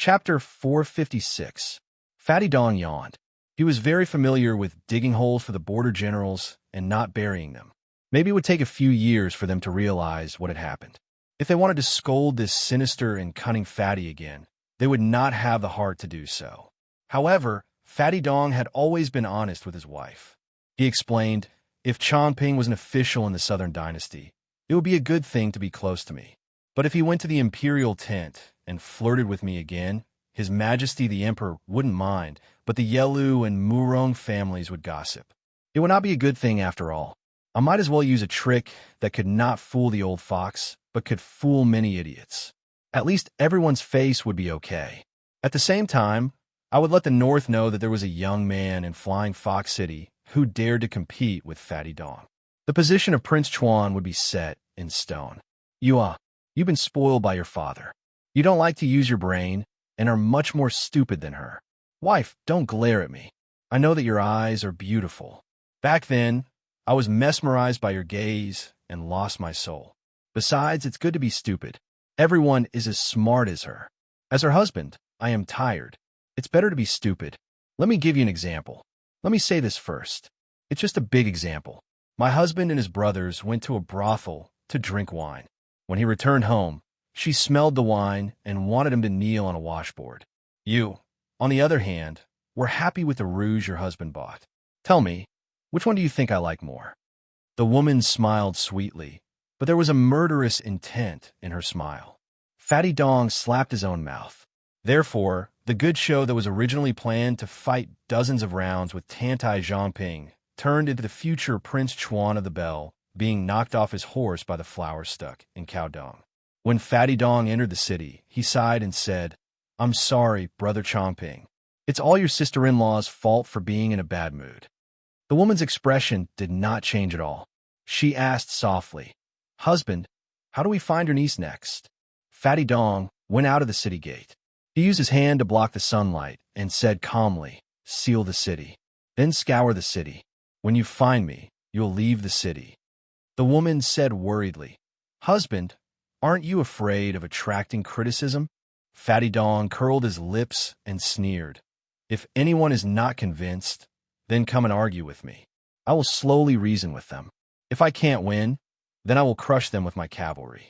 Chapter 456. Fatty Dong yawned. He was very familiar with digging holes for the border generals and not burying them. Maybe it would take a few years for them to realize what had happened. If they wanted to scold this sinister and cunning Fatty again, they would not have the heart to do so. However, Fatty Dong had always been honest with his wife. He explained, if Chongping was an official in the Southern Dynasty, it would be a good thing to be close to me. But if he went to the imperial tent and flirted with me again, His Majesty the Emperor wouldn't mind, but the Yelu and Murong families would gossip. It would not be a good thing after all. I might as well use a trick that could not fool the old fox, but could fool many idiots. At least everyone's face would be okay. At the same time, I would let the North know that there was a young man in Flying Fox City who dared to compete with Fatty Dong. The position of Prince Chuan would be set in stone. You've been spoiled by your father. You don't like to use your brain and are much more stupid than her. Wife, don't glare at me. I know that your eyes are beautiful. Back then, I was mesmerized by your gaze and lost my soul. Besides, it's good to be stupid. Everyone is as smart as her. As her husband, I am tired. It's better to be stupid. Let me give you an example. Let me say this first. It's just a big example. My husband and his brothers went to a brothel to drink wine. When he returned home, she smelled the wine and wanted him to kneel on a washboard. You, on the other hand, were happy with the rouge your husband bought. Tell me, which one do you think I like more? The woman smiled sweetly, but there was a murderous intent in her smile. Fatty Dong slapped his own mouth. Therefore, the good show that was originally planned to fight dozens of rounds with Tantai Zhongping turned into the future Prince Chuan of the Bell being knocked off his horse by the flower stuck in Caodong. When Fatty Dong entered the city, he sighed and said, I'm sorry, Brother Chongping. It's all your sister-in-law's fault for being in a bad mood. The woman's expression did not change at all. She asked softly, Husband, how do we find your niece next? Fatty Dong went out of the city gate. He used his hand to block the sunlight and said calmly, Seal the city. Then scour the city. When you find me, you'll leave the city. The woman said worriedly, Husband, aren't you afraid of attracting criticism? Fatty Dong curled his lips and sneered. If anyone is not convinced, then come and argue with me. I will slowly reason with them. If I can't win, then I will crush them with my cavalry.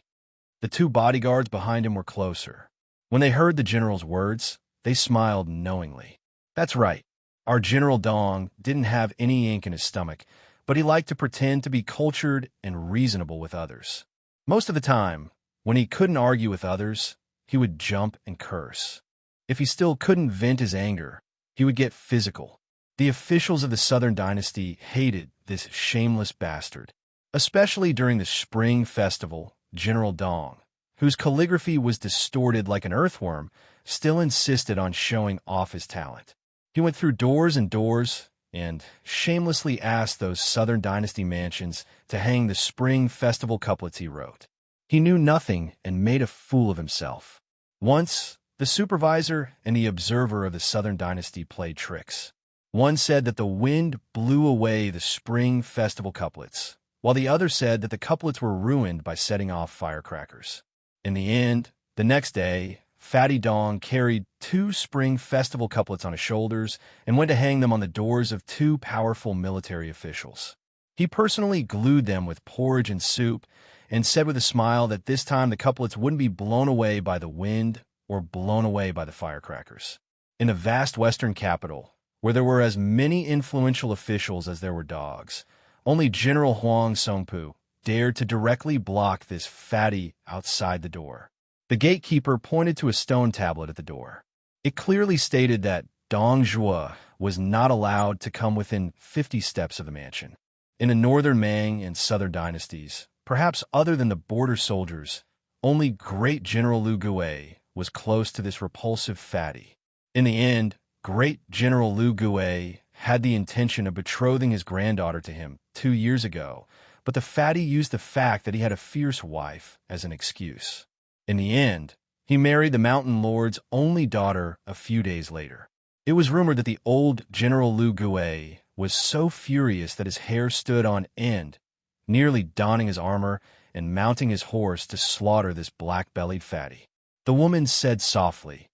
The two bodyguards behind him were closer. When they heard the general's words, they smiled knowingly. That's right. Our General Dong didn't have any ink in his stomach, but he liked to pretend to be cultured and reasonable with others. Most of the time, when he couldn't argue with others, he would jump and curse. If he still couldn't vent his anger, he would get physical. The officials of the Southern Dynasty hated this shameless bastard. Especially during the Spring Festival, General Dong, whose calligraphy was distorted like an earthworm, still insisted on showing off his talent. He went through doors and doors and shamelessly asked those Southern Dynasty mansions to hang the Spring Festival couplets he wrote. He knew nothing and made a fool of himself. Once, the supervisor and the observer of the Southern Dynasty played tricks. One said that the wind blew away the Spring Festival couplets, while the other said that the couplets were ruined by setting off firecrackers. In the end, the next day, Fatty Dong carried 2 Spring Festival couplets on his shoulders and went to hang them on the doors of 2 powerful military officials. He personally glued them with porridge and soup and said with a smile that this time the couplets wouldn't be blown away by the wind or blown away by the firecrackers. In the vast western capital, where there were as many influential officials as there were dogs, only General Huang Songpu dared to directly block this fatty outside the door. The gatekeeper pointed to a stone tablet at the door. It clearly stated that Dong Zhuo was not allowed to come within 50 steps of the mansion. In the northern Ming and southern dynasties, perhaps other than the border soldiers, only Great General Lu Gui was close to this repulsive fatty. In the end, Great General Lu Gui had the intention of betrothing his granddaughter to him 2 years ago, but the fatty used the fact that he had a fierce wife as an excuse. In the end, he married the mountain lord's only daughter a few days later. It was rumored that the old General Lu Gui was so furious that his hair stood on end, nearly donning his armor and mounting his horse to slaughter this black-bellied fatty. The woman said softly,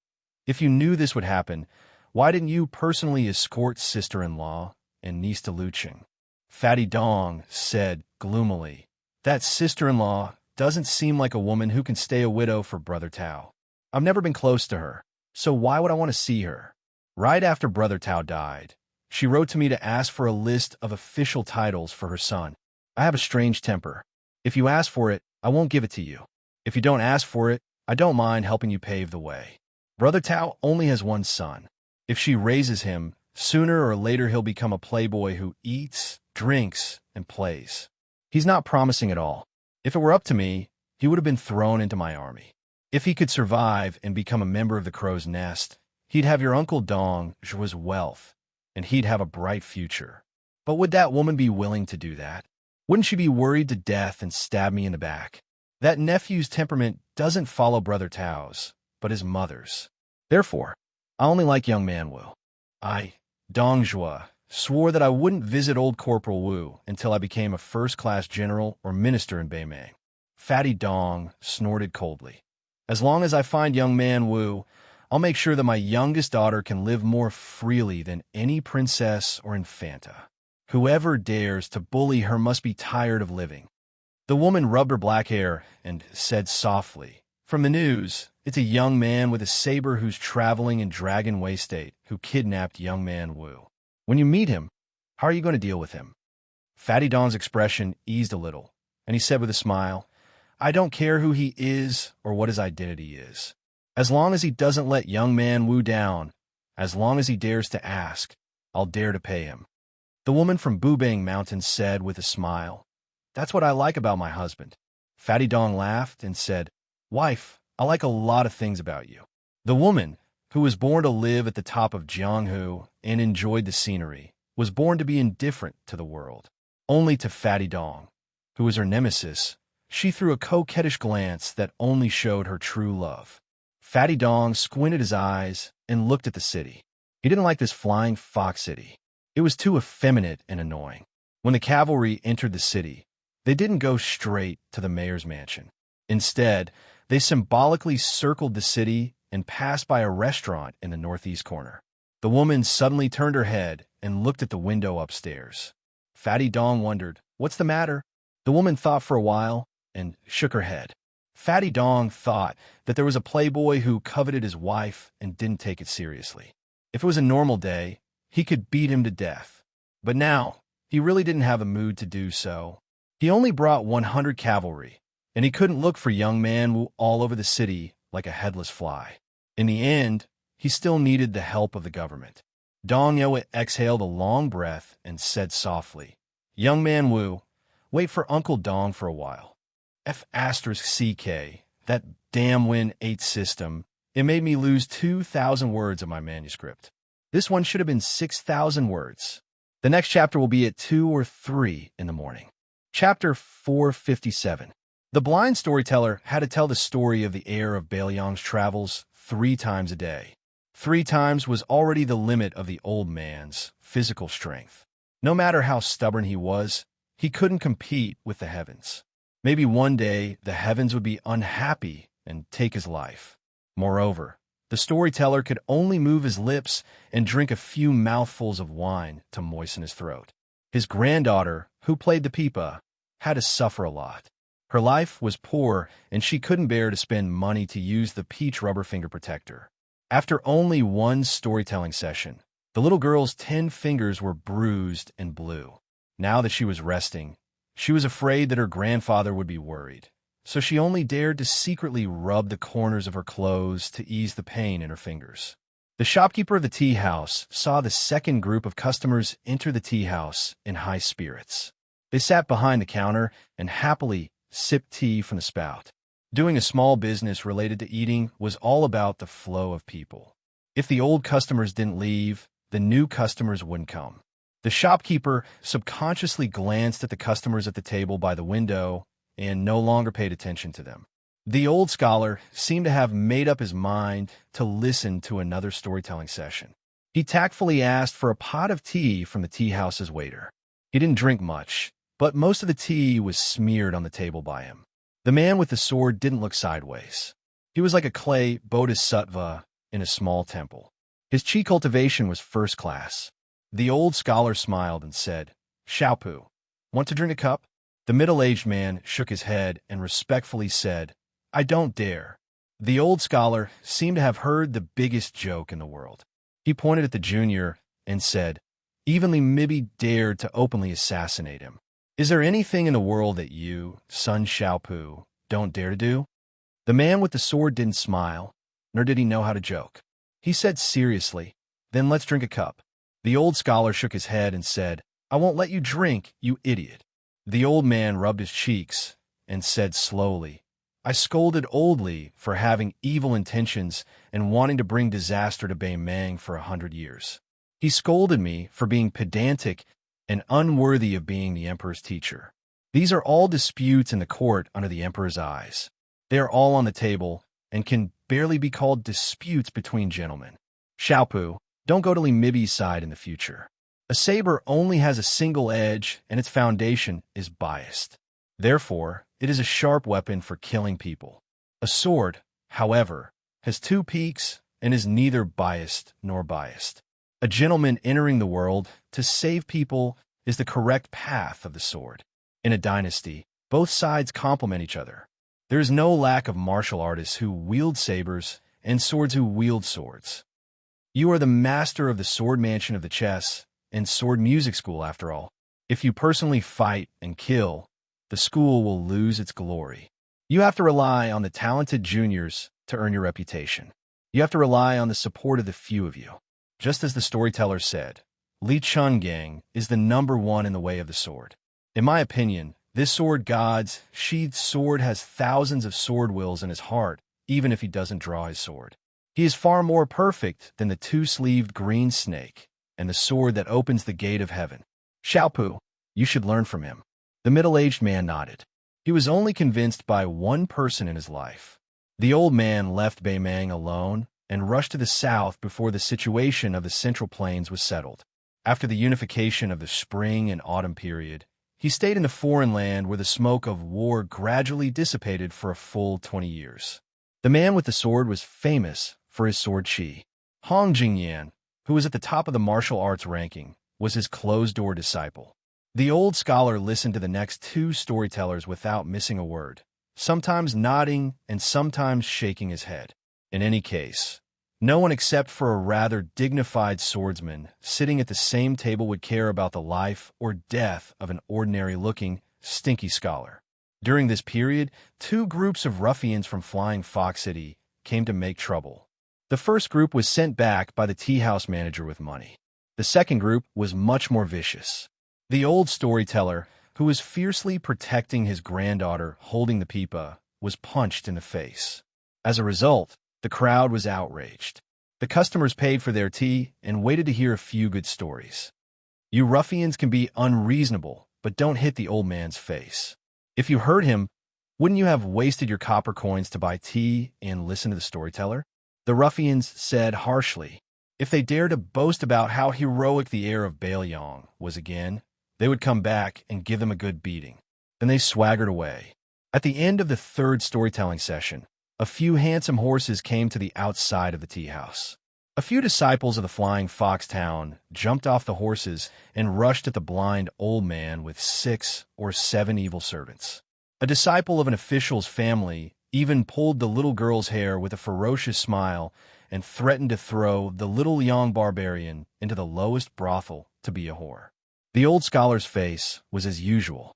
If you knew this would happen, why didn't you personally escort sister-in-law and niece to Luching? Fatty Dong said gloomily. That sister-in-law doesn't seem like a woman who can stay a widow for Brother Tao. I've never been close to her, so why would I want to see her? Right after Brother Tao died, she wrote to me to ask for a list of official titles for her son. I have a strange temper. If you ask for it, I won't give it to you. If you don't ask for it, I don't mind helping you pave the way. Brother Tao only has one son. If she raises him, sooner or later he'll become a playboy who eats, drinks, and plays. He's not promising at all. If it were up to me, he would have been thrown into my army. If he could survive and become a member of the Crow's Nest, he'd have your Uncle Dong Zhua's wealth, and he'd have a bright future. But would that woman be willing to do that? Wouldn't she be worried to death and stab me in the back? That nephew's temperament doesn't follow Brother Tao's, but his mother's. Therefore, I only like young man Wu. I, Dong Zhua, swore that I wouldn't visit old Corporal Wu until I became a first-class general or minister in Beimei. Fatty Dong snorted coldly. As long as I find young man Wu, I'll make sure that my youngest daughter can live more freely than any princess or infanta. Whoever dares to bully her must be tired of living. The woman rubbed her black hair and said softly, "From the news, it's a young man with a saber who's traveling in Dragon Way State who kidnapped young man Wu. When you meet him, how are you going to deal with him?" Fatty Dong's expression eased a little, and he said with a smile, "I don't care who he is or what his identity is. As long as he doesn't let young man Wu down, as long as he dares to ask, I'll dare to pay him." The woman from Bubang Mountain said with a smile, "That's what I like about my husband." Fatty Dong laughed and said, "Wife, I like a lot of things about you." The woman, who was born to live at the top of Jianghu and enjoyed the scenery, was born to be indifferent to the world. Only to Fatty Dong, who was her nemesis, she threw a coquettish glance that only showed her true love. Fatty Dong squinted his eyes and looked at the city. He didn't like this flying fox city. It was too effeminate and annoying. When the cavalry entered the city, they didn't go straight to the mayor's mansion. Instead, they symbolically circled the city and passed by a restaurant in the northeast corner. The woman suddenly turned her head and looked at the window upstairs. Fatty Dong wondered, "What's the matter?" The woman thought for a while and shook her head. Fatty Dong thought that there was a playboy who coveted his wife and didn't take it seriously. If it was a normal day, he could beat him to death. But now, he really didn't have a mood to do so. He only brought 100 cavalry, and he couldn't look for young man Wu all over the city like a headless fly. In the end, he still needed the help of the government. Dong Yo exhaled a long breath and said softly, "Young man Wu, wait for Uncle Dong for a while." F***CK, that damn Win8 system, it made me lose 2,000 words of my manuscript. This one should have been 6,000 words. The next chapter will be at 2 or 3 in the morning. Chapter 457. The blind storyteller had to tell the story of the heir of Bailiang's travels 3 times a day. 3 times was already the limit of the old man's physical strength. No matter how stubborn he was, he couldn't compete with the heavens. Maybe one day the heavens would be unhappy and take his life. Moreover, the storyteller could only move his lips and drink a few mouthfuls of wine to moisten his throat. His granddaughter, who played the pipa, had to suffer a lot. Her life was poor, and she couldn't bear to spend money to use the peach rubber finger protector. After only one storytelling session, the little girl's 10 fingers were bruised and blue. Now that she was resting, she was afraid that her grandfather would be worried, so she only dared to secretly rub the corners of her clothes to ease the pain in her fingers. The shopkeeper of the tea house saw the second group of customers enter the tea house in high spirits. They sat behind the counter and happily sipped tea from the spout. Doing a small business related to eating was all about the flow of people. If the old customers didn't leave, the new customers wouldn't come. The shopkeeper subconsciously glanced at the customers at the table by the window and no longer paid attention to them. The old scholar seemed to have made up his mind to listen to another storytelling session. He tactfully asked for a pot of tea from the tea house's waiter. He didn't drink much, but most of the tea was smeared on the table by him. The man with the sword didn't look sideways. He was like a clay bodhisattva in a small temple. His chi cultivation was first class. The old scholar smiled and said, "Xiaopu, want to drink a cup?" The middle-aged man shook his head and respectfully said, "I don't dare." The old scholar seemed to have heard the biggest joke in the world. He pointed at the junior and said, "Even Li Mibi dared to openly assassinate him. Is there anything in the world that you, son Xiaopu, don't dare to do?" The man with the sword didn't smile, nor did he know how to joke. He said seriously, "Then let's drink a cup." The old scholar shook his head and said, "I won't let you drink, you idiot." The old man rubbed his cheeks and said slowly, "I scolded old Li for having evil intentions and wanting to bring disaster to Beimang for 100 years. He scolded me for being pedantic and unworthy of being the emperor's teacher. These are all disputes in the court under the emperor's eyes. They are all on the table and can barely be called disputes between gentlemen. Xiaopu, don't go to Li Mibi's side in the future. A saber only has a single edge and its foundation is biased. Therefore, it is a sharp weapon for killing people. A sword, however, has two peaks and is neither biased nor biased. A gentleman entering the world to save people is the correct path of the sword. In a dynasty, both sides complement each other. There is no lack of martial artists who wield sabers and swords who wield swords. You are the master of the sword mansion of the chess and sword music school, after all. If you personally fight and kill, the school will lose its glory. You have to rely on the talented juniors to earn your reputation. You have to rely on the support of the few of you. Just as the storyteller said, Li Chungang is the #1 in the way of the sword. In my opinion, this sword god's sheathed sword has thousands of sword wills in his heart, even if he doesn't draw his sword. He is far more perfect than the two-sleeved green snake and the sword that opens the gate of heaven. Xiaopu, you should learn from him." The middle-aged man nodded. He was only convinced by one person in his life. The old man left Beimang alone and rushed to the south before the situation of the Central Plains was settled. After the unification of the spring and autumn period, he stayed in a foreign land where the smoke of war gradually dissipated for a full 20 years. The man with the sword was famous for his sword chi. Hong Jingyan, who was at the top of the martial arts ranking, was his closed-door disciple. The old scholar listened to the next two storytellers without missing a word, sometimes nodding and sometimes shaking his head. In any case, no one except for a rather dignified swordsman sitting at the same table would care about the life or death of an ordinary-looking, stinky scholar. During this period, two groups of ruffians from Flying Fox City came to make trouble. The first group was sent back by the tea-house manager with money. The second group was much more vicious. The old storyteller, who was fiercely protecting his granddaughter holding the pipa, was punched in the face. As a result, the crowd was outraged. The customers paid for their tea and waited to hear a few good stories. You ruffians can be unreasonable, but don't hit the old man's face. If you hurt him, wouldn't you have wasted your copper coins to buy tea and listen to the storyteller? The ruffians said harshly. If they dared to boast about how heroic the heir of Baoyong was again, they would come back and give them a good beating. Then they swaggered away. At the end of the third storytelling session, a few handsome horses came to the outside of the tea house. A few disciples of the Flying Fox Town jumped off the horses and rushed at the blind old man with 6 or 7 evil servants. A disciple of an official's family even pulled the little girl's hair with a ferocious smile and threatened to throw the little young barbarian into the lowest brothel to be a whore. The old scholar's face was as usual.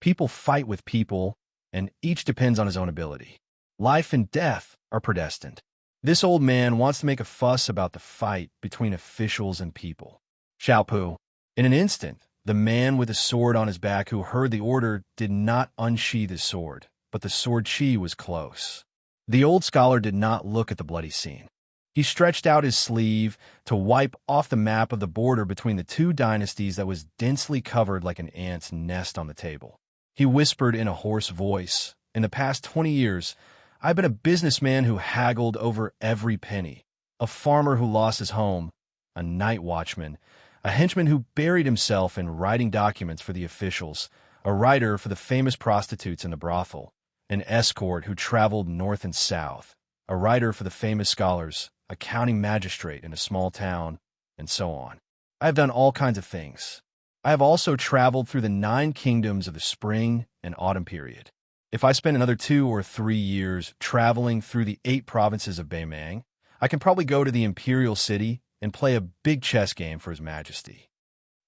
People fight with people, and each depends on his own ability. Life and death are predestined. This old man wants to make a fuss about the fight between officials and people. Xiaopu. In an instant, the man with a sword on his back who heard the order did not unsheath his sword, but the sword chi was close. The old scholar did not look at the bloody scene. He stretched out his sleeve to wipe off the map of the border between the two dynasties that was densely covered like an ant's nest on the table. He whispered in a hoarse voice, "In the past 20 years, I've been a businessman who haggled over every penny, a farmer who lost his home, a night watchman, a henchman who buried himself in writing documents for the officials, a writer for the famous prostitutes in the brothel, an escort who traveled north and south, a writer for the famous scholars, a county magistrate in a small town, and so on. I have done all kinds of things. I have also traveled through the 9 kingdoms of the spring and autumn period. If I spend another 2 or 3 years traveling through the 8 provinces of Beimang, I can probably go to the imperial city and play a big chess game for His Majesty.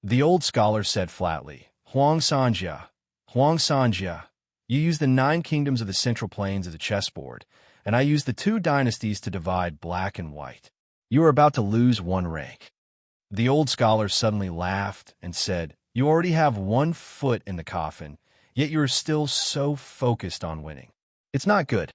The old scholar said flatly, Huang Sanjia, Huang Sanjia, you use the 9 kingdoms of the Central Plains as a chessboard, and I use the 2 dynasties to divide black and white. You are about to lose 1 rank. The old scholar suddenly laughed and said, you already have 1 foot in the coffin, yet you are still so focused on winning. It's not good.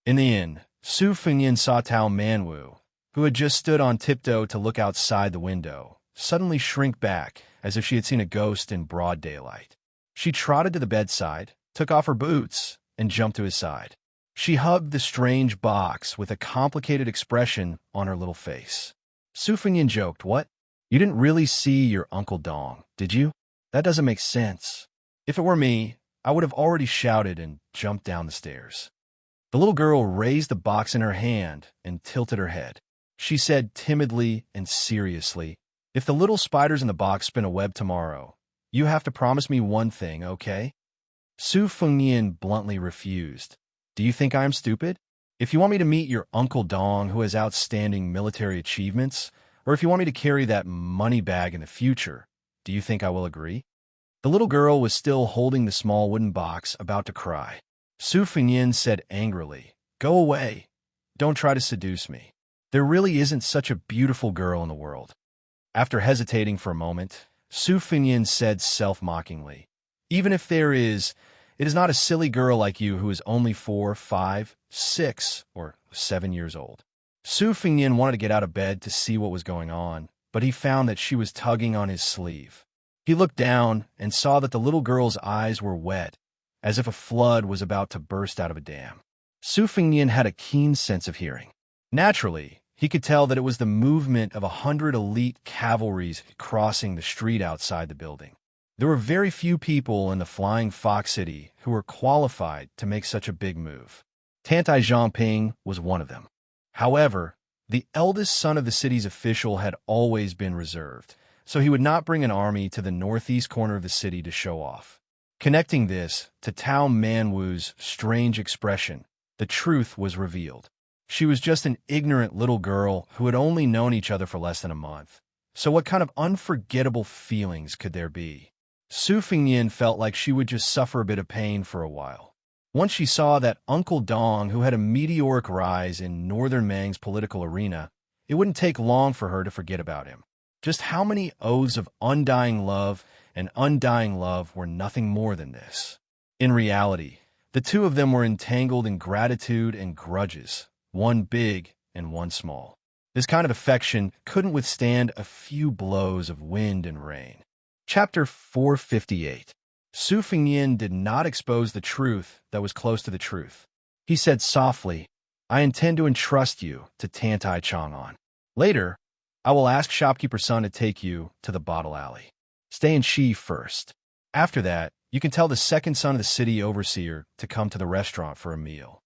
In the inn, Su Fengyin saw Tao Manwu, who had just stood on tiptoe to look outside the window, suddenly shrink back as if she had seen a ghost in broad daylight. She trotted to the bedside, took off her boots, and jumped to his side. She hugged the strange box with a complicated expression on her little face. Su Fengyin joked, what? You didn't really see your Uncle Dong, did you? That doesn't make sense. If it were me, I would have already shouted and jumped down the stairs. The little girl raised the box in her hand and tilted her head. She said timidly and seriously, if the little spiders in the box spin a web tomorrow, you have to promise me one thing, okay? Su Fengyin bluntly refused. Do you think I am stupid? If you want me to meet your Uncle Dong who has outstanding military achievements, or if you want me to carry that money bag in the future, do you think I will agree? The little girl was still holding the small wooden box, about to cry. Su Fengyin said angrily, go away. Don't try to seduce me. There really isn't such a beautiful girl in the world. After hesitating for a moment, Su Fengyin said self-mockingly, even if there is, it is not a silly girl like you who is only 4, 5, 6, or 7 years old. Su Fengyin wanted to get out of bed to see what was going on, but he found that she was tugging on his sleeve. He looked down and saw that the little girl's eyes were wet, as if a flood was about to burst out of a dam. Su Fengyin had a keen sense of hearing. Naturally, he could tell that it was the movement of 100 elite cavalries crossing the street outside the building. There were very few people in the Flying Fox City who were qualified to make such a big move. Tantai Zhangping was one of them. However, the eldest son of the city's official had always been reserved, so he would not bring an army to the northeast corner of the city to show off. Connecting this to Tao Manwu's strange expression, the truth was revealed. She was just an ignorant little girl who had only known each other for less than a month. So what kind of unforgettable feelings could there be? Su Fengyin felt like she would just suffer a bit of pain for a while. Once she saw that Uncle Dong, who had a meteoric rise in Northern Mang's political arena, it wouldn't take long for her to forget about him. Just how many oaths of undying love and undying love were nothing more than this? In reality, the two of them were entangled in gratitude and grudges, one big and one small. This kind of affection couldn't withstand a few blows of wind and rain. Chapter 458. Su Fengyin did not expose the truth that was close to the truth. He said softly, I intend to entrust you to Tantai Chang'an. Later, I will ask shopkeeper Sun to take you to the bottle alley. Stay in Shi first. After that, you can tell the second son of the city overseer to come to the restaurant for a meal.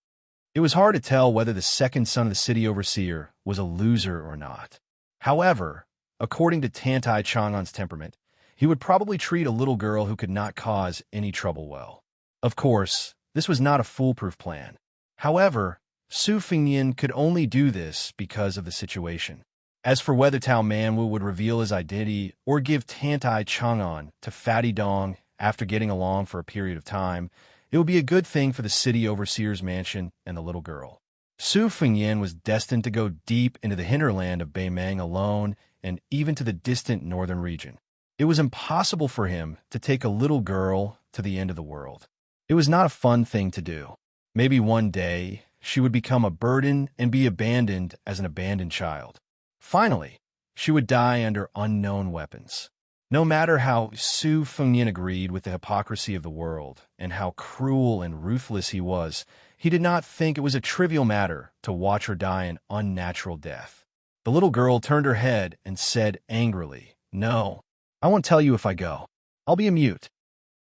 It was hard to tell whether the second son of the city overseer was a loser or not. However, according to Tantai Chang'an's temperament, he would probably treat a little girl who could not cause any trouble well. Of course, this was not a foolproof plan. However, Su Fengyin could only do this because of the situation. As for whether Tao Manwu would reveal his identity or give Tantai Chang'an to Fatty Dong after getting along for a period of time, it would be a good thing for the city overseer's mansion and the little girl. Su Fengyin was destined to go deep into the hinterland of Beimang alone and even to the distant northern region. It was impossible for him to take a little girl to the end of the world. It was not a fun thing to do. Maybe one day she would become a burden and be abandoned as an abandoned child. Finally, she would die under unknown weapons. No matter how Su Fengyin agreed with the hypocrisy of the world and how cruel and ruthless he was, he did not think it was a trivial matter to watch her die an unnatural death. The little girl turned her head and said angrily, No, I won't tell you if I go. I'll be a mute.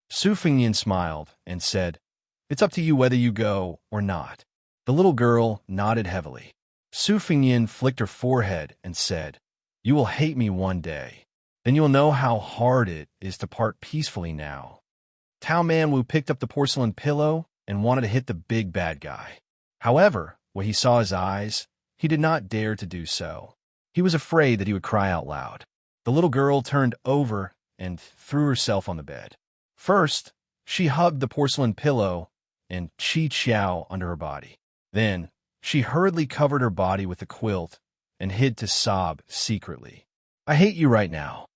Su Fengyin smiled and said, It's up to you whether you go or not. The little girl nodded heavily. Su Fingyin flicked her forehead and said, "You will hate me one day. Then you'll know how hard it is to part peacefully now." Tao Manwu picked up the porcelain pillow and wanted to hit the big bad guy. However, when he saw his eyes, he did not dare to do so. He was afraid that he would cry out loud. The little girl turned over and threw herself on the bed. First, she hugged the porcelain pillow and Chi Chiao under her body. Then, she hurriedly covered her body with a quilt and hid to sob secretly. "I hate you right now,"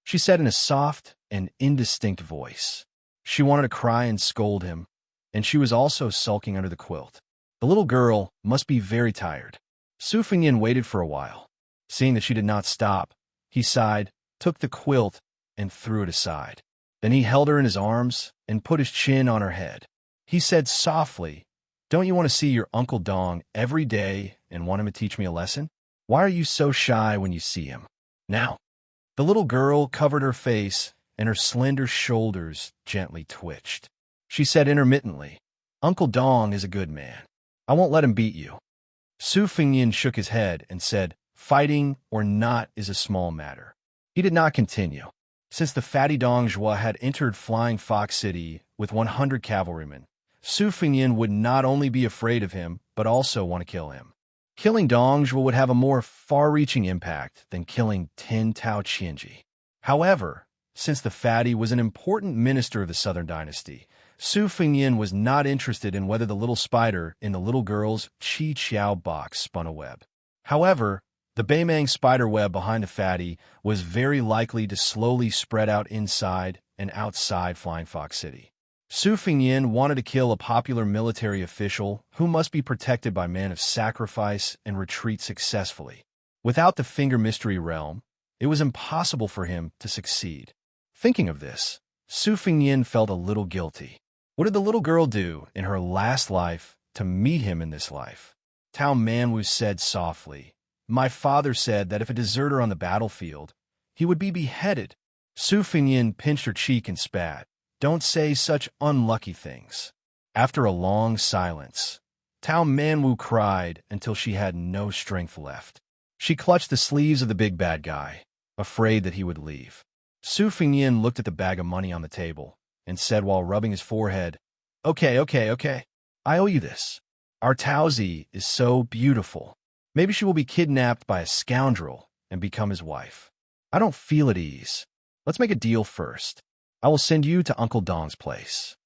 she said in a soft and indistinct voice. She wanted to cry and scold him, and she was also sulking under the quilt. The little girl must be very tired. Su Fingyin waited for a while. Seeing that she did not stop, he sighed, took the quilt, and threw it aside. Then he held her in his arms and put his chin on her head. He said softly, "Don't you want to see your Uncle Dong every day and want him to teach me a lesson? Why are you so shy when you see him?" Now, the little girl covered her face and her slender shoulders gently twitched. She said intermittently, "Uncle Dong is a good man. I won't let him beat you." Su Fingyin shook his head and said, "Fighting or not is a small matter." He did not continue. Since the fatty Dong Zhua had entered Flying Fox City with 100 cavalrymen, Su Fingyin would not only be afraid of him, but also want to kill him. Killing Dong Zhua would have a more far-reaching impact than killing 10 Tao Qianji. However, since the fatty was an important minister of the Southern Dynasty, Su Fingyin was not interested in whether the little spider in the little girl's Chi Chiao box spun a web. However, the Beimang spider web behind the fatty was very likely to slowly spread out inside and outside Flying Fox City. Su Fingyin wanted to kill a popular military official who must be protected by men of sacrifice and retreat successfully. Without the Finger Mystery Realm, it was impossible for him to succeed. Thinking of this, Su Fingyin felt a little guilty. What did the little girl do in her last life to meet him in this life? Tao Manwu said softly, "My father said that if a deserter on the battlefield, he would be beheaded." Su Fingyin pinched her cheek and spat, "Don't say such unlucky things." After a long silence, Tao Manwu cried until she had no strength left. She clutched the sleeves of the big bad guy, afraid that he would leave. Su Fingyin looked at the bag of money on the table and said while rubbing his forehead, Okay. I owe you this. Our Taozi is so beautiful. Maybe she will be kidnapped by a scoundrel and become his wife. I don't feel at ease. Let's make a deal first. I will send you to Uncle Dong's place."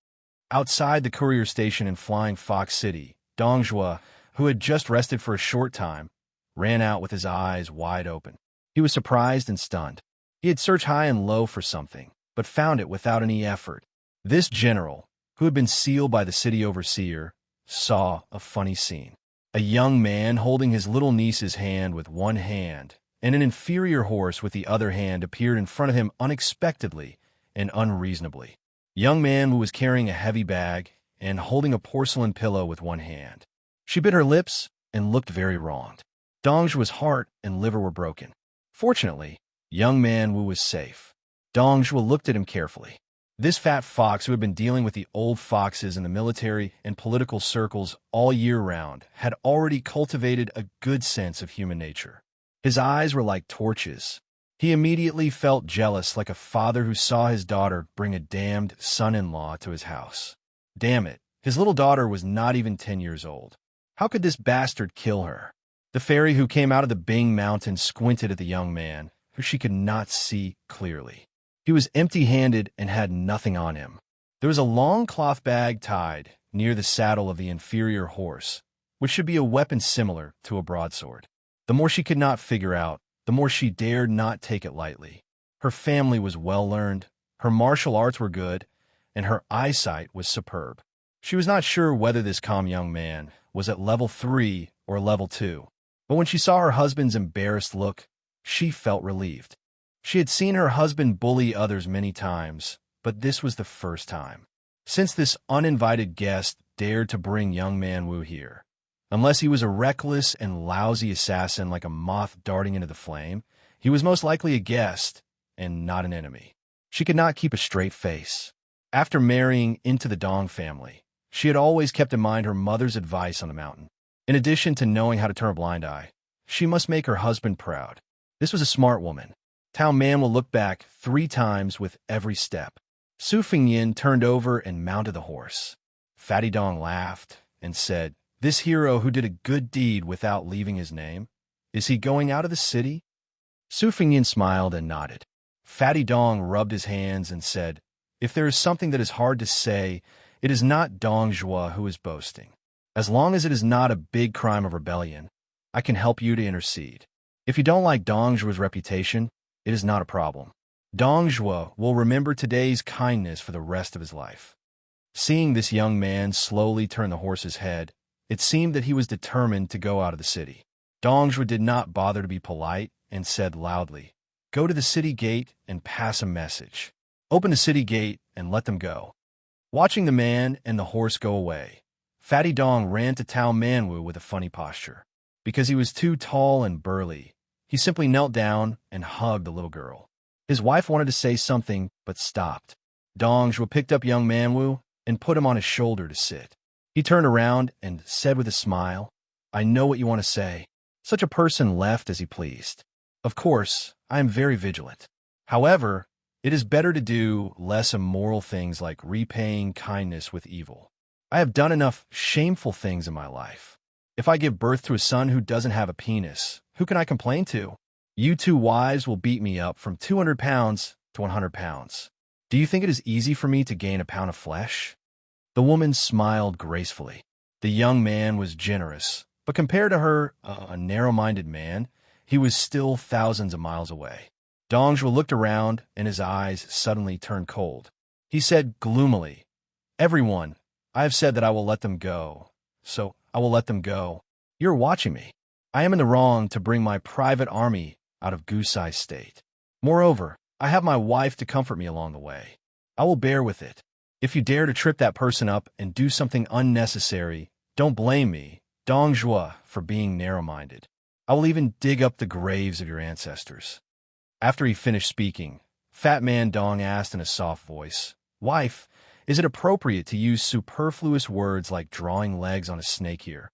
Outside the courier station in Flying Fox City, Dong Zhua, who had just rested for a short time, ran out with his eyes wide open. He was surprised and stunned. He had searched high and low for something, but found it without any effort. This general, who had been sealed by the city overseer, saw a funny scene. A young man holding his little niece's hand with one hand and an inferior horse with the other hand appeared in front of him unexpectedly and unreasonably. Young man who was carrying a heavy bag and holding a porcelain pillow with one hand. She bit her lips and looked very wronged. Dong Zhua's heart and liver were broken. Fortunately, young man Wu was safe. Dong Zhua looked at him carefully. This fat fox who had been dealing with the old foxes in the military and political circles all year round had already cultivated a good sense of human nature. His eyes were like torches. He immediately felt jealous like a father who saw his daughter bring a damned son-in-law to his house. Damn it, his little daughter was not even 10 years old. How could this bastard kill her? The fairy who came out of the Bing Mountain squinted at the young man, who she could not see clearly. He was empty-handed and had nothing on him. There was a long cloth bag tied near the saddle of the inferior horse, which should be a weapon similar to a broadsword. The more she could not figure out, the more she dared not take it lightly. Her family was well-learned, her martial arts were good, and her eyesight was superb. She was not sure whether this calm young man was at level 3 or level 2, but when she saw her husband's embarrassed look, she felt relieved. She had seen her husband bully others many times, but this was the first time. Since this uninvited guest dared to bring young man Wu here, unless he was a reckless and lousy assassin like a moth darting into the flame, he was most likely a guest and not an enemy. She could not keep a straight face. After marrying into the Dong family, she had always kept in mind her mother's advice on the mountain. In addition to knowing how to turn a blind eye, she must make her husband proud. This was a smart woman. Tao Man will look back 3 times with every step. Su Fingyin turned over and mounted the horse. Fatty Dong laughed and said, "This hero who did a good deed without leaving his name, is he going out of the city?" Su Fingyin smiled and nodded. Fatty Dong rubbed his hands and said, "If there is something that is hard to say, it is not Dong Zhuo who is boasting. As long as it is not a big crime of rebellion, I can help you to intercede. If you don't like Dong Zhuo's reputation, it is not a problem. Dong Zhuo will remember today's kindness for the rest of his life." Seeing this young man slowly turn the horse's head, it seemed that he was determined to go out of the city. Dong Zhuo did not bother to be polite and said loudly, "Go to the city gate and pass a message. Open the city gate and let them go." Watching the man and the horse go away, Fatty Dong ran to Tao Manwu with a funny posture. Because he was too tall and burly, he simply knelt down and hugged the little girl. His wife wanted to say something, but stopped. Dong Zhuo picked up young Manwu and put him on his shoulder to sit. He turned around and said with a smile, "I know what you want to say." Such a person left as he pleased. "Of course, I am very vigilant. However, it is better to do less immoral things like repaying kindness with evil. I have done enough shameful things in my life. If I give birth to a son who doesn't have a penis, who can I complain to? You 2 wives will beat me up from 200 pounds to 100 pounds. Do you think it is easy for me to gain a pound of flesh?" The woman smiled gracefully. The young man was generous, but compared to her, a narrow-minded man, he was still thousands of miles away. Dong Zhuo looked around, and his eyes suddenly turned cold. He said gloomily, "Everyone, I have said that I will let them go, so I will let them go. You're watching me. I am in the wrong to bring my private army out of Gusai State. Moreover, I have my wife to comfort me along the way. I will bear with it. If you dare to trip that person up and do something unnecessary, don't blame me, Dong Zhuo, for being narrow-minded. I will even dig up the graves of your ancestors." After he finished speaking, Fat Man Dong asked in a soft voice, "Wife, is it appropriate to use superfluous words like drawing legs on a snake here?"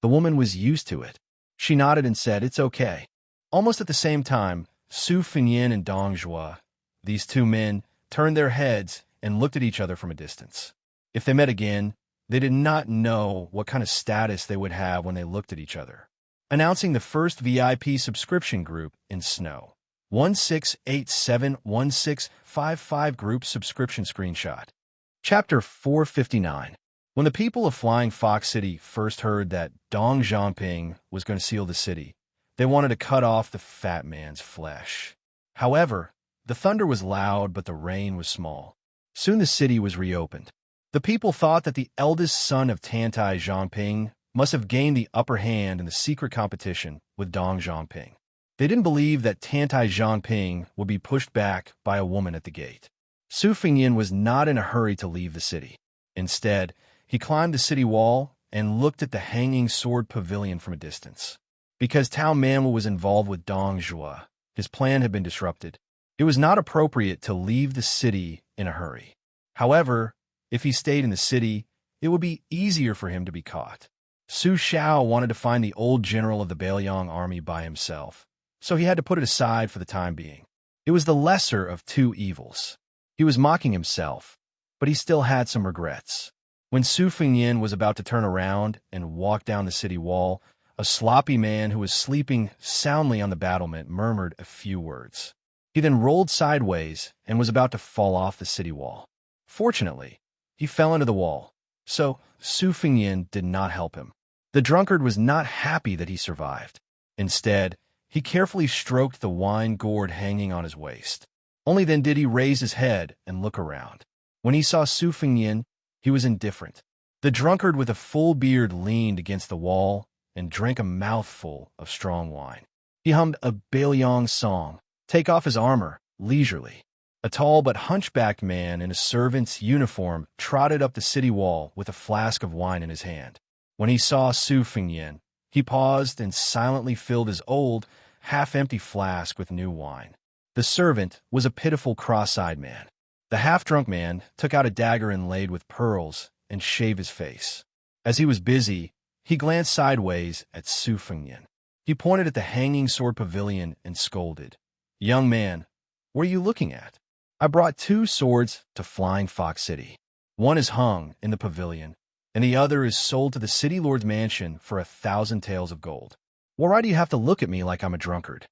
The woman was used to it. She nodded and said, "It's okay." Almost at the same time, Su Fingyin and Dong Zhuo, these 2 men, turned their heads and looked at each other from a distance. If they met again, they did not know what kind of status they would have when they looked at each other. Announcing the first VIP subscription group in Snow. 16871655 group subscription screenshot. Chapter 459. When the people of Flying Fox City first heard that Dong Zhangping was going to seal the city, they wanted to cut off the fat man's flesh. However, the thunder was loud, but the rain was small. Soon the city was reopened. The people thought that the eldest son of Tantai Zhangping must have gained the upper hand in the secret competition with Dong Zhangping. They didn't believe that Tantai Zhangping would be pushed back by a woman at the gate. Su Fingyin was not in a hurry to leave the city. Instead, he climbed the city wall and looked at the hanging sword pavilion from a distance. Because Tao Manwu was involved with Dong Zhuo, his plan had been disrupted. It was not appropriate to leave the city in a hurry. However, if he stayed in the city, it would be easier for him to be caught. Su Xiao wanted to find the old general of the Bailiang army by himself, so he had to put it aside for the time being. It was the lesser of 2 evils. He was mocking himself, but he still had some regrets. When Su Fingyin was about to turn around and walk down the city wall, a sloppy man who was sleeping soundly on the battlement murmured a few words. He then rolled sideways and was about to fall off the city wall. Fortunately, he fell into the wall, so Su Fingyin did not help him. The drunkard was not happy that he survived. Instead, he carefully stroked the wine gourd hanging on his waist. Only then did he raise his head and look around. When he saw Su Fingyin, he was indifferent. The drunkard with a full beard leaned against the wall and drank a mouthful of strong wine. He hummed a Bailiang song, "Take off his armor," leisurely. A tall but hunchbacked man in a servant's uniform trotted up the city wall with a flask of wine in his hand. When he saw Su Fingyin, he paused and silently filled his old, half-empty flask with new wine. The servant was a pitiful cross-eyed man. The half-drunk man took out a dagger inlaid with pearls and shaved his face. As he was busy, He glanced sideways at Su Fengyan. He pointed at the hanging sword pavilion and scolded. "Young man, what are you looking at? I brought 2 swords to Flying Fox City. One is hung in the pavilion, and the other is sold to the city lord's mansion for 1,000 taels of gold. Why do you have to look at me like I'm a drunkard?"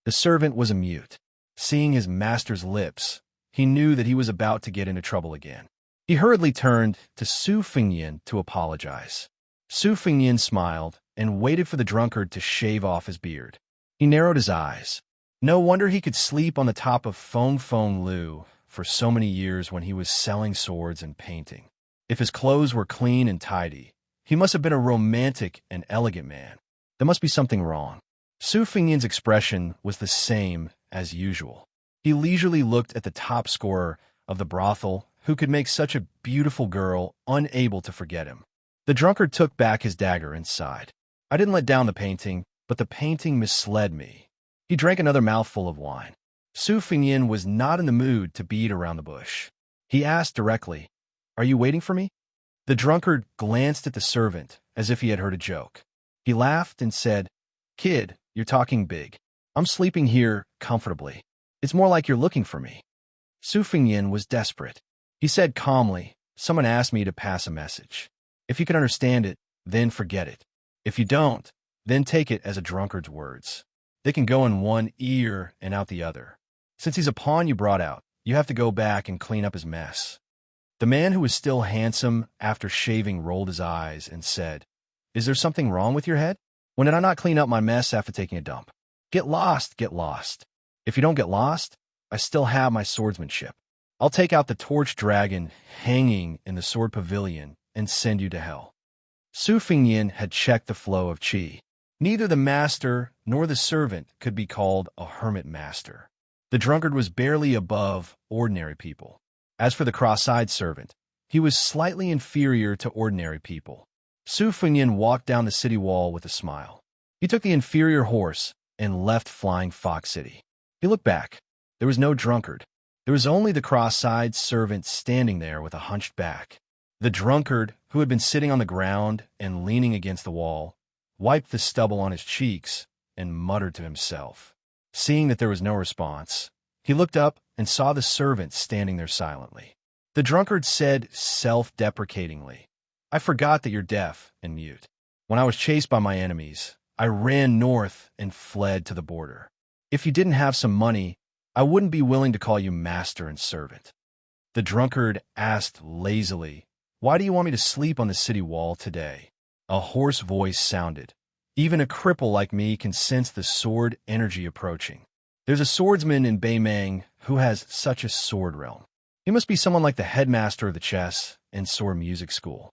The servant was a mute. Seeing his master's lips, he knew that he was about to get into trouble again. He hurriedly turned to Su Fengyan to apologize. Su Fengyan smiled and waited for the drunkard to shave off his beard. He narrowed his eyes. No wonder he could sleep on the top of Feng Feng Lu for so many years when he was selling swords and painting. If his clothes were clean and tidy, he must have been a romantic and elegant man. There must be something wrong. Su Fengyan's expression was the same as usual. He leisurely looked at the top scorer of the brothel, who could make such a beautiful girl unable to forget him. The drunkard took back his dagger and sighed. "I didn't let down the painting, but the painting misled me." He drank another mouthful of wine. Su Fengyan was not in the mood to beat around the bush. He asked directly, "Are you waiting for me?" The drunkard glanced at the servant as if he had heard a joke. He laughed and said, "Kid, you're talking big. I'm sleeping here comfortably. It's more like you're looking for me." Su Fengyan was desperate. He said calmly, "Someone asked me to pass a message. If you can understand it, then forget it. If you don't, then take it as a drunkard's words. They can go in one ear and out the other. Since he's a pawn you brought out, you have to go back and clean up his mess." The man, who was still handsome after shaving, rolled his eyes and said, "Is there something wrong with your head? When did I not clean up my mess after taking a dump? Get lost, get lost. If you don't get lost, I still have my swordsmanship. I'll take out the torch dragon hanging in the sword pavilion and send you to hell." Su Fengyan had checked the flow of qi. Neither the master nor the servant could be called a hermit master. The drunkard was barely above ordinary people. As for the cross-eyed servant, he was slightly inferior to ordinary people. Su Fengyan walked down the city wall with a smile. He took the inferior horse and left Flying Fox City. He looked back. There was no drunkard. There was only the cross-eyed servant standing there with a hunched back. The drunkard, who had been sitting on the ground and leaning against the wall, wiped the stubble on his cheeks and muttered to himself. Seeing that there was no response, he looked up and saw the servant standing there silently. The drunkard said self-deprecatingly, "I forgot that you're deaf and mute. When I was chased by my enemies, I ran north and fled to the border. If you didn't have some money, I wouldn't be willing to call you master and servant." The drunkard asked lazily, "Why do you want me to sleep on the city wall today?" A hoarse voice sounded. "Even a cripple like me can sense the sword energy approaching. There's a swordsman in Beimang who has such a sword realm. He must be someone like the headmaster of the chess and sword music school."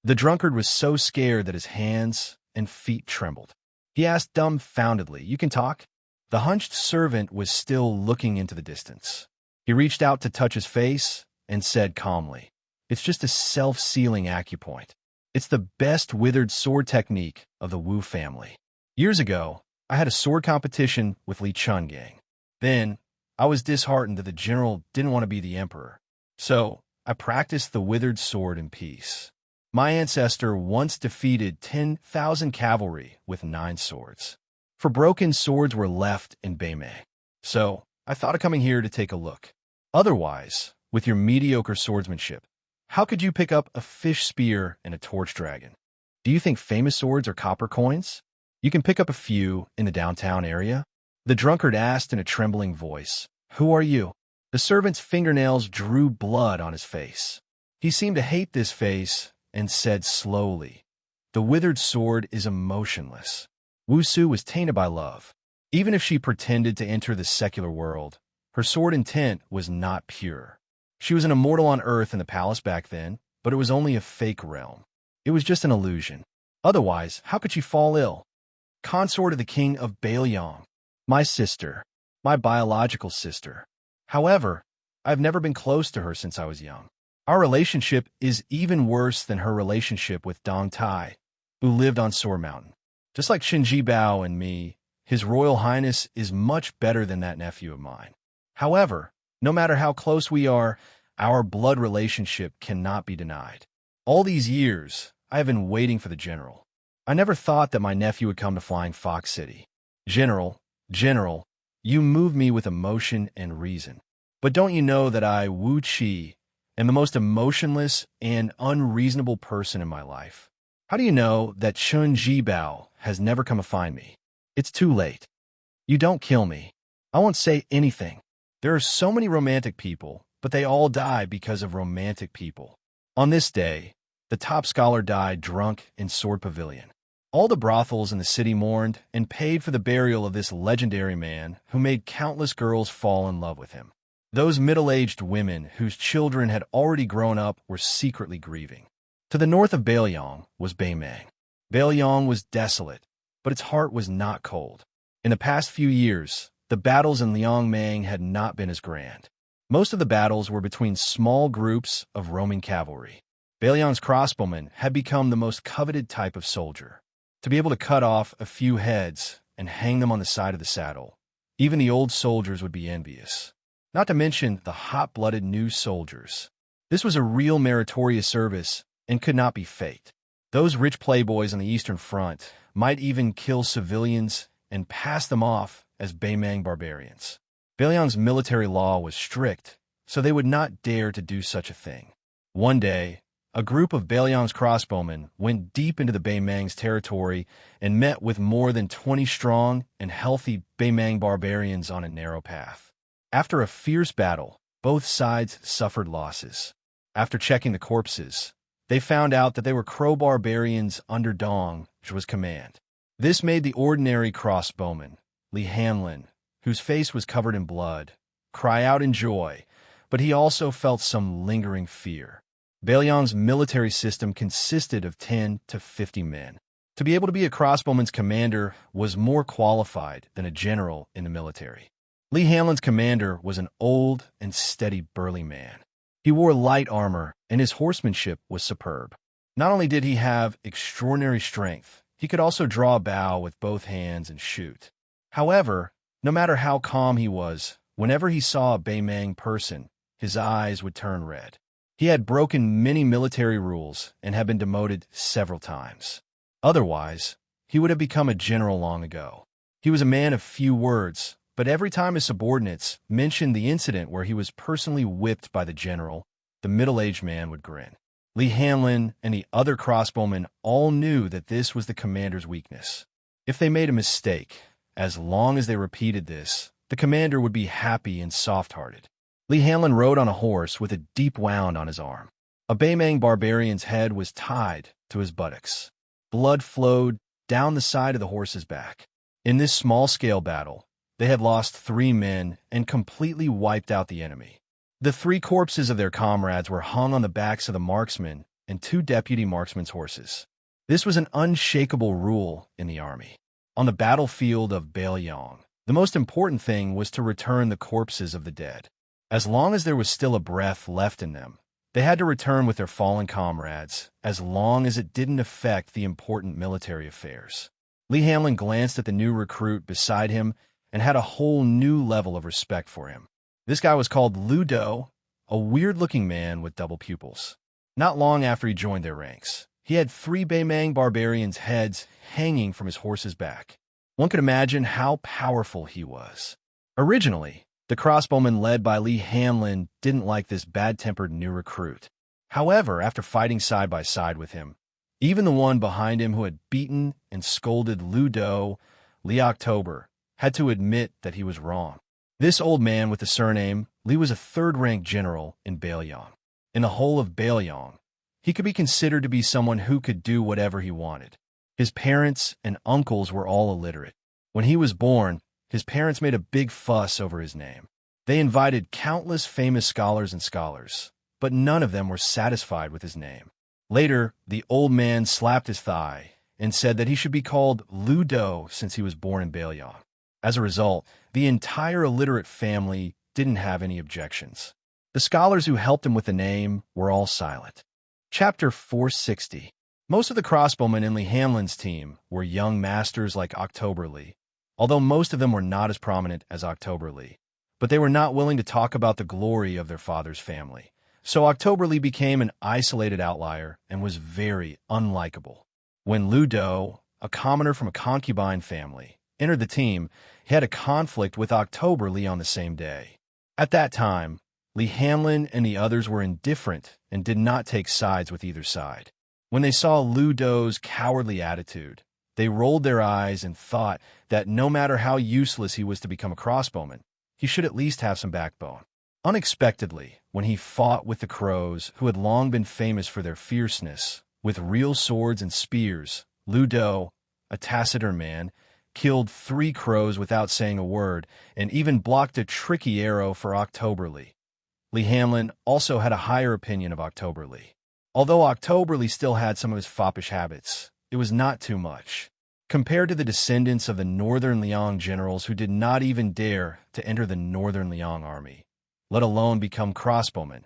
The drunkard was so scared that his hands and feet trembled. He asked dumbfoundedly, "You can talk?" The hunched servant was still looking into the distance. He reached out to touch his face and said calmly, "It's just a self-sealing acupoint. It's the best withered sword technique of the Wu family. Years ago, I had a sword competition with Li Chun Gang. Then, I was disheartened that the general didn't want to be the emperor. So, I practiced the withered sword in peace. My ancestor once defeated 10,000 cavalry with 9 swords. For broken swords were left in Beimei. So, I thought of coming here to take a look. Otherwise, with your mediocre swordsmanship, how could you pick up a fish spear and a torch dragon? Do you think famous swords are copper coins? You can pick up a few in the downtown area." The drunkard asked in a trembling voice, "Who are you?" The servant's fingernails drew blood on his face. He seemed to hate this face and said slowly, "The withered sword is emotionless. Wu Su was tainted by love. Even if she pretended to enter the secular world, her sword intent was not pure. She was an immortal on Earth in the palace back then, but it was only a fake realm. It was just an illusion. Otherwise, how could she fall ill? Consort of the king of Baoyang. My sister. My biological sister. However, I've never been close to her since I was young. Our relationship is even worse than her relationship with Dong Tai, who lived on Soar Mountain. Just like Shinji Bao and me, His Royal Highness is much better than that nephew of mine. However, no matter how close we are, our blood relationship cannot be denied. All these years, I have been waiting for the general. I never thought that my nephew would come to Flying Fox City. General, you move me with emotion and reason. But don't you know that I, Wu Qi, am the most emotionless and unreasonable person in my life? How do you know that Chun Jibao has never come to find me? It's too late. You don't kill me. I won't say anything. There are so many romantic people, but they all die because of romantic people. On this day, the top scholar died drunk in Sword Pavilion. All the brothels in the city mourned and paid for the burial of this legendary man who made countless girls fall in love with him. Those middle-aged women whose children had already grown up were secretly grieving. To the north of Bailiang was Beimang. Bailiang was desolate, but its heart was not cold. In the past few years, the battles in Liangmang had not been as grand. Most of the battles were between small groups of roaming cavalry. Bailiang's crossbowmen had become the most coveted type of soldier. To be able to cut off a few heads and hang them on the side of the saddle, even the old soldiers would be envious. Not to mention the hot-blooded new soldiers. This was a real meritorious service and could not be faked. Those rich playboys on the Eastern Front might even kill civilians and pass them off as Beimang barbarians. Bailiang's military law was strict, so they would not dare to do such a thing. One day, a group of Bailiang's crossbowmen went deep into the Beimang's territory and met with more than 20 strong and healthy Beimang barbarians on a narrow path. After a fierce battle, both sides suffered losses. After checking the corpses, they found out that they were Crow barbarians under Dong Zhu's command. This made the ordinary crossbowman, Li Hanlin, whose face was covered in blood, cry out in joy, but he also felt some lingering fear. Bailiang's military system consisted of 10 to 50 men. To be able to be a crossbowman's commander was more qualified than a general in the military. Li Hanlin's commander was an old and steady burly man. He wore light armor, and his horsemanship was superb. Not only did he have extraordinary strength, he could also draw a bow with both hands and shoot. However, no matter how calm he was, whenever he saw a Beimang person, his eyes would turn red. He had broken many military rules and had been demoted several times. Otherwise, he would have become a general long ago. He was a man of few words, but every time his subordinates mentioned the incident where he was personally whipped by the general, the middle-aged man would grin. Li Hanlin and the other crossbowmen all knew that this was the commander's weakness. If they made a mistake, as long as they repeated this, the commander would be happy and soft-hearted. Li Hanlin rode on a horse with a deep wound on his arm. A Beimang barbarian's head was tied to his buttocks. Blood flowed down the side of the horse's back. In this small-scale battle, they had lost 3 men and completely wiped out the enemy. The 3 corpses of their comrades were hung on the backs of the marksmen and 2 deputy marksmen's horses. This was an unshakable rule in the army. On the battlefield of Bailiang, the most important thing was to return the corpses of the dead. As long as there was still a breath left in them, they had to return with their fallen comrades, as long as it didn't affect the important military affairs. Li Hanlin glanced at the new recruit beside him and had a whole new level of respect for him. This guy was called Lu Do, a weird-looking man with double pupils. Not long after he joined their ranks, he had 3 Beimang barbarians' heads hanging from his horse's back. One could imagine how powerful he was. Originally, the crossbowmen led by Li Hanlin didn't like this bad-tempered new recruit. However, after fighting side by side with him, even the one behind him who had beaten and scolded Lu Do, Li October, had to admit that he was wrong. This old man with the surname, Li, was a 3rd-rank general in Bailiang. In the whole of Bailiang, he could be considered to be someone who could do whatever he wanted. His parents and uncles were all illiterate. When he was born, his parents made a big fuss over his name. They invited countless famous scholars, but none of them were satisfied with his name. Later, the old man slapped his thigh and said that he should be called Lu Do since he was born in Bailiang. As a result, the entire illiterate family didn't have any objections. The scholars who helped him with the name were all silent. Chapter 460. Most of the crossbowmen in Li Hanlin's team were young masters like October Li, although most of them were not as prominent as October Li. But they were not willing to talk about the glory of their father's family. So October Li became an isolated outlier and was very unlikable. When Lu Do, a commoner from a concubine family, entered the team, he had a conflict with October Lee on the same day. At that time, Lee Hanlon and the others were indifferent and did not take sides with either side. When they saw Lu Do's cowardly attitude, they rolled their eyes and thought that no matter how useless he was to become a crossbowman, he should at least have some backbone. Unexpectedly, when he fought with the crows, who had long been famous for their fierceness, with real swords and spears, Lu Do, a taciturn man, killed 3 crows without saying a word and even blocked a tricky arrow for October Lee. Lee Hanlon also had a higher opinion of October Lee. Although October Lee still had some of his foppish habits, it was not too much. Compared to the descendants of the Northern Liang generals who did not even dare to enter the Northern Liang army, let alone become crossbowmen,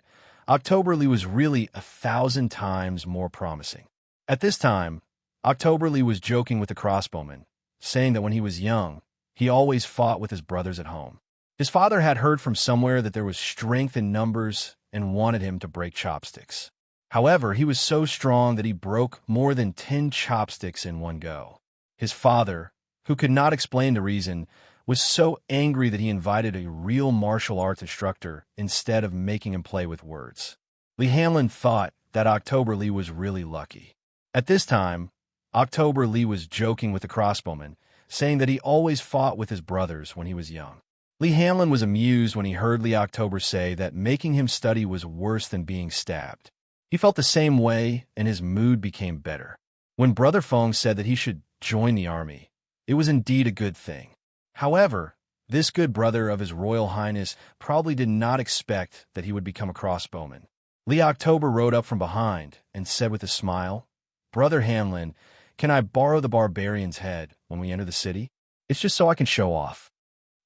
October Lee was really 1,000 times more promising. At this time, October Lee was joking with the crossbowmen, saying that when he was young, he always fought with his brothers at home. His father had heard from somewhere that there was strength in numbers and wanted him to break chopsticks. However, he was so strong that he broke more than 10 chopsticks in one go. His father, who could not explain the reason, was so angry that he invited a real martial arts instructor instead of making him play with words. Lee Hanlon thought that October Lee was really lucky. At this time, October Lee was joking with the crossbowman, saying that he always fought with his brothers when he was young. Lee Hanlon was amused when he heard Lee October say that making him study was worse than being stabbed. He felt the same way, and his mood became better. When Brother Fong said that he should join the army, it was indeed a good thing. However, this good brother of His Royal Highness probably did not expect that he would become a crossbowman. Lee October rode up from behind and said with a smile, "Brother Hanlon, can I borrow the barbarian's head when we enter the city? It's just so I can show off."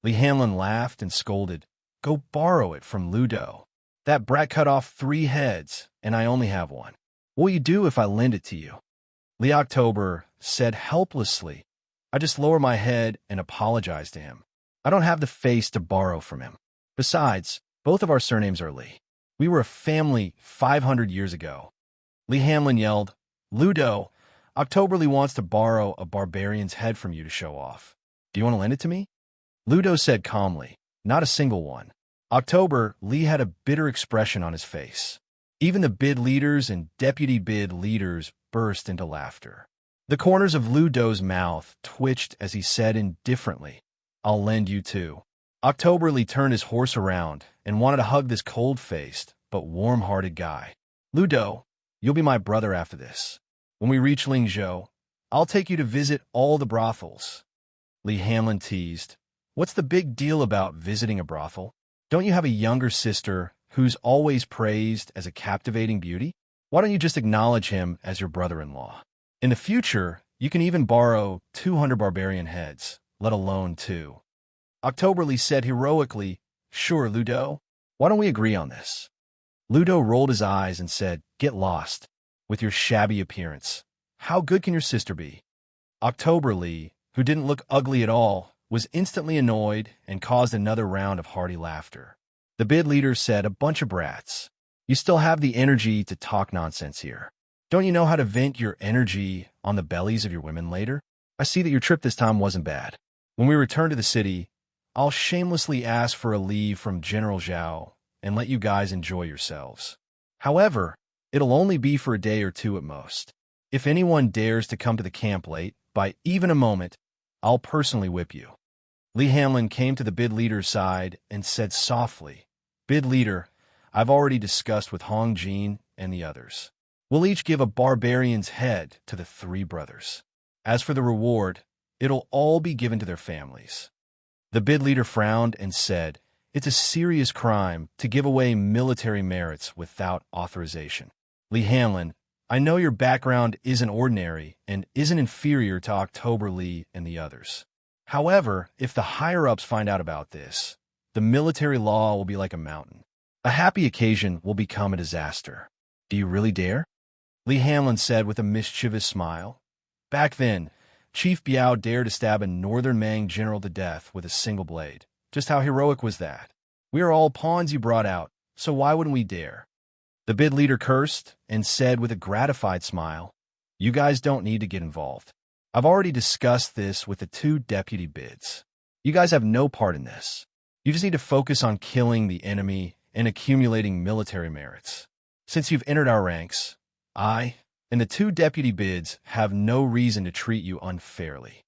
Lee Hanlon laughed and scolded, "Go borrow it from Lu Do. That brat cut off 3 heads, and I only have 1. What will you do if I lend it to you?" Lee October said helplessly, "I just lower my head and apologize to him. I don't have the face to borrow from him. Besides, both of our surnames are Lee. We were a family 500 years ago." Lee Hanlon yelled, "Lu Do, October Lee wants to borrow a barbarian's head from you to show off. Do you want to lend it to me?" Lu Do said calmly, "Not a single one." October Lee had a bitter expression on his face. Even the bid leaders and deputy bid leaders burst into laughter. The corners of Lu Do's mouth twitched as he said indifferently, "I'll lend you too." October Lee turned his horse around and wanted to hug this cold-faced but warm-hearted guy. "Lu Do, you'll be my brother after this. When we reach Lingzhou, I'll take you to visit all the brothels." Lee Hanlon teased, "What's the big deal about visiting a brothel? Don't you have a younger sister who's always praised as a captivating beauty? Why don't you just acknowledge him as your brother-in-law? In the future, you can even borrow 200 barbarian heads, let alone 2. October Lee said heroically, "Sure, Lu Do. Why don't we agree on this?" Lu Do rolled his eyes and said, "Get lost with your shabby appearance. How good can your sister be?" October Lee, who didn't look ugly at all, was instantly annoyed and caused another round of hearty laughter. The bid leader said, "A bunch of brats. You still have the energy to talk nonsense here. Don't you know how to vent your energy on the bellies of your women later? I see that your trip this time wasn't bad. When we return to the city, I'll shamelessly ask for a leave from General Zhao and let you guys enjoy yourselves. However, it'll only be for a day or 2 at most. If anyone dares to come to the camp late, by even a moment, I'll personally whip you." Lee Hanlon came to the bid leader's side and said softly, "Bid leader, I've already discussed with Hong Jin and the others. We'll each give a barbarian's head to the 3 brothers. As for the reward, it'll all be given to their families." The bid leader frowned and said, "It's a serious crime to give away military merits without authorization. Lee Hanlon, I know your background isn't ordinary and isn't inferior to October Lee and the others. However, if the higher-ups find out about this, the military law will be like a mountain. A happy occasion will become a disaster. Do you really dare?" Lee Hanlon said with a mischievous smile. "Back then, Chief Biao dared to stab a Northern Mang general to death with a single blade. Just how heroic was that? We are all pawns you brought out, so why wouldn't we dare?" The bid leader cursed and said with a gratified smile, You guys don't need to get involved. I've already discussed this with the 2 deputy bids. You guys have no part in this. You just need to focus on killing the enemy and accumulating military merits. Since you've entered our ranks, I and the 2 deputy bids have no reason to treat you unfairly.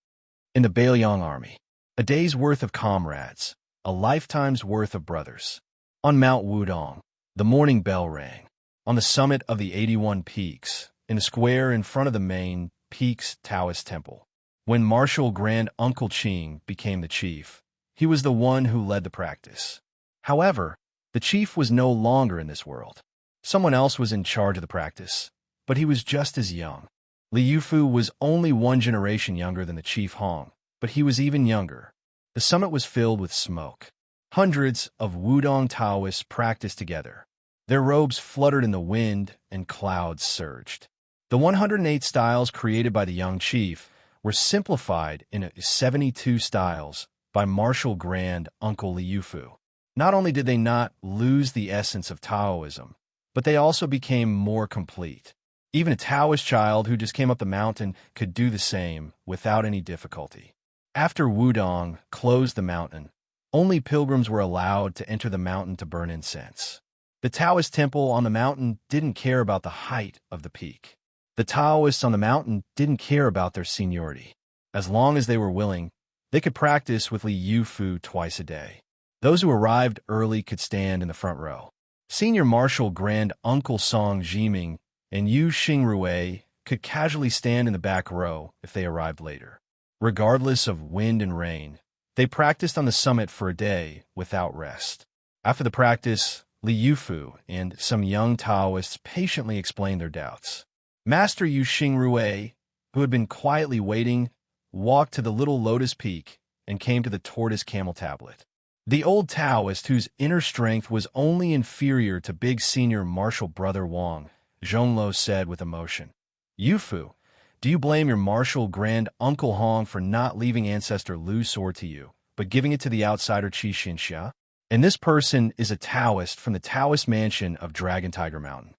In the Bailiang army, a day's worth of comrades, a lifetime's worth of brothers. On Mount Wudong, the morning bell rang. On the summit of the 81 peaks, in the square in front of the main Peaks Taoist Temple. When Marshal Grand Uncle Qing became the chief, he was the one who led the practice. However, the chief was no longer in this world. Someone else was in charge of the practice, but he was just as young. Li Yufu was only 1 generation younger than the Chief Hong, but he was even younger. The summit was filled with smoke. Hundreds of Wudong Taoists practiced together. Their robes fluttered in the wind and clouds surged. The 108 styles created by the young chief were simplified into 72 styles by Marshal Grand Uncle Li Yufu. Not only did they not lose the essence of Taoism, but they also became more complete. Even a Taoist child who just came up the mountain could do the same without any difficulty. After Wudong closed the mountain, only pilgrims were allowed to enter the mountain to burn incense. The Taoist temple on the mountain didn't care about the height of the peak. The Taoists on the mountain didn't care about their seniority. As long as they were willing, they could practice with Li Yufu twice a day. Those who arrived early could stand in the front row. Senior Marshal Grand Uncle Song Jiming and Yu Xingrui could casually stand in the back row if they arrived later. Regardless of wind and rain, they practiced on the summit for a day without rest. After the practice, Li Yufu and some young Taoists patiently explained their doubts. Master Yu Xingrui, who had been quietly waiting, walked to the little lotus peak and came to the tortoise camel tablet. The old Taoist, whose inner strength was only inferior to big senior Marshal Brother Wang, Zhonglo said with emotion, "Yufu, do you blame your Marshal Grand Uncle Hong for not leaving Ancestor Lu's sword to you, but giving it to the outsider Qi Xinxia? And this person is a Taoist from the Taoist mansion of Dragon Tiger Mountain."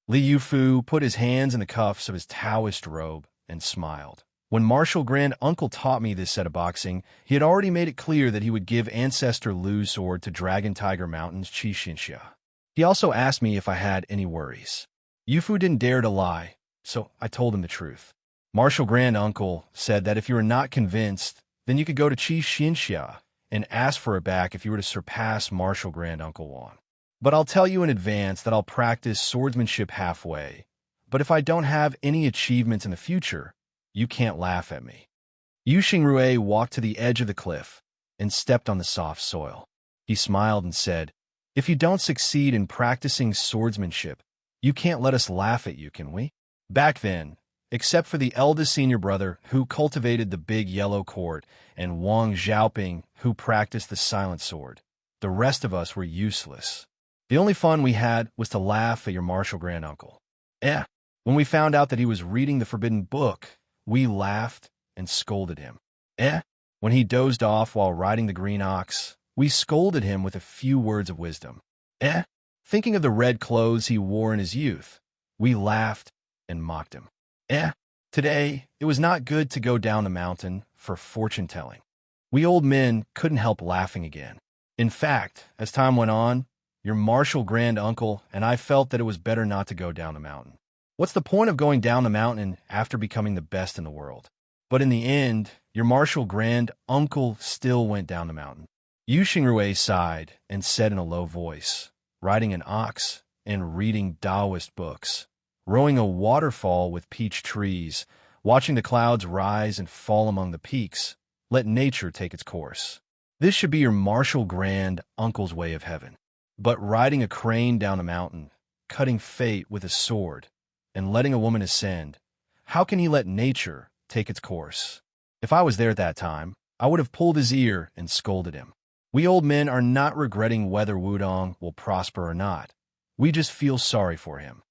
Li Yufu put his hands in the cuffs of his Taoist robe and smiled. When Marshal Grand Uncle taught me this set of boxing, he had already made it clear that he would give Ancestor Lu's sword to Dragon Tiger Mountain's Qi Xinxia. He also asked me if I had any worries. Yufu didn't dare to lie, so I told him the truth. Marshal Grand Uncle said that if you were not convinced, then you could go to Qi Xinxia and ask for it back if you were to surpass Marshal Grand Uncle Wang. But I'll tell you in advance that I'll practice swordsmanship halfway. But if I don't have any achievements in the future, you can't laugh at me. Yu Xingrui walked to the edge of the cliff and stepped on the soft soil. He smiled and said, "If you don't succeed in practicing swordsmanship, you can't let us laugh at you, can we?" Back then, except for the eldest senior brother who cultivated the big yellow court and Wang Xiaoping who practiced the silent sword, the rest of us were useless. The only fun we had was to laugh at your Marshal Grand Uncle. When we found out that he was reading the forbidden book, we laughed and scolded him. When he dozed off while riding the green ox, we scolded him with a few words of wisdom. Thinking of the red clothes he wore in his youth, we laughed and mocked him. Today, it was not good to go down the mountain for fortune-telling. We old men couldn't help laughing again. In fact, as time went on, your Marshal Grand Uncle and I felt that it was better not to go down the mountain. What's the point of going down the mountain after becoming the best in the world? But in the end, your Marshal Grand Uncle still went down the mountain. Yu Xingrui sighed and said in a low voice, "Riding an ox and reading Taoist books, rowing a waterfall with peach trees, watching the clouds rise and fall among the peaks, let nature take its course. This should be your Marshal Grand Uncle's way of heaven. But riding a crane down a mountain, cutting fate with a sword, and letting a woman ascend, how can he let nature take its course?" If I was there at that time, I would have pulled his ear and scolded him. We old men are not regretting whether Wudong will prosper or not. We just feel sorry for him.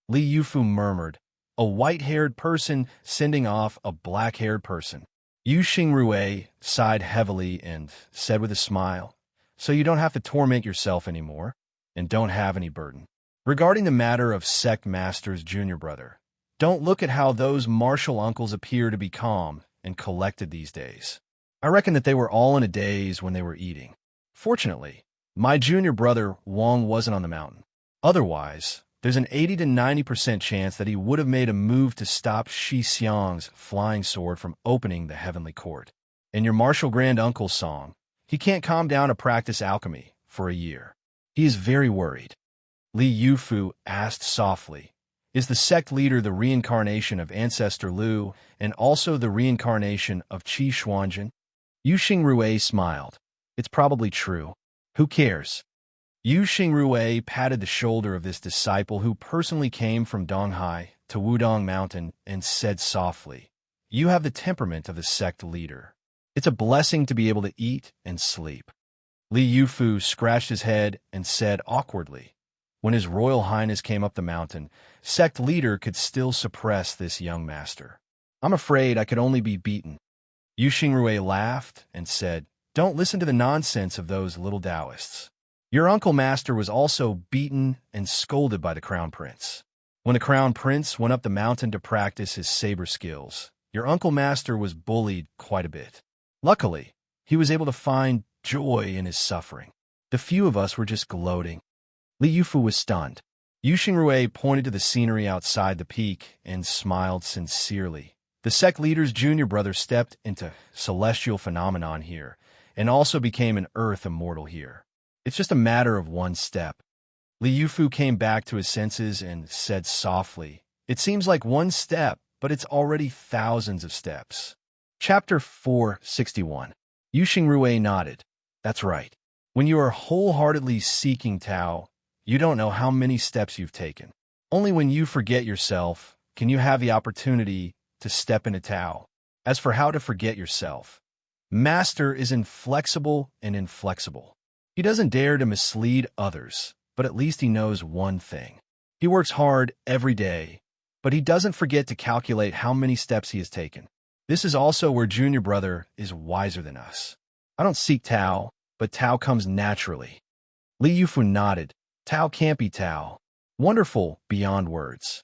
Li Yufu murmured, "A white-haired person sending off a black-haired person." Yu Xingrui sighed heavily and said with a smile, "So you don't have to torment yourself anymore, and don't have any burden." Regarding the matter of Sect Master's junior brother, Don't look at how those martial uncles appear to be calm and collected these days. I reckon that they were all in a daze when they were eating. Fortunately, my junior brother Wang wasn't on the mountain. Otherwise, there's an 80 to 90% chance that he would have made a move to stop Shi Xiang's flying sword from opening the heavenly court. In your martial grand uncle's song, he can't calm down to practice alchemy for a year. He is very worried. Li Yufu asked softly, "Is the sect leader the reincarnation of Ancestor Lu and also the reincarnation of Qi Xuanjun?" Yu Xingrui smiled. "It's probably true. Who cares?" Yu Xingrui patted the shoulder of this disciple who personally came from Donghai to Wudong Mountain and said softly, "You have the temperament of the sect leader. It's a blessing to be able to eat and sleep." Li Yufu scratched his head and said awkwardly, "When His Royal Highness came up the mountain, sect leader could still suppress this young master. I'm afraid I could only be beaten." Yu Xingrui laughed and said, "Don't listen to the nonsense of those little Taoists. Your uncle master was also beaten and scolded by the crown prince. When the crown prince went up the mountain to practice his saber skills, your uncle master was bullied quite a bit. Luckily, he was able to find joy in his suffering. The few of us were just gloating." Li Yufu was stunned. Yu Xingrui pointed to the scenery outside the peak and smiled sincerely. The sect leader's junior brother stepped into celestial phenomenon here and also became an earth immortal here. It's just a matter of one step. Li Yufu came back to his senses and said softly, "It seems like one step, but it's already thousands of steps." Chapter 461. Yu Xingrui nodded. "That's right. When you are wholeheartedly seeking Tao, you don't know how many steps you've taken. Only when you forget yourself can you have the opportunity to step into Tao. As for how to forget yourself, Master is inflexible and inflexible. He doesn't dare to mislead others, but at least he knows one thing. He works hard every day, but he doesn't forget to calculate how many steps he has taken. This is also where junior brother is wiser than us. I don't seek Tao, but Tao comes naturally." Li Yufu nodded. "Tao can't be Tao. Wonderful beyond words."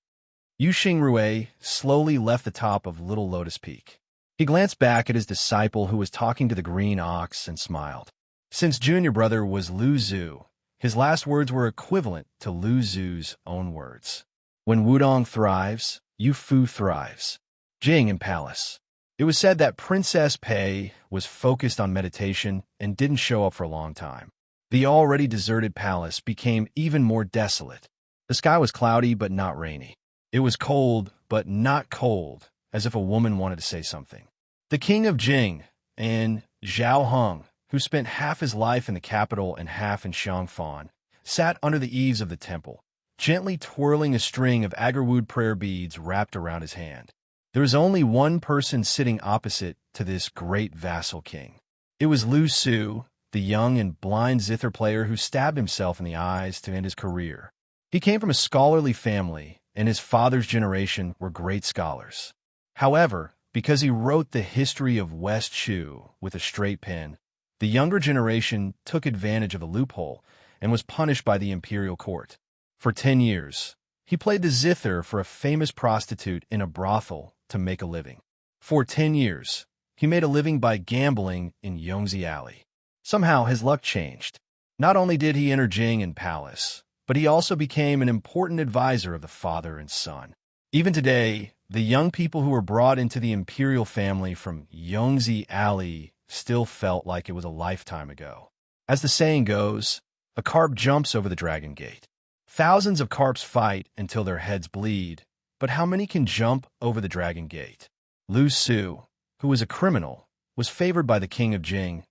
Yu Xingrui slowly left the top of Little Lotus Peak. He glanced back at his disciple who was talking to the green ox and smiled. Since junior brother was Lu Zhu, his last words were equivalent to Lu Zhu's own words. When Wudong thrives, Yu Fu thrives. Jing in palace. It was said that Princess Pei was focused on meditation and didn't show up for a long time. The already deserted palace became even more desolate. The sky was cloudy but not rainy. It was cold but not cold, as if a woman wanted to say something. The king of Jing and Zhao Heng, who spent half his life in the capital and half in Xiangfan, sat under the eaves of the temple, gently twirling a string of agarwood prayer beads wrapped around his hand. There was only one person sitting opposite to this great vassal king. It was Lu Su, the young and blind zither player who stabbed himself in the eyes to end his career. He came from a scholarly family, and his father's generation were great scholars. However, because he wrote the history of West Chu with a straight pen, the younger generation took advantage of a loophole and was punished by the imperial court. For 10 years, he played the zither for a famous prostitute in a brothel to make a living. For 10 years, he made a living by gambling in Yongzi Alley. Somehow his luck changed. Not only did he enter Jing and Palace, but he also became an important advisor of the father and son. Even today, the young people who were brought into the imperial family from Yongzi Alley still felt like it was a lifetime ago. As the saying goes, a carp jumps over the dragon gate. Thousands of carps fight until their heads bleed, but how many can jump over the dragon gate? Lu Su, who was a criminal, was favored by the king of Jing,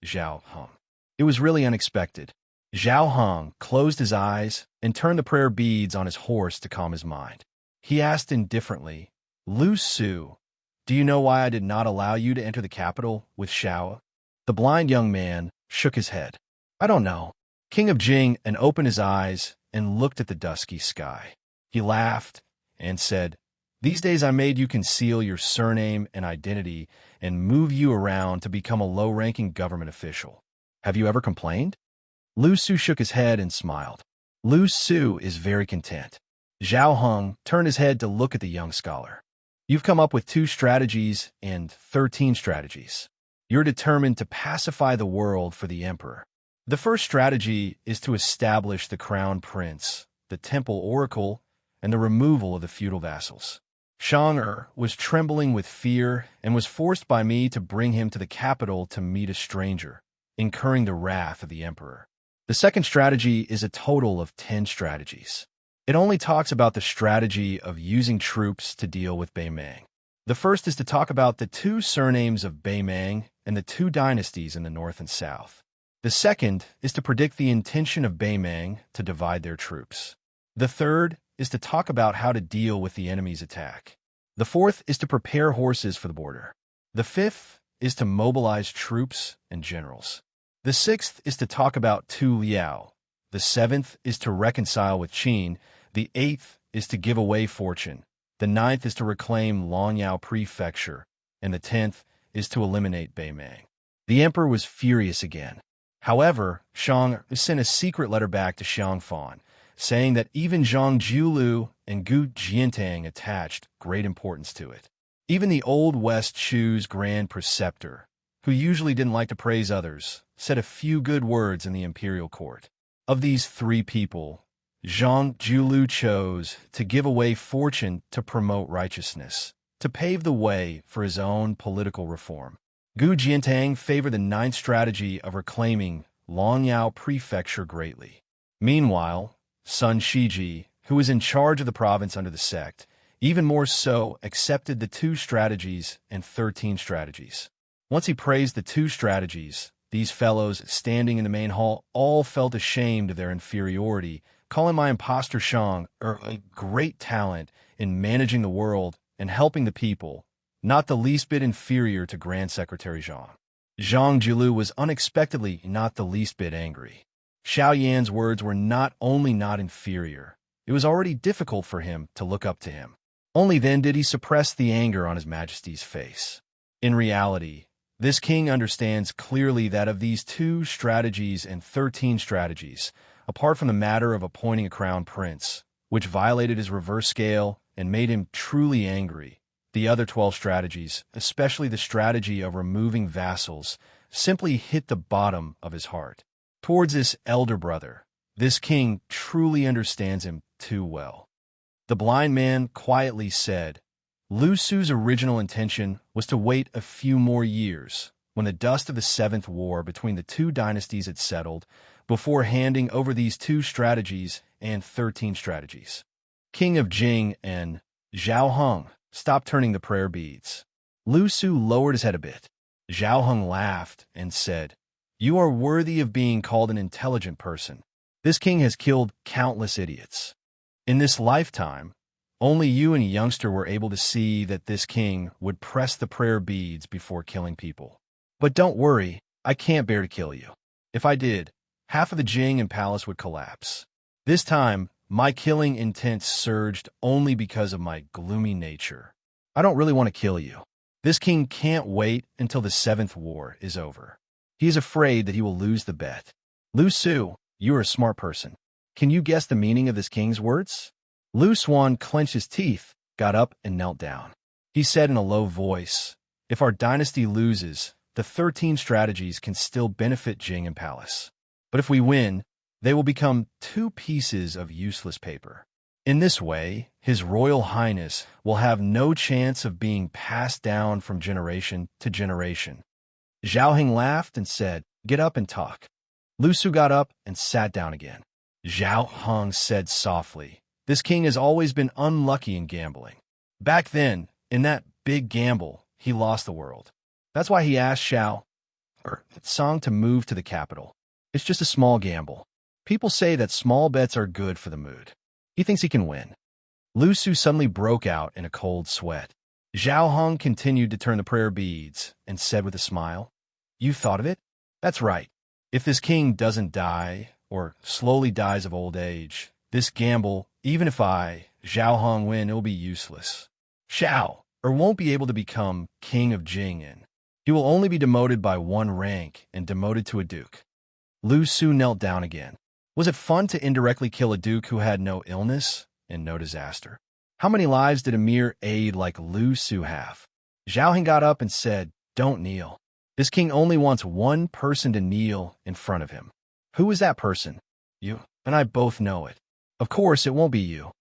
Zhao Heng. It was really unexpected. Zhao Heng closed his eyes and turned the prayer beads on his horse to calm his mind. He asked indifferently, "Lu Su, do you know why I did not allow you to enter the capital with Shao?" The blind young man shook his head. "I don't know." King of Jing and opened his eyes and looked at the dusky sky. He laughed and said, "These days I made you conceal your surname and identity and move you around to become a low-ranking government official. Have you ever complained?" Lu Su shook his head and smiled. Lu Su is very content. Zhao Heng turned his head to look at the young scholar. You've come up with 2 strategies and 13 strategies. You're determined to pacify the world for the emperor. The first strategy is to establish the crown prince, the temple oracle, and the removal of the feudal vassals. Shang was trembling with fear and was forced by me to bring him to the capital to meet a stranger, incurring the wrath of the emperor. The second strategy is a total of 10 strategies. It only talks about the strategy of using troops to deal with Beimang. The first is to talk about the 2 surnames of Beimang and the 2 dynasties in the north and south. The second is to predict the intention of Beimang to divide their troops. The third is to talk about how to deal with the enemy's attack. The fourth is to prepare horses for the border. The fifth is to mobilize troops and generals. The sixth is to talk about Tu Liao. The seventh is to reconcile with Qin. The eighth is to give away fortune. The ninth is to reclaim Longyao Prefecture. And the 10th is to eliminate Beimang. The emperor was furious again. However, Shang sent a secret letter back to Xiangfan, saying that even Zhang Jiulu and Gu Jiantang attached great importance to it. Even the Old West Chu's Grand Preceptor, who usually didn't like to praise others, said a few good words in the imperial court. Of these 3 people, Zhang Jiulu chose to give away fortune to promote righteousness, to pave the way for his own political reform. Gu Jiantang favored the 9th strategy of reclaiming Longyao Prefecture greatly. Meanwhile, Sun Shiji, who was in charge of the province under the sect, even more so accepted the 2 strategies and 13 strategies. Once he praised the 2 strategies, these fellows standing in the main hall all felt ashamed of their inferiority, calling my impostor Shang a great talent in managing the world and helping the people, not the least bit inferior to Grand Secretary Zhang. Zhang Jiulu was unexpectedly not the least bit angry. Xiao Yan's words were not only not inferior, it was already difficult for him to look up to him. Only then did he suppress the anger on His Majesty's face. In reality, this king understands clearly that of these 2 strategies and 13 strategies, apart from the matter of appointing a crown prince, which violated his reverse scale and made him truly angry, the other 12 strategies, especially the strategy of removing vassals, simply hit the bottom of his heart. Towards this elder brother, this king truly understands him too well. The blind man quietly said, Lu Su's original intention was to wait a few more years, when the dust of the 7th war between the 2 dynasties had settled, before handing over these 2 strategies and 13 strategies. King of Jing and Zhao Heng stopped turning the prayer beads. Lu Su lowered his head a bit. Zhao Heng laughed and said, You are worthy of being called an intelligent person. This king has killed countless idiots. In this lifetime, only you and a youngster were able to see that this king would press the prayer beads before killing people. But don't worry, I can't bear to kill you. If I did, half of the Jing and palace would collapse. This time, my killing intent surged only because of my gloomy nature. I don't really want to kill you. This king can't wait until the 7th war is over. He is afraid that he will lose the bet. Lu Su, you are a smart person. Can you guess the meaning of this king's words? Lu Suan clenched his teeth, got up, and knelt down. He said in a low voice, If our dynasty loses, the 13 strategies can still benefit Jing and palace. But if we win, they will become 2 pieces of useless paper. In this way, His Royal Highness will have no chance of being passed down from generation to generation. Zhao Heng laughed and said, Get up and talk. Lu Su got up and sat down again. Zhao Heng said softly, This king has always been unlucky in gambling. Back then, in that big gamble, he lost the world. That's why he asked Tsang to move to the capital. It's just a small gamble. People say that small bets are good for the mood. He thinks he can win. Lu Su suddenly broke out in a cold sweat. Zhao Heng continued to turn the prayer beads and said with a smile, You thought of it? That's right. If this king doesn't die, or slowly dies of old age, this gamble, even if Zhao Heng, win, it will be useless. Won't be able to become king of Jing'an. He will only be demoted by 1 rank and demoted to a duke. Lu Su knelt down again. Was it fun to indirectly kill a duke who had no illness and no disaster. How many lives did a mere aide like Lu Su have? Zhao Heng got up and said, "Don't kneel. This king only wants one person to kneel in front of him. Who is that person? You and I both know it. Of course, it won't be you."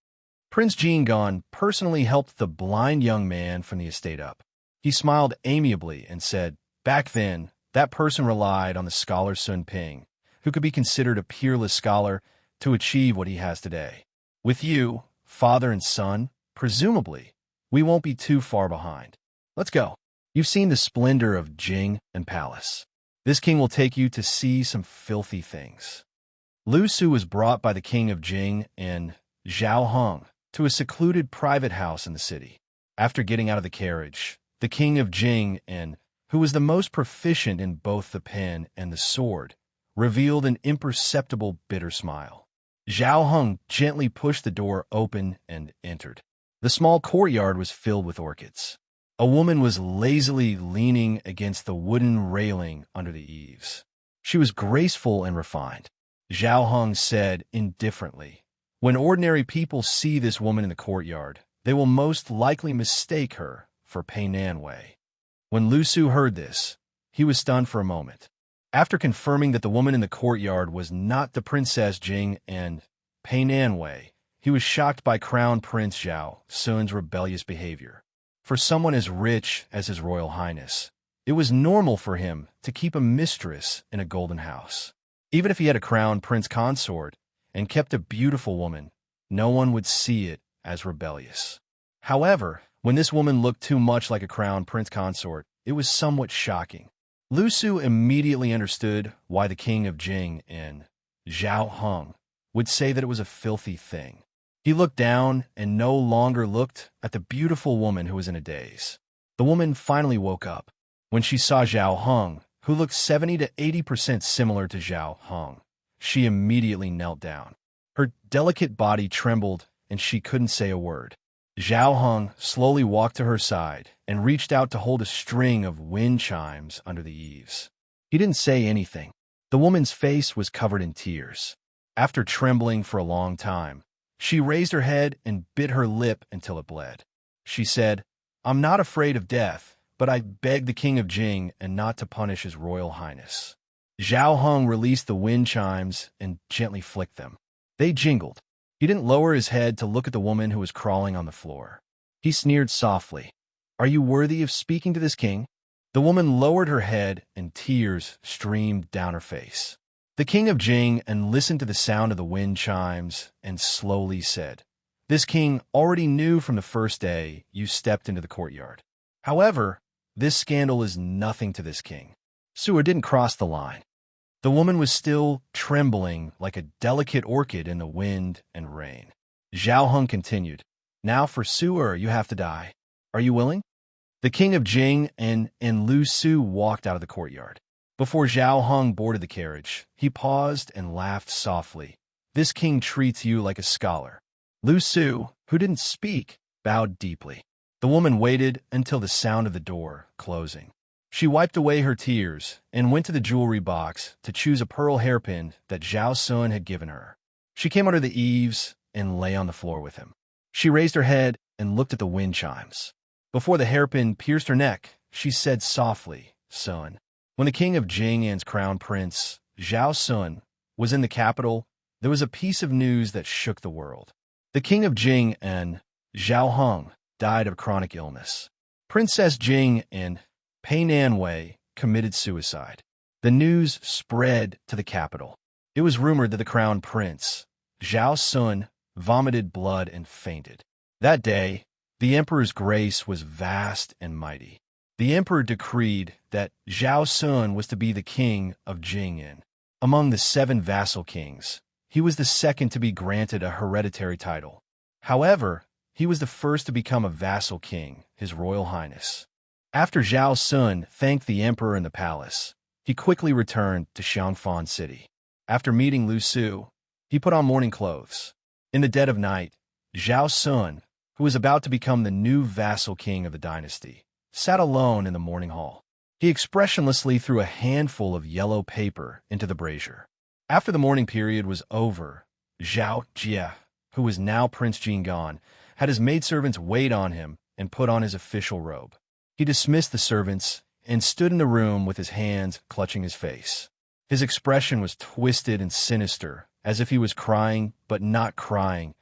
Prince Jingon personally helped the blind young man from the estate up. He smiled amiably and said, "Back then, that person relied on the scholar Sun Ping, who could be considered a peerless scholar, to achieve what he has today. With you, father and son, presumably, we won't be too far behind. Let's go. You've seen the splendor of Jing and Palace. This king will take you to see some filthy things." Lu Su was brought by the king of Jing and Zhao Heng to a secluded private house in the city. After getting out of the carriage, the king of Jing and, who was the most proficient in both the pen and the sword, revealed an imperceptible bitter smile. Zhao Heng gently pushed the door open and entered. The small courtyard was filled with orchids. A woman was lazily leaning against the wooden railing under the eaves. She was graceful and refined. Zhao Heng said indifferently, "When ordinary people see this woman in the courtyard, they will most likely mistake her for Pei Nanwei." When Lu Su heard this, he was stunned for a moment. After confirming that the woman in the courtyard was not the Princess Jing and Pei Nanwei, he was shocked by Crown Prince Zhao Sun's rebellious behavior. For someone as rich as His Royal Highness, it was normal for him to keep a mistress in a golden house. Even if he had a crown prince consort and kept a beautiful woman, no one would see it as rebellious. However, when this woman looked too much like a crown prince consort, it was somewhat shocking. Lu Su immediately understood why the king of Jing and Zhao Heng would say that it was a filthy thing. He looked down and no longer looked at the beautiful woman who was in a daze. The woman finally woke up. When she saw Zhao Heng, who looked 70 to 80% similar to Zhao Heng, she immediately knelt down. Her delicate body trembled and she couldn't say a word. Zhao Heng slowly walked to her side and reached out to hold a string of wind chimes under the eaves. He didn't say anything. The woman's face was covered in tears. After trembling for a long time, she raised her head and bit her lip until it bled. She said, "I'm not afraid of death, but I beg the king of Jing and not to punish His Royal Highness." Zhao Heng released the wind chimes and gently flicked them. They jingled. He didn't lower his head to look at the woman who was crawling on the floor. He sneered softly, "Are you worthy of speaking to this king?" The woman lowered her head and tears streamed down her face. The king of Jing and listened to the sound of the wind chimes and slowly said, "This king already knew from the first day you stepped into the courtyard. However, this scandal is nothing to this king. Su'er didn't cross the line." The woman was still trembling like a delicate orchid in the wind and rain. Zhao Heng continued, "Now for Su'er you have to die. Are you willing?" The king of Jing and Lu Su walked out of the courtyard. Before Zhao Heng boarded the carriage, he paused and laughed softly. "This king treats you like a scholar." Lu Su, who didn't speak, bowed deeply. The woman waited until the sound of the door closing. She wiped away her tears and went to the jewelry box to choose a pearl hairpin that Zhao Sun had given her. She came under the eaves and lay on the floor with him. She raised her head and looked at the wind chimes. Before the hairpin pierced her neck, she said softly, "Son." When the king of Jing and's crown prince, Zhao Sun, was in the capital, there was a piece of news that shook the world. The king of Jing and Zhao Heng died of chronic illness. Princess Jing and Pei Nanwei committed suicide. The news spread to the capital. It was rumored that the crown prince, Zhao Sun, vomited blood and fainted. That day, the emperor's grace was vast and mighty. The emperor decreed that Zhao Sun was to be the king of Jing'an. Among the 7 vassal kings, he was the second to be granted a hereditary title. However, he was the first to become a vassal king, His Royal Highness. After Zhao Sun thanked the emperor in the palace, he quickly returned to Xiangfan City. After meeting Lu Su, he put on mourning clothes. In the dead of night, Zhao Sun, who was about to become the new vassal king of the dynasty, sat alone in the morning hall. He expressionlessly threw a handful of yellow paper into the brazier. After the mourning period was over, Zhao Jie, who was now Prince Jingan, had his maidservants wait on him and put on his official robe. He dismissed the servants and stood in the room with his hands clutching his face. His expression was twisted and sinister, as if he was crying but not crying,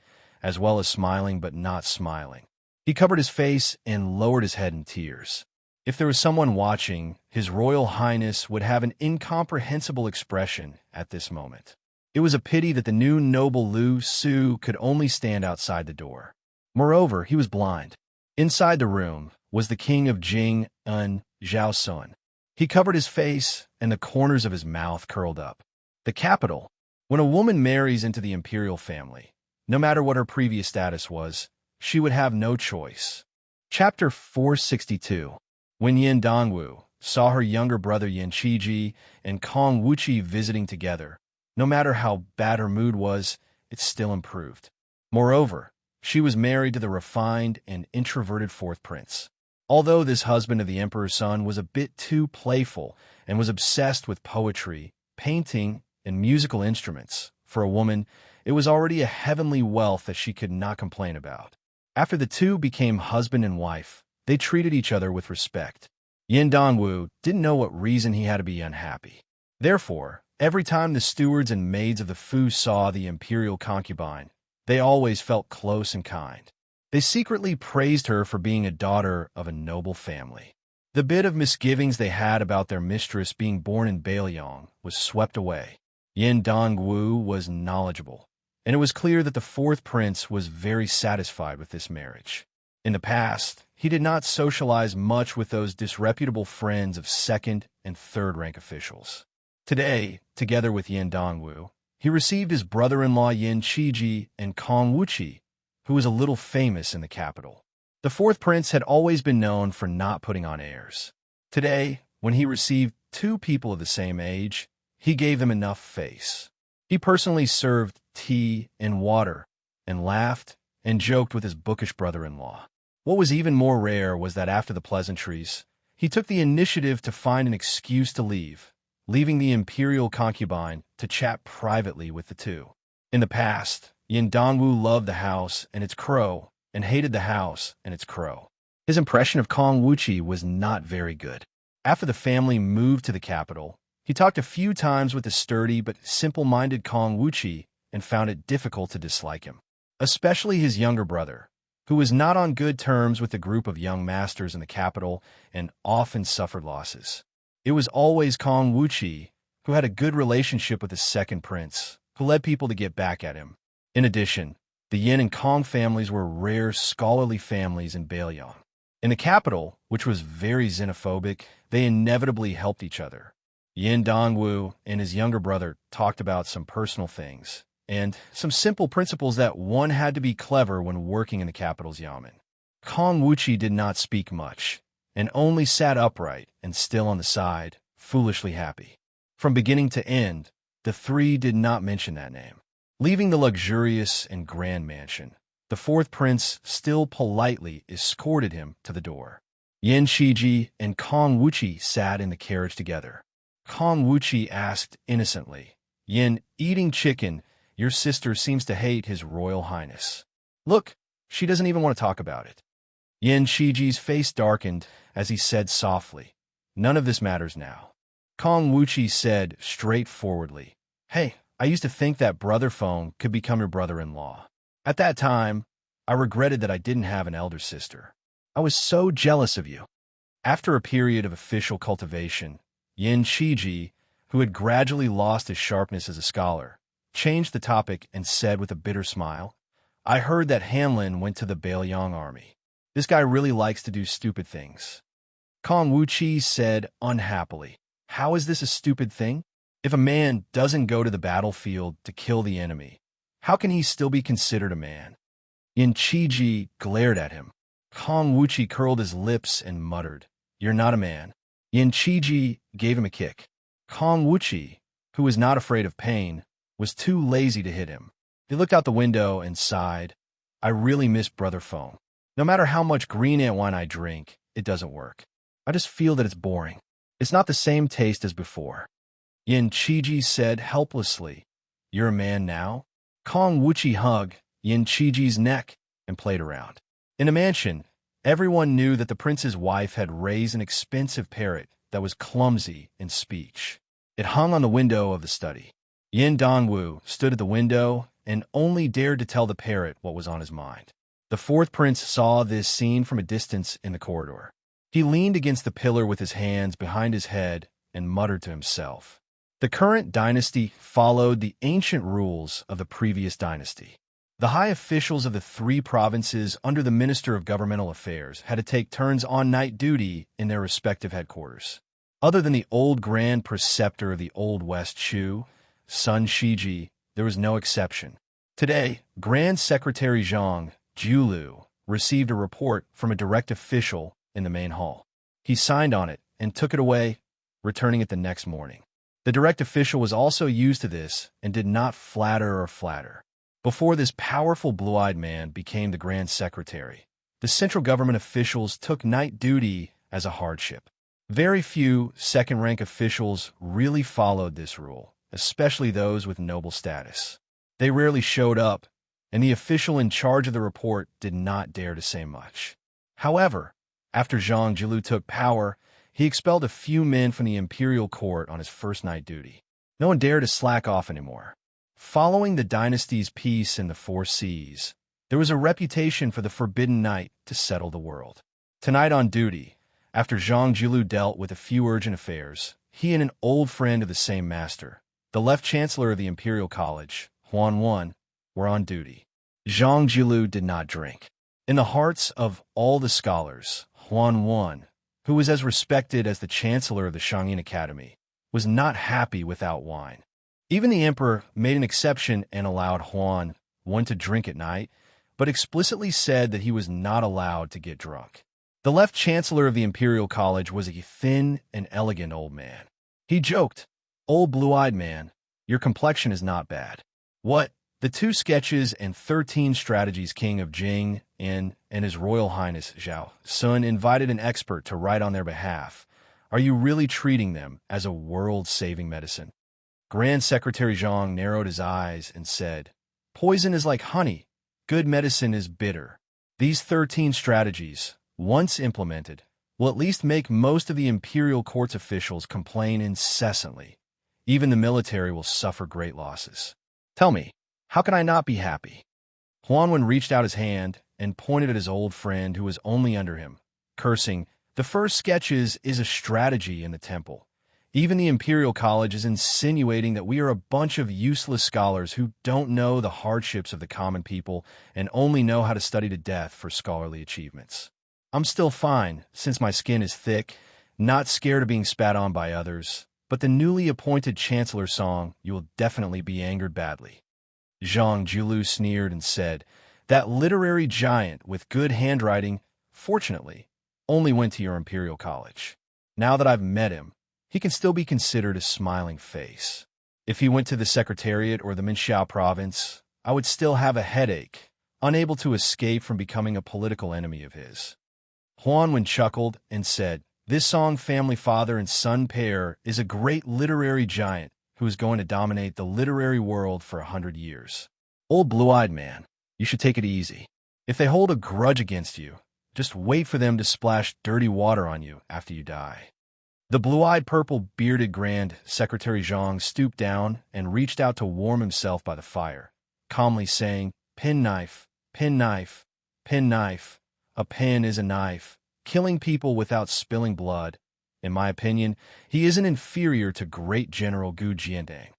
as well as smiling but not smiling. He covered his face and lowered his head in tears. If there was someone watching, His Royal Highness would have an incomprehensible expression at this moment. It was a pity that the new noble Lu Su could only stand outside the door. Moreover, he was blind. Inside the room was the king of Jing Un, Zhao Sun. He covered his face, and the corners of his mouth curled up. The capital. When a woman marries into the imperial family, no matter what her previous status was, she would have no choice. Chapter 462. When Yin Dongwu saw her younger brother Yin Qiji and Kong Wuqi visiting together, no matter how bad her mood was, it still improved. Moreover, she was married to the refined and introverted fourth prince. Although this husband of the emperor's son was a bit too playful and was obsessed with poetry, painting, and musical instruments, for a woman, it was already a heavenly wealth that she could not complain about. After the two became husband and wife, they treated each other with respect. Yin Dongwu didn't know what reason he had to be unhappy. Therefore, every time the stewards and maids of the Fu saw the imperial concubine, they always felt close and kind. They secretly praised her for being a daughter of a noble family. The bit of misgivings they had about their mistress being born in Bailiang was swept away. Yin Dongwu was knowledgeable, and it was clear that the fourth prince was very satisfied with this marriage. In the past, he did not socialize much with those disreputable friends of second and third-rank officials. Today, together with Yin Dongwu, he received his brother-in-law Yin Qiji and Kong Wuqi, who was a little famous in the capital. The fourth prince had always been known for not putting on airs. Today, when he received two people of the same age, he gave them enough face. He personally served tea and water, and laughed and joked with his bookish brother-in-law. What was even more rare was that after the pleasantries, he took the initiative to find an excuse to leave, leaving the imperial concubine to chat privately with the two. In the past, Yin Dongwu loved the house and its crow, and hated the house and its crow. His impression of Kong Wuqi was not very good. After the family moved to the capital, he talked a few times with the sturdy but simple-minded Kong Wuqi and found it difficult to dislike him. Especially his younger brother, who was not on good terms with the group of young masters in the capital and often suffered losses. It was always Kong Wuqi, who had a good relationship with the second prince, who led people to get back at him. In addition, the Yin and Kong families were rare scholarly families in Bailiang. In the capital, which was very xenophobic, they inevitably helped each other. Yin Dongwu and his younger brother talked about some personal things, and some simple principles that one had to be clever when working in the capital's yamen. Kong Wuqi did not speak much, and only sat upright and still on the side, foolishly happy. From beginning to end, the three did not mention that name. Leaving the luxurious and grand mansion, the fourth prince still politely escorted him to the door. Yin Qiji and Kong Wuqi sat in the carriage together. Kong Wuqi asked innocently, "Yin, eating chicken, your sister seems to hate His Royal Highness. Look, she doesn't even want to talk about it." Yin Qiji's face darkened as he said softly, "None of this matters now." Kong Wuqi said straightforwardly, "Hey, I used to think that brother phone could become your brother-in-law. At that time, I regretted that I didn't have an elder sister. I was so jealous of you." After a period of official cultivation, Yin Qiji, who had gradually lost his sharpness as a scholar, changed the topic and said with a bitter smile, "I heard that Hanlin went to the Bailiang army. This guy really likes to do stupid things." Kong Wuqi said unhappily, "How is this a stupid thing? If a man doesn't go to the battlefield to kill the enemy, how can he still be considered a man?" Yin Qiji glared at him. Kong Wuqi curled his lips and muttered, "You're not a man." Yin Qiji gave him a kick. Kong Wuqi, who was not afraid of pain, was too lazy to hit him. He looked out the window and sighed, "I really miss Brother Phone. No matter how much green ant wine I drink, it doesn't work. I just feel that it's boring. It's not the same taste as before." Yin Qiji said helplessly, "You're a man now?" Kong Wuqi hugged Yin Qiji's neck and played around. In a mansion, everyone knew that the prince's wife had raised an expensive parrot that was clumsy in speech. It hung on the window of the study. Yin Dongwu stood at the window and only dared to tell the parrot what was on his mind. The fourth prince saw this scene from a distance in the corridor. He leaned against the pillar with his hands behind his head and muttered to himself. The current dynasty followed the ancient rules of the previous dynasty. The high officials of the three provinces under the Minister of Governmental Affairs had to take turns on night duty in their respective headquarters. Other than the old Grand Preceptor of the Old West Shu, Sun Shiji, there was no exception. Today, Grand Secretary Zhang Julu received a report from a direct official in the main hall. He signed on it and took it away, returning it the next morning. The direct official was also used to this and did not flatter or flatter. Before this powerful blue-eyed man became the Grand Secretary, the central government officials took night duty as a hardship. Very few second-rank officials really followed this rule, especially those with noble status. They rarely showed up, and the official in charge of the report did not dare to say much. However, after Zhang Jilu took power, he expelled a few men from the imperial court on his first night duty. No one dared to slack off anymore. Following the dynasty's peace in the Four Seas, there was a reputation for the forbidden night to settle the world. Tonight on duty, after Zhang Jilu dealt with a few urgent affairs, he and an old friend of the same master, the left chancellor of the Imperial College, Huan Wan, were on duty. Zhang Jilu did not drink. In the hearts of all the scholars, Huan Wan, who was as respected as the chancellor of the Shangyin Academy, was not happy without wine. Even the emperor made an exception and allowed Huan Wan to drink at night, but explicitly said that he was not allowed to get drunk. The left chancellor of the Imperial College was a thin and elegant old man. He joked, "Old blue-eyed man, your complexion is not bad." What? The 2 sketches and 13 strategies King of Jing and His Royal Highness Zhao Sun invited an expert to write on their behalf. Are you really treating them as a world-saving medicine? Grand Secretary Zhang narrowed his eyes and said, "Poison is like honey. Good medicine is bitter." These 13 strategies, once implemented, will at least make most of the imperial court's officials complain incessantly. Even the military will suffer great losses. Tell me, how can I not be happy? Huan Wan reached out his hand and pointed at his old friend who was only under him, cursing, "The first sketches is a strategy in the temple. Even the Imperial College is insinuating that we are a bunch of useless scholars who don't know the hardships of the common people and only know how to study to death for scholarly achievements. I'm still fine, since my skin is thick, not scared of being spat on by others, but the newly appointed Chancellor Song, you will definitely be angered badly." Zhang Jilu sneered and said, "That literary giant with good handwriting, fortunately, only went to your Imperial College. Now that I've met him, he can still be considered a smiling face. If he went to the Secretariat or the Minxiao province, I would still have a headache, unable to escape from becoming a political enemy of his." Huan Wan chuckled and said, "This Song family father and son pair is a great literary giant who is going to dominate the literary world for 100 years. Old blue-eyed man, you should take it easy. If they hold a grudge against you, just wait for them to splash dirty water on you after you die." The blue-eyed purple-bearded Grand Secretary Zhang stooped down and reached out to warm himself by the fire, calmly saying, "Penknife, penknife, penknife. A pen is a knife, killing people without spilling blood. In my opinion, he isn't inferior to great General Gu Jiandang."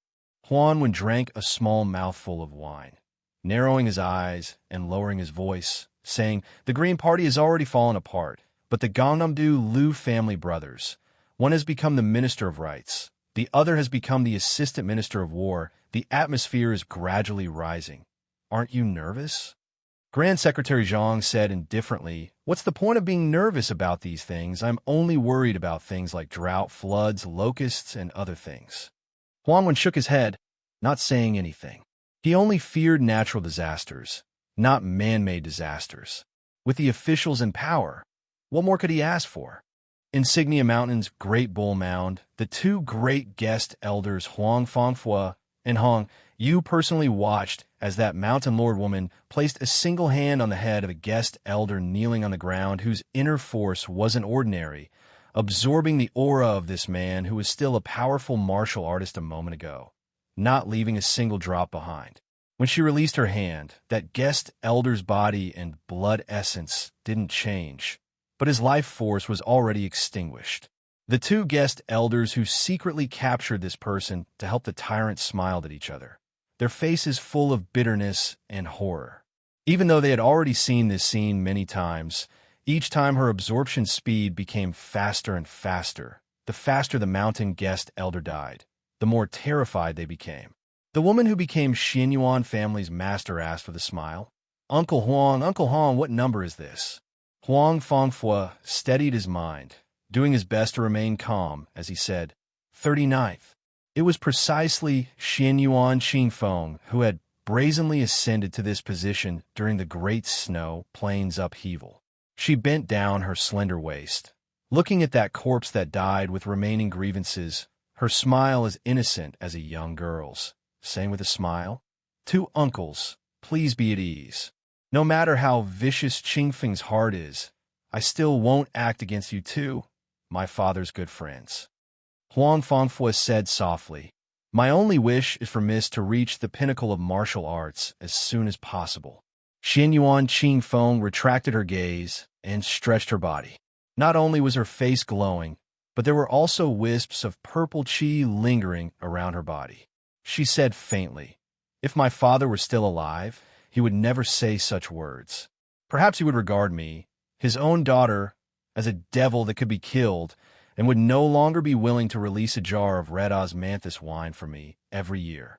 Huan Wan drank a small mouthful of wine, narrowing his eyes and lowering his voice, saying, "The Green Party has already fallen apart, but the Gangnam-do Liu family brothers, one has become the Minister of Rights, the other has become the Assistant Minister of War. The atmosphere is gradually rising. Aren't you nervous?" Grand Secretary Zhang said indifferently, "What's the point of being nervous about these things? I'm only worried about things like drought, floods, locusts, and other things." Huan Wan shook his head, not saying anything. He only feared natural disasters, not man-made disasters. With the officials in power, what more could he ask for? Insignia Mountain's Great Bull Mound, the 2 great guest elders Huang Fangfua and Hong You personally watched as that mountain lord woman placed a single hand on the head of a guest elder kneeling on the ground whose inner force wasn't ordinary, absorbing the aura of this man who was still a powerful martial artist a moment ago, not leaving a single drop behind. When she released her hand, that guest elder's body and blood essence didn't change, but his life force was already extinguished. The two guest elders who secretly captured this person to help the tyrant smiled at each other, their faces full of bitterness and horror. Even though they had already seen this scene many times, each time her absorption speed became faster and faster. The faster the mountain guest elder died, the more terrified they became. The woman who became Xianyuan family's master asked with a smile, Uncle Huang, what number is this? Huang Fangfua steadied his mind, doing his best to remain calm as he said, 39th. It was precisely Xianyuan Qingfeng who had brazenly ascended to this position during the Great Snow Plains upheaval. She bent down her slender waist, looking at that corpse that died with remaining grievances, her smile as innocent as a young girl's, saying with a smile, Two uncles, please be at ease. No matter how vicious Qingfeng's heart is, I still won't act against you two, my father's good friends. Huang Fangfua said softly, My only wish is for Miss to reach the pinnacle of martial arts as soon as possible. Xianyuan Qingfeng retracted her gaze and stretched her body. Not only was her face glowing, but there were also wisps of purple qi lingering around her body. She said faintly, If my father were still alive, he would never say such words. Perhaps he would regard me, his own daughter, as a devil that could be killed, and would no longer be willing to release a jar of red osmanthus wine for me every year.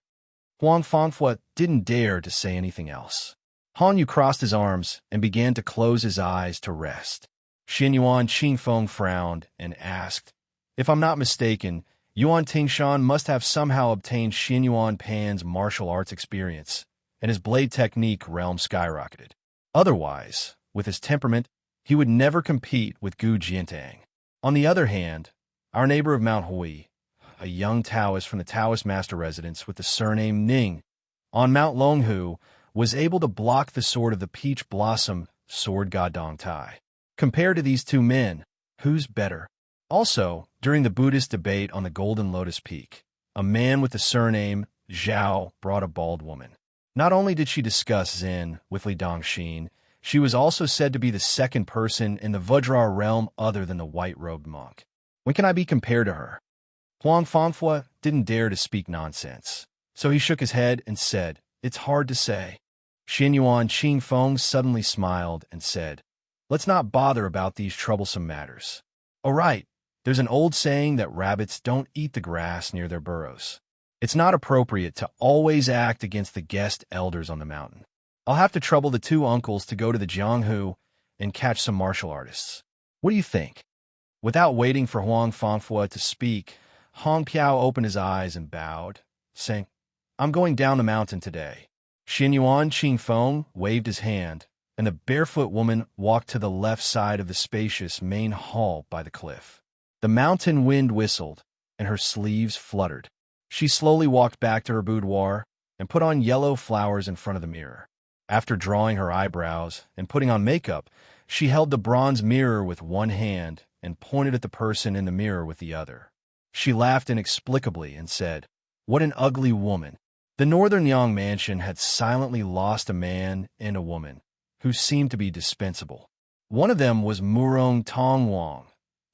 Huang Fangfua didn't dare to say anything else. Han Yu crossed his arms and began to close his eyes to rest. Xianyuan Qingfeng frowned and asked, If I'm not mistaken, Yuan Tingshan must have somehow obtained Xianyuan Pan's martial arts experience, and his blade technique realm skyrocketed. Otherwise, with his temperament, he would never compete with Gu Jiantang. On the other hand, our neighbor of Mount Hui, a young Taoist from the Taoist master residence with the surname Ning, on Mount Longhu, was able to block the sword of the peach blossom sword god Dong Tai. Compared to these two men, who's better? Also, during the Buddhist debate on the Golden Lotus Peak, a man with the surname Zhao brought a bald woman. Not only did she discuss Zen with Li Dongxin, she was also said to be the second person in the Vajra realm other than the white-robed monk. When can I be compared to her? Huang Fangfua didn't dare to speak nonsense, so he shook his head and said, It's hard to say. Xianyuan Qingfeng suddenly smiled and said, Let's not bother about these troublesome matters. All right, there's an old saying that rabbits don't eat the grass near their burrows. It's not appropriate to always act against the guest elders on the mountain. I'll have to trouble the two uncles to go to the Jianghu and catch some martial artists. What do you think? Without waiting for Huang Fangfua to speak, Hong Piao opened his eyes and bowed, saying, I'm going down the mountain today. Xianyuan Qingfeng waved his hand, and the barefoot woman walked to the left side of the spacious main hall by the cliff. The mountain wind whistled, and her sleeves fluttered. She slowly walked back to her boudoir and put on yellow flowers in front of the mirror. After drawing her eyebrows and putting on makeup, she held the bronze mirror with one hand and pointed at the person in the mirror with the other. She laughed inexplicably and said, What an ugly woman. The Northern Yang mansion had silently lost a man and a woman who seemed to be dispensable. One of them was Murong Tongwang,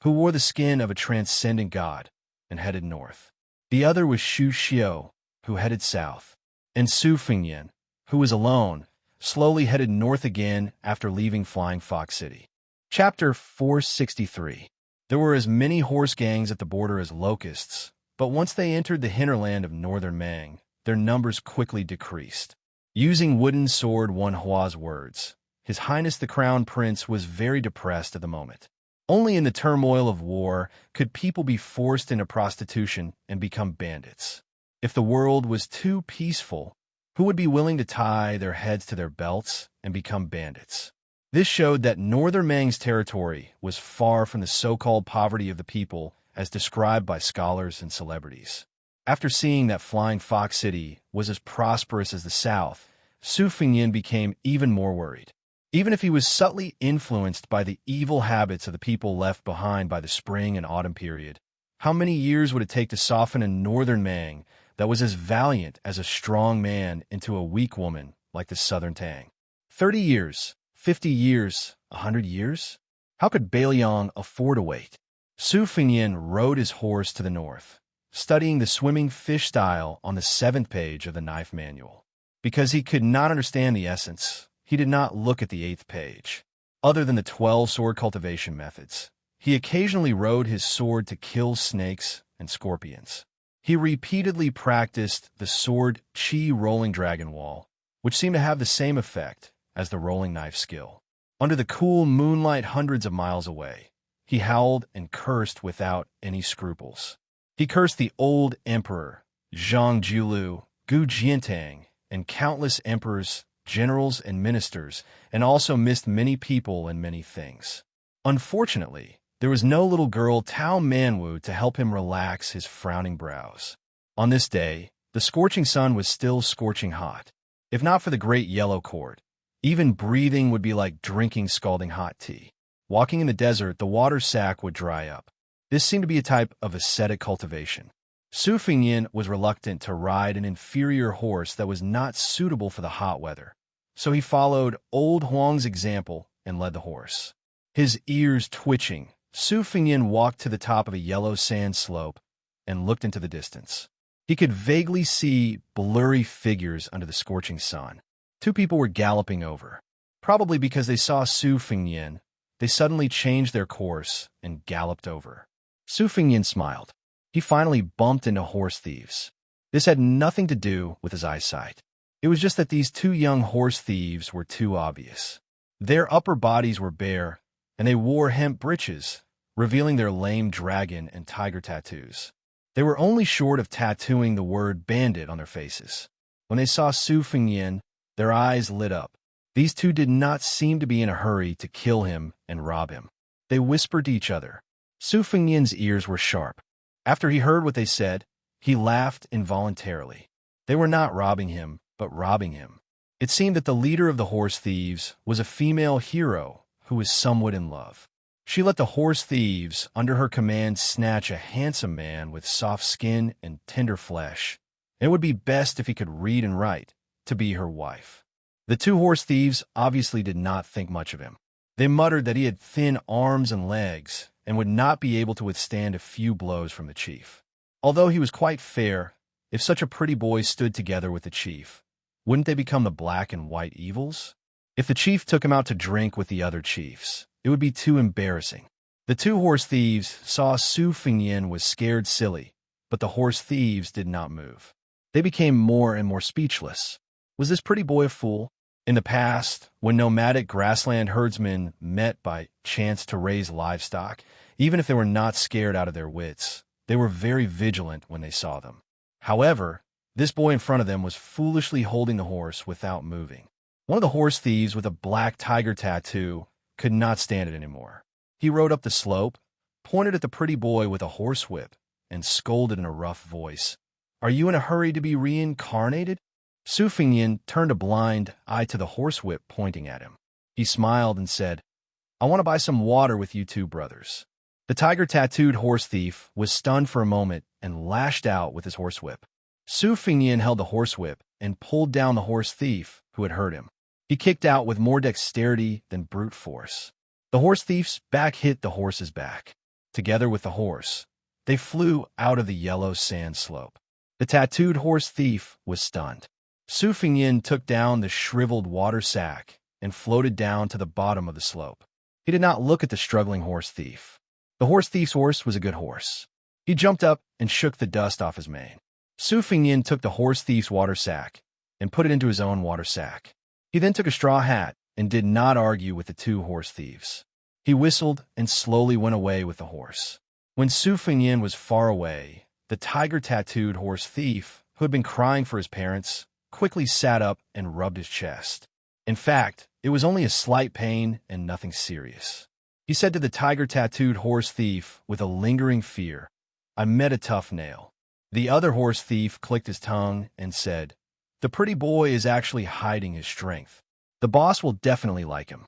who wore the skin of a transcendent god and headed north. The other was Xu Xiao, who headed south, and Su Fengyan, who was alone, slowly headed north again after leaving Flying Fox City. Chapter 463. There were as many horse gangs at the border as locusts, but once they entered the hinterland of northern Mang, their numbers quickly decreased. Using wooden sword one Hua's words, His Highness the Crown Prince was very depressed at the moment. Only in the turmoil of war could people be forced into prostitution and become bandits. If the world was too peaceful, who would be willing to tie their heads to their belts and become bandits? This showed that Northern Mang's territory was far from the so-called poverty of the people as described by scholars and celebrities. After seeing that Flying Fox City was as prosperous as the South, Su Fengyin became even more worried. Even if he was subtly influenced by the evil habits of the people left behind by the spring and autumn period, how many years would it take to soften a northern Mang that was as valiant as a strong man into a weak woman like the southern Tang? 30 years, 50 years, 100 years? How could Bailiang afford to wait? Su Fengyin rode his horse to the north, studying the swimming fish style on the 7th page of the knife manual. Because he could not understand the essence, he did not look at the 8th page. Other than the 12 sword cultivation methods, he occasionally rode his sword to kill snakes and scorpions. He repeatedly practiced the sword Qi rolling dragon wall, which seemed to have the same effect as the rolling knife skill. Under the cool moonlight hundreds of miles away, he howled and cursed without any scruples. He cursed the old emperor, Zhang Jiulu, Gu Jiantang, and countless emperors, generals, and ministers, and also missed many people and many things. Unfortunately, there was no little girl Tao Manwu to help him relax his frowning brows. On this day, the scorching sun was still scorching hot. If not for the great yellow cord, even breathing would be like drinking scalding hot tea. Walking in the desert, the water sac would dry up. This seemed to be a type of ascetic cultivation. Su Fengyin was reluctant to ride an inferior horse that was not suitable for the hot weather, so he followed old Huang's example and led the horse. His ears twitching, Su Fengyin walked to the top of a yellow sand slope and looked into the distance. He could vaguely see blurry figures under the scorching sun. 2 people were galloping over. Probably because they saw Su Fengyin, they suddenly changed their course and galloped over. Su Fengyin smiled. He finally bumped into horse thieves. This had nothing to do with his eyesight. It was just that these 2 young horse thieves were too obvious. Their upper bodies were bare, and they wore hemp breeches, revealing their lame dragon and tiger tattoos. They were only short of tattooing the word bandit on their faces. When they saw Su Fengyin, their eyes lit up. These 2 did not seem to be in a hurry to kill him and rob him. They whispered to each other. Su Fengyin's ears were sharp. After he heard what they said, he laughed involuntarily. They were not robbing him, but robbing him. It seemed that the leader of the horse thieves was a female hero who was somewhat in love. She let the horse thieves under her command snatch a handsome man with soft skin and tender flesh. It would be best if he could read and write to be her wife. The 2 horse thieves obviously did not think much of him. They muttered that he had thin arms and legs and would not be able to withstand a few blows from the chief. Although he was quite fair, if such a pretty boy stood together with the chief, wouldn't they become the black and white evils? If the chief took him out to drink with the other chiefs, it would be too embarrassing. The 2 horse thieves saw Su Fengyin was scared silly, but the horse thieves did not move. They became more and more speechless. Was this pretty boy a fool? In the past, when nomadic grassland herdsmen met by chance to raise livestock, even if they were not scared out of their wits, they were very vigilant when they saw them. However, this boy in front of them was foolishly holding the horse without moving. One of the horse thieves with a black tiger tattoo could not stand it anymore. He rode up the slope, pointed at the pretty boy with a horsewhip, and scolded in a rough voice. "Are you in a hurry to be reincarnated?" Su Fengyin turned a blind eye to the horsewhip pointing at him. He smiled and said, "I want to buy some water with you 2 brothers." The tiger-tattooed horse thief was stunned for a moment and lashed out with his horsewhip. Su Fengyin held the horsewhip and pulled down the horse thief who had hurt him. He kicked out with more dexterity than brute force. The horse thief's back hit the horse's back. Together with the horse, they flew out of the yellow sand slope. The tattooed horse thief was stunned. Su Fengyin took down the shriveled water sack and floated down to the bottom of the slope. He did not look at the struggling horse thief. The horse thief's horse was a good horse. He jumped up and shook the dust off his mane. Su Fengyin took the horse thief's water sack and put it into his own water sack. He then took a straw hat and did not argue with the 2 horse thieves. He whistled and slowly went away with the horse. When Su Fengyin was far away, the tiger-tattooed horse thief, who had been crying for his parents, quickly sat up and rubbed his chest. In fact, it was only a slight pain and nothing serious. He said to the tiger-tattooed horse thief with a lingering fear, "I met a tough nail. The other horse thief clicked his tongue and said, "The pretty boy is actually hiding his strength. The boss will definitely like him."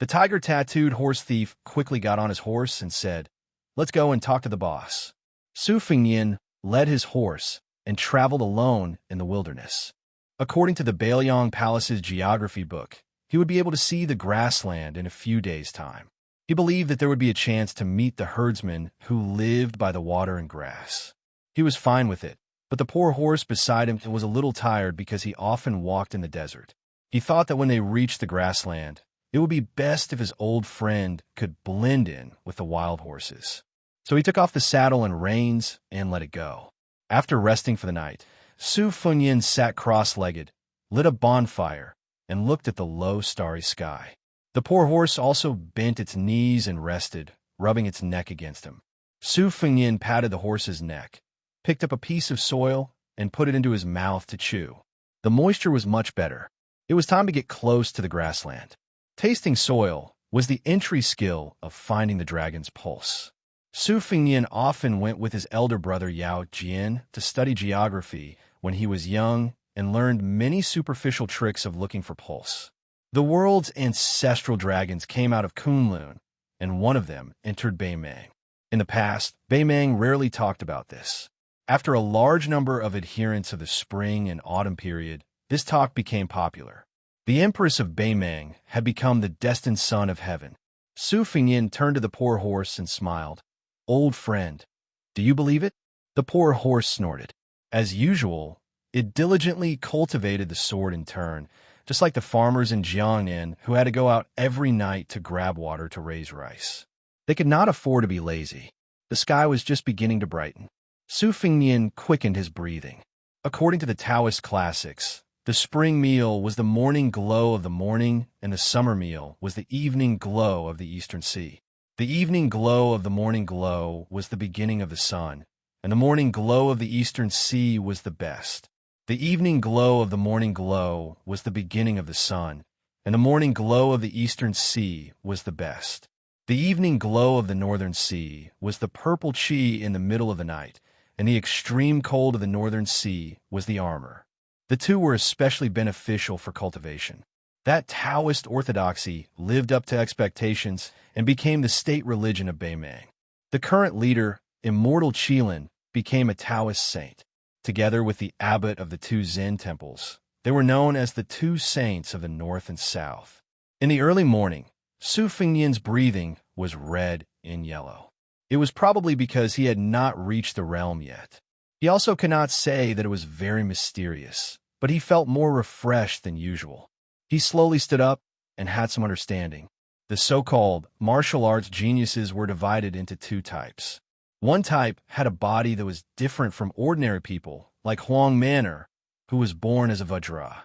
The tiger-tattooed horse thief quickly got on his horse and said, "Let's go and talk to the boss." Su Fengnian led his horse and traveled alone in the wilderness. According to the Bailiang Palace's geography book, he would be able to see the grassland in a few days' time. He believed that there would be a chance to meet the herdsmen who lived by the water and grass. He was fine with it, but the poor horse beside him was a little tired because he often walked in the desert. He thought that when they reached the grassland, it would be best if his old friend could blend in with the wild horses. So he took off the saddle and reins and let it go. After resting for the night, Su Fengnian sat cross-legged, lit a bonfire, and looked at the low, starry sky. The poor horse also bent its knees and rested, rubbing its neck against him. Su Fengnian patted the horse's neck, picked up a piece of soil, and put it into his mouth to chew. The moisture was much better. It was time to get close to the grassland. Tasting soil was the entry skill of finding the dragon's pulse. Su Fengnian often went with his elder brother Yao Jian to study geography when he was young and learned many superficial tricks of looking for pulse. The world's ancestral dragons came out of Kunlun, and one of them entered Beimang. In the past, Beimang rarely talked about this. After a large number of adherents of the spring and autumn period, this talk became popular. The Empress of Beimang had become the destined son of heaven. Su Fengnian turned to the poor horse and smiled. "Old friend, do you believe it?" The poor horse snorted. As usual, it diligently cultivated the sword in turn, just like the farmers in Jiangnan who had to go out every night to grab water to raise rice. They could not afford to be lazy. The sky was just beginning to brighten. Su Fengnian quickened his breathing. According to the Taoist classics, the spring meal was the morning glow of the morning, and the summer meal was the evening glow of the eastern sea. The evening glow of the morning glow was the beginning of the sun, and the morning glow of the eastern sea was the best. The evening glow of the morning glow was the beginning of the sun, and the morning glow of the eastern sea was the best. The evening glow of the northern sea was the purple chi in the middle of the night, and the extreme cold of the northern sea was the armor. The two were especially beneficial for cultivation. That Taoist orthodoxy lived up to expectations and became the state religion of Beimang. The current leader, Immortal Qilin, became a Taoist saint. Together with the abbot of the two Zen temples, they were known as the two saints of the north and south. In the early morning, Su Fengnian's breathing was red and yellow. It was probably because he had not reached the realm yet. He also cannot say that it was very mysterious, but he felt more refreshed than usual. He slowly stood up and had some understanding. The so-called martial arts geniuses were divided into two types. One type had a body that was different from ordinary people, like Huang Manor, who was born as a Vajra.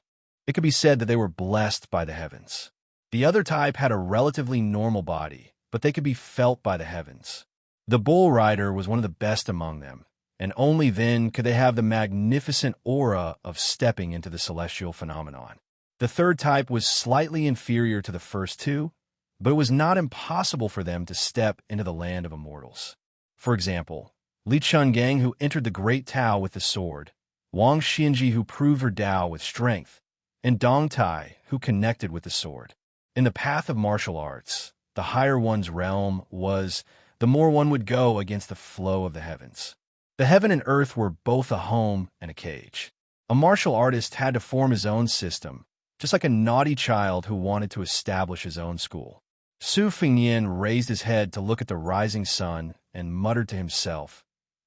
It could be said that they were blessed by the heavens. The other type had a relatively normal body, but they could be felt by the heavens. The bull rider was one of the best among them, and only then could they have the magnificent aura of stepping into the celestial phenomenon. The third type was slightly inferior to the first two, but it was not impossible for them to step into the land of immortals. For example, Li Chungang, who entered the Great Tao with the sword, Wang Xinji, who proved her Tao with strength, and Dong Tai, who connected with the sword. In the path of martial arts, the higher one's realm was, the more one would go against the flow of the heavens. The heaven and earth were both a home and a cage. A martial artist had to form his own system, just like a naughty child who wanted to establish his own school. Su Fengnian raised his head to look at the rising sun and muttered to himself,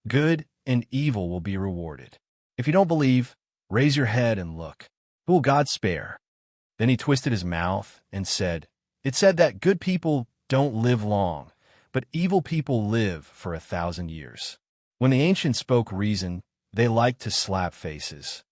"Good and evil will be rewarded. If you don't believe, raise your head and look. Who will God spare?" Then he twisted his mouth and said, "It's said that good people don't live long, but evil people live for 1,000 years." When the ancients spoke reason, they liked to slap faces.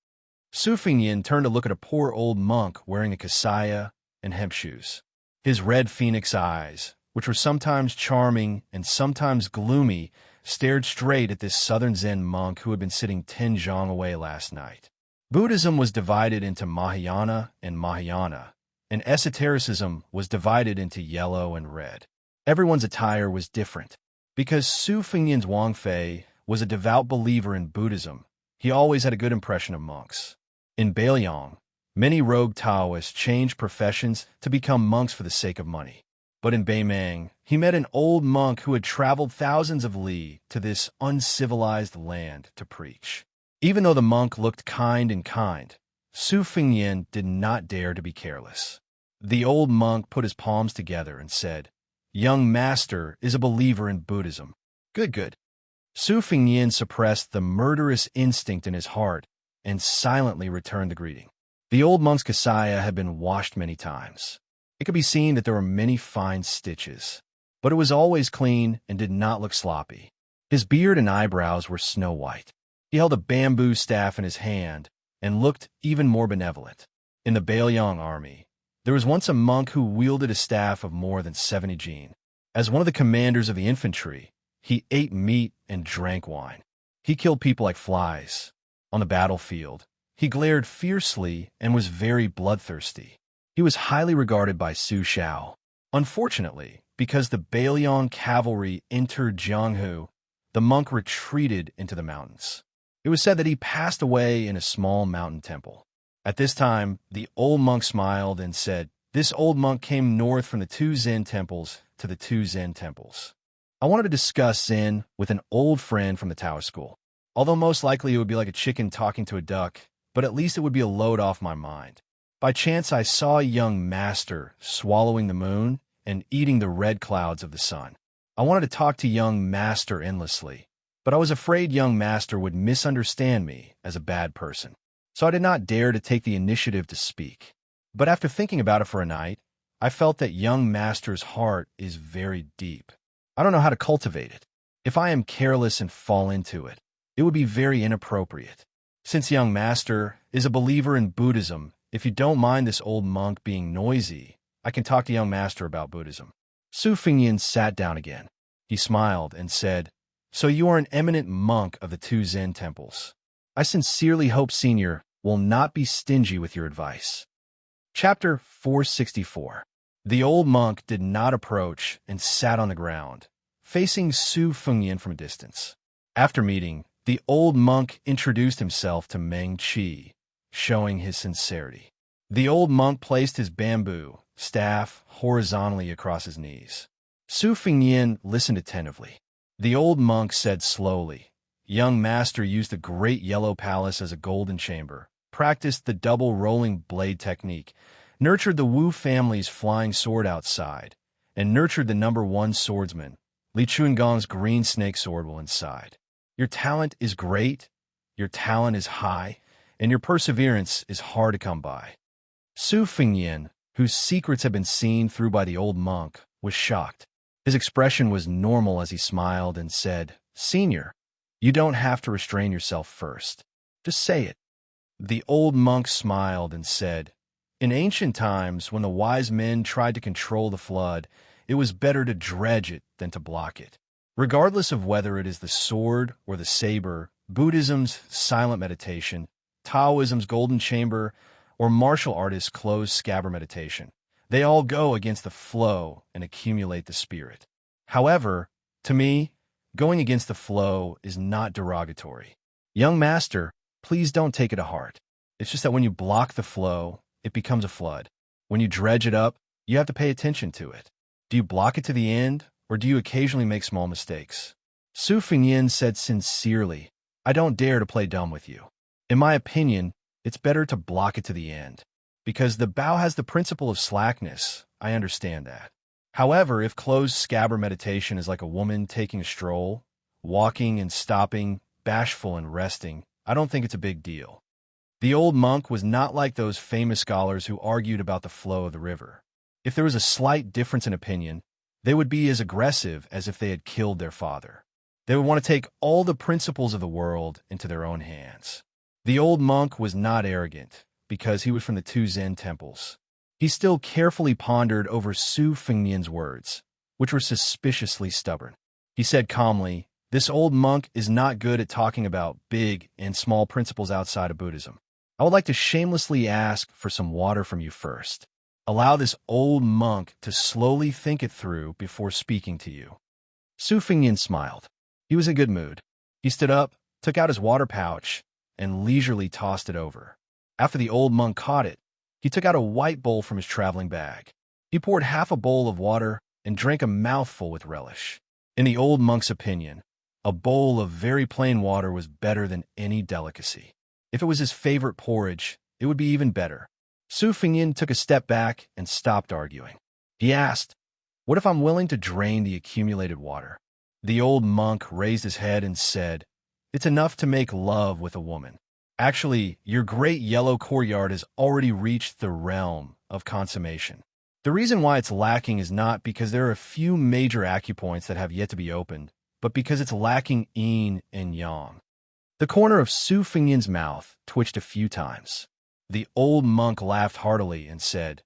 Su Fengnian turned to look at a poor old monk wearing a kasaya and hemp shoes. His red phoenix eyes, which were sometimes charming and sometimes gloomy, stared straight at this southern Zen monk who had been sitting 10 zhang away last night. Buddhism was divided into Mahayana, and esotericism was divided into yellow and red. Everyone's attire was different. Because Su Fengnian's Wang Fei was a devout believer in Buddhism. He always had a good impression of monks. In Beiliang, many rogue Taoists changed professions to become monks for the sake of money. But in Beimang, he met an old monk who had traveled thousands of li to this uncivilized land to preach. Even though the monk looked kind, Su Fengnian did not dare to be careless. The old monk put his palms together and said, "Young master is a believer in Buddhism." Good. Su Fengnian suppressed the murderous instinct in his heart and silently returned the greeting. The old monk's kasaya had been washed many times. It could be seen that there were many fine stitches, but it was always clean and did not look sloppy. His beard and eyebrows were snow white. He held a bamboo staff in his hand and looked even more benevolent. In the Beiliang army, there was once a monk who wielded a staff of more than 70 jin. As one of the commanders of the infantry, he ate meat and drank wine. He killed people like flies. On the battlefield, he glared fiercely and was very bloodthirsty. He was highly regarded by Su Xiao. Unfortunately, because the Beiliang cavalry entered Jianghu, the monk retreated into the mountains. It was said that he passed away in a small mountain temple. At this time, the old monk smiled and said, "This old monk came north from the 2 Zen temples to the 2 Zen temples. I wanted to discuss Zen with an old friend from the Taoist school. Although most likely it would be like a chicken talking to a duck, but at least it would be a load off my mind. By chance, I saw a young master swallowing the moon and eating the red clouds of the sun. I wanted to talk to young master endlessly, but I was afraid young master would misunderstand me as a bad person. So I did not dare to take the initiative to speak. But after thinking about it for a night, I felt that young master's heart is very deep. I don't know how to cultivate it. If I am careless and fall into it, it would be very inappropriate. Since young master is a believer in Buddhism, if you don't mind this old monk being noisy, I can talk to young master about Buddhism." Su Fengnian sat down again. He smiled and said, "So you are an eminent monk of the 2 Zen temples. I sincerely hope Senior will not be stingy with your advice." Chapter 464. The old monk did not approach and sat on the ground, facing Su Fengnian from a distance. After meeting, the old monk introduced himself to Meng Qi, showing his sincerity. The old monk placed his bamboo staff horizontally across his knees. Su Fengnian listened attentively. The old monk said slowly, "Young master used the great yellow palace as a golden chamber, practiced the double rolling blade technique, nurtured the Wu family's flying sword outside, and nurtured the #1 swordsman, Li Chuangong's green snake sword while inside. Your talent is great, your talent is high, and your perseverance is hard to come by." Su Fengnian, whose secrets had been seen through by the old monk, was shocked. His expression was normal as he smiled and said, "Senior, you don't have to restrain yourself first. Just say it." The old monk smiled and said, "In ancient times, when the wise men tried to control the flood, it was better to dredge it than to block it. Regardless of whether it is the sword or the saber, Buddhism's silent meditation, Taoism's golden chamber, or martial artists' closed scabbard meditation, they all go against the flow and accumulate the spirit. However, to me, going against the flow is not derogatory. Young master, please don't take it to heart. It's just that when you block the flow, it becomes a flood. When you dredge it up, you have to pay attention to it. Do you block it to the end, or do you occasionally make small mistakes?" Su Fengnian said sincerely, "I don't dare to play dumb with you. In my opinion, it's better to block it to the end. Because the Bao has the principle of slackness, I understand that. However, if closed scabbard meditation is like a woman taking a stroll, walking and stopping, bashful and resting, I don't think it's a big deal." The old monk was not like those famous scholars who argued about the flow of the river. If there was a slight difference in opinion, they would be as aggressive as if they had killed their father. They would want to take all the principles of the world into their own hands. The old monk was not arrogant, because he was from the 2 Zen temples. He still carefully pondered over Su Fengnian's words, which were suspiciously stubborn. He said calmly, "This old monk is not good at talking about big and small principles outside of Buddhism. I would like to shamelessly ask for some water from you first. Allow this old monk to slowly think it through before speaking to you." Su Fengnian smiled. He was in good mood. He stood up, took out his water pouch, and leisurely tossed it over. After the old monk caught it, he took out a white bowl from his traveling bag. He poured half a bowl of water and drank a mouthful with relish. In the old monk's opinion, a bowl of very plain water was better than any delicacy. If it was his favorite porridge, it would be even better. Su Fengyin took a step back and stopped arguing. He asked, "What if I'm willing to drain the accumulated water?" The old monk raised his head and said, "It's enough to make love with a woman. Actually, your great yellow courtyard has already reached the realm of consummation. The reason why it's lacking is not because there are a few major acupoints that have yet to be opened, but because it's lacking yin and yang." The corner of Su Fengyin's mouth twitched a few times. The old monk laughed heartily and said,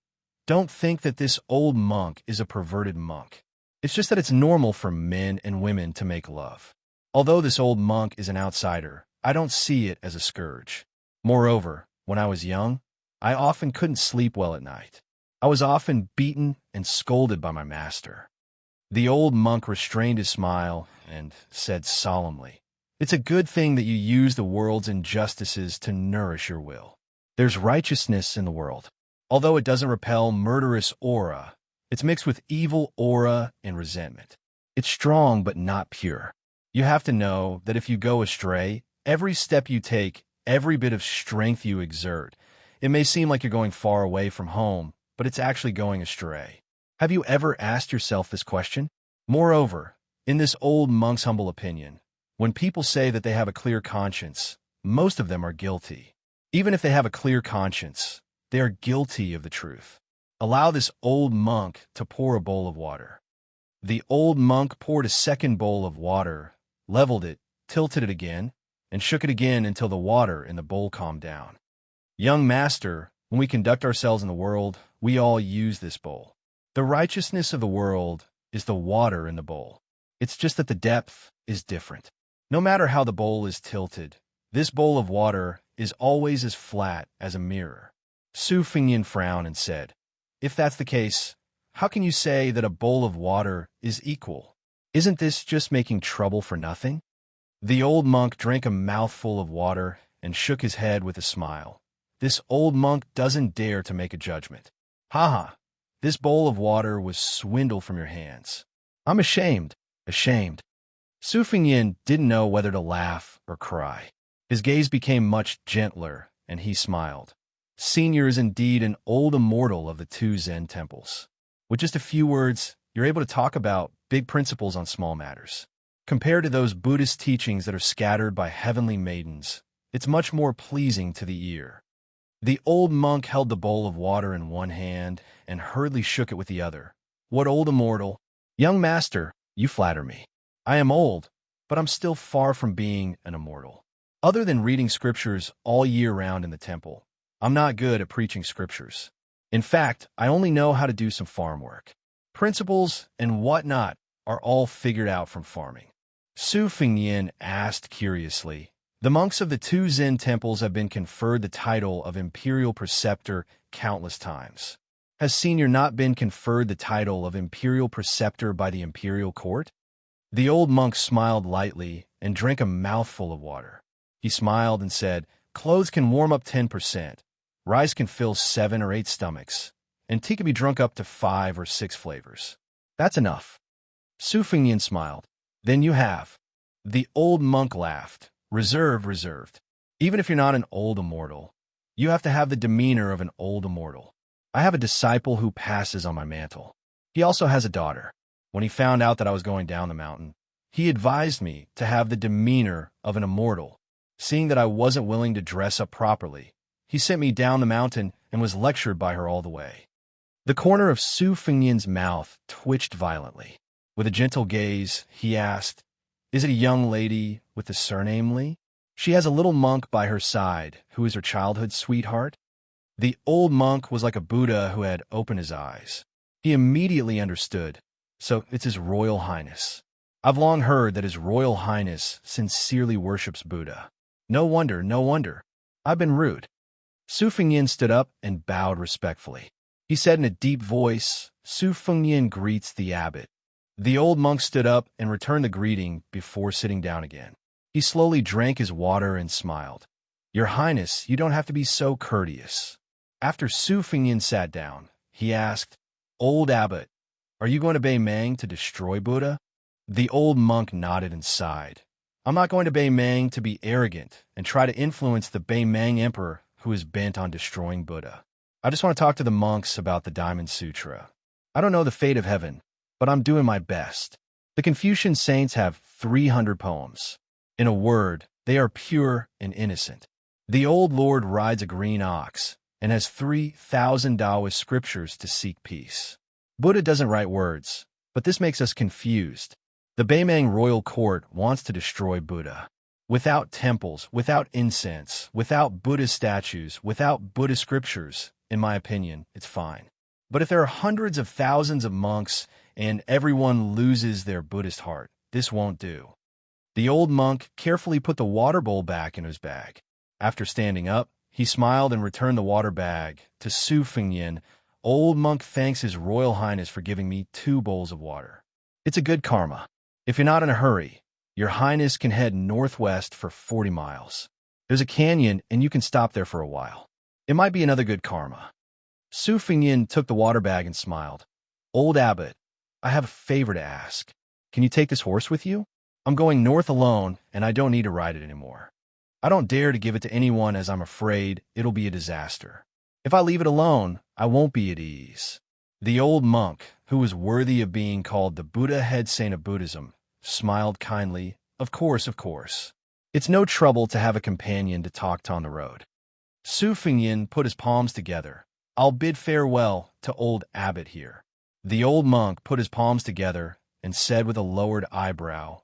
"Don't think that this old monk is a perverted monk. It's just that it's normal for men and women to make love. Although this old monk is an outsider, I don't see it as a scourge. Moreover, when I was young, I often couldn't sleep well at night. I was often beaten and scolded by my master." The old monk restrained his smile and said solemnly, "It's a good thing that you use the world's injustices to nourish your will. There's righteousness in the world. Although it doesn't repel murderous aura, it's mixed with evil aura and resentment. It's strong but not pure. You have to know that if you go astray, every step you take, every bit of strength you exert, it may seem like you're going far away from home, but it's actually going astray. Have you ever asked yourself this question? Moreover, in this old monk's humble opinion, when people say that they have a clear conscience, most of them are guilty. Even if they have a clear conscience, they are guilty of the truth. Allow this old monk to pour a bowl of water." The old monk poured a second bowl of water, leveled it, tilted it again, and shook it again until the water in the bowl calmed down. "Young master, when we conduct ourselves in the world, we all use this bowl. The righteousness of the world is the water in the bowl. It's just that the depth is different. No matter how the bowl is tilted, this bowl of water is always as flat as a mirror." Su Fengyin frowned and said, "If that's the case, how can you say that a bowl of water is equal? Isn't this just making trouble for nothing?" The old monk drank a mouthful of water and shook his head with a smile. This old monk doesn't dare to make a judgment. "Ha ha, this bowl of water was swindled from your hands. I'm ashamed. Su Fengyin didn't know whether to laugh or cry. His gaze became much gentler, and he smiled. Senior is indeed an old immortal of the two Zen temples. With just a few words, you're able to talk about big principles on small matters. Compared to those Buddhist teachings that are scattered by heavenly maidens, it's much more pleasing to the ear." The old monk held the bowl of water in one hand and hurriedly shook it with the other. "What old immortal? Young master, you flatter me. I am old, but I'm still far from being an immortal. Other than reading scriptures all year round in the temple, I'm not good at preaching scriptures. In fact, I only know how to do some farm work. Principles and whatnot are all figured out from farming." Su Fengyin asked curiously, "The monks of the two Zen temples have been conferred the title of imperial preceptor countless times. Has Senior not been conferred the title of imperial preceptor by the imperial court?" The old monk smiled lightly and drank a mouthful of water. He smiled and said, "Clothes can warm up 10%, rice can fill 7 or 8 stomachs, and tea can be drunk up to 5 or 6 flavors. That's enough." Su Fengyin smiled. "Then you have." The old monk laughed. Reserved. Even if you're not an old immortal, you have to have the demeanor of an old immortal. I have a disciple who passes on my mantle. He also has a daughter. When he found out that I was going down the mountain, he advised me to have the demeanor of an immortal. Seeing that I wasn't willing to dress up properly, he sent me down the mountain and was lectured by her all the way." The corner of Su Fengyin's mouth twitched violently. With a gentle gaze, he asked, "Is it a young lady with the surname Li? She has a little monk by her side who is her childhood sweetheart?" The old monk was like a Buddha who had opened his eyes. He immediately understood. "So it's His Royal Highness. I've long heard that His Royal Highness sincerely worships Buddha. No wonder. I've been rude." Su Fengyin stood up and bowed respectfully. He said in a deep voice, "Su Fengyin greets the abbot." The old monk stood up and returned the greeting before sitting down again. He slowly drank his water and smiled. Your Highness, you don't have to be so courteous. After Su Fengyin sat down, he asked, Old Abbot, are you going to Bei Mang to destroy Buddha? The old monk nodded and sighed. I'm not going to Bei Mang to be arrogant and try to influence the Bei Mang emperor who is bent on destroying Buddha. I just want to talk to the monks about the Diamond Sutra. I don't know the fate of heaven, but I'm doing my best. The Confucian saints have 300 poems. In a word, they are pure and innocent. The old lord rides a green ox and has 3,000 Taoist scriptures to seek peace. Buddha doesn't write words, but this makes us confused. The Bei Mang royal court wants to destroy Buddha. Without temples, without incense, without Buddha statues, without Buddha scriptures, in my opinion, it's fine. But if there are hundreds of thousands of monks and everyone loses their Buddhist heart, this won't do. The old monk carefully put the water bowl back in his bag. After standing up, he smiled and returned the water bag to Su Fengyin. Old monk thanks His Royal Highness for giving me 2 bowls of water. It's a good karma. If you're not in a hurry, Your Highness can head northwest for 40 miles. There's a canyon and you can stop there for a while. It might be another good karma. Su Fengyin took the water bag and smiled. Old Abbot, I have a favor to ask. Can you take this horse with you? I'm going north alone and I don't need to ride it anymore. I don't dare to give it to anyone as I'm afraid it'll be a disaster. If I leave it alone, I won't be at ease. The old monk, who was worthy of being called the Buddha head saint of Buddhism, smiled kindly. Of course, of course. It's no trouble to have a companion to talk to on the road. Su Fengyin put his palms together. I'll bid farewell to old Abbot here. The old monk put his palms together and said with a lowered eyebrow,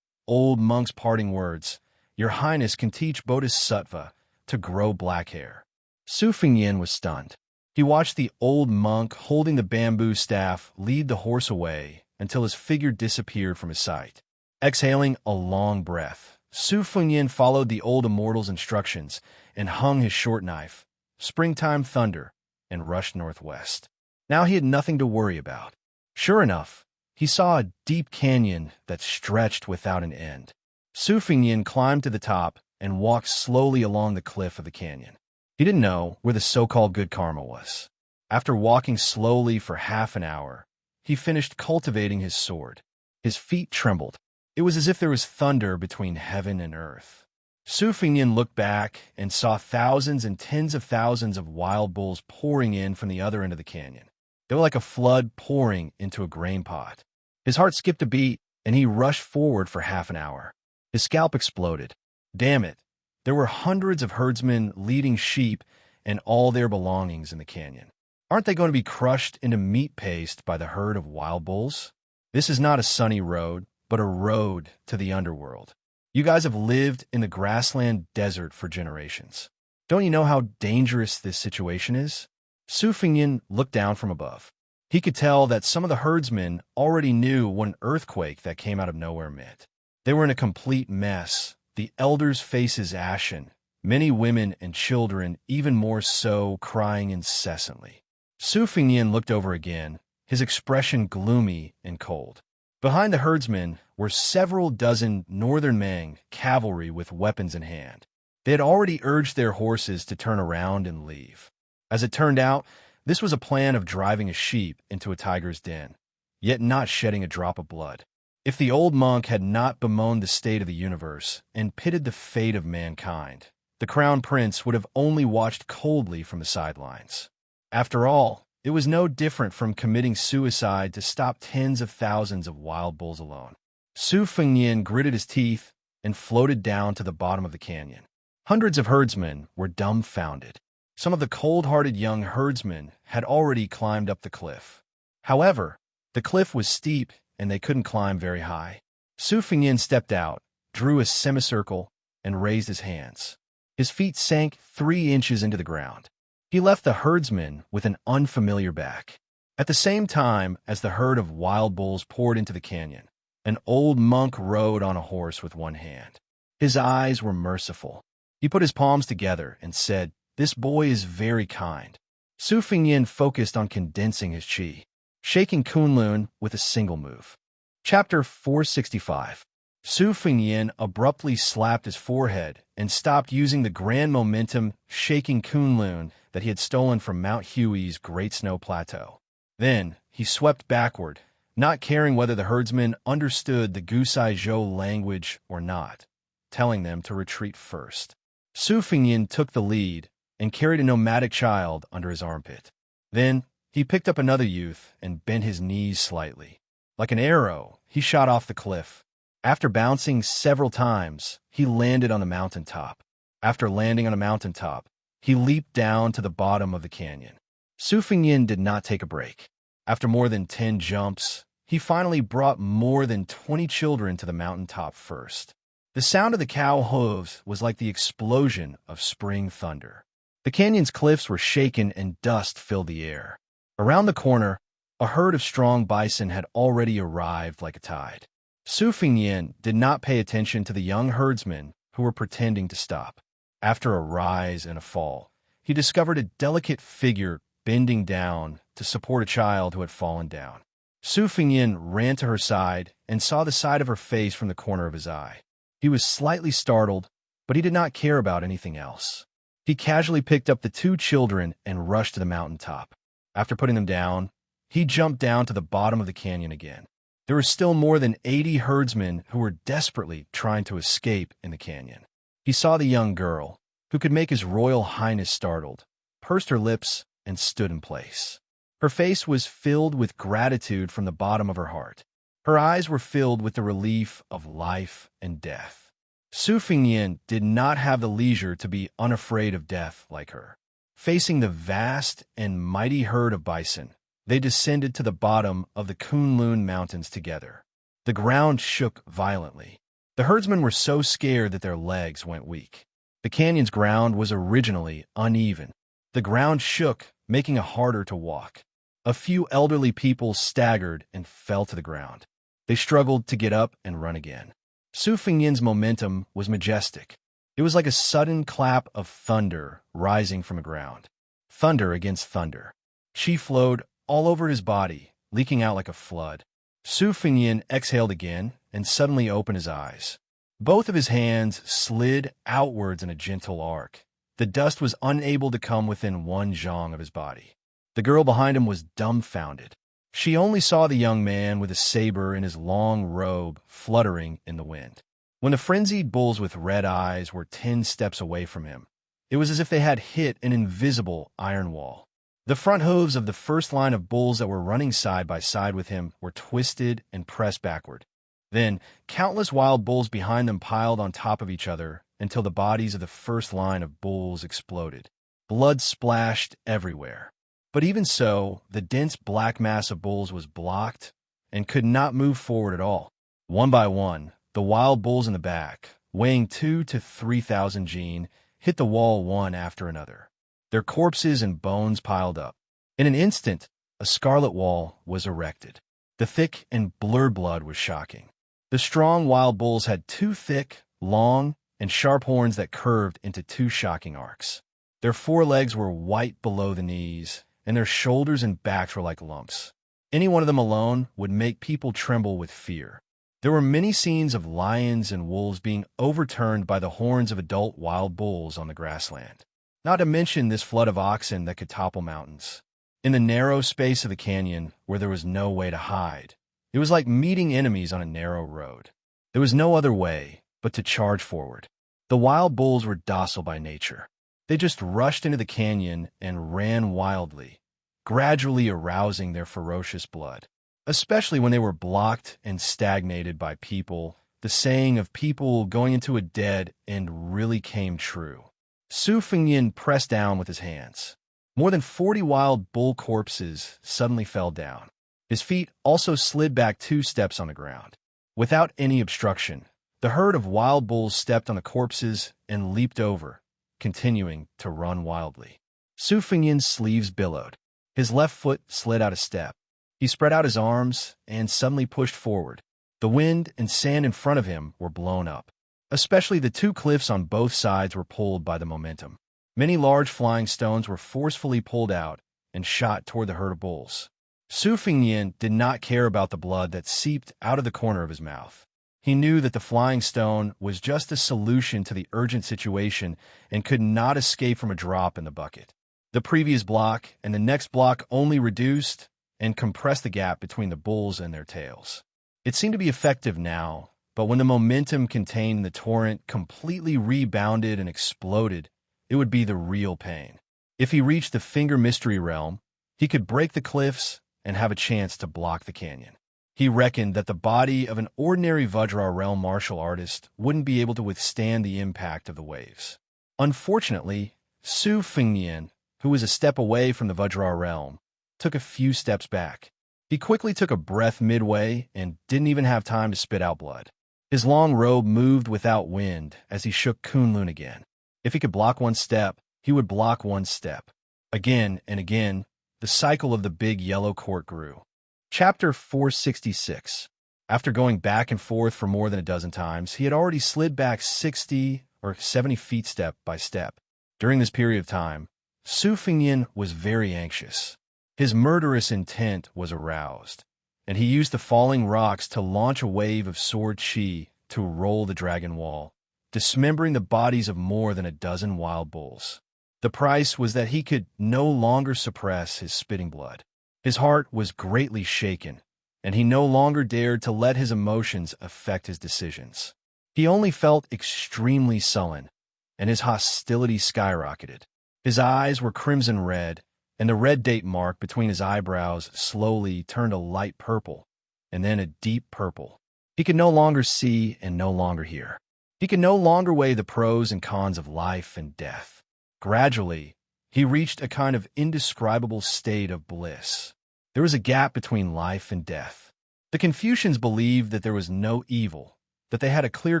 Old monk's parting words, Your Highness can teach Bodhisattva to grow black hair. Su Fengyin was stunned. He watched the old monk holding the bamboo staff lead the horse away until his figure disappeared from his sight. Exhaling a long breath, Su Fengyin followed the old immortal's instructions and hung his short knife, springtime thunder, and rushed northwest. Now he had nothing to worry about. Sure enough, he saw a deep canyon that stretched without an end. Su Fengyin climbed to the top and walked slowly along the cliff of the canyon. He didn't know where the so-called good karma was. After walking slowly for half an hour, he finished cultivating his sword. His feet trembled. It was as if there was thunder between heaven and earth. Su Fengyin looked back and saw thousands and tens of thousands of wild bulls pouring in from the other end of the canyon. They were like a flood pouring into a grain pot. His heart skipped a beat, and he rushed forward for half an hour. His scalp exploded. Damn it. There were hundreds of herdsmen leading sheep and all their belongings in the canyon. Aren't they going to be crushed into meat paste by the herd of wild bulls? This is not a sunny road, but a road to the underworld. You guys have lived in the grassland desert for generations. Don't you know how dangerous this situation is? Su Fengyin looked down from above. He could tell that some of the herdsmen already knew what an earthquake that came out of nowhere meant. They were in a complete mess, the elders' faces ashen, many women and children even more so crying incessantly. Su Fengyin looked over again, his expression gloomy and cold. Behind the herdsmen were several dozen northern Mang cavalry with weapons in hand. They had already urged their horses to turn around and leave. As it turned out, this was a plan of driving a sheep into a tiger's den, yet not shedding a drop of blood. If the old monk had not bemoaned the state of the universe and pitted the fate of mankind, the crown prince would have only watched coldly from the sidelines. After all, it was no different from committing suicide to stop tens of thousands of wild bulls alone. Su Fengyin gritted his teeth and floated down to the bottom of the canyon. Hundreds of herdsmen were dumbfounded. Some of the cold-hearted young herdsmen had already climbed up the cliff. However, the cliff was steep and they couldn't climb very high. Su Fengyin stepped out, drew a semicircle, and raised his hands. His feet sank 3 inches into the ground. He left the herdsmen with an unfamiliar back. At the same time as the herd of wild bulls poured into the canyon, an old monk rode on a horse with one hand. His eyes were merciful. He put his palms together and said, This boy is very kind. Su Fengyin focused on condensing his qi, shaking Kunlun with a single move. Chapter 465. Su Fingyin abruptly slapped his forehead and stopped using the grand momentum-shaking Kunlun that he had stolen from Mount Huey's Great Snow Plateau. Then, he swept backward, not caring whether the herdsmen understood the Gusai Zhou language or not, telling them to retreat first. Su Fingyin took the lead and carried a nomadic child under his armpit. Then, he picked up another youth and bent his knees slightly. Like an arrow, he shot off the cliff. After bouncing several times, he landed on the mountaintop. After landing on a mountaintop, he leaped down to the bottom of the canyon. Su Fingyin did not take a break. After more than 10 jumps, he finally brought more than 20 children to the mountaintop first. The sound of the cow hooves was like the explosion of spring thunder. The canyon's cliffs were shaken and dust filled the air. Around the corner, a herd of strong bison had already arrived like a tide. Su Fingyin did not pay attention to the young herdsmen who were pretending to stop. After a rise and a fall, he discovered a delicate figure bending down to support a child who had fallen down. Su Fingyin ran to her side and saw the side of her face from the corner of his eye. He was slightly startled, but he did not care about anything else. He casually picked up the 2 children and rushed to the mountaintop. After putting them down, he jumped down to the bottom of the canyon again. There were still more than 80 herdsmen who were desperately trying to escape in the canyon. He saw the young girl, who could make his royal highness startled, pursed her lips, and stood in place. Her face was filled with gratitude from the bottom of her heart. Her eyes were filled with the relief of life and death. Su Fingyin did not have the leisure to be unafraid of death like her. Facing the vast and mighty herd of bison, they descended to the bottom of the Kunlun Mountains together. The ground shook violently. The herdsmen were so scared that their legs went weak. The canyon's ground was originally uneven. The ground shook, making it harder to walk. A few elderly people staggered and fell to the ground. They struggled to get up and run again. Su Fingyin's momentum was majestic. It was like a sudden clap of thunder rising from the ground. Thunder against thunder. Qi flowed all over his body, leaking out like a flood. Su Fingyin exhaled again and suddenly opened his eyes. Both of his hands slid outwards in a gentle arc. The dust was unable to come within 1 zhang of his body. The girl behind him was dumbfounded. She only saw the young man with a saber in his long robe fluttering in the wind. When the frenzied bulls with red eyes were 10 steps away from him, it was as if they had hit an invisible iron wall. The front hooves of the first line of bulls that were running side by side with him were twisted and pressed backward. Then, countless wild bulls behind them piled on top of each other until the bodies of the first line of bulls exploded. Blood splashed everywhere. But even so, the dense black mass of bulls was blocked and could not move forward at all. One by one, the wild bulls in the back, weighing 2,000 to 3,000 jin, hit the wall one after another. Their corpses and bones piled up. In an instant, a scarlet wall was erected. The thick and blurred blood was shocking. The strong wild bulls had 2 thick, long, and sharp horns that curved into 2 shocking arcs. Their forelegs were white below the knees, and their shoulders and backs were like lumps. Any one of them alone would make people tremble with fear. There were many scenes of lions and wolves being overturned by the horns of adult wild bulls on the grassland. Not to mention this flood of oxen that could topple mountains. In the narrow space of the canyon, where there was no way to hide, it was like meeting enemies on a narrow road. There was no other way but to charge forward. The wild bulls were docile by nature. They just rushed into the canyon and ran wildly, gradually arousing their ferocious blood. Especially when they were blocked and stagnated by people, the saying of people going into a dead end really came true. Su Fingyin pressed down with his hands. More than 40 wild bull corpses suddenly fell down. His feet also slid back 2 steps on the ground. Without any obstruction, the herd of wild bulls stepped on the corpses and leaped over, continuing to run wildly. Su Fingyin's sleeves billowed. His left foot slid out a step. He spread out his arms and suddenly pushed forward. The wind and sand in front of him were blown up. Especially the 2 cliffs on both sides were pulled by the momentum. Many large flying stones were forcefully pulled out and shot toward the herd of bulls. Su Fingyin did not care about the blood that seeped out of the corner of his mouth. He knew that the flying stone was just a solution to the urgent situation and could not escape from a drop in the bucket. The previous block and the next block only reduced and compressed the gap between the bulls and their tails. It seemed to be effective now, but when the momentum contained in the torrent completely rebounded and exploded, it would be the real pain. If he reached the Finger Mystery Realm, he could break the cliffs and have a chance to block the canyon. He reckoned that the body of an ordinary Vajra realm martial artist wouldn't be able to withstand the impact of the waves. Unfortunately, Su Fengnian, who was a step away from the Vajra realm, took a few steps back. He quickly took a breath midway and didn't even have time to spit out blood. His long robe moved without wind as he shook Kunlun again. If he could block one step, he would block one step. Again and again, the cycle of the big yellow court grew. Chapter 466. After going back and forth for more than a dozen times, he had already slid back 60 or 70 feet step by step. During this period of time, Su Fengnian was very anxious. His murderous intent was aroused, and he used the falling rocks to launch a wave of sword chi to roll the dragon wall, dismembering the bodies of more than a dozen wild bulls. The price was that he could no longer suppress his spitting blood. His heart was greatly shaken, and he no longer dared to let his emotions affect his decisions. He only felt extremely sullen, and his hostility skyrocketed. His eyes were crimson red, and the red date mark between his eyebrows slowly turned a light purple, and then a deep purple. He could no longer see and no longer hear. He could no longer weigh the pros and cons of life and death. Gradually, he reached a kind of indescribable state of bliss. There was a gap between life and death. The Confucians believed that there was no evil, that they had a clear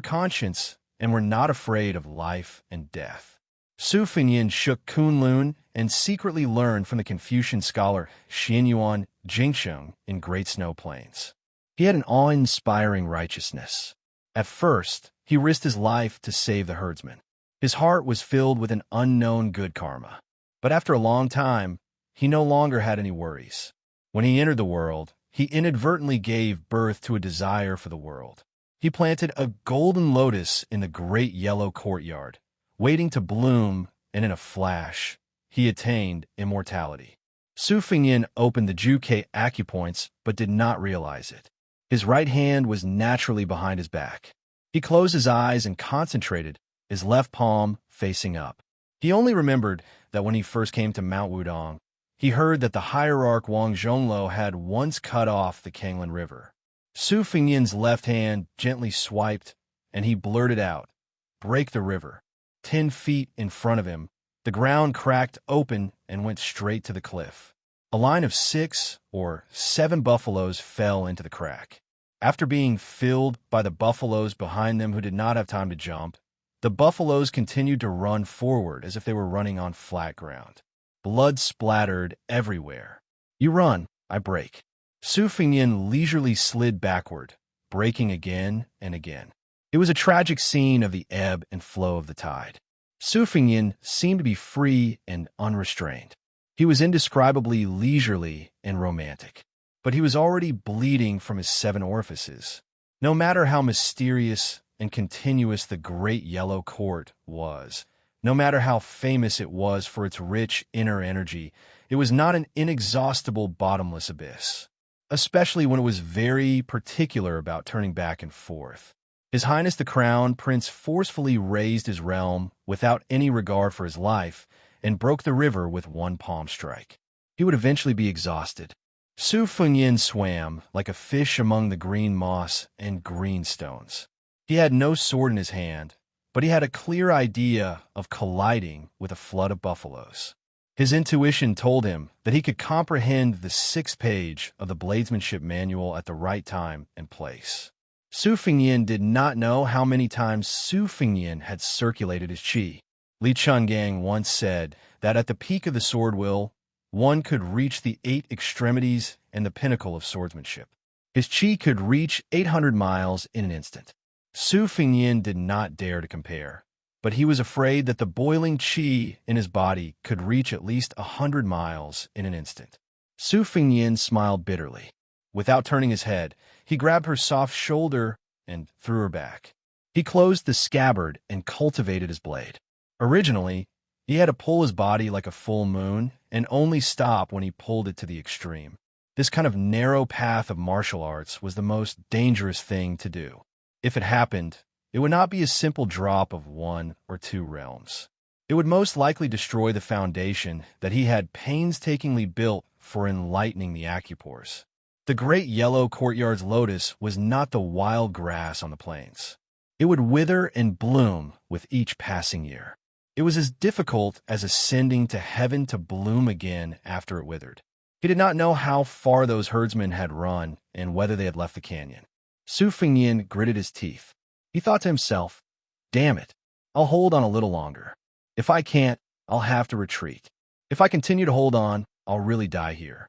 conscience and were not afraid of life and death. Su Fengnian shook Kunlun and secretly learned from the Confucian scholar Xianyuan Jingsheng in Great Snow Plains. He had an awe-inspiring righteousness. At first, he risked his life to save the herdsman. His heart was filled with an unknown good karma. But after a long time, he no longer had any worries. When he entered the world, he inadvertently gave birth to a desire for the world. He planted a golden lotus in the great yellow courtyard, waiting to bloom, and in a flash, he attained immortality. Su Fengnian opened the Juke acupoints but did not realize it. His right hand was naturally behind his back. He closed his eyes and concentrated, his left palm facing up. He only remembered that when he first came to Mount Wudong, he heard that the hierarch Wang Zhonglo had once cut off the Kanglan River. Su Fengnian's left hand gently swiped, and he blurted out, "Break the river." 10 feet in front of him, the ground cracked open and went straight to the cliff. A line of 6 or 7 buffaloes fell into the crack. After being filled by the buffaloes behind them who did not have time to jump, the buffaloes continued to run forward as if they were running on flat ground. Blood splattered everywhere. "You run, I break." Su Fengnian leisurely slid backward, breaking again and again. It was a tragic scene of the ebb and flow of the tide. Su Fengnian seemed to be free and unrestrained. He was indescribably leisurely and romantic, but he was already bleeding from his 7 orifices. No matter how mysterious and continuous the great yellow court was, no matter how famous it was for its rich inner energy, it was not an inexhaustible bottomless abyss, especially when it was very particular about turning back and forth. His Highness the Crown Prince forcefully raised his realm without any regard for his life and broke the river with one palm strike. He would eventually be exhausted. Su Fengnian swam like a fish among the green moss and green stones. He had no sword in his hand, but he had a clear idea of colliding with a flood of buffaloes. His intuition told him that he could comprehend the 6th page of the Bladesmanship Manual at the right time and place. Su Fengnian did not know how many times Su Fengnian had circulated his chi. Li Chungang once said that at the peak of the sword will, one could reach the 8 extremities and the pinnacle of swordsmanship. His chi could reach 800 miles in an instant. Su Fengnian did not dare to compare, but he was afraid that the boiling chi in his body could reach at least 100 miles in an instant. Su Fengnian smiled bitterly. Without turning his head, he grabbed her soft shoulder and threw her back. He closed the scabbard and cultivated his blade. Originally, he had to pull his body like a full moon and only stop when he pulled it to the extreme. This kind of narrow path of martial arts was the most dangerous thing to do. If it happened, it would not be a simple drop of 1 or 2 realms. It would most likely destroy the foundation that he had painstakingly built for enlightening the acupores. The great yellow courtyard's lotus was not the wild grass on the plains. It would wither and bloom with each passing year. It was as difficult as ascending to heaven to bloom again after it withered. He did not know how far those herdsmen had run and whether they had left the canyon. Su Fengnian gritted his teeth. He thought to himself, "Damn it, I'll hold on a little longer. If I can't, I'll have to retreat. If I continue to hold on, I'll really die here.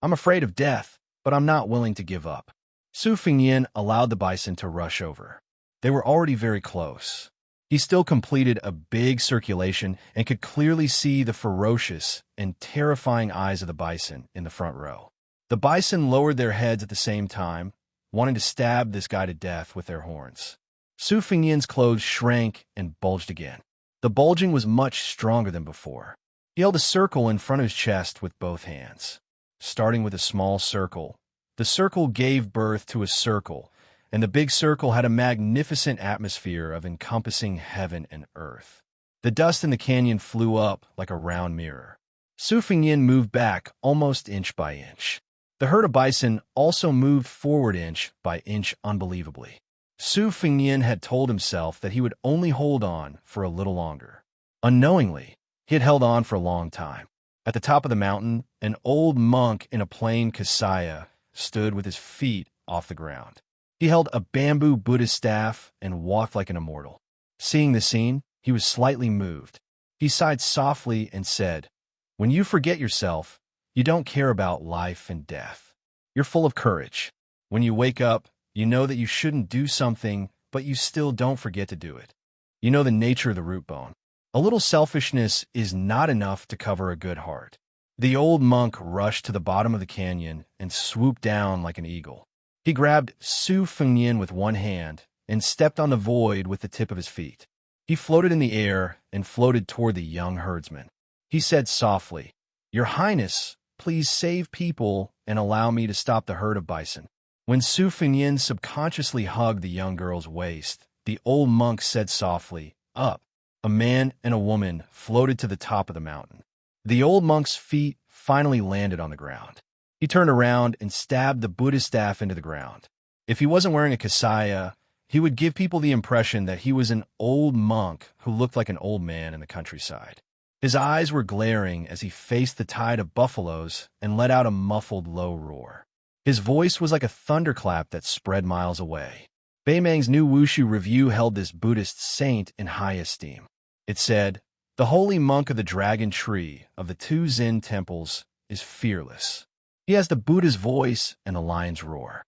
I'm afraid of death, but I'm not willing to give up." Su Fengnian allowed the bison to rush over. They were already very close. He still completed a big circulation and could clearly see the ferocious and terrifying eyes of the bison in the front row. The bison lowered their heads at the same time, wanting to stab this guy to death with their horns. Su Fengnian's clothes shrank and bulged again. The bulging was much stronger than before. He held a circle in front of his chest with both hands. Starting with a small circle, the circle gave birth to a circle, and the big circle had a magnificent atmosphere of encompassing heaven and earth. The dust in the canyon flew up like a round mirror. Su Fengnian moved back almost inch by inch. The herd of bison also moved forward inch by inch unbelievably. Su Fengnian had told himself that he would only hold on for a little longer. Unknowingly, he had held on for a long time. At the top of the mountain, an old monk in a plain kasaya stood with his feet off the ground. He held a bamboo Buddhist staff and walked like an immortal. Seeing the scene, he was slightly moved. He sighed softly and said, "When you forget yourself, you don't care about life and death. You're full of courage. When you wake up, you know that you shouldn't do something, but you still don't forget to do it. You know the nature of the root bone. A little selfishness is not enough to cover a good heart." The old monk rushed to the bottom of the canyon and swooped down like an eagle. He grabbed Su Fengnian with one hand and stepped on the void with the tip of his feet. He floated in the air and floated toward the young herdsman. He said softly, "Your Highness, please save people and allow me to stop the herd of bison." When Su Fengnian subconsciously hugged the young girl's waist, the old monk said softly, "Up." A man and a woman floated to the top of the mountain. The old monk's feet finally landed on the ground. He turned around and stabbed the Buddhist staff into the ground. If he wasn't wearing a kasaya, he would give people the impression that he was an old monk who looked like an old man in the countryside. His eyes were glaring as he faced the tide of buffaloes and let out a muffled low roar. His voice was like a thunderclap that spread miles away. Beimang's new Wushu review held this Buddhist saint in high esteem. It said, "The holy monk of the dragon tree of the 2 Zen temples is fearless. He has the Buddha's voice and the lion's roar."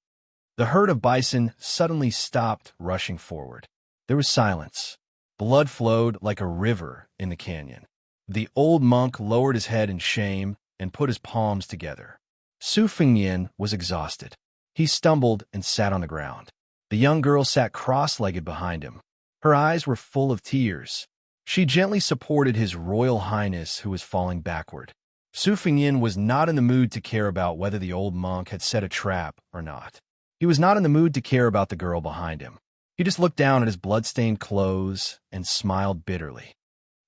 The herd of bison suddenly stopped rushing forward. There was silence. Blood flowed like a river in the canyon. The old monk lowered his head in shame and put his palms together. Su Fengnian was exhausted. He stumbled and sat on the ground. The young girl sat cross-legged behind him. Her eyes were full of tears. She gently supported His Royal Highness, who was falling backward. Su Fengnian was not in the mood to care about whether the old monk had set a trap or not. He was not in the mood to care about the girl behind him. He just looked down at his blood-stained clothes and smiled bitterly.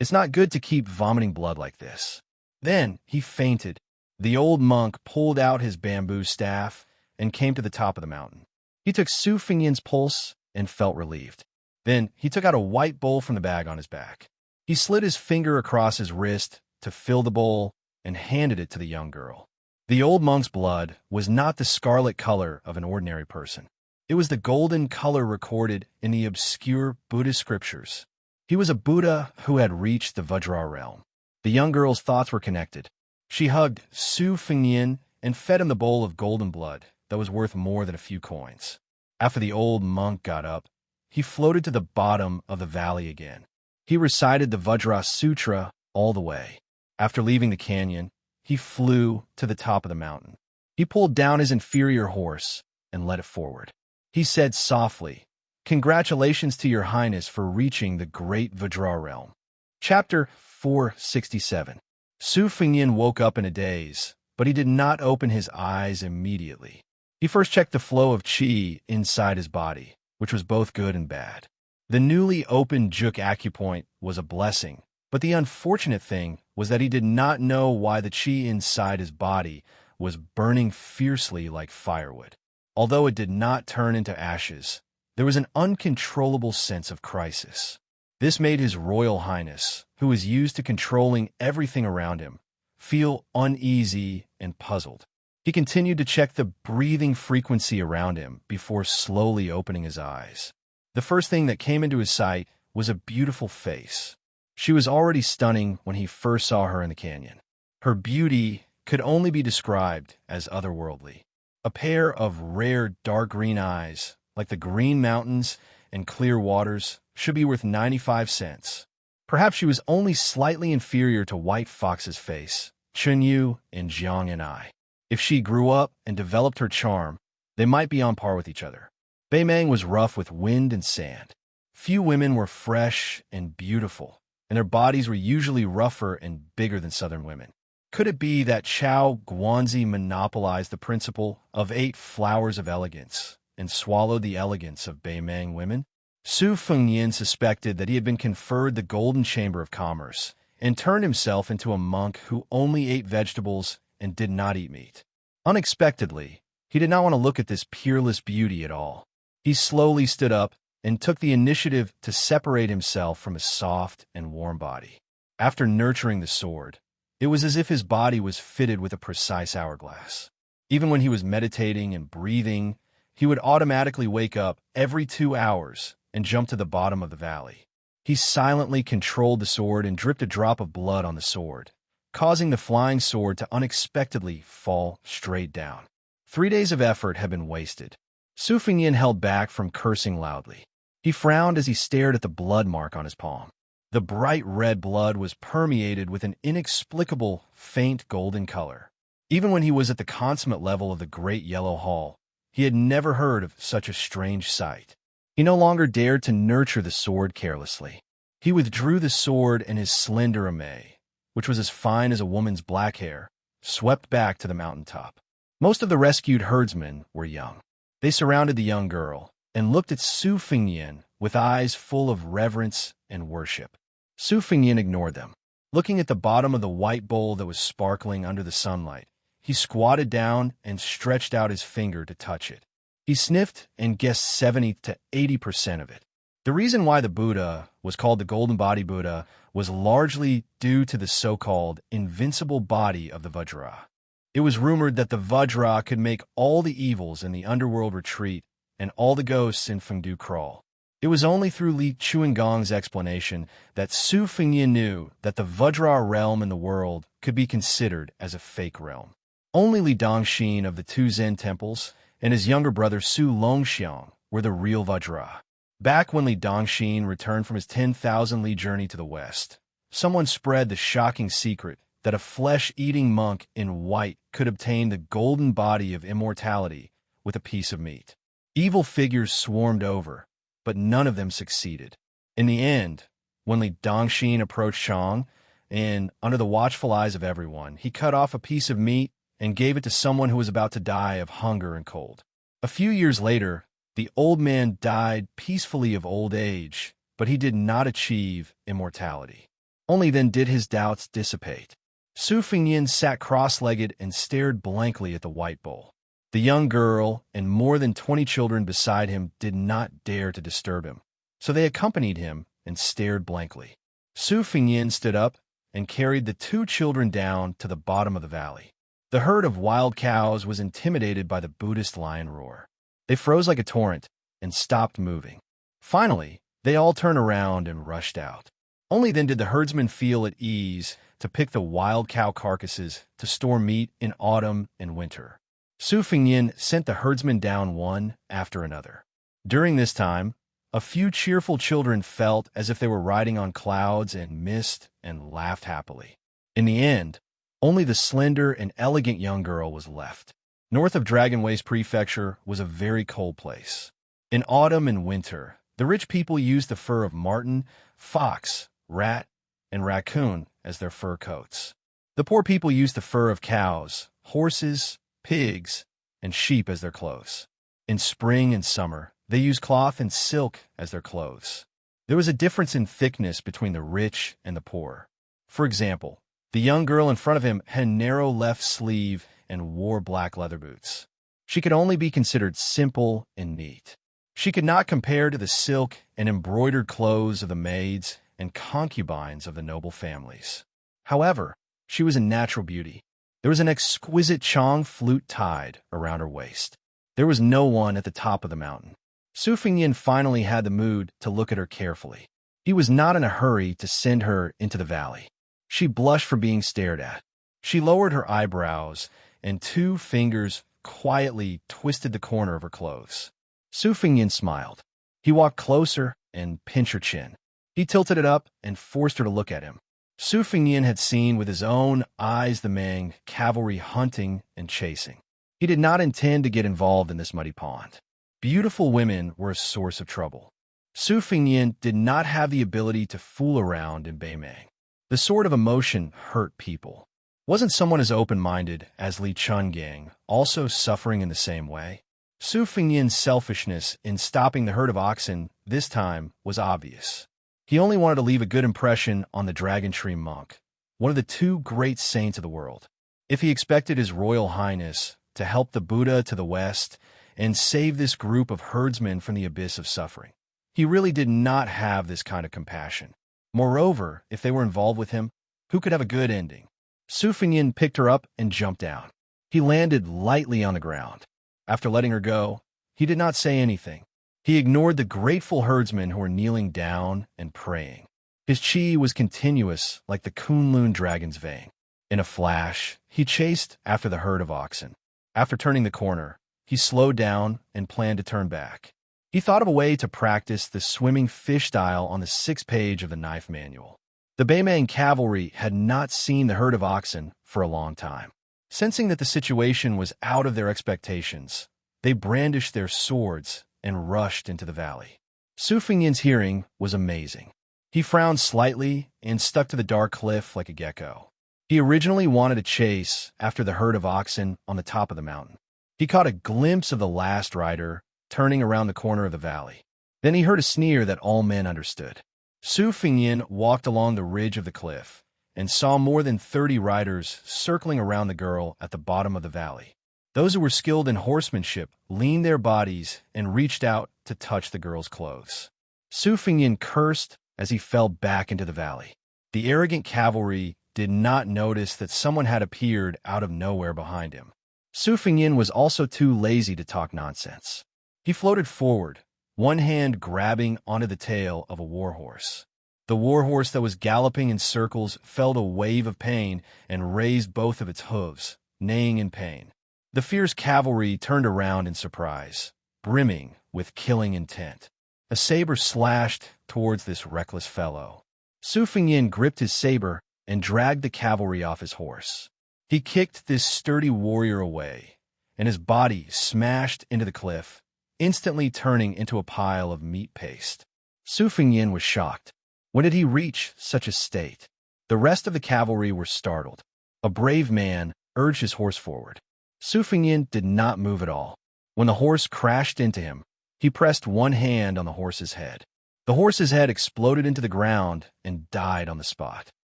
It's not good to keep vomiting blood like this. Then he fainted. The old monk pulled out his bamboo staff and came to the top of the mountain. He took Su Fengnian's pulse and felt relieved. Then he took out a white bowl from the bag on his back. He slid his finger across his wrist to fill the bowl and handed it to the young girl. The old monk's blood was not the scarlet color of an ordinary person. It was the golden color recorded in the obscure Buddhist scriptures. He was a Buddha who had reached the Vajra realm. The young girl's thoughts were connected. She hugged Su Fengnian and fed him the bowl of golden blood that was worth more than a few coins. After the old monk got up, he floated to the bottom of the valley again. He recited the Vajra Sutra all the way. After leaving the canyon, he flew to the top of the mountain. He pulled down his inferior horse and led it forward. He said softly, "Congratulations to your highness for reaching the great Vajra realm." Chapter 467. Su Fengyin woke up in a daze, but he did not open his eyes immediately. He first checked the flow of qi inside his body, which was both good and bad. The newly opened Juk acupoint was a blessing, but the unfortunate thing was that he did not know why the qi inside his body was burning fiercely like firewood. Although it did not turn into ashes, there was an uncontrollable sense of crisis. This made His Royal Highness, who was used to controlling everything around him, feel uneasy and puzzled. He continued to check the breathing frequency around him before slowly opening his eyes. The first thing that came into his sight was a beautiful face. She was already stunning when he first saw her in the canyon. Her beauty could only be described as otherworldly. A pair of rare dark green eyes, like the green mountains and clear waters, should be worth 95 cents. Perhaps she was only slightly inferior to White Fox's face, Chunyu, and Jiang and I. If she grew up and developed her charm, they might be on par with each other. Beimang was rough with wind and sand. Few women were fresh and beautiful, and their bodies were usually rougher and bigger than southern women. Could it be that Chao Guanzi monopolized the principle of 8 flowers of elegance and swallowed the elegance of Beimang women? Su Fengyin suspected that he had been conferred the Golden Chamber of Commerce and turned himself into a monk who only ate vegetables and did not eat meat. Unexpectedly, he did not want to look at this peerless beauty at all. He slowly stood up and took the initiative to separate himself from his soft and warm body. After nurturing the sword, it was as if his body was fitted with a precise hourglass. Even when he was meditating and breathing, he would automatically wake up every 2 hours and jump to the bottom of the valley. He silently controlled the sword and dripped a drop of blood on the sword, causing the flying sword to unexpectedly fall straight down. 3 days of effort had been wasted. Su Fengyin held back from cursing loudly. He frowned as he stared at the blood mark on his palm. The bright red blood was permeated with an inexplicable, faint golden color. Even when he was at the consummate level of the Great Yellow Hall, he had never heard of such a strange sight. He no longer dared to nurture the sword carelessly. He withdrew the sword, and his slender ame, which was as fine as a woman's black hair, swept back to the mountaintop. Most of the rescued herdsmen were young. They surrounded the young girl and looked at Su Fengyin with eyes full of reverence and worship. Su Fengyin ignored them. Looking at the bottom of the white bowl that was sparkling under the sunlight, he squatted down and stretched out his finger to touch it. He sniffed and guessed 70 to 80% of it. The reason why the Buddha was called the Golden Body Buddha was largely due to the so-called invincible body of the Vajra. It was rumored that the Vajra could make all the evils in the underworld retreat and all the ghosts in Fengdu crawl. It was only through Li Chuangong's explanation that Su Fengyin knew that the Vajra realm in the world could be considered as a fake realm. Only Li Dongxin of the 2 Zen temples and his younger brother Su Longxiang were the real Vajra. Back when Li Dongxin returned from his 10,000 li journey to the west, someone spread the shocking secret that a flesh-eating monk in white could obtain the golden body of immortality with a piece of meat. Evil figures swarmed over, but none of them succeeded. In the end, when Li Dongxin approached Chang, and under the watchful eyes of everyone, he cut off a piece of meat and gave it to someone who was about to die of hunger and cold. A few years later, the old man died peacefully of old age, but he did not achieve immortality. Only then did his doubts dissipate. Su Fengyin sat cross-legged and stared blankly at the white bowl. The young girl and more than 20 children beside him did not dare to disturb him, so they accompanied him and stared blankly. Su Fengyin stood up and carried the 2 children down to the bottom of the valley. The herd of wild cows was intimidated by the Buddhist lion roar. They froze like a torrent and stopped moving. Finally, they all turned around and rushed out. Only then did the herdsmen feel at ease to pick the wild cow carcasses to store meat in autumn and winter. Su Fengyin sent the herdsmen down one after another. During this time, a few cheerful children felt as if they were riding on clouds and mist and laughed happily. In the end, only the slender and elegant young girl was left. North of Dragon Waste Prefecture was a very cold place. In autumn and winter, the rich people used the fur of marten, fox, rat, and raccoon as their fur coats. The poor people used the fur of cows, horses, pigs, and sheep as their clothes. In spring and summer, they used cloth and silk as their clothes. There was a difference in thickness between the rich and the poor. For example, the young girl in front of him had a narrow left sleeve and wore black leather boots. She could only be considered simple and neat. She could not compare to the silk and embroidered clothes of the maids and concubines of the noble families. However, she was a natural beauty. There was an exquisite Chong flute tied around her waist. There was no one at the top of the mountain. Su Fingyin finally had the mood to look at her carefully. He was not in a hurry to send her into the valley. She blushed for being stared at. She lowered her eyebrows, and 2 fingers quietly twisted the corner of her clothes. Su Fingyin smiled. He walked closer and pinched her chin. He tilted it up and forced her to look at him. Su Fingyin had seen with his own eyes the Mang cavalry hunting and chasing. He did not intend to get involved in this muddy pond. Beautiful women were a source of trouble. Su Fingyin did not have the ability to fool around in Beimang. The sort of emotion hurt people. Wasn't someone as open-minded as Li Chungang also suffering in the same way? Su Fingyin's selfishness in stopping the herd of oxen this time was obvious. He only wanted to leave a good impression on the Dragon Tree Monk, one of the 2 great saints of the world. If he expected His Royal Highness to help the Buddha to the west and save this group of herdsmen from the abyss of suffering, he really did not have this kind of compassion. Moreover, if they were involved with him, who could have a good ending? Su Fingyin picked her up and jumped down. He landed lightly on the ground. After letting her go, he did not say anything. He ignored the grateful herdsmen who were kneeling down and praying. His chi was continuous like the Kunlun dragon's vein. In a flash, he chased after the herd of oxen. After turning the corner, he slowed down and planned to turn back. He thought of a way to practice the swimming fish style on the 6th page of the knife manual. The Beimang cavalry had not seen the herd of oxen for a long time. Sensing that the situation was out of their expectations, they brandished their swords and rushed into the valley. Su Fingyin's hearing was amazing. He frowned slightly and stuck to the dark cliff like a gecko. He originally wanted to chase after the herd of oxen on the top of the mountain. He caught a glimpse of the last rider turning around the corner of the valley. Then he heard a sneer that all men understood. Su Fingyin walked along the ridge of the cliff and saw more than 30 riders circling around the girl at the bottom of the valley. Those who were skilled in horsemanship leaned their bodies and reached out to touch the girl's clothes. Su Fingyin cursed as he fell back into the valley. The arrogant cavalry did not notice that someone had appeared out of nowhere behind him. Su Fingyin was also too lazy to talk nonsense. He floated forward, one hand grabbing onto the tail of a warhorse. The warhorse that was galloping in circles felt a wave of pain and raised both of its hooves, neighing in pain. The fierce cavalry turned around in surprise, brimming with killing intent. A saber slashed towards this reckless fellow. Su Fingyin gripped his saber and dragged the cavalry off his horse. He kicked this sturdy warrior away, and his body smashed into the cliff, instantly turning into a pile of meat paste. Su Fingyin was shocked. When did he reach such a state? The rest of the cavalry were startled. A brave man urged his horse forward. Su Fingyin did not move at all. When the horse crashed into him, he pressed one hand on the horse's head. The horse's head exploded into the ground and died on the spot.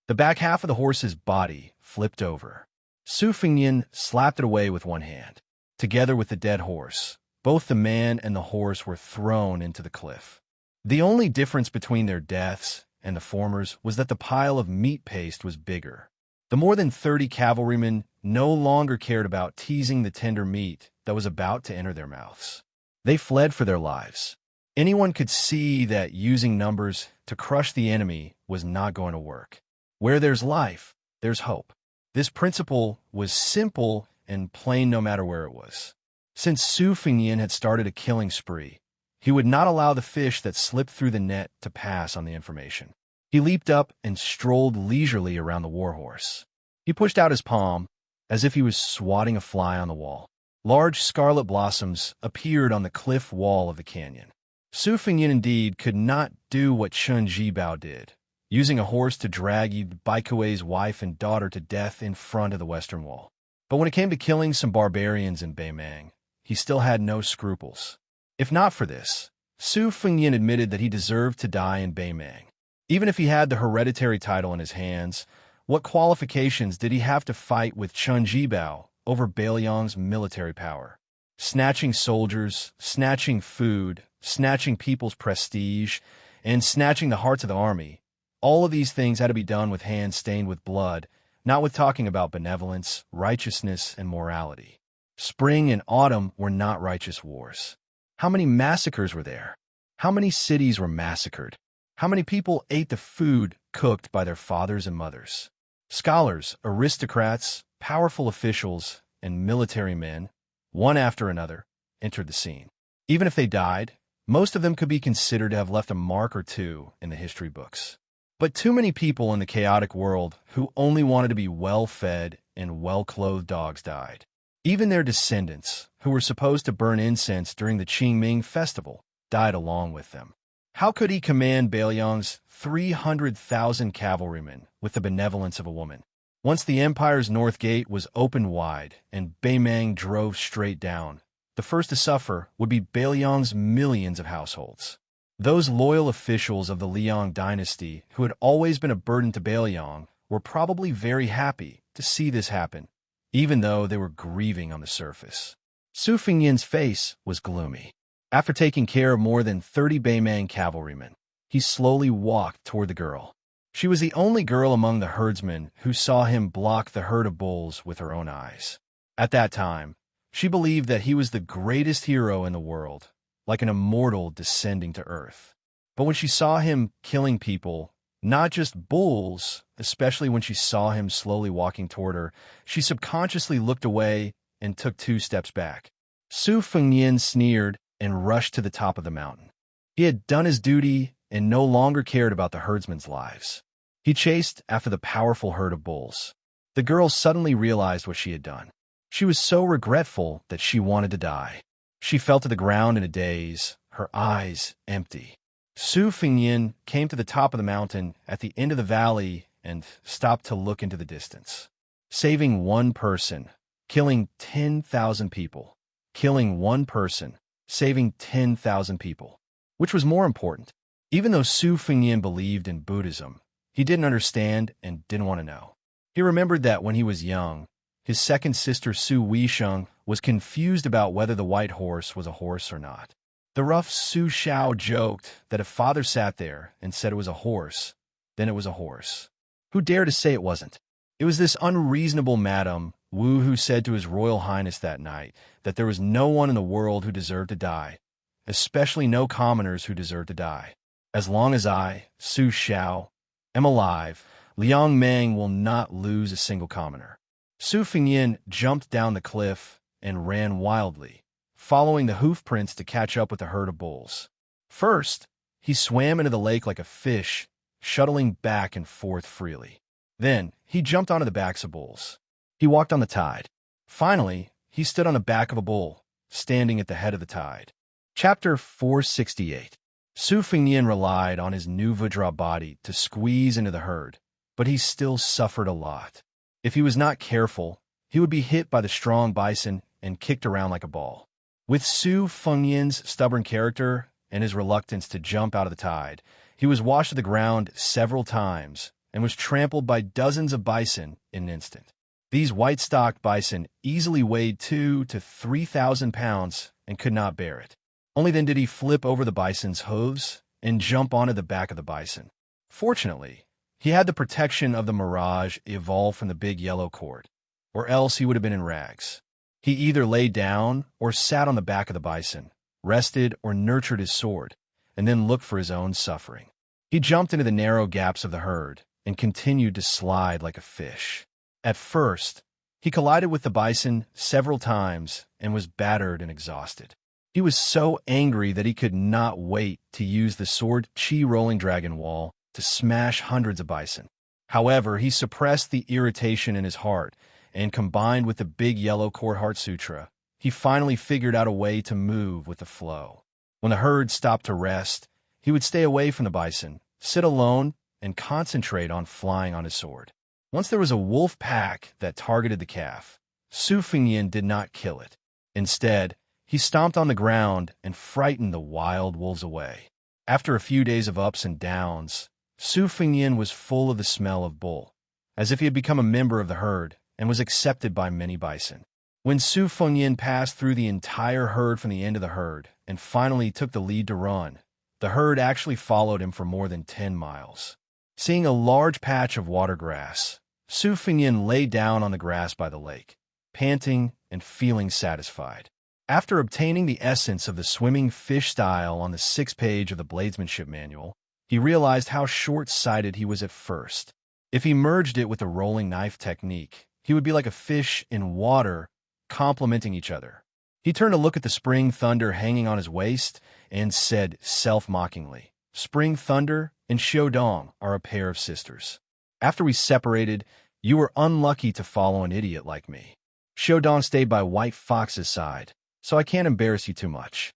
The back half of the horse's body flipped over. Su Fingyin slapped it away with one hand. Together with the dead horse, both the man and the horse were thrown into the cliff. The only difference between their deaths and the former's was that the pile of meat paste was bigger. The more than 30 cavalrymen no longer cared about teasing the tender meat that was about to enter their mouths. They fled for their lives. Anyone could see that using numbers to crush the enemy was not going to work. Where there's life, there's hope. This principle was simple and plain no matter where it was. Since Su Fingyin had started a killing spree, he would not allow the fish that slipped through the net to pass on the information. He leaped up and strolled leisurely around the warhorse. He pushed out his palm as if he was swatting a fly on the wall. Large scarlet blossoms appeared on the cliff wall of the canyon. Su Fengyin indeed could not do what Chen Jibao did, using a horse to drag Yi Baikui's wife and daughter to death in front of the western wall. But when it came to killing some barbarians in Beimang, he still had no scruples. If not for this, Su Fengyin admitted that he deserved to die in Beimang. Even if he had the hereditary title in his hands, what qualifications did he have to fight with Chen Jibao over Beiliang's military power? Snatching soldiers, snatching food, snatching people's prestige, and snatching the hearts of the army. All of these things had to be done with hands stained with blood, not with talking about benevolence, righteousness, and morality. Spring and autumn were not righteous wars. How many massacres were there? How many cities were massacred? How many people ate the food cooked by their fathers and mothers? Scholars, aristocrats, powerful officials, and military men, one after another, entered the scene. Even if they died, most of them could be considered to have left a mark or two in the history books. But too many people in the chaotic world who only wanted to be well-fed and well-clothed dogs died. Even their descendants, who were supposed to burn incense during the Qingming festival, died along with them. How could he command Beiliang's 300,000 cavalrymen with the benevolence of a woman? Once the empire's north gate was opened wide and Beimang drove straight down, the first to suffer would be Beiliang's millions of households. Those loyal officials of the Liang dynasty who had always been a burden to Beiliang were probably very happy to see this happen, even though they were grieving on the surface. Su Fengyin's face was gloomy. After taking care of more than 30 Beimang cavalrymen, he slowly walked toward the girl. She was the only girl among the herdsmen who saw him block the herd of bulls with her own eyes. At that time, she believed that he was the greatest hero in the world, like an immortal descending to earth. But when she saw him killing people, not just bulls, especially when she saw him slowly walking toward her, she subconsciously looked away and took 2 steps back. Su Fengyin sneered and rushed to the top of the mountain. He had done his duty and no longer cared about the herdsmen's lives. He chased after the powerful herd of bulls. The girl suddenly realized what she had done. She was so regretful that she wanted to die. She fell to the ground in a daze, her eyes empty. Su Fengyin came to the top of the mountain at the end of the valley and stopped to look into the distance. Saving one person, killing 10,000 people. Killing one person, saving 10,000 people. Which was more important? Even though Su Fengyin believed in Buddhism, he didn't understand and didn't want to know. He remembered that when he was young, his second sister Su Weisheng was confused about whether the white horse was a horse or not. The rough Su Xiao joked that if father sat there and said it was a horse, then it was a horse. Who dared to say it wasn't? It was this unreasonable Madame Wu who said to His Royal Highness that night that there was no one in the world who deserved to die, especially no commoners who deserved to die. As long as I, Su Xiao, am alive, Liang Meng will not lose a single commoner. Su Fengyin jumped down the cliff and ran wildly, following the hoof prints to catch up with the herd of bulls. First, he swam into the lake like a fish, shuttling back and forth freely. Then, he jumped onto the backs of bulls. He walked on the tide. Finally, he stood on the back of a bull, standing at the head of the tide. Chapter 468. Su Fengyin relied on his new Vajra body to squeeze into the herd, but he still suffered a lot. If he was not careful, he would be hit by the strong bison and kicked around like a ball. With Su Fengyin's stubborn character and his reluctance to jump out of the tide, he was washed to the ground several times and was trampled by dozens of bison in an instant. These white-stocked bison easily weighed 2,000 to 3,000 pounds and could not bear it. Only then did he flip over the bison's hooves and jump onto the back of the bison. Fortunately, he had the protection of the mirage evolved from the big yellow cord, or else he would have been in rags. He either lay down or sat on the back of the bison, rested or nurtured his sword, and then looked for his own suffering. He jumped into the narrow gaps of the herd and continued to slide like a fish. At first, he collided with the bison several times and was battered and exhausted. He was so angry that he could not wait to use the sword Qi Rolling Dragon Wall to smash hundreds of bison. However, he suppressed the irritation in his heart and, combined with the big yellow Cord Heart Sutra, he finally figured out a way to move with the flow. When the herd stopped to rest, he would stay away from the bison, sit alone, and concentrate on flying on his sword. Once there was a wolf pack that targeted the calf, Su Fengyin did not kill it. Instead, he stomped on the ground and frightened the wild wolves away. After a few days of ups and downs, Su Fengyin was full of the smell of bull, as if he had become a member of the herd and was accepted by many bison. When Su Fengyin passed through the entire herd from the end of the herd and finally took the lead to run, the herd actually followed him for more than 10 miles. Seeing a large patch of water grass, Su Fengyin lay down on the grass by the lake, panting and feeling satisfied. After obtaining the essence of the swimming fish style on the 6th page of the bladesmanship manual, he realized how short-sighted he was at first. If he merged it with the rolling knife technique, he would be like a fish in water, complementing each other. He turned to look at the spring thunder hanging on his waist and said self-mockingly, "Spring Thunder and Shodong are a pair of sisters. After we separated, you were unlucky to follow an idiot like me. Shodong stayed by White Fox's side, so I can't embarrass you too much."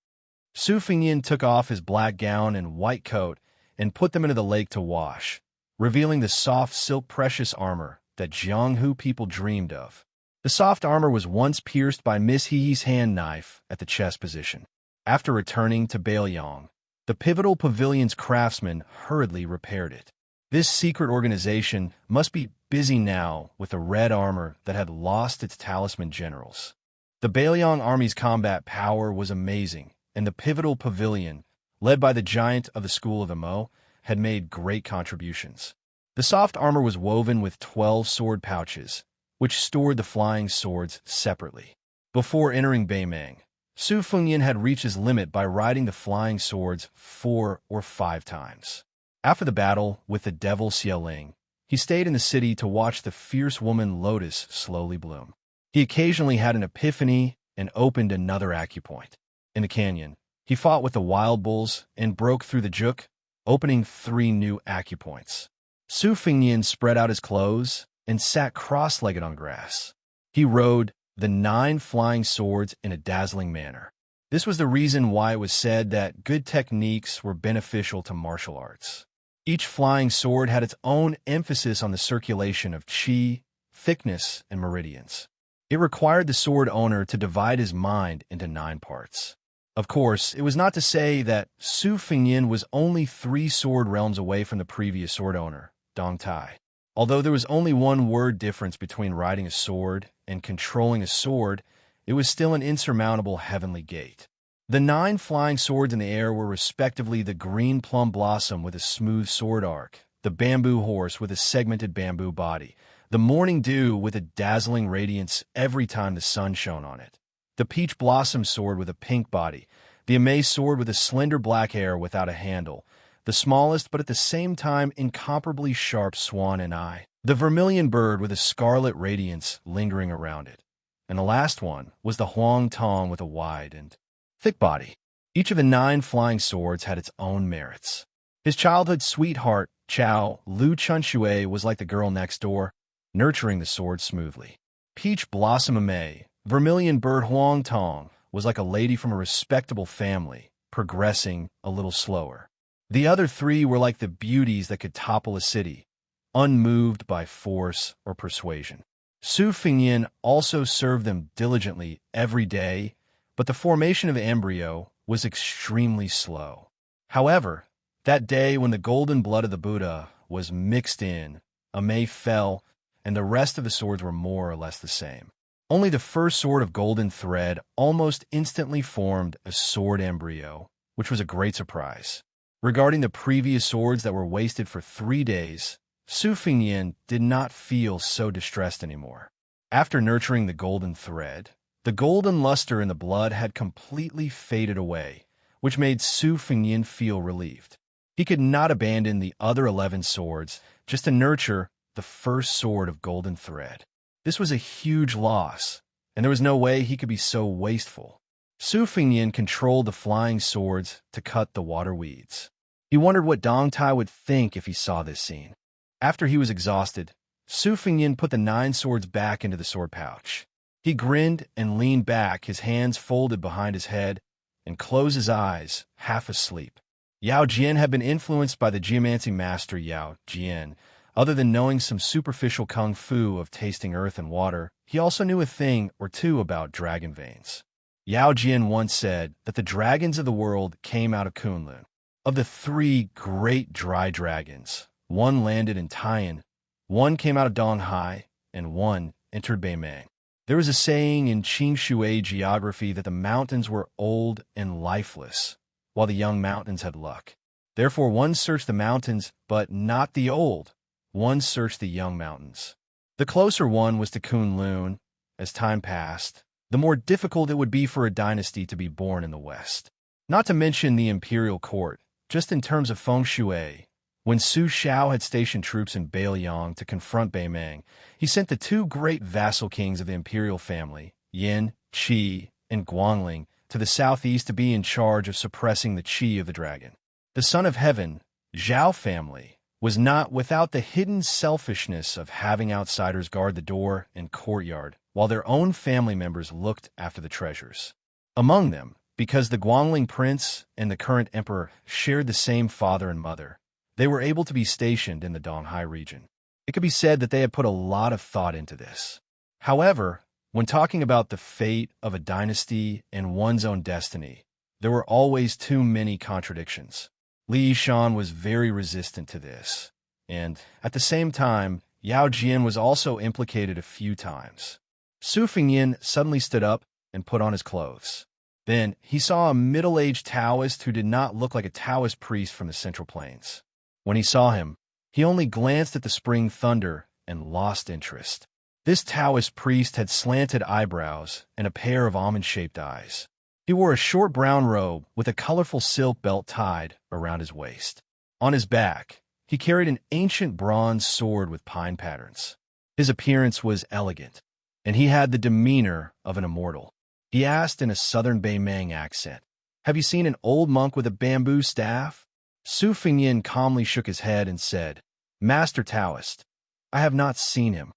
Su Fengyin took off his black gown and white coat and put them into the lake to wash, revealing the soft silk precious armor that Jianghu people dreamed of. The soft armor was once pierced by Miss He's hand knife at the chest position. After returning to Bailiang, the pivotal pavilion's craftsman hurriedly repaired it. This secret organization must be busy now with the red armor that had lost its talisman generals. The Bailiang army's combat power was amazing, and the pivotal pavilion, led by the giant of the School of Emo, had made great contributions. The soft armor was woven with 12 sword pouches, which stored the flying swords separately. Before entering Beimang, Su Fengyin had reached his limit by riding the flying swords 4 or 5 times. After the battle with the devil Xiaoling, he stayed in the city to watch the fierce woman Lotus slowly bloom. He occasionally had an epiphany and opened another acupoint. In the canyon, he fought with the wild bulls and broke through the juk, opening 3 new acupoints. Su Fengyin spread out his clothes and sat cross-legged on grass. He rode the 9 flying swords in a dazzling manner. This was the reason why it was said that good techniques were beneficial to martial arts. Each flying sword had its own emphasis on the circulation of qi, thickness, and meridians. It required the sword owner to divide his mind into 9 parts. Of course, it was not to say that Su Fengyin was only 3 sword realms away from the previous sword owner, Dong Tai. Although there was only 1 word difference between riding a sword and controlling a sword, it was still an insurmountable heavenly gate. The 9 flying swords in the air were respectively the green plum blossom with a smooth sword arc, the bamboo horse with a segmented bamboo body, the morning dew with a dazzling radiance every time the sun shone on it, the peach blossom sword with a pink body, the amaze sword with a slender black hair without a handle, the smallest but at the same time incomparably sharp swan and eye, the vermilion bird with a scarlet radiance lingering around it, and the last one was the huang tong with a wide and thick body. Each of the 9 flying swords had its own merits. His childhood sweetheart, Chao Lu Chunxue, was like the girl next door, nurturing the sword smoothly. Peach Blossom Ame, vermilion bird Huang Tong, was like a lady from a respectable family, progressing a little slower. The other 3 were like the beauties that could topple a city, unmoved by force or persuasion. Su Fengyin also served them diligently every day, but the formation of embryo was extremely slow. However, that day when the golden blood of the Buddha was mixed in, Ame fell, and the rest of the swords were more or less the same. Only the first sword of golden thread almost instantly formed a sword embryo, which was a great surprise. Regarding the previous swords that were wasted for 3 days, Su Fengyin did not feel so distressed anymore. After nurturing the golden thread, the golden luster in the blood had completely faded away, which made Su Fengyin feel relieved. He could not abandon the other 11 swords just to nurture the first sword of golden thread. This was a huge loss, and there was no way he could be so wasteful. Su Fengyin controlled the flying swords to cut the water weeds. He wondered what Dong Tai would think if he saw this scene. After he was exhausted, Su Fengyin put the 9 swords back into the sword pouch. He grinned and leaned back, his hands folded behind his head, and closed his eyes, half asleep. Yao Jian had been influenced by the geomancy master Yao Jian. Other than knowing some superficial kung fu of tasting earth and water, he also knew a thing or two about dragon veins. Yao Jian once said that the dragons of the world came out of Kunlun. Of the 3 great dry dragons, one landed in Taiyan, one came out of Donghai, and one entered Beimang. There was a saying in Qingshui geography that the mountains were old and lifeless, while the young mountains had luck. Therefore one searched the mountains, but not the old. One searched the young mountains. The closer one was to Kunlun. As time passed, the more difficult it would be for a dynasty to be born in the West. Not to mention the imperial court, just in terms of feng shui. When Su Xiao had stationed troops in Beiliang to confront Beimang, he sent the 2 great vassal kings of the imperial family, Yin, Qi, and Guangling, to the southeast to be in charge of suppressing the qi of the dragon. The Son of Heaven, Zhao family, was not without the hidden selfishness of having outsiders guard the door and courtyard, while their own family members looked after the treasures. Among them, because the Guangling prince and the current emperor shared the same father and mother, they were able to be stationed in the Donghai region. It could be said that they had put a lot of thought into this. However, when talking about the fate of a dynasty and one's own destiny, there were always too many contradictions. Li Yishan was very resistant to this, and at the same time, Yao Jian was also implicated a few times. Su Fengyin suddenly stood up and put on his clothes. Then he saw a middle-aged Taoist who did not look like a Taoist priest from the Central Plains. When he saw him, he only glanced at the spring thunder and lost interest. This Taoist priest had slanted eyebrows and a pair of almond-shaped eyes. He wore a short brown robe with a colorful silk belt tied around his waist. On his back, he carried an ancient bronze sword with pine patterns. His appearance was elegant, and he had the demeanor of an immortal. He asked in a southern Beimang accent, "Have you seen an old monk with a bamboo staff?" Su Fengyin calmly shook his head and said, "Master Taoist, I have not seen him."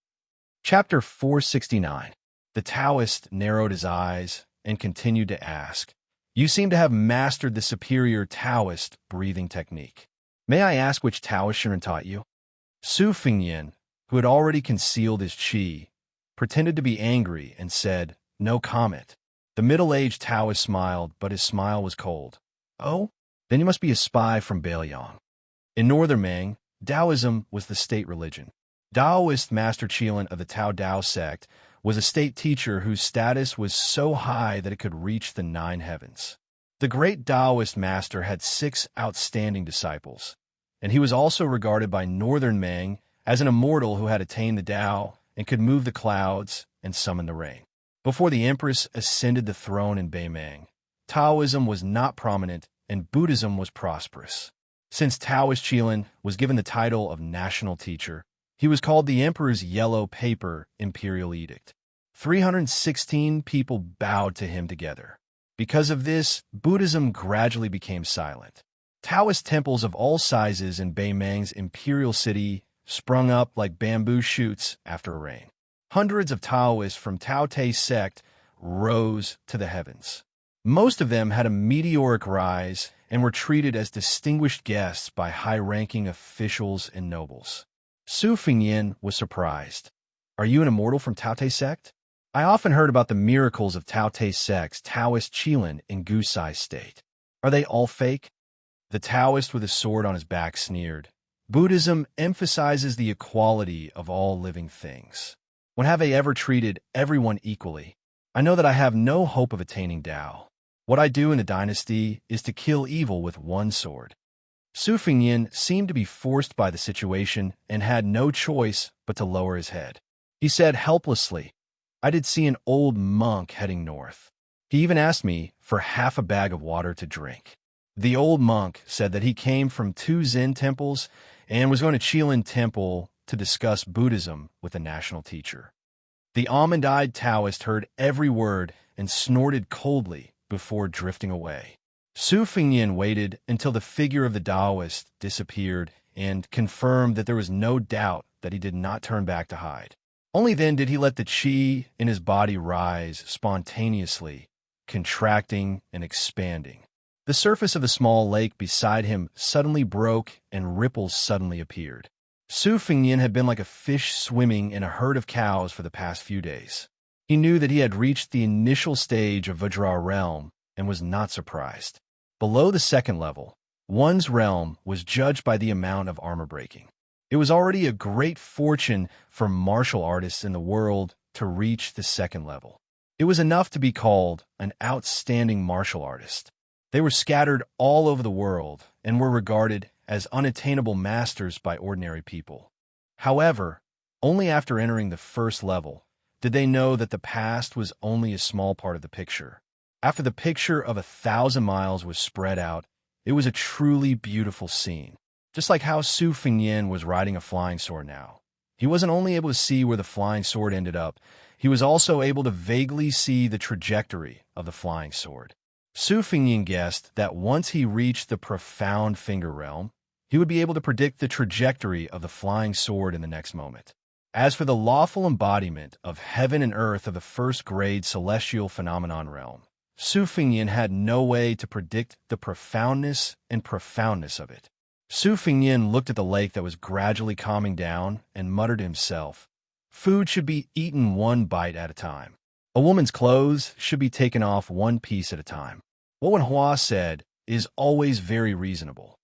Chapter 469. The Taoist narrowed his eyes and continued to ask, "You seem to have mastered the superior Taoist breathing technique. May I ask which Taoist Shuren taught you?" Su Fengyin, who had already concealed his qi, pretended to be angry and said, "No comment." The middle-aged Taoist smiled, but his smile was cold. "Oh? Then you must be a spy from Beiliang." In northern Ming, Taoism was the state religion. Taoist Master Qilin of the Tao Dao sect was a state teacher whose status was so high that it could reach the 9 heavens. The great Taoist master had 6 outstanding disciples, and he was also regarded by northern Ming as an immortal who had attained the Tao and could move the clouds and summon the rain. Before the empress ascended the throne in Beimang, Taoism was not prominent and Buddhism was prosperous. Since Taoist Qilin was given the title of national teacher, he was called the Emperor's Yellow Paper Imperial Edict. 316 people bowed to him together. Because of this, Buddhism gradually became silent. Taoist temples of all sizes in Beimang's imperial city sprung up like bamboo shoots after a rain. Hundreds of Taoists from Tao Te sect rose to the heavens. Most of them had a meteoric rise and were treated as distinguished guests by high-ranking officials and nobles. Su Fengyin was surprised. "Are you an immortal from Tao Te sect? I often heard about the miracles of Tao Te sect's Taoist Qilin in Gusai state. Are they all fake?" The Taoist with a sword on his back sneered. "Buddhism emphasizes the equality of all living things. When have I ever treated everyone equally? I know that I have no hope of attaining Tao. What I do in the dynasty is to kill evil with one sword." Su Fengyin seemed to be forced by the situation and had no choice but to lower his head. He said helplessly, "I did see an old monk heading north. He even asked me for half a bag of water to drink." The old monk said that he came from 2 Zen temples and was going to Qilin Temple to discuss Buddhism with the national teacher. The almond-eyed Taoist heard every word and snorted coldly before drifting away. Su Fengyin waited until the figure of the Taoist disappeared and confirmed that there was no doubt that he did not turn back to hide. Only then did he let the chi in his body rise spontaneously, contracting and expanding. The surface of the small lake beside him suddenly broke and ripples suddenly appeared. Su Fingyin had been like a fish swimming in a herd of cows for the past few days. He knew that he had reached the initial stage of Vajra realm and was not surprised. Below the second level, one's realm was judged by the amount of armor breaking. It was already a great fortune for martial artists in the world to reach the second level. It was enough to be called an outstanding martial artist. They were scattered all over the world and were regarded as unattainable masters by ordinary people. However, only after entering the first level did they know that the past was only a small part of the picture. After the picture of 1,000 miles was spread out, it was a truly beautiful scene. Just like how Su Fingyin was riding a flying sword now. He wasn't only able to see where the flying sword ended up, he was also able to vaguely see the trajectory of the flying sword. Su Fingyin guessed that once he reached the profound finger realm, he would be able to predict the trajectory of the flying sword in the next moment. As for the lawful embodiment of heaven and earth of the first-grade celestial phenomenon realm, Su Fingyin had no way to predict the profoundness of it. Su Fingyin looked at the lake that was gradually calming down and muttered to himself, "Food should be eaten one bite at a time. A woman's clothes should be taken off one piece at a time." What Wen Hua said is always very reasonable.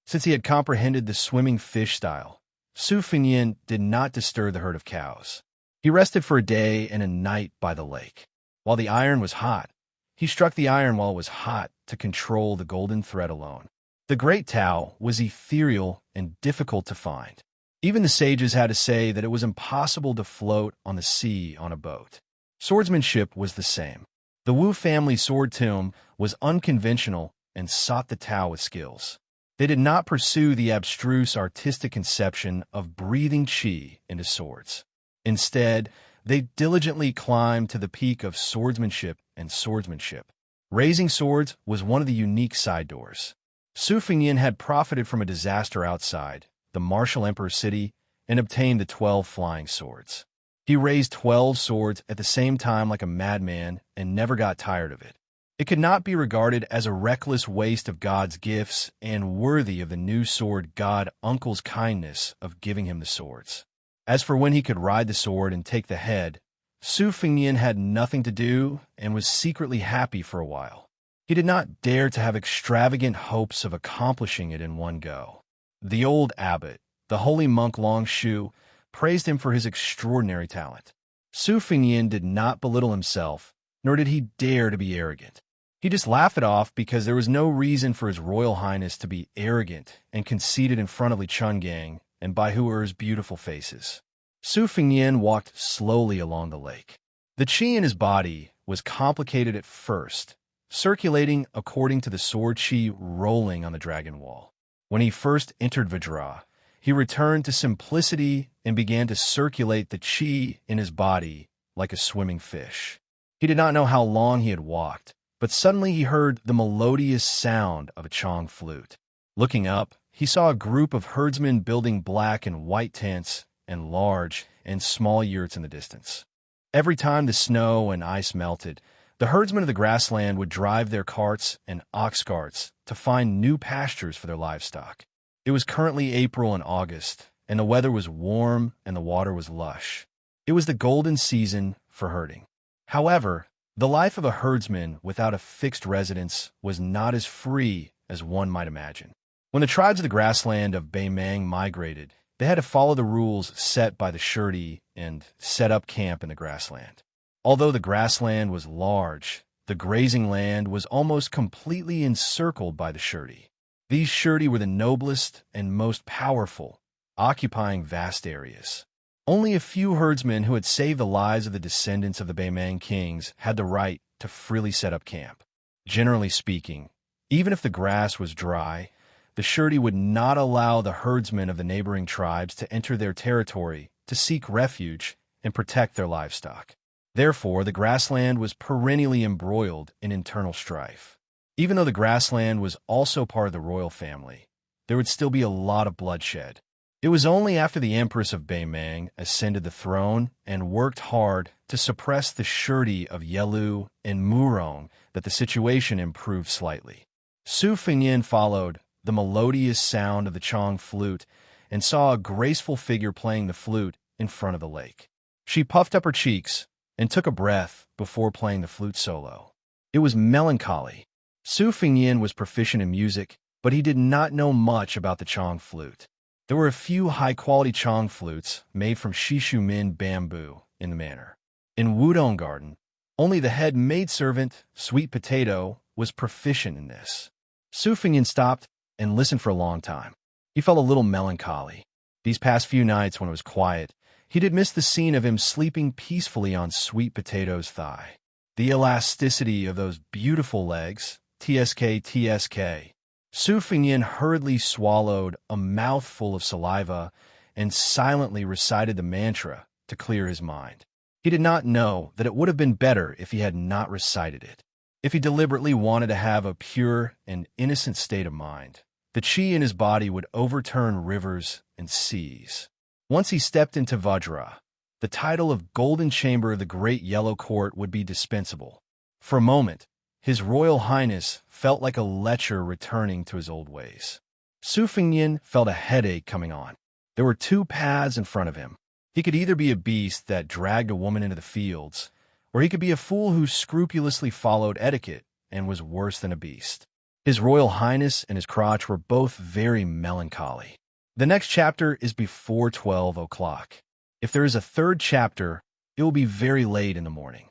Since he had comprehended the swimming fish style, Su Fingyin did not disturb the herd of cows. He rested for a day and a night by the lake. While the iron was hot, he struck the iron while it was hot to control the golden thread alone. The Great Tao was ethereal and difficult to find. Even the sages had to say that it was impossible to float on the sea on a boat. Swordsmanship was the same. The Wu family sword tomb was unconventional and sought the Tao with skills. They did not pursue the abstruse artistic conception of breathing qi into swords. Instead, they diligently climbed to the peak of swordsmanship and swordsmanship. Raising swords was one of the unique side doors. Su Fingyin had profited from a disaster outside, the martial emperor's city, and obtained the 12 flying swords. He raised 12 swords at the same time like a madman and never got tired of it. It could not be regarded as a reckless waste of God's gifts and worthy of the new sword God Uncle's kindness of giving him the swords. As for when he could ride the sword and take the head, Su Fingyin had nothing to do and was secretly happy for a while. He did not dare to have extravagant hopes of accomplishing it in one go. The old abbot, the holy monk Long Shu, praised him for his extraordinary talent. Su Fingyin did not belittle himself, nor did he dare to be arrogant. He just laughed it off because there was no reason for His Royal Highness to be arrogant and conceited in front of Li Chungang and Baihuer's beautiful faces. Su Fingyin walked slowly along the lake. The qi in his body was complicated at first, circulating according to the sword qi rolling on the dragon wall. When he first entered Vajra, he returned to simplicity and began to circulate the qi in his body like a swimming fish. He did not know how long he had walked, but suddenly he heard the melodious sound of a chong flute. Looking up, he saw a group of herdsmen building black and white tents and large and small yurts in the distance. Every time the snow and ice melted, the herdsmen of the grassland would drive their carts and ox carts to find new pastures for their livestock. It was currently April and August, and the weather was warm and the water was lush. It was the golden season for herding. However, the life of a herdsman without a fixed residence was not as free as one might imagine. When the tribes of the grassland of Beimang migrated, they had to follow the rules set by the Shirdi and set up camp in the grassland. Although the grassland was large, the grazing land was almost completely encircled by the Shirdi. These Shirdi were the noblest and most powerful, occupying vast areas. Only a few herdsmen who had saved the lives of the descendants of the Beimang kings had the right to freely set up camp. Generally speaking, even if the grass was dry, the Shirdi would not allow the herdsmen of the neighboring tribes to enter their territory to seek refuge and protect their livestock. Therefore, the grassland was perennially embroiled in internal strife. Even though the grassland was also part of the royal family, there would still be a lot of bloodshed. It was only after the Empress of Beimang ascended the throne and worked hard to suppress the surety of Yelu and Murong that the situation improved slightly. Su Fengyin followed the melodious sound of the Chong flute and saw a graceful figure playing the flute in front of the lake. She puffed up her cheeks and took a breath before playing the flute solo. It was melancholy. Su Fengyin was proficient in music, but he did not know much about the Chong flute. There were a few high-quality Chong flutes made from Shishumin bamboo in the manor. In Wudong Garden, only the head maidservant, Sweet Potato, was proficient in this. Su Fengyin stopped and listened for a long time. He felt a little melancholy. These past few nights when it was quiet, he did miss the scene of him sleeping peacefully on Sweet Potato's thigh. The elasticity of those beautiful legs, TSK, TSK. Su Fengyin hurriedly swallowed a mouthful of saliva and silently recited the mantra to clear his mind. He did not know that it would have been better if he had not recited it. If he deliberately wanted to have a pure and innocent state of mind, the qi in his body would overturn rivers and seas. Once he stepped into Vajra, the title of Golden Chamber of the Great Yellow Court would be dispensable. For a moment, His Royal Highness felt like a lecher returning to his old ways. Su Fengyin felt a headache coming on. There were two paths in front of him. He could either be a beast that dragged a woman into the fields, or he could be a fool who scrupulously followed etiquette and was worse than a beast. His Royal Highness and his crotch were both very melancholy. The next chapter is before 12 o'clock. If there is a third chapter, it will be very late in the morning.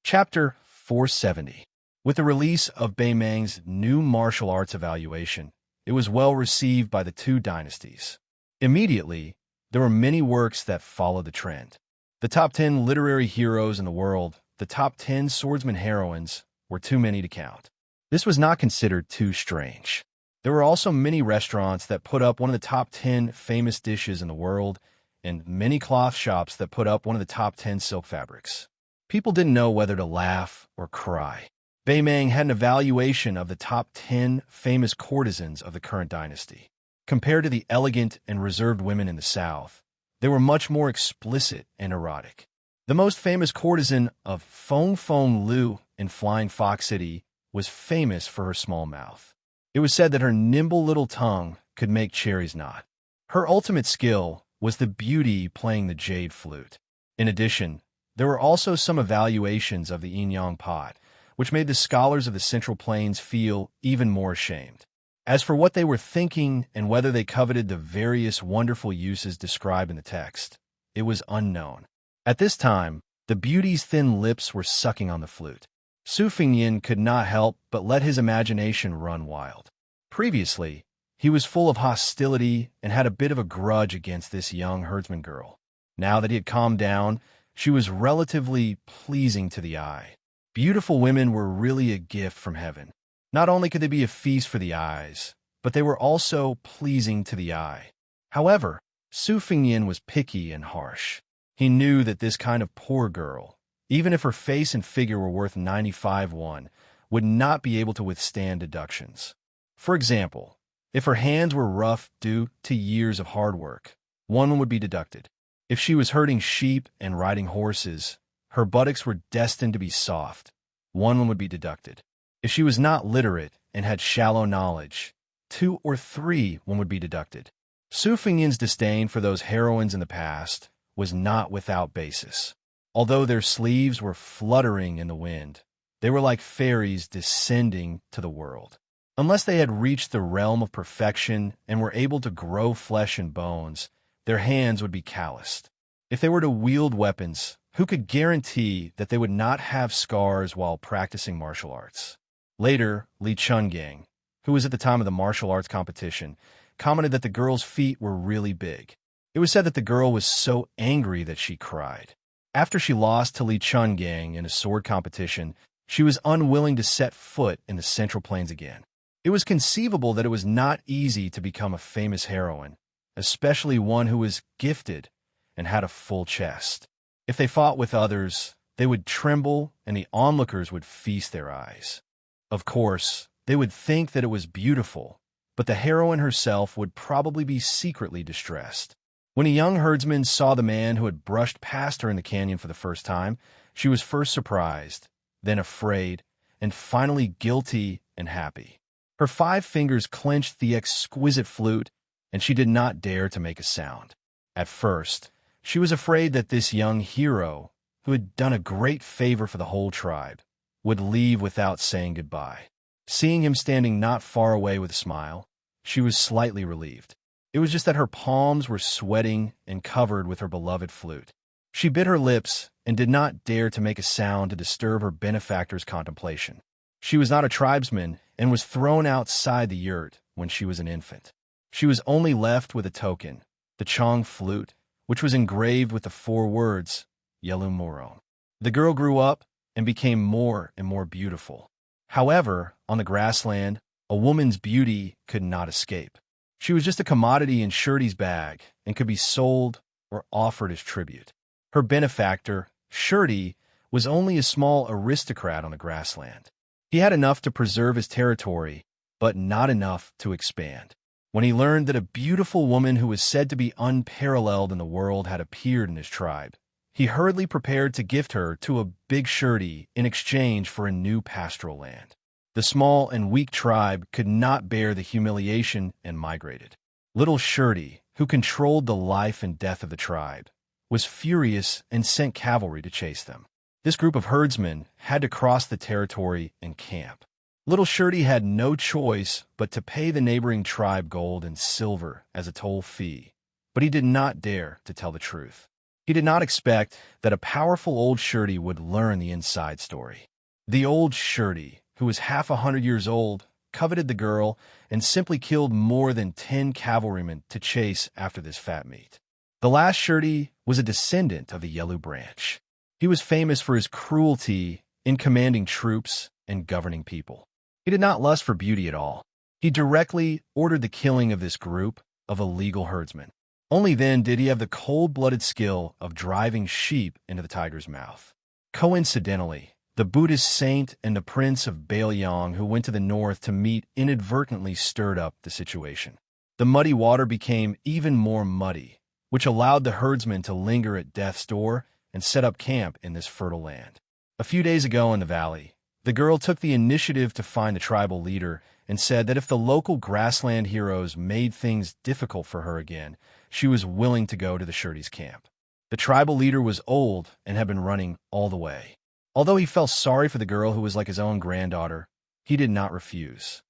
Chapter 470. With the release of Beimang's new martial arts evaluation, it was well received by the two dynasties. Immediately, there were many works that followed the trend. The top 10 literary heroes in the world, the top 10 swordsman heroines, were too many to count. This was not considered too strange. There were also many restaurants that put up one of the top 10 famous dishes in the world, and many cloth shops that put up one of the top 10 silk fabrics. People didn't know whether to laugh or cry. Beimang had an evaluation of the top 10 famous courtesans of the current dynasty. Compared to the elegant and reserved women in the south, they were much more explicit and erotic. The most famous courtesan of Feng Feng Lu in Flying Fox City was famous for her small mouth. It was said that her nimble little tongue could make cherries nod. Her ultimate skill was the beauty playing the jade flute. In addition, there were also some evaluations of the yin-yang pot, which made the scholars of the Central Plains feel even more ashamed. As for what they were thinking and whether they coveted the various wonderful uses described in the text, it was unknown. At this time, the beauty's thin lips were sucking on the flute. Su Fengyin could not help but let his imagination run wild. Previously, he was full of hostility and had a bit of a grudge against this young herdsman girl. Now that he had calmed down, she was relatively pleasing to the eye. Beautiful women were really a gift from heaven. Not only could they be a feast for the eyes, but they were also pleasing to the eye. However, Su Fengyin was picky and harsh. He knew that this kind of poor girl, even if her face and figure were worth 95 won, would not be able to withstand deductions. For example, if her hands were rough due to years of hard work, 1 would be deducted. If she was herding sheep and riding horses, her buttocks were destined to be soft, 1 would be deducted. If she was not literate and had shallow knowledge, 2 or 3 would be deducted. Su Fengyin's disdain for those heroines in the past was not without basis. Although their sleeves were fluttering in the wind, they were like fairies descending to the world. Unless they had reached the realm of perfection and were able to grow flesh and bones, their hands would be calloused. If they were to wield weapons, who could guarantee that they would not have scars while practicing martial arts? Later, Li Chungang, who was at the time of the martial arts competition, commented that the girl's feet were really big. It was said that the girl was so angry that she cried. After she lost to Li Chungang in a sword competition, she was unwilling to set foot in the Central Plains again. It was conceivable that it was not easy to become a famous heroine, especially one who was gifted and had a full chest. If they fought with others, they would tremble and the onlookers would feast their eyes. Of course, they would think that it was beautiful, but the heroine herself would probably be secretly distressed. When a young herdsman saw the man who had brushed past her in the canyon for the first time, she was first surprised, then afraid, and finally guilty and happy. Her 5 fingers clenched the exquisite flute, and she did not dare to make a sound. At first, she was afraid that this young hero, who had done a great favor for the whole tribe, would leave without saying goodbye. Seeing him standing not far away with a smile, she was slightly relieved. It was just that her palms were sweating and covered with her beloved flute. She bit her lips and did not dare to make a sound to disturb her benefactor's contemplation. She was not a tribesman and was thrown outside the yurt when she was an infant. She was only left with a token, the Chong flute, which was engraved with the 4 words, Yelu Moron. The girl grew up and became more and more beautiful. However, on the grassland, a woman's beauty could not escape. She was just a commodity in Shirty's bag and could be sold or offered as tribute. Her benefactor, Shirty, was only a small aristocrat on the grassland. He had enough to preserve his territory, but not enough to expand. When he learned that a beautiful woman who was said to be unparalleled in the world had appeared in his tribe, he hurriedly prepared to gift her to a big Shirty in exchange for a new pastoral land. The small and weak tribe could not bear the humiliation and migrated. Little Shirty, who controlled the life and death of the tribe, was furious and sent cavalry to chase them. This group of herdsmen had to cross the territory and camp. Little Shirty had no choice but to pay the neighboring tribe gold and silver as a toll fee, but he did not dare to tell the truth. He did not expect that a powerful old Shirty would learn the inside story. The old Shirty, who was half 100 years old, coveted the girl and simply killed more than 10 cavalrymen to chase after this fat meat. The last Shirty was a descendant of the Yelu branch. He was famous for his cruelty in commanding troops and governing people. He did not lust for beauty at all. He directly ordered the killing of this group of illegal herdsmen. Only then did he have the cold-blooded skill of driving sheep into the tiger's mouth. Coincidentally, the Buddhist saint and the prince of Baelyang who went to the north to meet inadvertently stirred up the situation. The muddy water became even more muddy, which allowed the herdsmen to linger at death's door and set up camp in this fertile land. A few days ago in the valley, the girl took the initiative to find the tribal leader and said that if the local grassland heroes made things difficult for her again, she was willing to go to the Shirty's camp. The tribal leader was old and had been running all the way. Although he felt sorry for the girl who was like his own granddaughter, he did not refuse.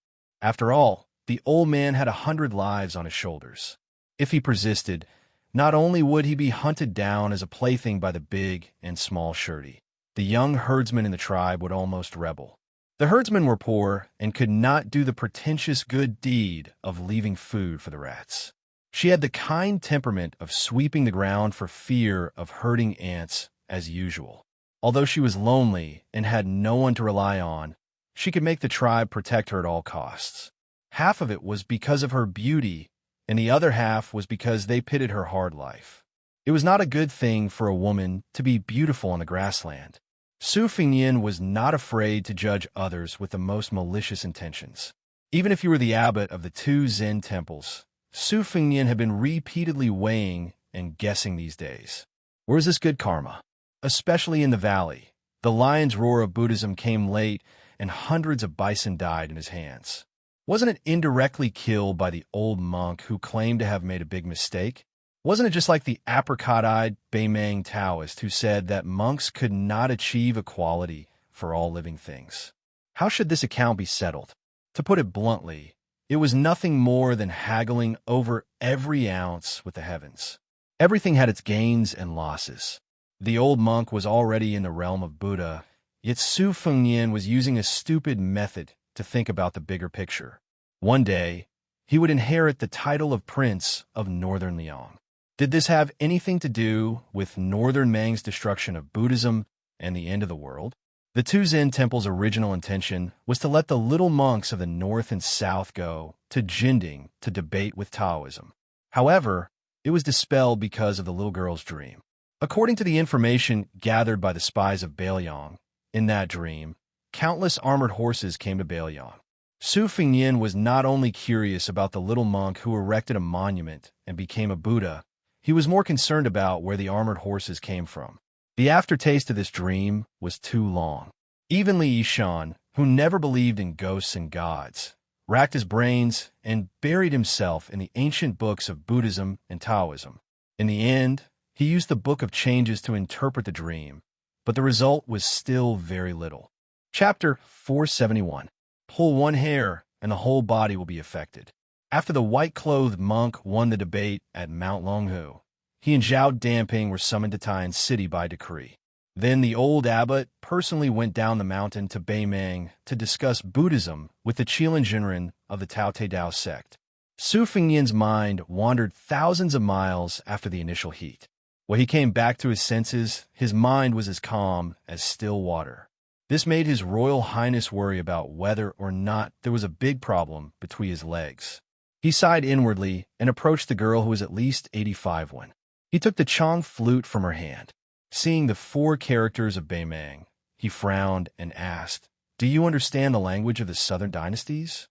After all, the old man had 100 lives on his shoulders. If he persisted, not only would he be hunted down as a plaything by the big and small Shirty, the young herdsmen in the tribe would almost rebel. The herdsmen were poor and could not do the pretentious good deed of leaving food for the rats. She had the kind temperament of sweeping the ground for fear of hurting ants as usual. Although she was lonely and had no one to rely on, she could make the tribe protect her at all costs. Half of it was because of her beauty, and the other half was because they pitied her hard life. It was not a good thing for a woman to be beautiful on the grassland. Su Fingyin was not afraid to judge others with the most malicious intentions. Even if you were the abbot of the 2 Zen temples, Su Fingyin had been repeatedly weighing and guessing these days. Where is this good karma? Especially in the valley, the lion's roar of Buddhism came late and hundreds of bison died in his hands. Wasn't it indirectly killed by the old monk who claimed to have made a big mistake? Wasn't it just like the apricot-eyed Beimang Taoist who said that monks could not achieve equality for all living things? How should this account be settled? To put it bluntly, it was nothing more than haggling over every ounce with the heavens. Everything had its gains and losses. The old monk was already in the realm of Buddha, yet Su Fengyin was using a stupid method to think about the bigger picture. One day, he would inherit the title of Prince of Northern Liang. Did this have anything to do with Northern Mang's destruction of Buddhism and the end of the world? The 2 Zen temple's original intention was to let the little monks of the north and south go to Jinding to debate with Taoism. However, it was dispelled because of the little girl's dream. According to the information gathered by the spies of Baelyang, in that dream, countless armored horses came to Baelyang. Su Fingyin was not only curious about the little monk who erected a monument and became a Buddha, he was more concerned about where the armored horses came from. The aftertaste of this dream was too long. Even Li Yishan, who never believed in ghosts and gods, racked his brains and buried himself in the ancient books of Buddhism and Taoism. In the end, he used the Book of Changes to interpret the dream, but the result was still very little. Chapter 471. Pull one hair, and the whole body will be affected. After the white-clothed monk won the debate at Mount Longhu, he and Zhao Danping were summoned to Tai'an City by decree. Then the old abbot personally went down the mountain to Beimeng to discuss Buddhism with the Qilin Jinren of the Tao Te Dao sect. Su Fingyin's mind wandered thousands of miles after the initial heat. When he came back to his senses, his mind was as calm as still water. This made His Royal Highness worry about whether or not there was a big problem between his legs. He sighed inwardly and approached the girl who was at least 85 when he took the Chong flute from her hand. Seeing the 4 characters of Beimeng, he frowned and asked, "Do you understand the language of the southern dynasties?"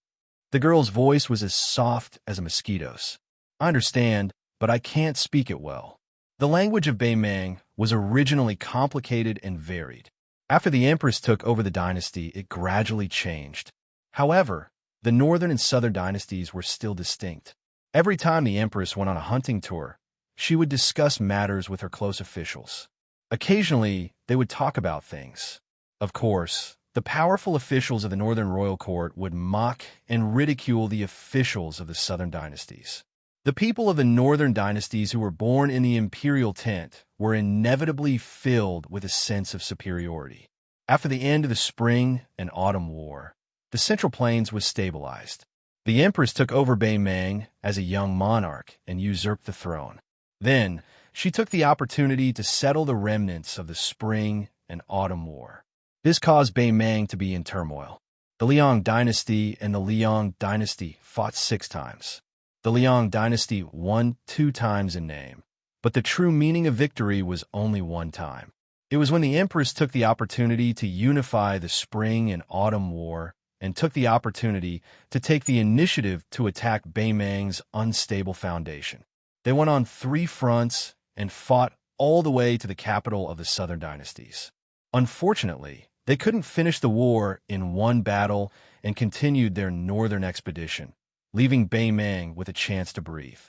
The girl's voice was as soft as a mosquito's. "I understand, but I can't speak it well." The language of Beimeng was originally complicated and varied. After the Empress took over the dynasty, it gradually changed. However, the northern and southern dynasties were still distinct. Every time the Empress went on a hunting tour, she would discuss matters with her close officials. Occasionally, they would talk about things. Of course, the powerful officials of the northern royal court would mock and ridicule the officials of the southern dynasties. The people of the northern dynasties who were born in the imperial tent were inevitably filled with a sense of superiority. After the end of the Spring and Autumn War, the Central Plains was stabilized. The Empress took over Beimeng as a young monarch and usurped the throne. Then, she took the opportunity to settle the remnants of the Spring and Autumn War. This caused Beimeng to be in turmoil. The Liang dynasty and the Liang dynasty fought 6 times. The Liang dynasty won 2 times in name, but the true meaning of victory was only 1 time. It was when the Empress took the opportunity to unify the Spring and Autumn War and took the opportunity to take the initiative to attack Beimeng's unstable foundation. They went on 3 fronts and fought all the way to the capital of the southern dynasties. Unfortunately, they couldn't finish the war in one battle and continued their northern expedition, leaving Beimeng with a chance to breathe.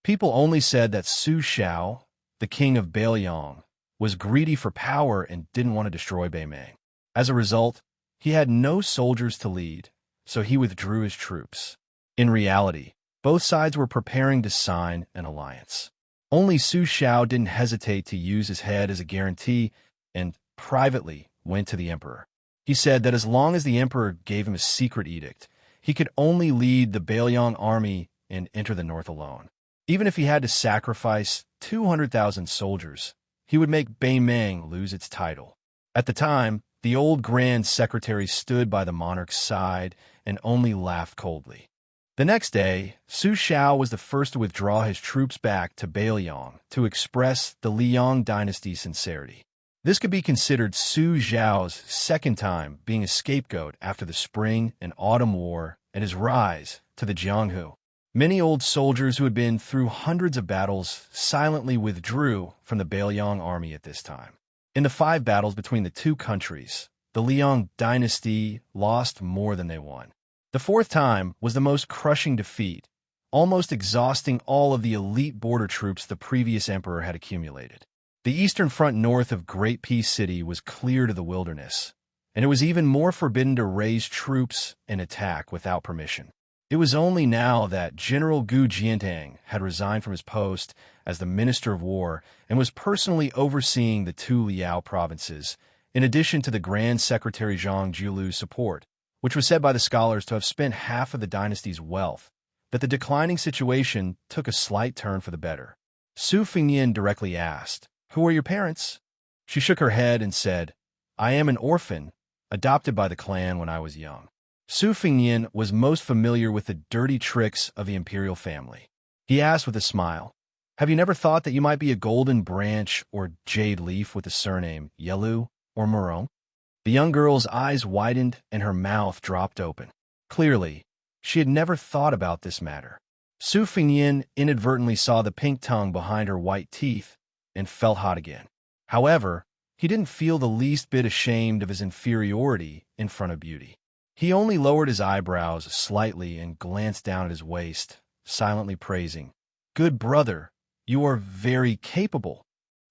People only said that Su Shao, the king of Beiliang, was greedy for power and didn't want to destroy Beimeng. As a result, he had no soldiers to lead, so he withdrew his troops. In reality, both sides were preparing to sign an alliance. Only Su Shao didn't hesitate to use his head as a guarantee and privately went to the emperor. He said that as long as the emperor gave him a secret edict, he could only lead the Beiliang army and enter the north alone. Even if he had to sacrifice 200,000 soldiers, he would make Beimeng lose its title. At the time, the old Grand Secretary stood by the monarch's side and only laughed coldly. The next day, Su Shao was the first to withdraw his troops back to Beiliang to express the Liang dynasty's sincerity. This could be considered Su Zhao's second time being a scapegoat after the Spring and Autumn War and his rise to the Jianghu. Many old soldiers who had been through hundreds of battles silently withdrew from the Beiliang army at this time. In the 5 battles between the 2 countries, the Liang dynasty lost more than they won. The 4th time was the most crushing defeat, almost exhausting all of the elite border troops the previous emperor had accumulated. The eastern front north of Great Peace City was cleared of the wilderness, and it was even more forbidden to raise troops and attack without permission. It was only now that General Gu Jiantang had resigned from his post as the Minister of War and was personally overseeing the 2 Liao provinces, in addition to the Grand Secretary Zhang Jiulu's support, which was said by the scholars to have spent half of the dynasty's wealth, that the declining situation took a slight turn for the better. Su Fingyin directly asked, "Who are your parents?" She shook her head and said, "I am an orphan, adopted by the clan when I was young." Su Fingyin was most familiar with the dirty tricks of the imperial family. He asked with a smile, "Have you never thought that you might be a golden branch or jade leaf with the surname Yelu or Morong?" The young girl's eyes widened and her mouth dropped open. Clearly, she had never thought about this matter. Su Fingyin inadvertently saw the pink tongue behind her white teeth and felt hot again. However, he didn't feel the least bit ashamed of his inferiority in front of beauty. He only lowered his eyebrows slightly and glanced down at his waist, silently praising, "Good brother, you are very capable."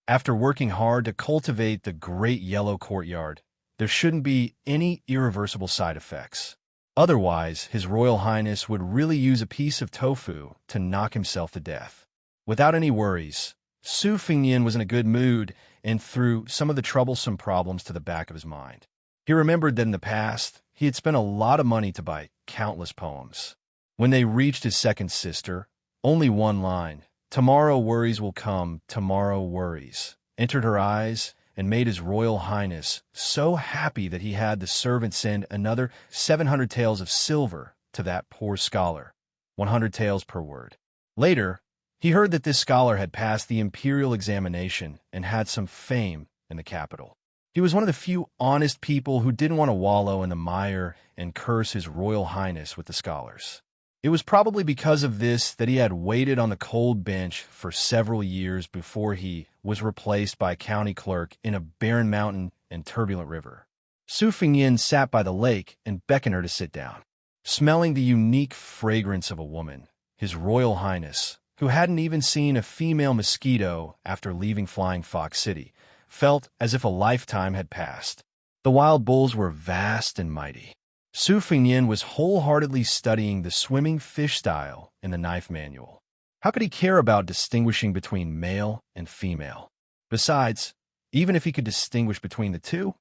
After working hard to cultivate the great yellow courtyard, there shouldn't be any irreversible side effects. Otherwise, His Royal Highness would really use a piece of tofu to knock himself to death. Without any worries, Su Fingyin was in a good mood and threw some of the troublesome problems to the back of his mind. He remembered that in the past, he had spent a lot of money to buy countless poems. When they reached his second sister, only one line, "Tomorrow worries will come, tomorrow worries," entered her eyes and made His Royal Highness so happy that he had the servant send another 700 taels of silver to that poor scholar, 100 taels per word. Later, he heard that this scholar had passed the imperial examination and had some fame in the capital. He was one of the few honest people who didn't want to wallow in the mire and curse His Royal Highness with the scholars. It was probably because of this that he had waited on the cold bench for several years before he was replaced by a county clerk in a barren mountain and turbulent river. Su Fingyin sat by the lake and beckoned her to sit down. Smelling the unique fragrance of a woman, His Royal Highness, who hadn't even seen a female mosquito after leaving Flying Fox City, felt as if a lifetime had passed. The wild bulls were vast and mighty. Su Fingyin was wholeheartedly studying the swimming fish style in the knife manual. How could he care about distinguishing between male and female? Besides, even if he could distinguish between the two,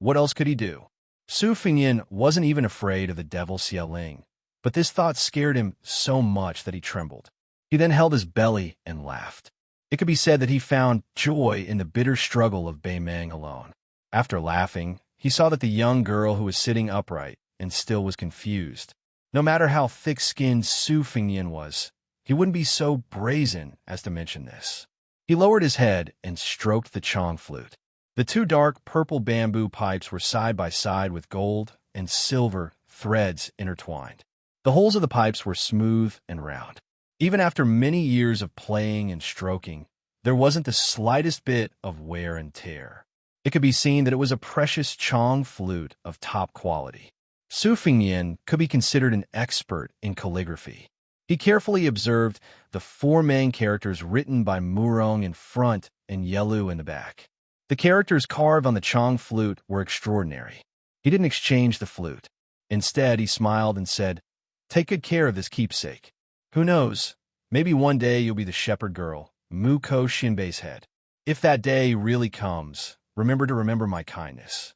what else could he do? Su Fingyin wasn't even afraid of the devil Xia Ling, but this thought scared him so much that he trembled. He then held his belly and laughed. It could be said that he found joy in the bitter struggle of Bei Meng alone. After laughing, he saw that the young girl who was sitting upright and still was confused. No matter how thick-skinned Su Fingyin was, he wouldn't be so brazen as to mention this. He lowered his head and stroked the Chong flute. The two dark purple bamboo pipes were side by side with gold and silver threads intertwined. The holes of the pipes were smooth and round. Even after many years of playing and stroking, there wasn't the slightest bit of wear and tear. It could be seen that it was a precious Chong flute of top quality. Su Fingyin could be considered an expert in calligraphy. He carefully observed the 4 main characters written by Murong in front and Yelu in the back. The characters carved on the Chong flute were extraordinary. He didn't exchange the flute. Instead, he smiled and said, "Take good care of this keepsake. Who knows, maybe one day you'll be the shepherd girl, Muko Shinbei's head. If that day really comes, remember my kindness."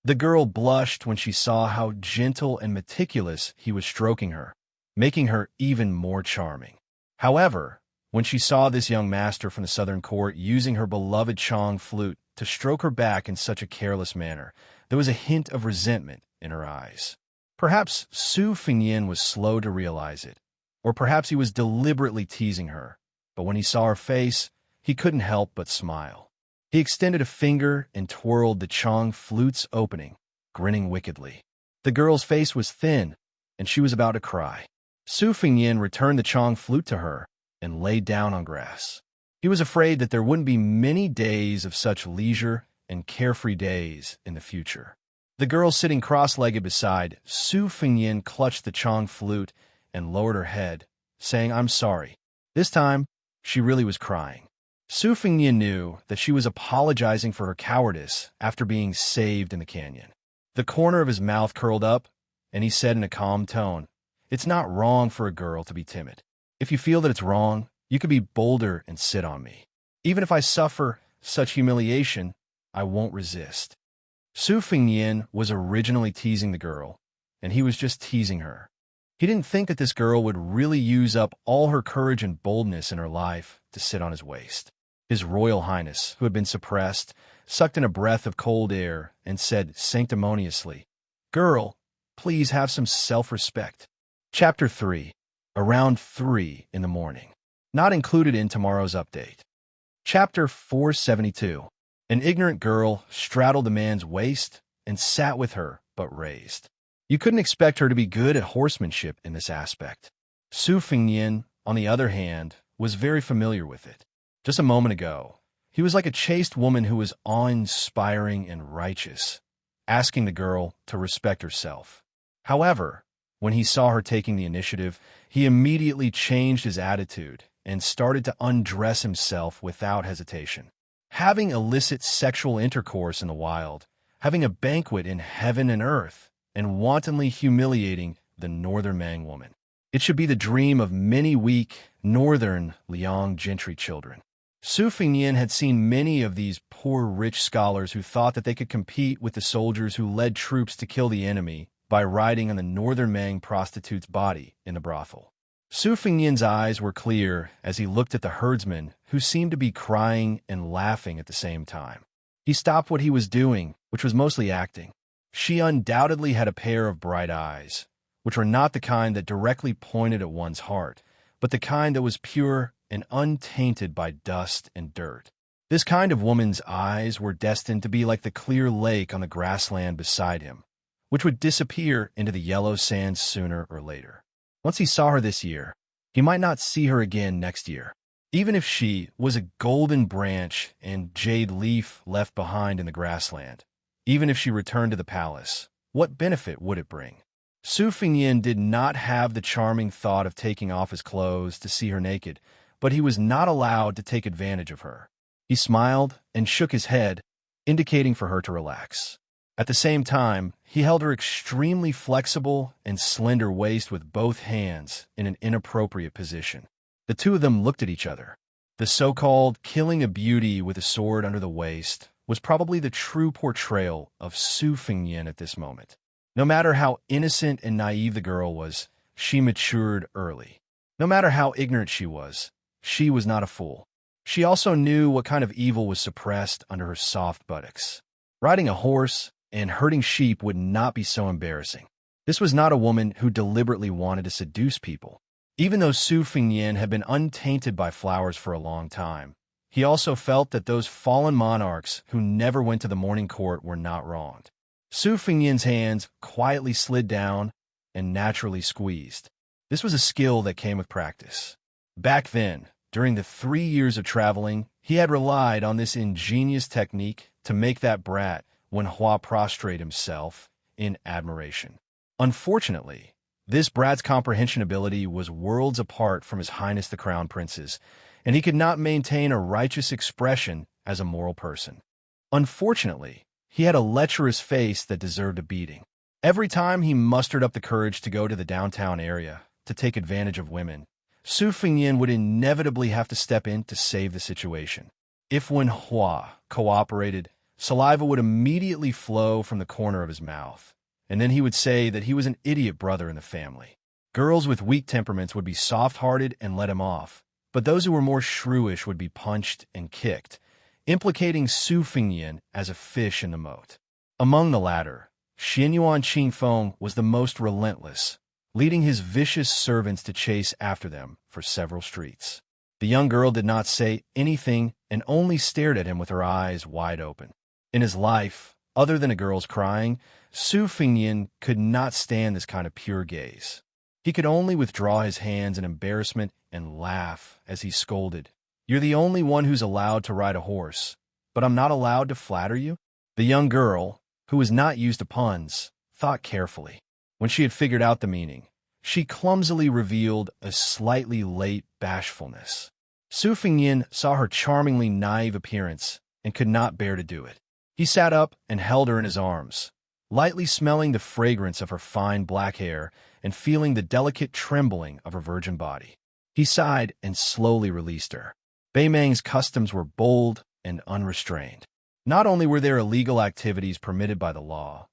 The girl blushed when she saw how gentle and meticulous he was stroking her, making her even more charming. However, when she saw this young master from the southern court using her beloved Chong flute to stroke her back in such a careless manner, there was a hint of resentment in her eyes. Perhaps Su Fingyin was slow to realize it, or perhaps he was deliberately teasing her, but when he saw her face, he couldn't help but smile. He extended a finger and twirled the Chong flute's opening, grinning wickedly. The girl's face was thin, and she was about to cry. Su Fingyin returned the Chong flute to her and lay down on grass. He was afraid that there wouldn't be many days of such leisure and carefree days in the future. The girl sitting cross-legged beside Su Fingyin clutched the Chong flute and lowered her head, saying, "I'm sorry." This time, she really was crying. Su Fingyin knew that she was apologizing for her cowardice after being saved in the canyon. The corner of his mouth curled up, and he said in a calm tone, "It's not wrong for a girl to be timid. If you feel that it's wrong, you could be bolder and sit on me. Even if I suffer such humiliation, I won't resist." Su Fingyin was originally teasing the girl, and he was just teasing her. He didn't think that this girl would really use up all her courage and boldness in her life to sit on his waist. His Royal Highness, who had been suppressed, sucked in a breath of cold air and said sanctimoniously, "Girl, please have some self-respect." Chapter 3. Around 3 in the morning. Not included in tomorrow's update. Chapter 472. An ignorant girl straddled the man's waist and sat with her, but raised. You couldn't expect her to be good at horsemanship in this aspect. Su Fengnian, on the other hand, was very familiar with it. Just a moment ago, he was like a chaste woman who was awe-inspiring and righteous, asking the girl to respect herself. However, when he saw her taking the initiative, he immediately changed his attitude and started to undress himself without hesitation. Having illicit sexual intercourse in the wild, having a banquet in heaven and earth, and wantonly humiliating the northern Mang woman. It should be the dream of many weak, northern Liang gentry children. Su Fengnian had seen many of these poor rich scholars who thought that they could compete with the soldiers who led troops to kill the enemy by riding on the northern Mang prostitute's body in the brothel. Su Fengnian's eyes were clear as he looked at the herdsman, who seemed to be crying and laughing at the same time. He stopped what he was doing, which was mostly acting. She undoubtedly had a pair of bright eyes, which were not the kind that directly pointed at one's heart, but the kind that was pure and untainted by dust and dirt. This kind of woman's eyes were destined to be like the clear lake on the grassland beside him, which would disappear into the yellow sands sooner or later. Once he saw her this year, he might not see her again next year. Even if she was a golden branch and jade leaf left behind in the grassland, even if she returned to the palace, what benefit would it bring? Su Fengnian did not have the charming thought of taking off his clothes to see her naked, but he was not allowed to take advantage of her. He smiled and shook his head, indicating for her to relax. At the same time, he held her extremely flexible and slender waist with both hands in an inappropriate position. The two of them looked at each other. The so-called killing a beauty with a sword under the waist was probably the true portrayal of Su Fengnian at this moment. No matter how innocent and naive the girl was, she matured early. No matter how ignorant she was not a fool. She also knew what kind of evil was suppressed under her soft buttocks. Riding a horse and herding sheep would not be so embarrassing. This was not a woman who deliberately wanted to seduce people. Even though Su Fengnian had been untainted by flowers for a long time, he also felt that those fallen monarchs who never went to the morning court were not wronged. Su Fengnian's hands quietly slid down and naturally squeezed. This was a skill that came with practice. Back then, during the 3 years of traveling, he had relied on this ingenious technique to make that brat when Hua prostrate himself in admiration. Unfortunately, this brat's comprehension ability was worlds apart from His Highness the Crown Prince's, and he could not maintain a righteous expression as a moral person. Unfortunately, he had a lecherous face that deserved a beating. Every time he mustered up the courage to go to the downtown area to take advantage of women, Su Fengnian would inevitably have to step in to save the situation. If when Hua cooperated, saliva would immediately flow from the corner of his mouth, and then he would say that he was an idiot brother in the family. Girls with weak temperaments would be soft-hearted and let him off, but those who were more shrewish would be punched and kicked, implicating Su Fengnian as a fish in the moat. Among the latter, Xianyuan Qingfeng was the most relentless, leading his vicious servants to chase after them for several streets. The young girl did not say anything and only stared at him with her eyes wide open. In his life, other than a girl's crying, Su Fengnian could not stand this kind of pure gaze. He could only withdraw his hands in embarrassment and laugh as he scolded, "You're the only one who's allowed to ride a horse, but I'm not allowed to flatter you?" The young girl, who was not used to puns, thought carefully. When she had figured out the meaning, she clumsily revealed a slightly late bashfulness. Su Fengnian saw her charmingly naive appearance and could not bear to do it. He sat up and held her in his arms, lightly smelling the fragrance of her fine black hair and feeling the delicate trembling of her virgin body. He sighed and slowly released her. Beimang's customs were bold and unrestrained. Not only were there illegal activities permitted by the law,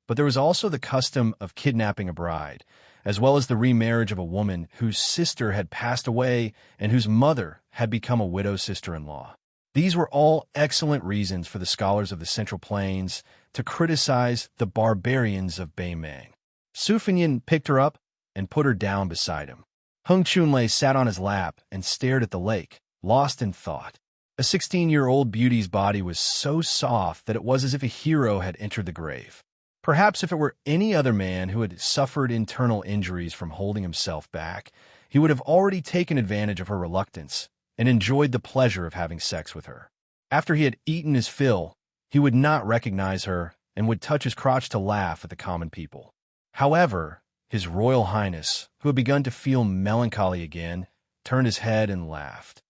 but there was also the custom of kidnapping a bride, as well as the remarriage of a woman whose sister had passed away and whose mother had become a widow sister-in-law. These were all excellent reasons for the scholars of the Central Plains to criticize the barbarians of Beimang. Su Fengnian picked her up and put her down beside him. Heng Chunlei sat on his lap and stared at the lake, lost in thought. A 16-year-old beauty's body was so soft that it was as if a hero had entered the grave. Perhaps if it were any other man who had suffered internal injuries from holding himself back, he would have already taken advantage of her reluctance and enjoyed the pleasure of having sex with her. After he had eaten his fill, he would not recognize her and would touch his crotch to laugh at the common people. However, His Royal Highness, who had begun to feel melancholy again, turned his head and laughed.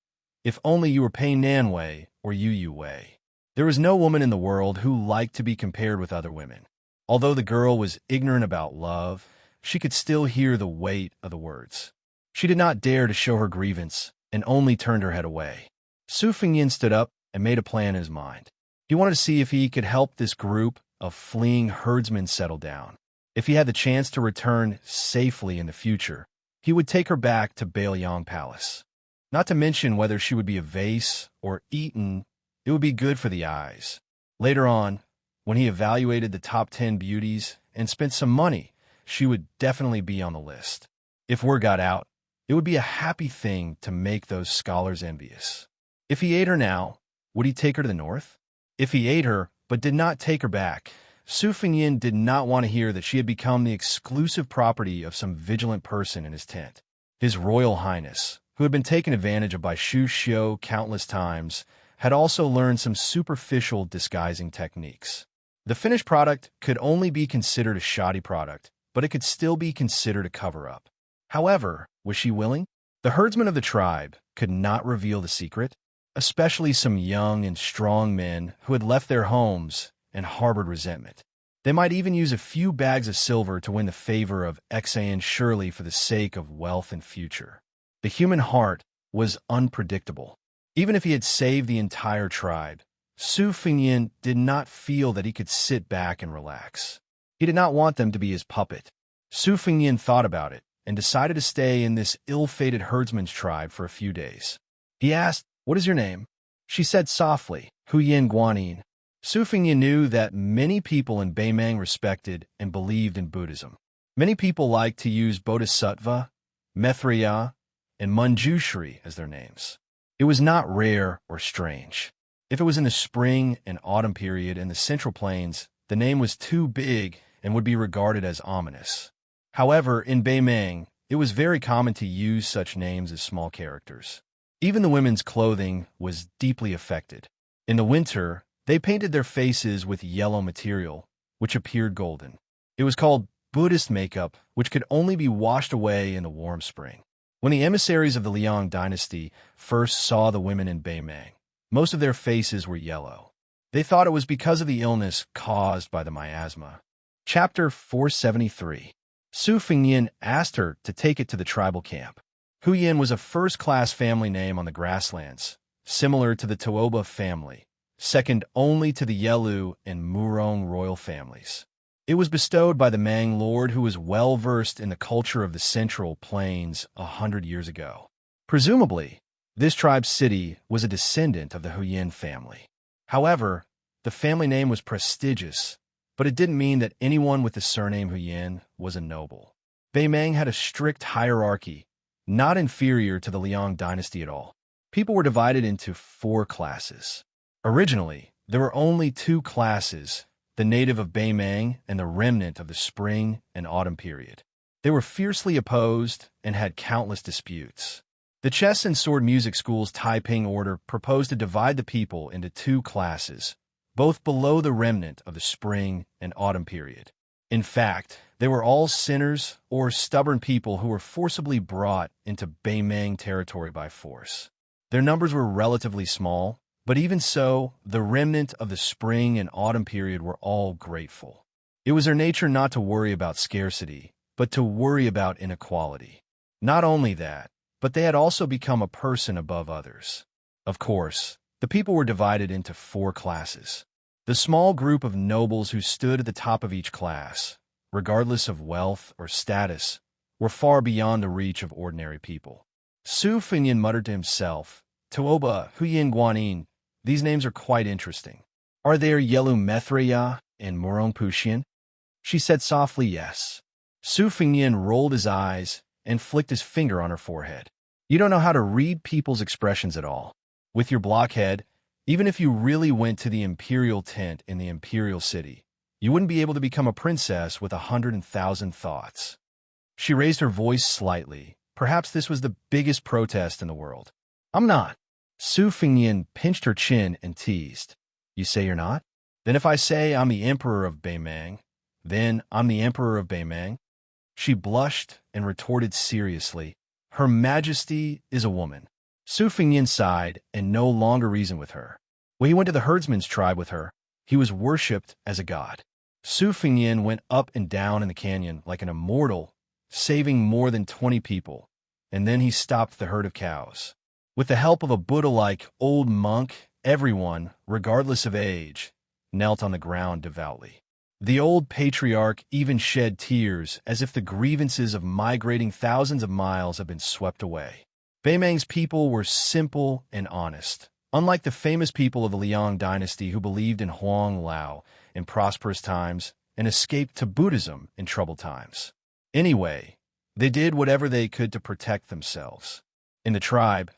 If only you were Pei Nanwei or Yu Wei. There was no woman in the world who liked to be compared with other women. Although the girl was ignorant about love, she could still hear the weight of the words. She did not dare to show her grievance and only turned her head away. Su Fengyin stood up and made a plan in his mind. He wanted to see if he could help this group of fleeing herdsmen settle down. If he had the chance to return safely in the future, he would take her back to Baoyang Palace. Not to mention whether she would be a vase or eaten, it would be good for the eyes. Later on, when he evaluated the top 10 beauties and spent some money, she would definitely be on the list. If word got out, it would be a happy thing to make those scholars envious. If he ate her now, would he take her to the north? If he ate her but did not take her back, Su Fengyin did not want to hear that she had become the exclusive property of some vigilant person in his tent. His Royal Highness, who had been taken advantage of by Xu Xiu countless times, had also learned some superficial disguising techniques. The finished product could only be considered a shoddy product, but it could still be considered a cover-up. However, was she willing? The herdsmen of the tribe could not reveal the secret, especially some young and strong men who had left their homes and harbored resentment. They might even use a few bags of silver to win the favor of Xan Shirley for the sake of wealth and future. The human heart was unpredictable. Even if he had saved the entire tribe, Su Fengyin did not feel that he could sit back and relax. He did not want them to be his puppet. Su Fengyin thought about it and decided to stay in this ill-fated herdsman's tribe for a few days. He asked, "What is your name?" She said softly, Huyin Guanyin. Su Fengyin knew that many people in Beimang respected and believed in Buddhism. Many people liked to use Bodhisattva, Maitreya, and Manjushri as their names. It was not rare or strange. If it was in the spring and autumn period in the Central Plains, the name was too big and would be regarded as ominous. However, in Beimang, it was very common to use such names as small characters. Even the women's clothing was deeply affected. In the winter, they painted their faces with yellow material, which appeared golden. It was called Buddhist makeup, which could only be washed away in the warm spring. When the emissaries of the Liang dynasty first saw the women in Beimang, most of their faces were yellow. They thought it was because of the illness caused by the miasma. Chapter 473. Su Fengyin asked her to take it to the tribal camp. Huyin was a first-class family name on the grasslands, similar to the Tuoba family, second only to the Yelu and Murong royal families. It was bestowed by the Mang lord who was well-versed in the culture of the Central Plains 100 years ago. Presumably, this tribe's city was a descendant of the Huyin family. However, the family name was prestigious, but it didn't mean that anyone with the surname Huyin was a noble. Beimang had a strict hierarchy, not inferior to the Liang dynasty at all. People were divided into 4 classes. Originally, there were only 2 classes, the native of Beimang and the remnant of the spring and autumn period. They were fiercely opposed and had countless disputes. The chess and sword music school's Taiping order proposed to divide the people into 2 classes, both below the remnant of the spring and autumn period. In fact, they were all sinners or stubborn people who were forcibly brought into Beimang territory by force. Their numbers were relatively small, but even so, the remnant of the spring and autumn period were all grateful. It was their nature not to worry about scarcity, but to worry about inequality. Not only that, but they had also become a person above others. Of course, the people were divided into 4 classes. The small group of nobles who stood at the top of each class, regardless of wealth or status, were far beyond the reach of ordinary people. Su Fengyin muttered to himself, Tuoba, Huyin Guanyin, these names are quite interesting. Are there Yelu Maitreya and Murong Puxian? She said softly yes. Su Fengyin rolled his eyes and flicked his finger on her forehead. You don't know how to read people's expressions at all. With your blockhead, even if you really went to the imperial tent in the imperial city, You wouldn't be able to become a princess with 100,000 thoughts. She raised her voice slightly. Perhaps this was the biggest protest in the world. I'm not. Su Fingyin pinched her chin and teased. You say you're not? Then if I say I'm the emperor of Beimang, then I'm the emperor of Beimang? She blushed and retorted seriously. Her Majesty is a woman. Su Fingyin sighed and no longer reasoned with her. When he went to the herdsman's tribe with her, he was worshipped as a god. Su Fingyin went up and down in the canyon like an immortal, saving more than 20 people, and then he stopped the herd of cows. With the help of a Buddha-like old monk, everyone, regardless of age, knelt on the ground devoutly. The old patriarch even shed tears as if the grievances of migrating thousands of miles had been swept away. Beimang's people were simple and honest, unlike the famous people of the Liang dynasty who believed in Huang Lao in prosperous times and escaped to Buddhism in troubled times. Anyway, they did whatever they could to protect themselves. In the tribe,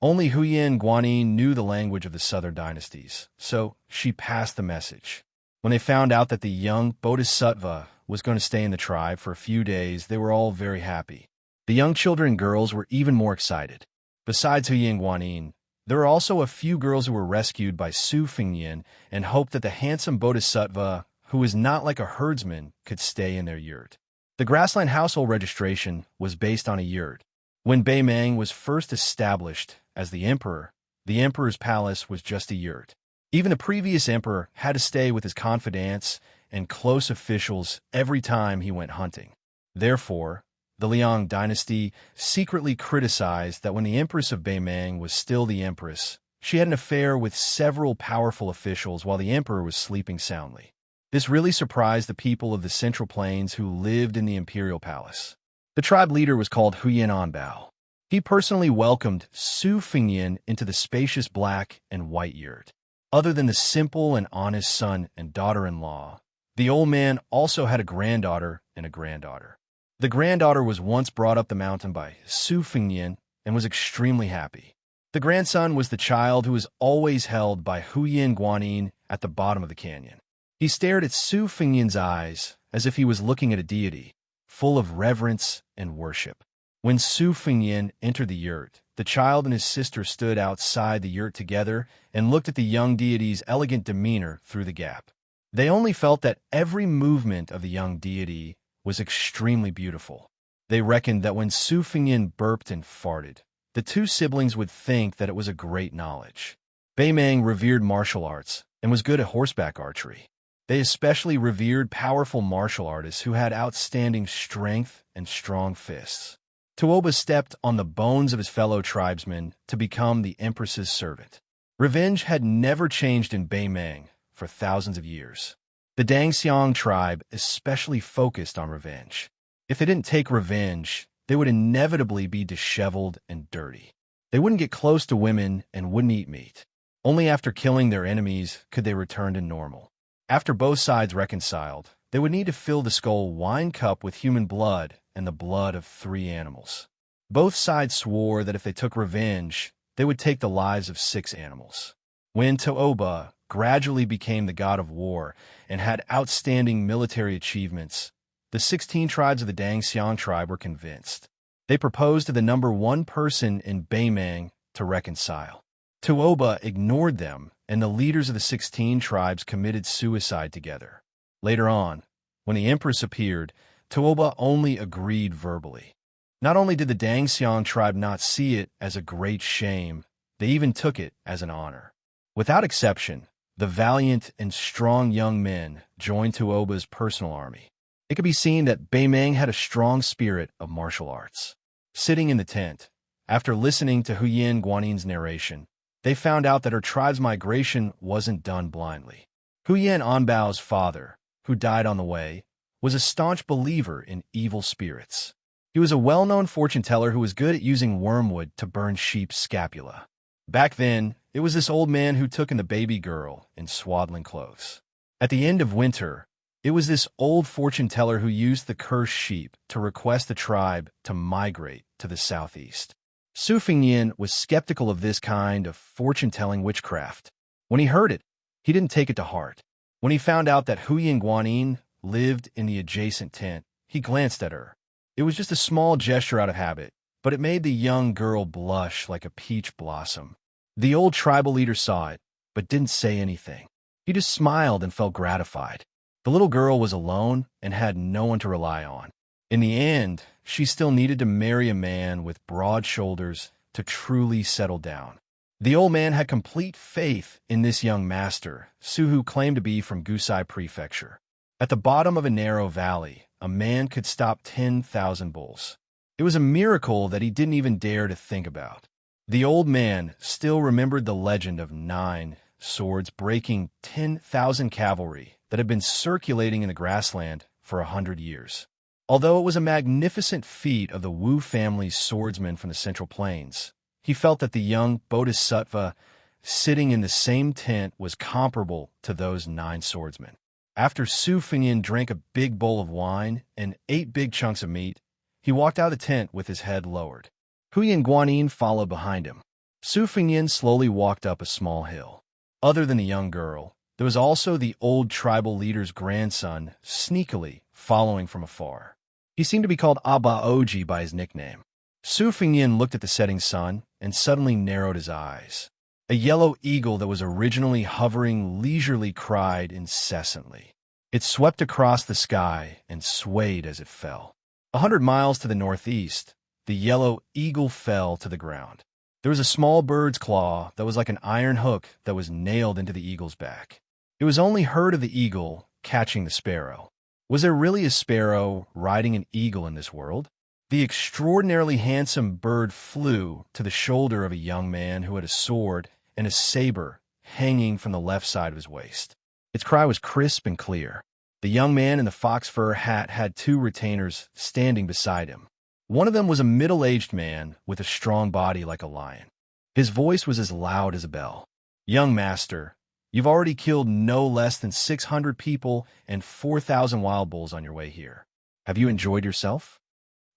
only Huyan Guanyin knew the language of the southern dynasties, so she passed the message. When they found out that the young Bodhisattva was going to stay in the tribe for a few days, they were all very happy. The young children and girls were even more excited. Besides Huyan Guanyin, there were also a few girls who were rescued by Su Fingyin and hoped that the handsome Bodhisattva, who was not like a herdsman, could stay in their yurt. The grassland household registration was based on a yurt. When Beimang was first established as the emperor's palace was just a yurt. Even the previous emperor had to stay with his confidants and close officials every time he went hunting. Therefore, the Liang dynasty secretly criticized that when the empress of Beimang was still the empress, she had an affair with several powerful officials while the emperor was sleeping soundly. This really surprised the people of the Central Plains who lived in the imperial palace. The tribe leader was called Huyan Anbao. He personally welcomed Su Fingyin into the spacious black and white yurt. Other than the simple and honest son and daughter-in-law, the old man also had a granddaughter and a granddaughter. The granddaughter was once brought up the mountain by Su Fingyin and was extremely happy. The grandson was the child who was always held by Huyan Guanyin at the bottom of the canyon. He stared at Su Fingyin's eyes as if he was looking at a deity, full of reverence and worship. When Su Fingyin entered the yurt, the child and his sister stood outside the yurt together and looked at the young deity's elegant demeanor through the gap. They only felt that every movement of the young deity was extremely beautiful. They reckoned that when Su Fingyin burped and farted, the two siblings would think that it was a great knowledge. Beimang revered martial arts and was good at horseback archery. They especially revered powerful martial artists who had outstanding strength and strong fists. Tuoba stepped on the bones of his fellow tribesmen to become the empress's servant. Revenge had never changed in Beimang for thousands of years. The Dangxiang tribe especially focused on revenge. If they didn't take revenge, they would inevitably be disheveled and dirty. They wouldn't get close to women and wouldn't eat meat. Only after killing their enemies could they return to normal. After both sides reconciled, they would need to fill the skull wine cup with human blood and the blood of 3 animals. Both sides swore that if they took revenge, they would take the lives of 6 animals. When Tuoba gradually became the god of war and had outstanding military achievements, the 16 tribes of the Dangxiang tribe were convinced. They proposed to the number 1 person in Beimang to reconcile. Tuoba ignored them, and the leaders of the 16 tribes committed suicide together. Later on, when the empress appeared, Tuoba only agreed verbally. Not only did the Dangxiang tribe not see it as a great shame, they even took it as an honor. Without exception, the valiant and strong young men joined Tuoba's personal army. It could be seen that Beimang had a strong spirit of martial arts. Sitting in the tent, after listening to Huyan Guanyin's narration, they found out that her tribe's migration wasn't done blindly. Huyan Anbao's father, who died on the way, was a staunch believer in evil spirits. He was a well-known fortune teller who was good at using wormwood to burn sheep's scapula. Back then, it was this old man who took in the baby girl in swaddling clothes. At the end of winter, it was this old fortune teller who used the cursed sheep to request the tribe to migrate to the southeast. Su Fingyin was skeptical of this kind of fortune-telling witchcraft. When he heard it, he didn't take it to heart. When he found out that Huyen Guanyin lived in the adjacent tent, he glanced at her. It was just a small gesture out of habit, but it made the young girl blush like a peach blossom. The old tribal leader saw it, but didn't say anything. He just smiled and felt gratified. The little girl was alone and had no one to rely on. In the end, she still needed to marry a man with broad shoulders to truly settle down. The old man had complete faith in this young master, Suhu claimed to be from Gusai Prefecture. At the bottom of a narrow valley, a man could stop 10,000 bulls. It was a miracle that he didn't even dare to think about. The old man still remembered the legend of 9 swords breaking 10,000 cavalry that had been circulating in the grassland for 100 years. Although it was a magnificent feat of the Wu family's swordsmen from the Central Plains, he felt that the young bodhisattva sitting in the same tent was comparable to those 9 swordsmen. After Su Fengyin drank a big bowl of wine and ate big chunks of meat, he walked out of the tent with his head lowered. Huyen Guanyin followed behind him. Su Fengyin slowly walked up a small hill. Other than the young girl, there was also the old tribal leader's grandson sneakily following from afar. He seemed to be called Aba Oji by his nickname. Su Fengyin looked at the setting sun and suddenly narrowed his eyes. A yellow eagle that was originally hovering leisurely cried incessantly. It swept across the sky and swayed as it fell. 100 miles to the northeast, the yellow eagle fell to the ground. There was a small bird's claw that was like an iron hook that was nailed into the eagle's back. It was only heard of the eagle catching the sparrow. Was there really a sparrow riding an eagle in this world? The extraordinarily handsome bird flew to the shoulder of a young man who had a sword and a saber hanging from the left side of his waist. Its cry was crisp and clear. The young man in the fox fur hat had 2 retainers standing beside him. One of them was a middle-aged man with a strong body like a lion. His voice was as loud as a bell. "Young master, you've already killed no less than 600 people and 4,000 wild bulls on your way here. Have you enjoyed yourself?"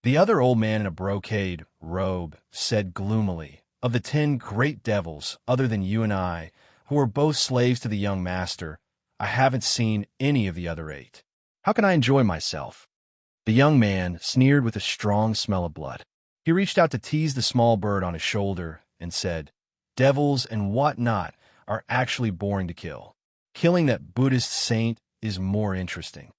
The other old man in a brocade robe said gloomily, "Of the 10 great devils, other than you and I, who are both slaves to the young master, I haven't seen any of the other 8. How can I enjoy myself?" The young man sneered with a strong smell of blood. He reached out to tease the small bird on his shoulder and said, "Devils and what-not are actually boring to kill. Killing that Buddhist saint is more interesting."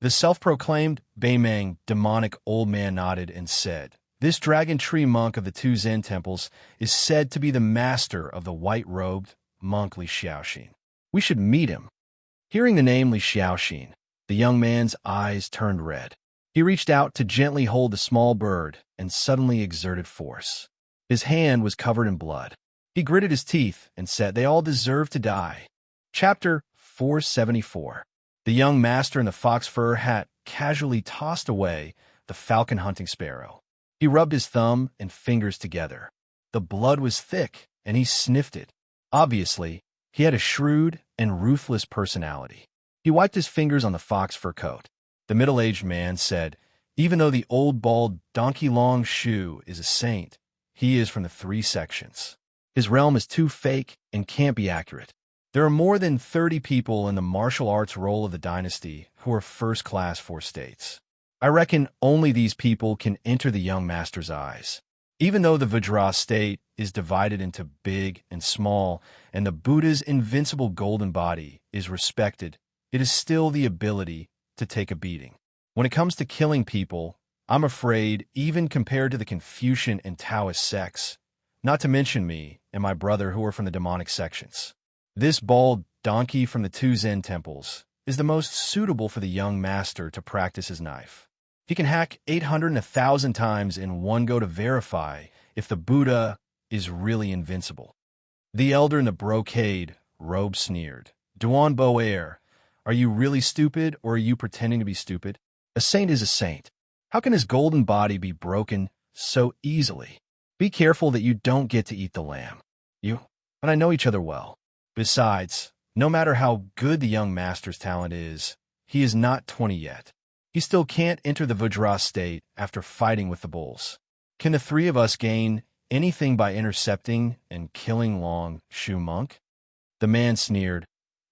The self-proclaimed Beimeng demonic old man nodded and said, "This dragon tree monk of the 2 Zen temples is said to be the master of the white-robed monk Li Xiaoxin. We should meet him." Hearing the name Li Xiaoxin, the young man's eyes turned red. He reached out to gently hold the small bird and suddenly exerted force. His hand was covered in blood. He gritted his teeth and said, "They all deserve to die." Chapter 474. The young master in the fox fur hat casually tossed away the falcon-hunting sparrow. He rubbed his thumb and fingers together. The blood was thick, and he sniffed it. Obviously, he had a shrewd and ruthless personality. He wiped his fingers on the fox fur coat. The middle-aged man said, "Even though the old bald donkey long shoe is a saint, he is from the 3 sections. His realm is too fake and can't be accurate. There are more than 30 people in the martial arts role of the dynasty who are first-class 4 states. I reckon only these people can enter the young master's eyes. Even though the Vajra state is divided into big and small, and the Buddha's invincible golden body is respected, it is still the ability to take a beating. When it comes to killing people, I'm afraid, even compared to the Confucian and Taoist sects, not to mention me and my brother who are from the demonic sections, this bald donkey from the 2 Zen temples is the most suitable for the young master to practice his knife. He can hack 800 and 1,000 times in one go to verify if the Buddha is really invincible." The elder in the brocade robe sneered, "Duan Boer, are you really stupid or are you pretending to be stupid? A saint is a saint. How can his golden body be broken so easily? Be careful that you don't get to eat the lamb. You and I know each other well. Besides, no matter how good the young master's talent is, he is not 20 yet. He still can't enter the Vajra state after fighting with the bulls. Can the 3 of us gain anything by intercepting and killing Long Shu Monk?" The man sneered,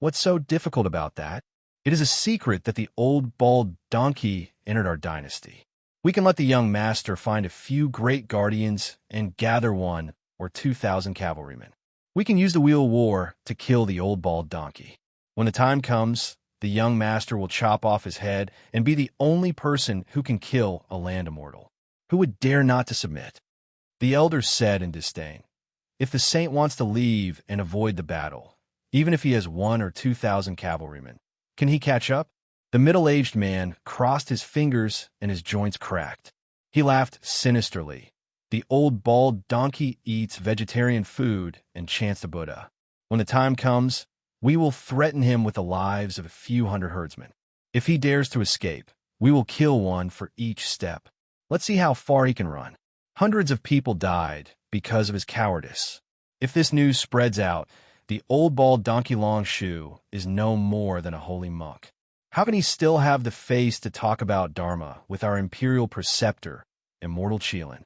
What's so difficult about that? It is a secret that the old bald donkey entered our dynasty. We can let the young master find a few great guardians and gather 1,000 or 2,000 cavalrymen. We can use the wheel of war to kill the old bald donkey. When the time comes, the young master will chop off his head and be the only person who can kill a land immortal. Who would dare not to submit? The elders said in disdain, if the saint wants to leave and avoid the battle, even if he has 1,000 or 2,000 cavalrymen, can he catch up? The middle-aged man crossed his fingers and his joints cracked. He laughed sinisterly. The old bald donkey eats vegetarian food and chants to Buddha. When the time comes, we will threaten him with the lives of a few hundred herdsmen. If he dares to escape, we will kill one for each step. Let's see how far he can run. Hundreds of people died because of his cowardice. If this news spreads out, the old bald donkey long shoe is no more than a holy monk. How can he still have the face to talk about Dharma with our imperial preceptor, immortal Qilin?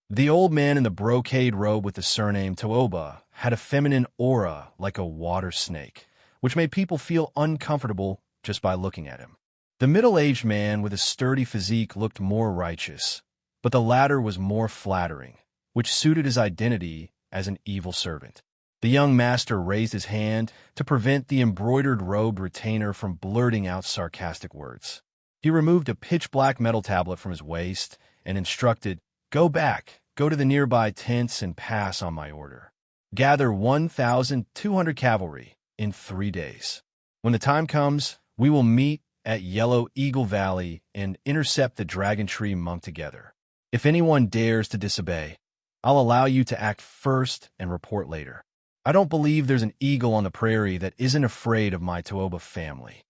The old man in the brocade robe with the surname Tooba had a feminine aura like a water snake, which made people feel uncomfortable just by looking at him. The middle-aged man with a sturdy physique looked more righteous, but the latter was more flattering, which suited his identity as an evil servant. The young master raised his hand to prevent the embroidered-robed retainer from blurting out sarcastic words. He removed a pitch-black metal tablet from his waist and instructed, "Go back, go to the nearby tents and pass on my order. Gather 1,200 cavalry in 3 days. When the time comes, we will meet at Yellow Eagle Valley and intercept the Dragon Tree monk together. If anyone dares to disobey, I'll allow you to act first and report later. I don't believe there's an eagle on the prairie that isn't afraid of my Tooba family."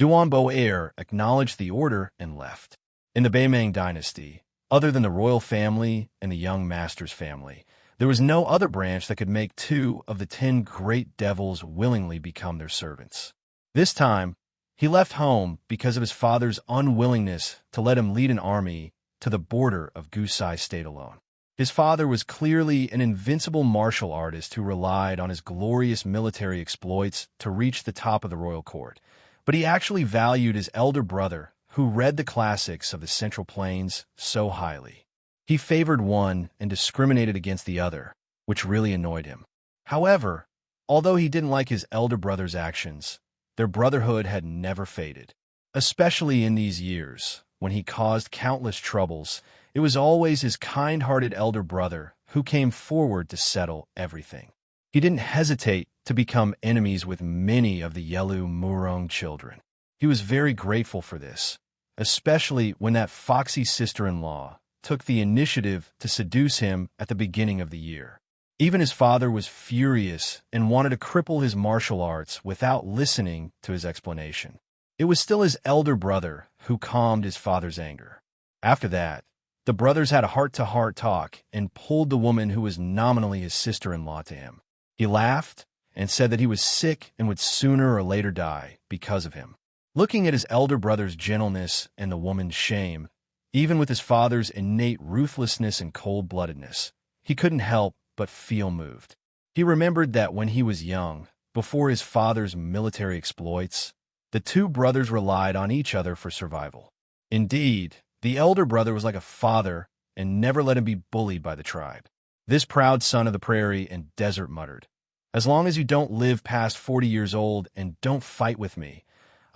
Duan Bo-air acknowledged the order and left. In the Beimang dynasty, other than the royal family and the young master's family, there was no other branch that could make 2 of the 10 great devils willingly become their servants. This time, he left home because of his father's unwillingness to let him lead an army to the border of Gusai State alone. His father was clearly an invincible martial artist who relied on his glorious military exploits to reach the top of the royal court, but he actually valued his elder brother, who read the classics of the Central Plains so highly. He favored one and discriminated against the other, which really annoyed him. However, although he didn't like his elder brother's actions, their brotherhood had never faded. Especially in these years, when he caused countless troubles, it was always his kind-hearted elder brother who came forward to settle everything. He didn't hesitate to become enemies with many of the Yelu Murong children. He was very grateful for this, especially when that foxy sister-in-law took the initiative to seduce him at the beginning of the year. Even his father was furious and wanted to cripple his martial arts without listening to his explanation. It was still his elder brother who calmed his father's anger. After that, the brothers had a heart-to-heart talk and pulled the woman who was nominally his sister-in-law to him. He laughed and said that he was sick and would sooner or later die because of him. Looking at his elder brother's gentleness and the woman's shame, even with his father's innate ruthlessness and cold-bloodedness, he couldn't help but feel moved. He remembered that when he was young, before his father's military exploits, the 2 brothers relied on each other for survival. Indeed, the elder brother was like a father and never let him be bullied by the tribe. This proud son of the prairie and desert muttered, "As long as you don't live past 40 years old and don't fight with me,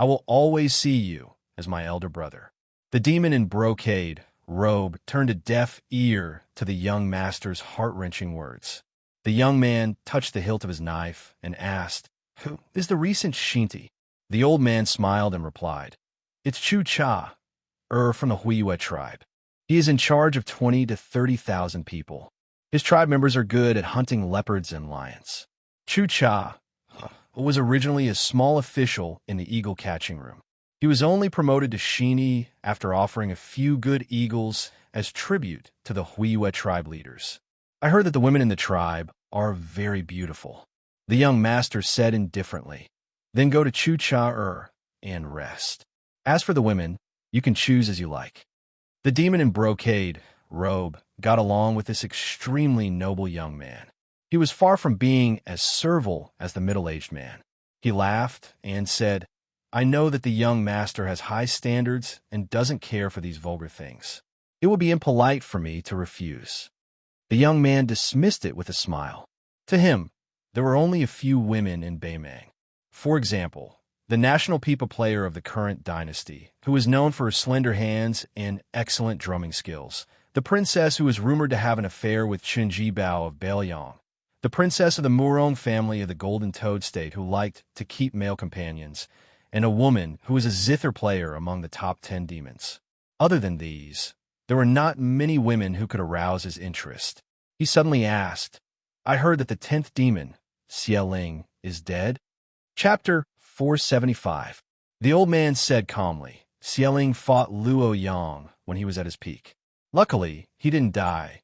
I will always see you as my elder brother." The demon in brocade robe turned a deaf ear to the young master's heart-wrenching words. The young man touched the hilt of his knife and asked, "Who is the recent Shinti?" The old man smiled and replied, "It's Chu Cha, from the Huiyue tribe. He is in charge of 20 to 30,000 people. His tribe members are good at hunting leopards and lions." Chu Cha was originally a small official in the eagle catching room. He was only promoted to Shini after offering a few good eagles as tribute to the Huiyue tribe leaders. "I heard that the women in the tribe are very beautiful," the young master said indifferently. "Then go to Chu Cha and rest. As for the women, you can choose as you like." The demon in brocade robe got along with this extremely noble young man. He was far from being as servile as the middle-aged man. He laughed and said, I know that the young master has high standards and doesn't care for these vulgar things. It will be impolite for me to refuse. The young man dismissed it with a smile. To him, there were only a few women in Beimang. For example, the national pipa player of the current dynasty, who was known for her slender hands and excellent drumming skills, the princess who was rumored to have an affair with Qin Jibao of Bailiang, the princess of the Murong family of the Golden Toad State who liked to keep male companions, and a woman who was a zither player among the top 10 demons. Other than these, there were not many women who could arouse his interest. He suddenly asked, I heard that the 10th demon, Xieling, is dead? Chapter 475. The old man said calmly, Xieling fought Luo Yang when he was at his peak. Luckily, he didn't die,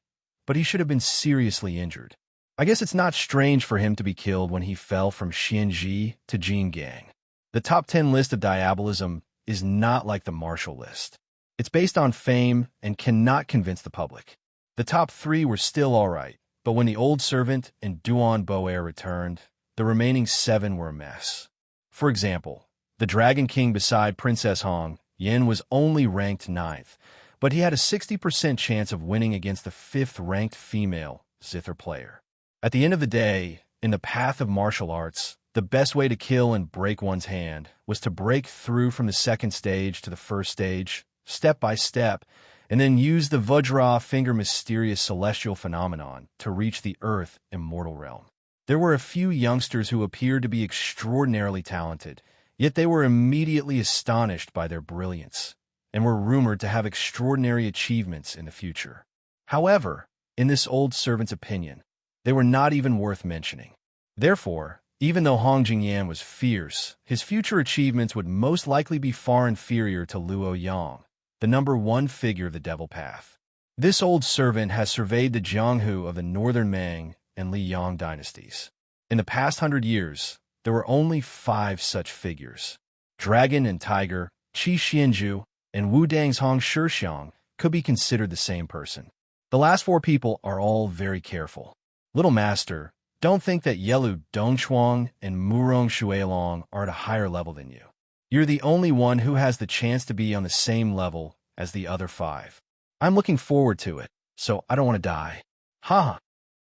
but he should have been seriously injured. I guess it's not strange for him to be killed when he fell from Xianji to Jingang. The top 10 list of diabolism is not like the martial list. It's based on fame and cannot convince the public. The top 3 were still all right, but when the old servant and Duan Boer returned, the remaining 7 were a mess. For example, the Dragon King beside Princess Hong, Yin was only ranked 9th, but he had a 60% chance of winning against the 5th-ranked female zither player. At the end of the day, in the path of martial arts, the best way to kill and break one's hand was to break through from the second stage to the first stage, step by step, and then use the Vajra finger mysterious celestial phenomenon to reach the Earth immortal realm. There were a few youngsters who appeared to be extraordinarily talented, yet they were immediately astonished by their brilliance, and were rumored to have extraordinary achievements in the future. However, in this old servant's opinion, they were not even worth mentioning. Therefore, even though Hong Jingyan was fierce, his future achievements would most likely be far inferior to Luo Yang, the number 1 figure of the Devil Path. This old servant has surveyed the Jianghu of the Northern Ming and Liang dynasties. In the past 100 years, there were only 5 such figures. Dragon and Tiger, Qi Xianju, and Wu Dang's Hong Shixiang could be considered the same person. The last 4 people are all very careful. Little Master, don't think that Yelu Dongchuang and Murong Shuilong are at a higher level than you. You're the only one who has the chance to be on the same level as the other 5. I'm looking forward to it, so I don't want to die. Ha!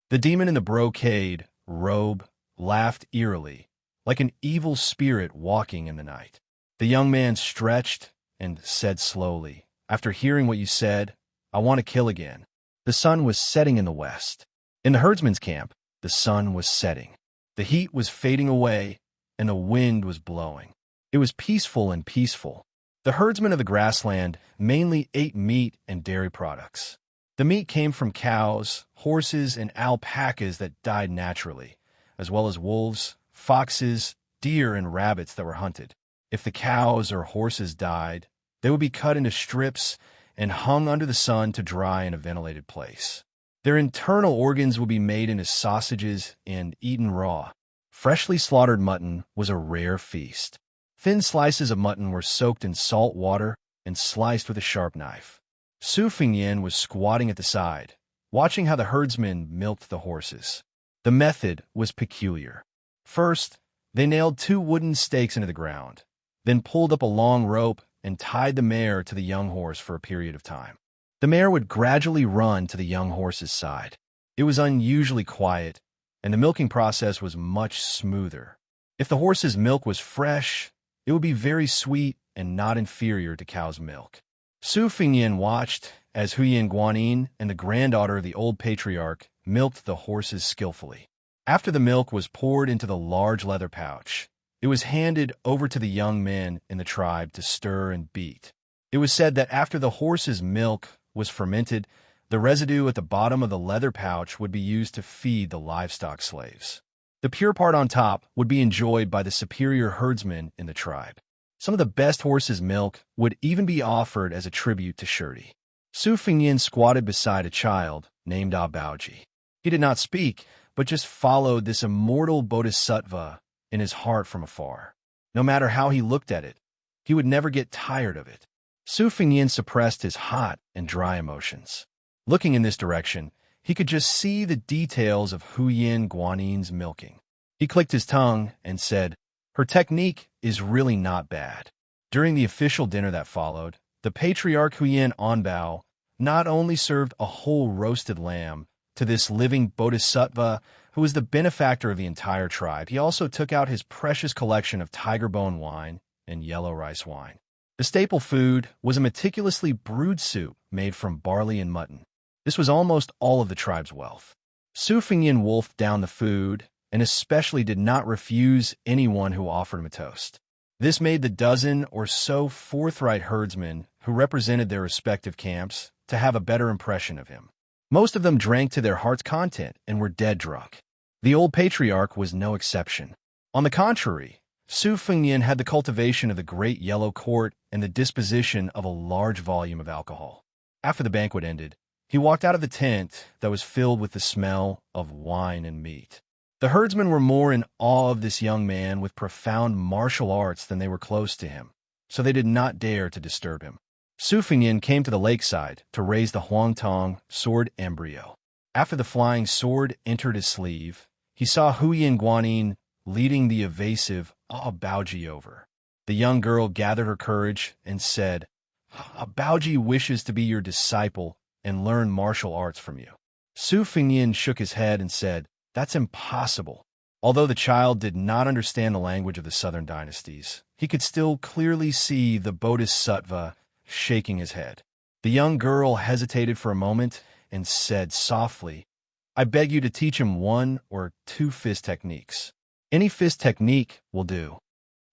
The demon in the brocade robe laughed eerily, like an evil spirit walking in the night. The young man stretched and said slowly, After hearing what you said, I want to kill again. The sun was setting in the west. In the herdsman's camp, the sun was setting. The heat was fading away, and the wind was blowing. It was peaceful and peaceful. The herdsmen of the grassland mainly ate meat and dairy products. The meat came from cows, horses, and alpacas that died naturally, as well as wolves, foxes, deer, and rabbits that were hunted. If the cows or horses died, they would be cut into strips and hung under the sun to dry in a ventilated place. Their internal organs would be made into sausages and eaten raw. Freshly slaughtered mutton was a rare feast. Thin slices of mutton were soaked in salt water and sliced with a sharp knife. Su Fingyan was squatting at the side, watching how the herdsmen milked the horses. The method was peculiar. First, they nailed 2 wooden stakes into the ground, then pulled up a long rope and tied the mare to the young horse for a period of time. The mare would gradually run to the young horse's side. It was unusually quiet, and the milking process was much smoother. If the horse's milk was fresh, it would be very sweet and not inferior to cow's milk. Su Fingyan watched as Huyan Guanin and the granddaughter of the old patriarch milked the horses skillfully. After the milk was poured into the large leather pouch, it was handed over to the young men in the tribe to stir and beat. It was said that after the horse's milk was fermented, the residue at the bottom of the leather pouch would be used to feed the livestock slaves. The pure part on top would be enjoyed by the superior herdsmen in the tribe. Some of the best horse's milk would even be offered as a tribute to Shirdi. Su Fingyan squatted beside a child named Abaoji. He did not speak, but just followed this immortal bodhisattva in his heart from afar. No matter how he looked at it, he would never get tired of it. Su Fingyan suppressed his hot and dry emotions. Looking in this direction, he could just see the details of Huyan Guanin's milking. He clicked his tongue and said, Her technique is really not bad. During the official dinner that followed, the patriarch Huyen Onbao not only served a whole roasted lamb to this living bodhisattva who was the benefactor of the entire tribe, he also took out his precious collection of tiger bone wine and yellow rice wine. The staple food was a meticulously brewed soup made from barley and mutton. This was almost all of the tribe's wealth. Su Fengyin wolfed down the food and especially did not refuse anyone who offered him a toast. This made the dozen or so forthright herdsmen who represented their respective camps to have a better impression of him. Most of them drank to their heart's content and were dead drunk. The old patriarch was no exception. On the contrary, Su Fengyin had the cultivation of the great yellow court and the disposition of a large volume of alcohol. After the banquet ended, he walked out of the tent that was filled with the smell of wine and meat. The herdsmen were more in awe of this young man with profound martial arts than they were close to him, so they did not dare to disturb him. Su Fengyin came to the lakeside to raise the Huangtong sword embryo. After the flying sword entered his sleeve, he saw Huyen Guanyin leading the evasive Baoji over. The young girl gathered her courage and said, "Baoji wishes to be your disciple and learn martial arts from you." Su Fengyin shook his head and said, "That's impossible." Although the child did not understand the language of the southern dynasties, he could still clearly see the bodhisattva shaking his head. The young girl hesitated for a moment and said softly, "I beg you to teach him 1 or 2 fist techniques. Any fist technique will do."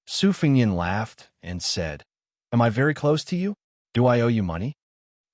Su Fengyin laughed and said, "Am I very close to you? Do I owe you money?"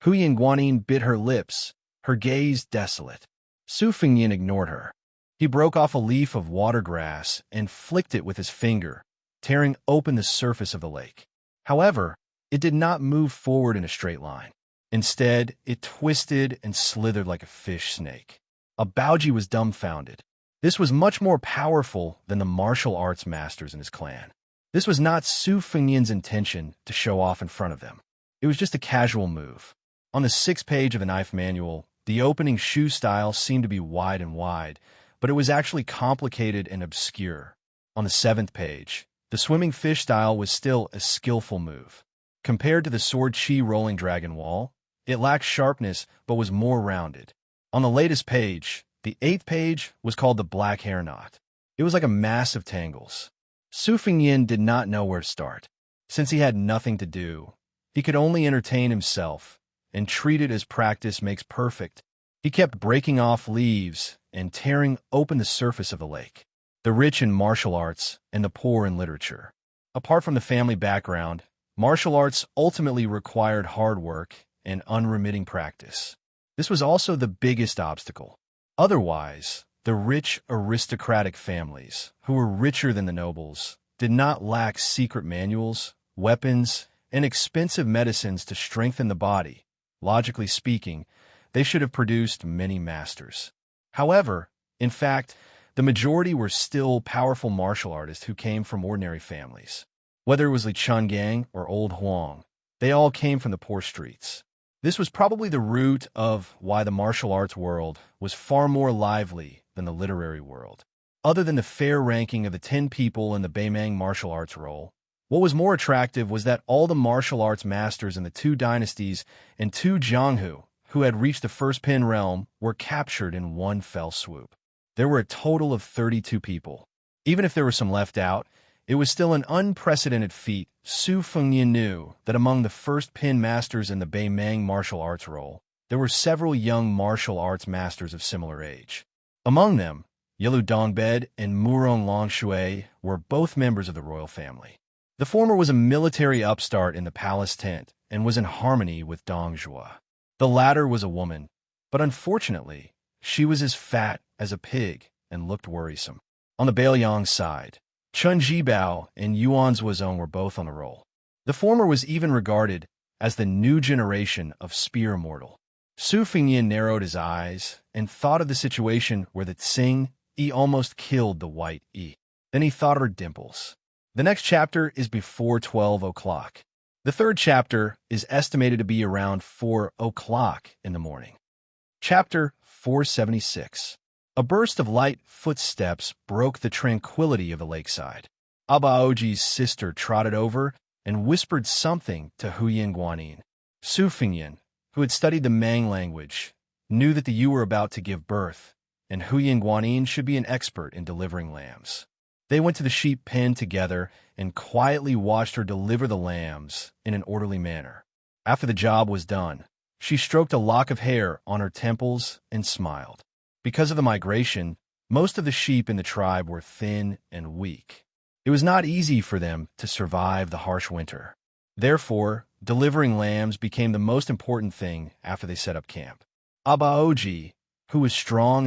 Huyen Guanyin bit her lips, her gaze desolate. Su Fengyin ignored her. He broke off a leaf of watergrass and flicked it with his finger, tearing open the surface of the lake. However, it did not move forward in a straight line. Instead, it twisted and slithered like a fish snake. Baoji was dumbfounded. This was much more powerful than the martial arts masters in his clan. This was not Su Fengyin's intention to show off in front of them. It was just a casual move. On the 6th page of the knife manual, the opening shoe style seemed to be wide and wide, but it was actually complicated and obscure. On the 7th page, the swimming fish style was still a skillful move. Compared to the sword chi rolling dragon wall, it lacked sharpness but was more rounded. On the latest page, the 8th page, was called the black hair knot. It was like a mass of tangles. Su Fengyin did not know where to start. Since he had nothing to do, he could only entertain himself and treat it as practice makes perfect. He kept breaking off leaves and tearing open the surface of the lake. The rich in martial arts and the poor in literature. Apart from the family background, martial arts ultimately required hard work and unremitting practice. This was also the biggest obstacle. Otherwise, the rich aristocratic families, who were richer than the nobles, did not lack secret manuals, weapons, and expensive medicines to strengthen the body. Logically speaking, they should have produced many masters. However, in fact, the majority were still powerful martial artists who came from ordinary families. Whether it was Li Chungang or Old Huang, they all came from the poor streets. This was probably the root of why the martial arts world was far more lively than the literary world. Other than the fair ranking of the 10 people in the Beimang martial arts roll, what was more attractive was that all the martial arts masters in the 2 dynasties and 2 Jianghu who had reached the first Pin realm were captured in one fell swoop. There were a total of 32 people. Even if there were some left out, it was still an unprecedented feat. Su Fengyin knew that among the first Pin masters in the Beimang martial arts roll, there were several young martial arts masters of similar age. Among them, Yilu Dongbed and Murong Longshui were both members of the royal family. The former was a military upstart in the palace tent and was in harmony with Dong Zhuo. The latter was a woman, but unfortunately, she was as fat as a pig and looked worrisome. On the Baoyang side, Chun Jibao and Yuan Zuozong were both on the roll. The former was even regarded as the new generation of spear immortal. Su Fengyin narrowed his eyes and thought of the situation where the Tsing Yi almost killed the white Yi. Then he thought of her dimples. The next chapter is before 12 o'clock. The 3rd chapter is estimated to be around 4 o'clock in the morning. Chapter 476. A burst of light footsteps broke the tranquility of the lakeside. Abaoji's sister trotted over and whispered something to Huyin Guanyin. Su Fingyin, who had studied the Mang language, knew that the ewe were about to give birth, and Huyin Guanyin should be an expert in delivering lambs. They went to the sheep pen together and quietly watched her deliver the lambs in an orderly manner. After the job was done, she stroked a lock of hair on her temples and smiled. Because of the migration, most of the sheep in the tribe were thin and weak. It was not easy for them to survive the harsh winter. Therefore, delivering lambs became the most important thing after they set up camp. Abaoji, who was strong,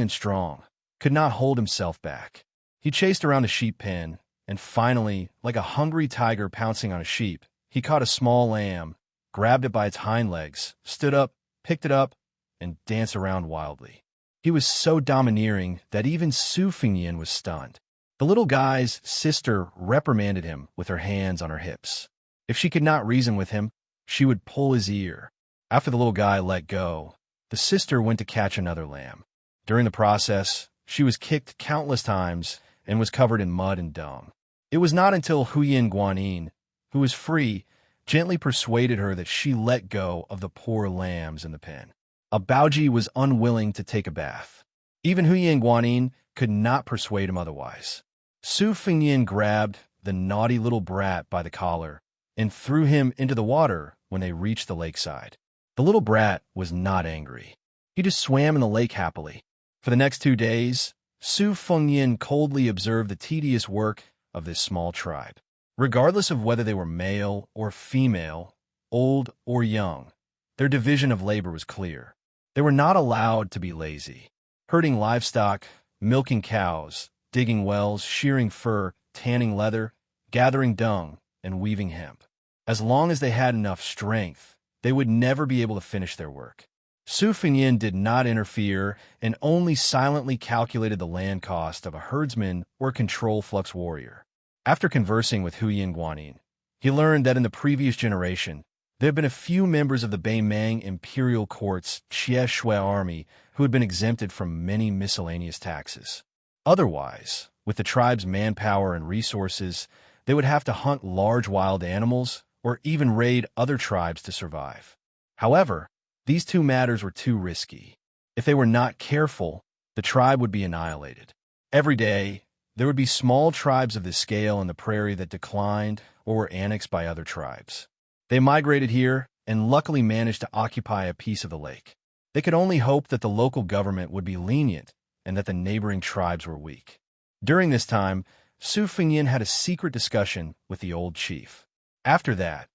could not hold himself back. He chased around the sheep pen, and finally, like a hungry tiger pouncing on a sheep, he caught a small lamb, grabbed it by its hind legs, stood up, picked it up, and danced around wildly. He was so domineering that even Su Fingyin was stunned. The little guy's sister reprimanded him with her hands on her hips. If she could not reason with him, she would pull his ear. After the little guy let go, the sister went to catch another lamb. During the process, she was kicked countless times and was covered in mud and dung. It was not until Huyin Guanyin, who was free, gently persuaded her that she let go of the poor lambs in the pen. Abaoji was unwilling to take a bath. Even Huyin Guanyin could not persuade him otherwise. Su Fingyin grabbed the naughty little brat by the collar and threw him into the water when they reached the lakeside. The little brat was not angry. He just swam in the lake happily. For the next 2 days, Su Fingyin coldly observed the tedious work of this small tribe. Regardless of whether they were male or female, old or young, their division of labor was clear. They were not allowed to be lazy. Herding livestock, milking cows, digging wells, shearing fur, tanning leather, gathering dung, and weaving hemp. As long as they had enough strength, they would never be able to finish their work. Su Fingyin did not interfere and only silently calculated the land cost of a herdsman or control flux warrior. After conversing with Huyin Guanyin, he learned that in the previous generation, there had been a few members of the Beimang imperial court's Xie Shui army who had been exempted from many miscellaneous taxes. Otherwise, with the tribe's manpower and resources, they would have to hunt large wild animals or even raid other tribes to survive. However, these two matters were too risky. If they were not careful, the tribe would be annihilated. Every day, there would be small tribes of this scale in the prairie that declined or were annexed by other tribes. They migrated here and luckily managed to occupy a piece of the lake. They could only hope that the local government would be lenient and that the neighboring tribes were weak. During this time, Su Fingyin had a secret discussion with the old chief. After that,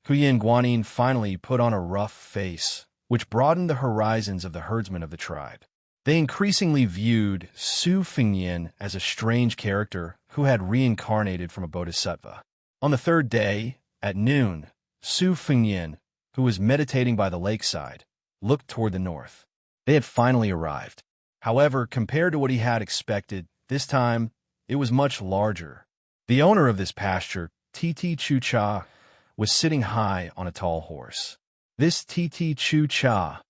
Huyin Guanyin finally put on a rough face, which broadened the horizons of the herdsmen of the tribe. They increasingly viewed Su Fingyin as a strange character who had reincarnated from a bodhisattva. On the third day, at noon, Su Fingyin, who was meditating by the lakeside, looked toward the north. They had finally arrived. However, compared to what he had expected, this time it was much larger. The owner of this pasture, Titi Chu Cha, was sitting high on a tall horse. This Titi Chu Cha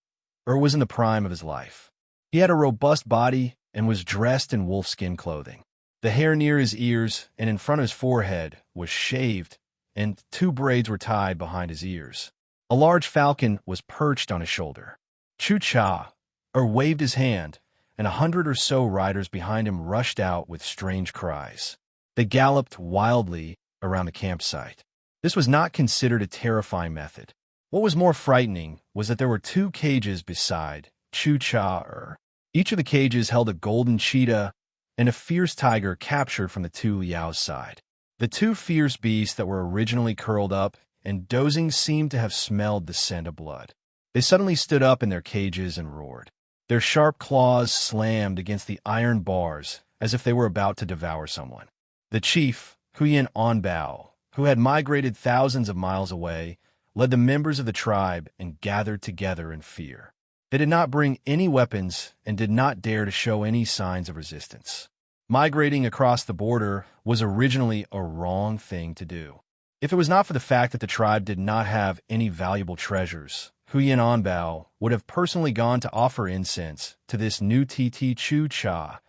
was in the prime of his life. He had a robust body and was dressed in wolfskin clothing. The hair near his ears and in front of his forehead was shaved, and 2 braids were tied behind his ears. A large falcon was perched on his shoulder. Chu Cha waved his hand, and 100 or so riders behind him rushed out with strange cries. They galloped wildly around the campsite. This was not considered a terrifying method. What was more frightening was that there were 2 cages beside Chu Cha. Each of the cages held a golden cheetah and a fierce tiger captured from the 2 Liao's side. The 2 fierce beasts that were originally curled up and dozing seemed to have smelled the scent of blood. They suddenly stood up in their cages and roared. Their sharp claws slammed against the iron bars as if they were about to devour someone. The chief, Huyin Onbao, who had migrated thousands of miles away, led the members of the tribe and gathered together in fear. They did not bring any weapons and did not dare to show any signs of resistance. Migrating across the border was originally a wrong thing to do. If it was not for the fact that the tribe did not have any valuable treasures, Huyin Onbao would have personally gone to offer incense to this new Titi Chu Cha,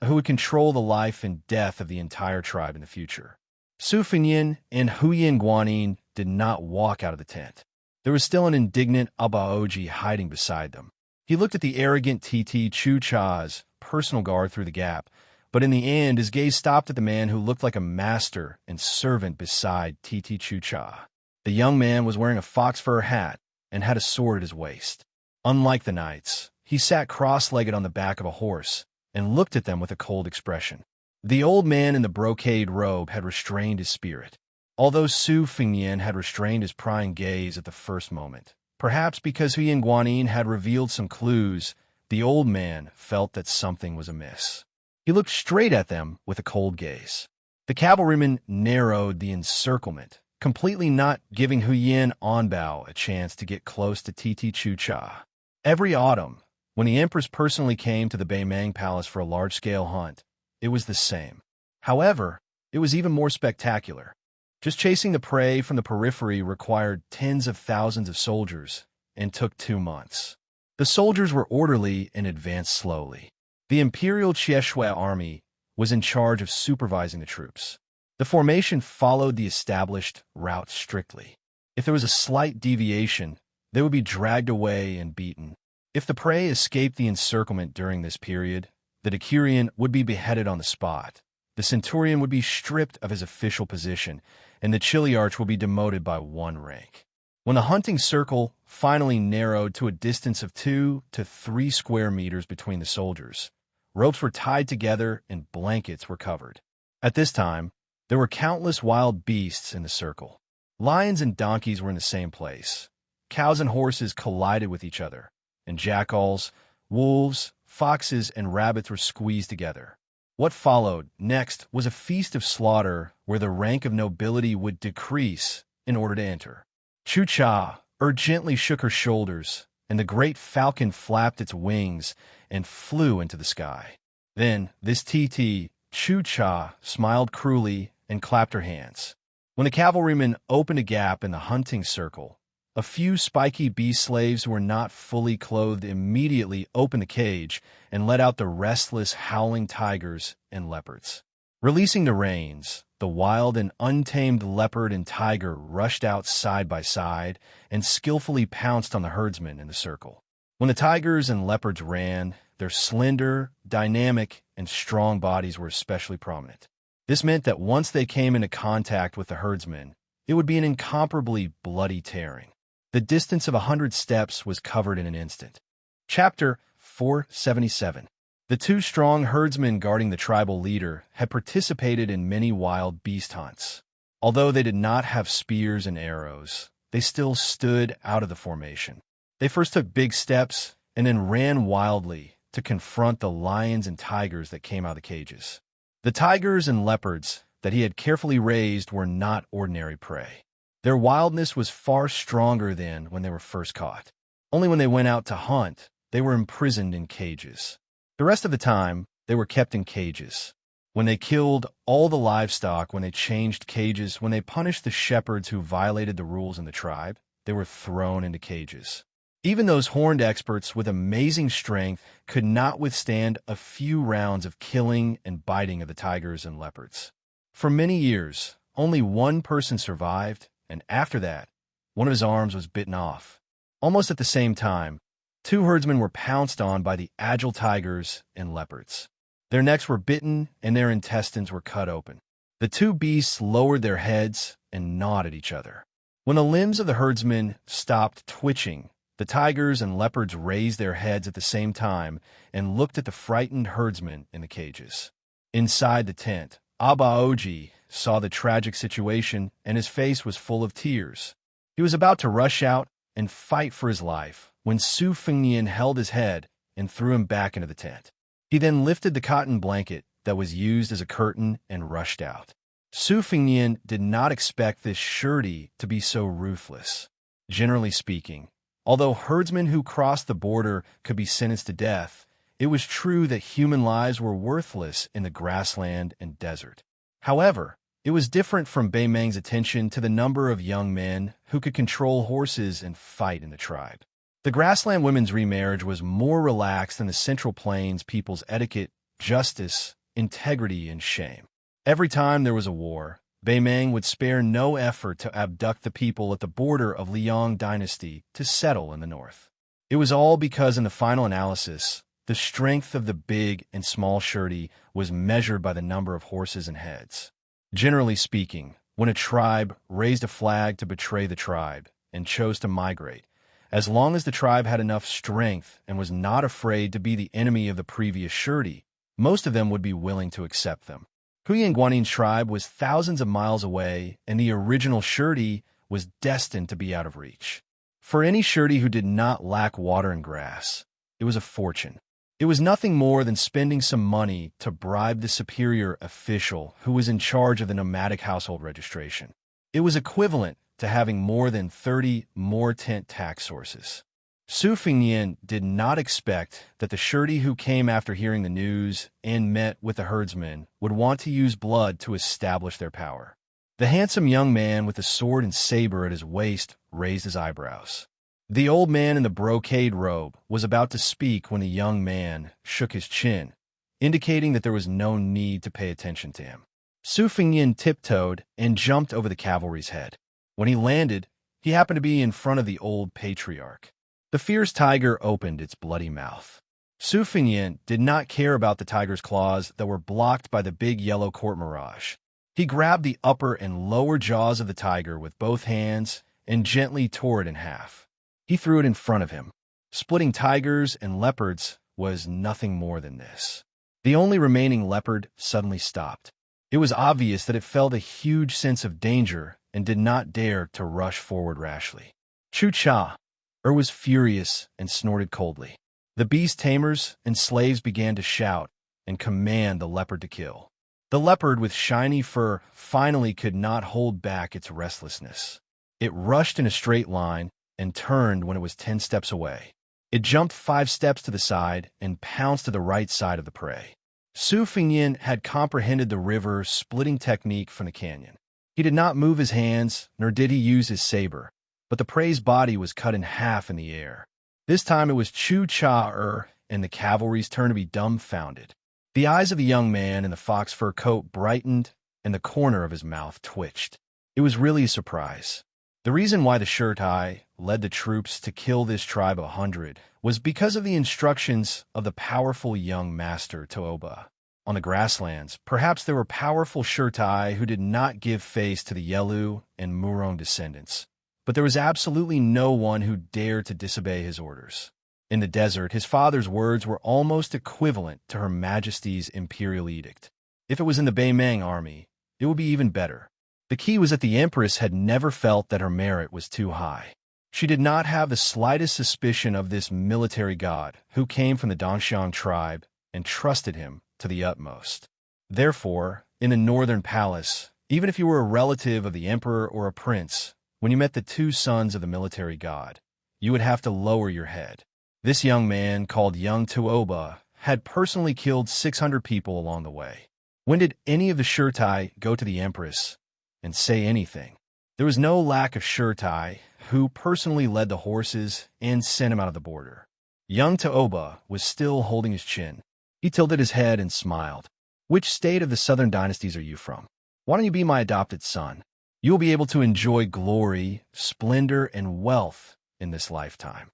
who would control the life and death of the entire tribe in the future. Su Fengnian and Huyin Guanyin did not walk out of the tent. There was still an indignant Abaoji hiding beside them. He looked at the arrogant TT Chu Cha's personal guard through the gap, but in the end his gaze stopped at the man who looked like a master and servant beside TT Chu Cha. The young man was wearing a fox fur hat and had a sword at his waist. Unlike the knights, he sat cross-legged on the back of a horse and looked at them with a cold expression. The old man in the brocade robe had restrained his spirit, although Su Fengnian had restrained his prying gaze at the first moment. Perhaps because Huyin Guanyin had revealed some clues, the old man felt that something was amiss. He looked straight at them with a cold gaze. The cavalryman narrowed the encirclement, completely not giving Huyin Onbao a chance to get close to TT Chu Cha. Every autumn, when the Empress personally came to the Beimang Palace for a large-scale hunt, it was the same. However, it was even more spectacular. Just chasing the prey from the periphery required tens of thousands of soldiers and took 2 months. The soldiers were orderly and advanced slowly. The Imperial Chieshui army was in charge of supervising the troops. The formation followed the established route strictly. If there was a slight deviation, they would be dragged away and beaten. If the prey escaped the encirclement during this period, the decurion would be beheaded on the spot. The centurion would be stripped of his official position, and the chiliarch would be demoted by 1 rank. When the hunting circle finally narrowed to a distance of 2 to 3 square meters between the soldiers, ropes were tied together and blankets were covered. At this time, there were countless wild beasts in the circle. Lions and donkeys were in the same place. Cows and horses collided with each other, and jackals, wolves, foxes, and rabbits were squeezed together. What followed next was a feast of slaughter where the rank of nobility would decrease in order to enter. Chu Cha urgently shook her shoulders, and the great falcon flapped its wings and flew into the sky. Then this TT, Chu Cha, smiled cruelly and clapped her hands. When the cavalrymen opened a gap in the hunting circle, a few spiky bee slaves who were not fully clothed immediately opened the cage and let out the restless, howling tigers and leopards. Releasing the reins, the wild and untamed leopard and tiger rushed out side by side and skillfully pounced on the herdsmen in the circle. When the tigers and leopards ran, their slender, dynamic, and strong bodies were especially prominent. This meant that once they came into contact with the herdsmen, it would be an incomparably bloody tearing. The distance of 100 steps was covered in an instant. Chapter 477. The 2 strong herdsmen guarding the tribal leader had participated in many wild beast hunts. Although they did not have spears and arrows, they still stood out of the formation. They first took big steps and then ran wildly to confront the lions and tigers that came out of the cages. The tigers and leopards that he had carefully raised were not ordinary prey. Their wildness was far stronger than when they were first caught. Only when they went out to hunt, they were imprisoned in cages. The rest of the time, they were kept in cages. When they killed all the livestock, when they changed cages, when they punished the shepherds who violated the rules in the tribe, they were thrown into cages. Even those horned experts with amazing strength could not withstand a few rounds of killing and biting of the tigers and leopards. For many years, only one person survived, and after that, one of his arms was bitten off. Almost at the same time, 2 herdsmen were pounced on by the agile tigers and leopards. Their necks were bitten and their intestines were cut open. The 2 beasts lowered their heads and gnawed at each other. When the limbs of the herdsmen stopped twitching, the tigers and leopards raised their heads at the same time and looked at the frightened herdsmen in the cages. Inside the tent, Abaoji saw the tragic situation and his face was full of tears. He was about to rush out and fight for his life when Su Fengnian held his head and threw him back into the tent. He then lifted the cotton blanket that was used as a curtain and rushed out. Su Fengnian did not expect this surety to be so ruthless. Generally speaking, although herdsmen who crossed the border could be sentenced to death, it was true that human lives were worthless in the grassland and desert. However, it was different from Beimang's attention to the number of young men who could control horses and fight in the tribe. The grassland women's remarriage was more relaxed than the Central Plains people's etiquette justice, integrity, and shame. Every time there was a war, Beimeng would spare no effort to abduct the people at the border of Liang dynasty to settle in the north. It was all because in the final analysis, the strength of the big and small surety was measured by the number of horses and heads. Generally speaking, when a tribe raised a flag to betray the tribe and chose to migrate, as long as the tribe had enough strength and was not afraid to be the enemy of the previous surety, most of them would be willing to accept them. Huiyang Guanyin's tribe was thousands of miles away, and the original surety was destined to be out of reach. For any surety who did not lack water and grass, it was a fortune. It was nothing more than spending some money to bribe the superior official who was in charge of the nomadic household registration. It was equivalent to having more than 30 more tent tax sources. Su Fengnian did not expect that the surety who came after hearing the news and met with the herdsmen would want to use blood to establish their power. The handsome young man with the sword and saber at his waist raised his eyebrows. The old man in the brocade robe was about to speak when the young man shook his chin, indicating that there was no need to pay attention to him. Su Fengnian tiptoed and jumped over the cavalry's head. When he landed, he happened to be in front of the old patriarch. The fierce tiger opened its bloody mouth. Su Fengnian did not care about the tiger's claws that were blocked by the big yellow court mirage. He grabbed the upper and lower jaws of the tiger with both hands and gently tore it in half. He threw it in front of him. Splitting tigers and leopards was nothing more than this. The only remaining leopard suddenly stopped. It was obvious that it felt a huge sense of danger and did not dare to rush forward rashly. Chu Cha was furious and snorted coldly. The beast tamers and slaves began to shout and command the leopard to kill. The leopard with shiny fur finally could not hold back its restlessness. It rushed in a straight line and turned when it was 10 steps away. It jumped 5 steps to the side and pounced to the right side of the prey. Su Fengnian had comprehended the river-splitting technique from the canyon. He did not move his hands, nor did he use his saber, but the prey's body was cut in half in the air. This time it was Chu Cha and the cavalry's turn to be dumbfounded. The eyes of the young man in the fox fur coat brightened, and the corner of his mouth twitched. It was really a surprise. The reason why the Shurtai led the troops to kill this tribe of 100 was because of the instructions of the powerful young master Toba. On the grasslands, perhaps there were powerful Shurtai who did not give face to the Yelu and Murong descendants, but there was absolutely no one who dared to disobey his orders. In the desert, his father's words were almost equivalent to Her Majesty's imperial edict. If it was in the Beimeng army, it would be even better. The key was that the Empress had never felt that her merit was too high. She did not have the slightest suspicion of this military god who came from the Dongxiang tribe and trusted him to the utmost. Therefore, in the northern palace, even if you were a relative of the emperor or a prince, when you met the 2 sons of the military god, you would have to lower your head. This young man, called Young Tuoba, had personally killed 600 people along the way. When did any of the Shurtai go to the Empress and say anything? There was no lack of Shurtai who personally led the horses and sent him out of the border. Young Tuoba was still holding his chin. He tilted his head and smiled. Which state of the southern dynasties are you from? Why don't you be my adopted son? You will be able to enjoy glory, splendor, and wealth in this lifetime.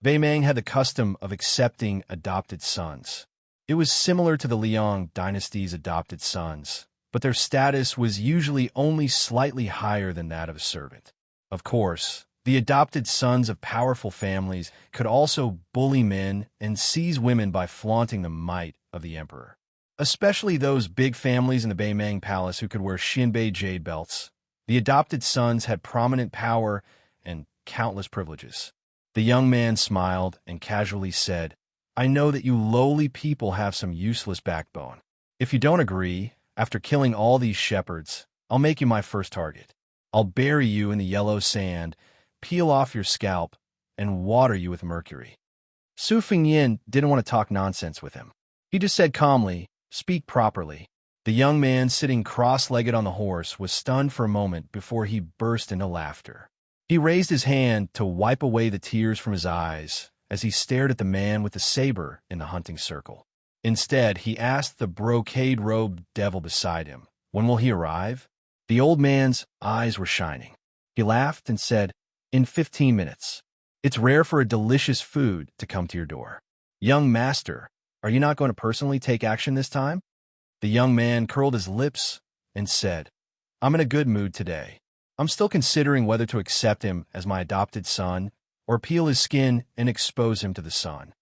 Beimeng had the custom of accepting adopted sons. It was similar to the Liang dynasty's adopted sons, but their status was usually only slightly higher than that of a servant. Of course, the adopted sons of powerful families could also bully men and seize women by flaunting the might of the emperor. Especially those big families in the Beimeng palace who could wear Xinbei jade belts. The adopted sons had prominent power and countless privileges. The young man smiled and casually said, I know that you lowly people have some useless backbone. If you don't agree, after killing all these shepherds, I'll make you my first target. I'll bury you in the yellow sand, peel off your scalp, and water you with mercury. Su Fengnian didn't want to talk nonsense with him. He just said calmly, speak properly. The young man sitting cross-legged on the horse was stunned for a moment before he burst into laughter. He raised his hand to wipe away the tears from his eyes as he stared at the man with the saber in the hunting circle. Instead, he asked the brocade-robed devil beside him, "When will he arrive?" The old man's eyes were shining. He laughed and said, "In 15 minutes. It's rare for a delicious food to come to your door. Young master, are you not going to personally take action this time?" The young man curled his lips and said, "I'm in a good mood today. I'm still considering whether to accept him as my adopted son or peel his skin and expose him to the sun."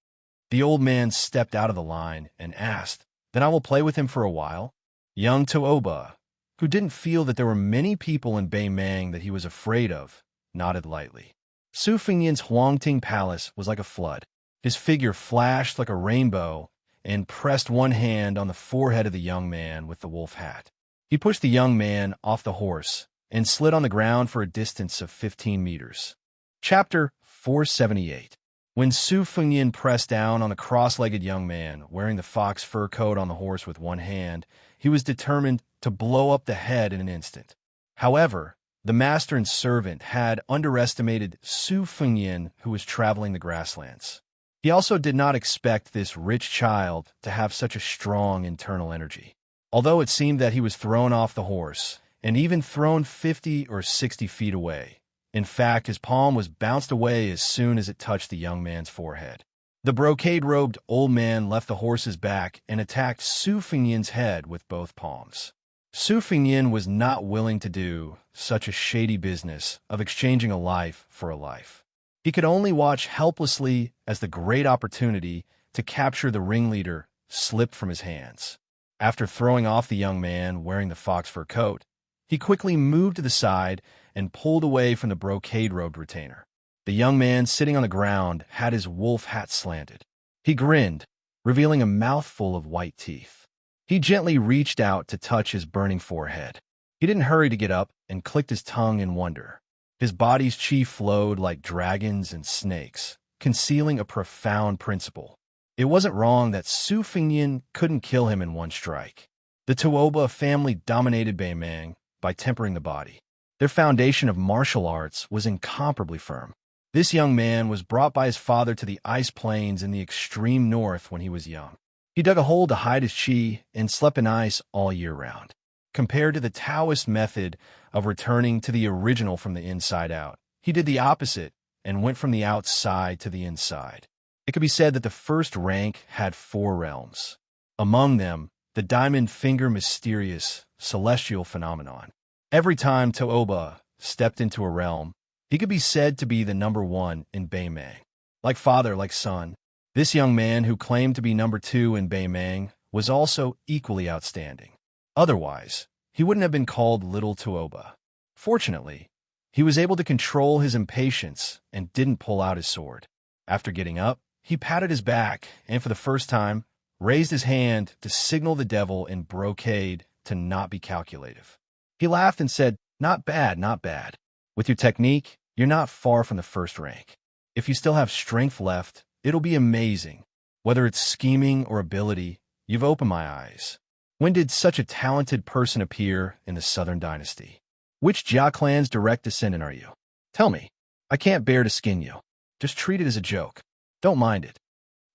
The old man stepped out of the line and asked, "Then I will play with him for a while?" Young Tooba, who didn't feel that there were many people in Beimang that he was afraid of, nodded lightly. Su Fengnian's Huangting Palace was like a flood. His figure flashed like a rainbow and pressed one hand on the forehead of the young man with the wolf hat. He pushed the young man off the horse and slid on the ground for a distance of 15 meters. Chapter 478. When Su Fengnian pressed down on the cross-legged young man, wearing the fox fur coat on the horse with one hand, he was determined to blow up the head in an instant. However, the master and servant had underestimated Su Fengnian, who was traveling the grasslands. He also did not expect this rich child to have such a strong internal energy. Although it seemed that he was thrown off the horse, and even thrown 50 or 60 feet away, in fact, his palm was bounced away as soon as it touched the young man's forehead. The brocade-robed old man left the horse's back and attacked Su Fengnian's head with both palms. Su Fengnian was not willing to do such a shady business of exchanging a life for a life. He could only watch helplessly as the great opportunity to capture the ringleader slipped from his hands. After throwing off the young man wearing the fox fur coat, he quickly moved to the side and pulled away from the brocade-robed retainer. The young man sitting on the ground had his wolf hat slanted. He grinned, revealing a mouthful of white teeth. He gently reached out to touch his burning forehead. He didn't hurry to get up and clicked his tongue in wonder. His body's chi flowed like dragons and snakes, concealing a profound principle. It wasn't wrong that Su Fengnian couldn't kill him in one strike. The Tooba family dominated Beimang by tempering the body. Their foundation of martial arts was incomparably firm. This young man was brought by his father to the ice plains in the extreme north when he was young. He dug a hole to hide his chi and slept in ice all year round. Compared to the Taoist method of returning to the original from the inside out, he did the opposite and went from the outside to the inside. It could be said that the first rank had 4 realms. Among them, the diamond finger mysterious celestial phenomenon. Every time Tooba stepped into a realm, he could be said to be the number 1 in Beimang. Like father, like son, this young man who claimed to be number 2 in Beimang was also equally outstanding. Otherwise, he wouldn't have been called Little Tooba. Fortunately, he was able to control his impatience and didn't pull out his sword. After getting up, he patted his back and for the first time raised his hand to signal the devil in brocade to not be calculative. He laughed and said, "Not bad, not bad. With your technique, you're not far from the first rank. If you still have strength left, it'll be amazing. Whether it's scheming or ability, you've opened my eyes. When did such a talented person appear in the Southern Dynasty? Which Jia clan's direct descendant are you? Tell me. I can't bear to skin you. Just treat it as a joke. Don't mind it."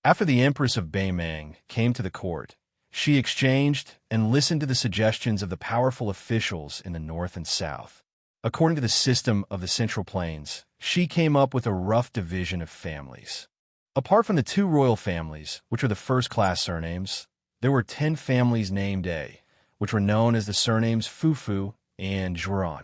After the Empress of Beimang came to the court, she exchanged and listened to the suggestions of the powerful officials in the north and south. According to the system of the Central Plains, she came up with a rough division of families. Apart from the 2 royal families, which are the first-class surnames, there were 10 families named A, which were known as the surnames Fufu and Zhuran.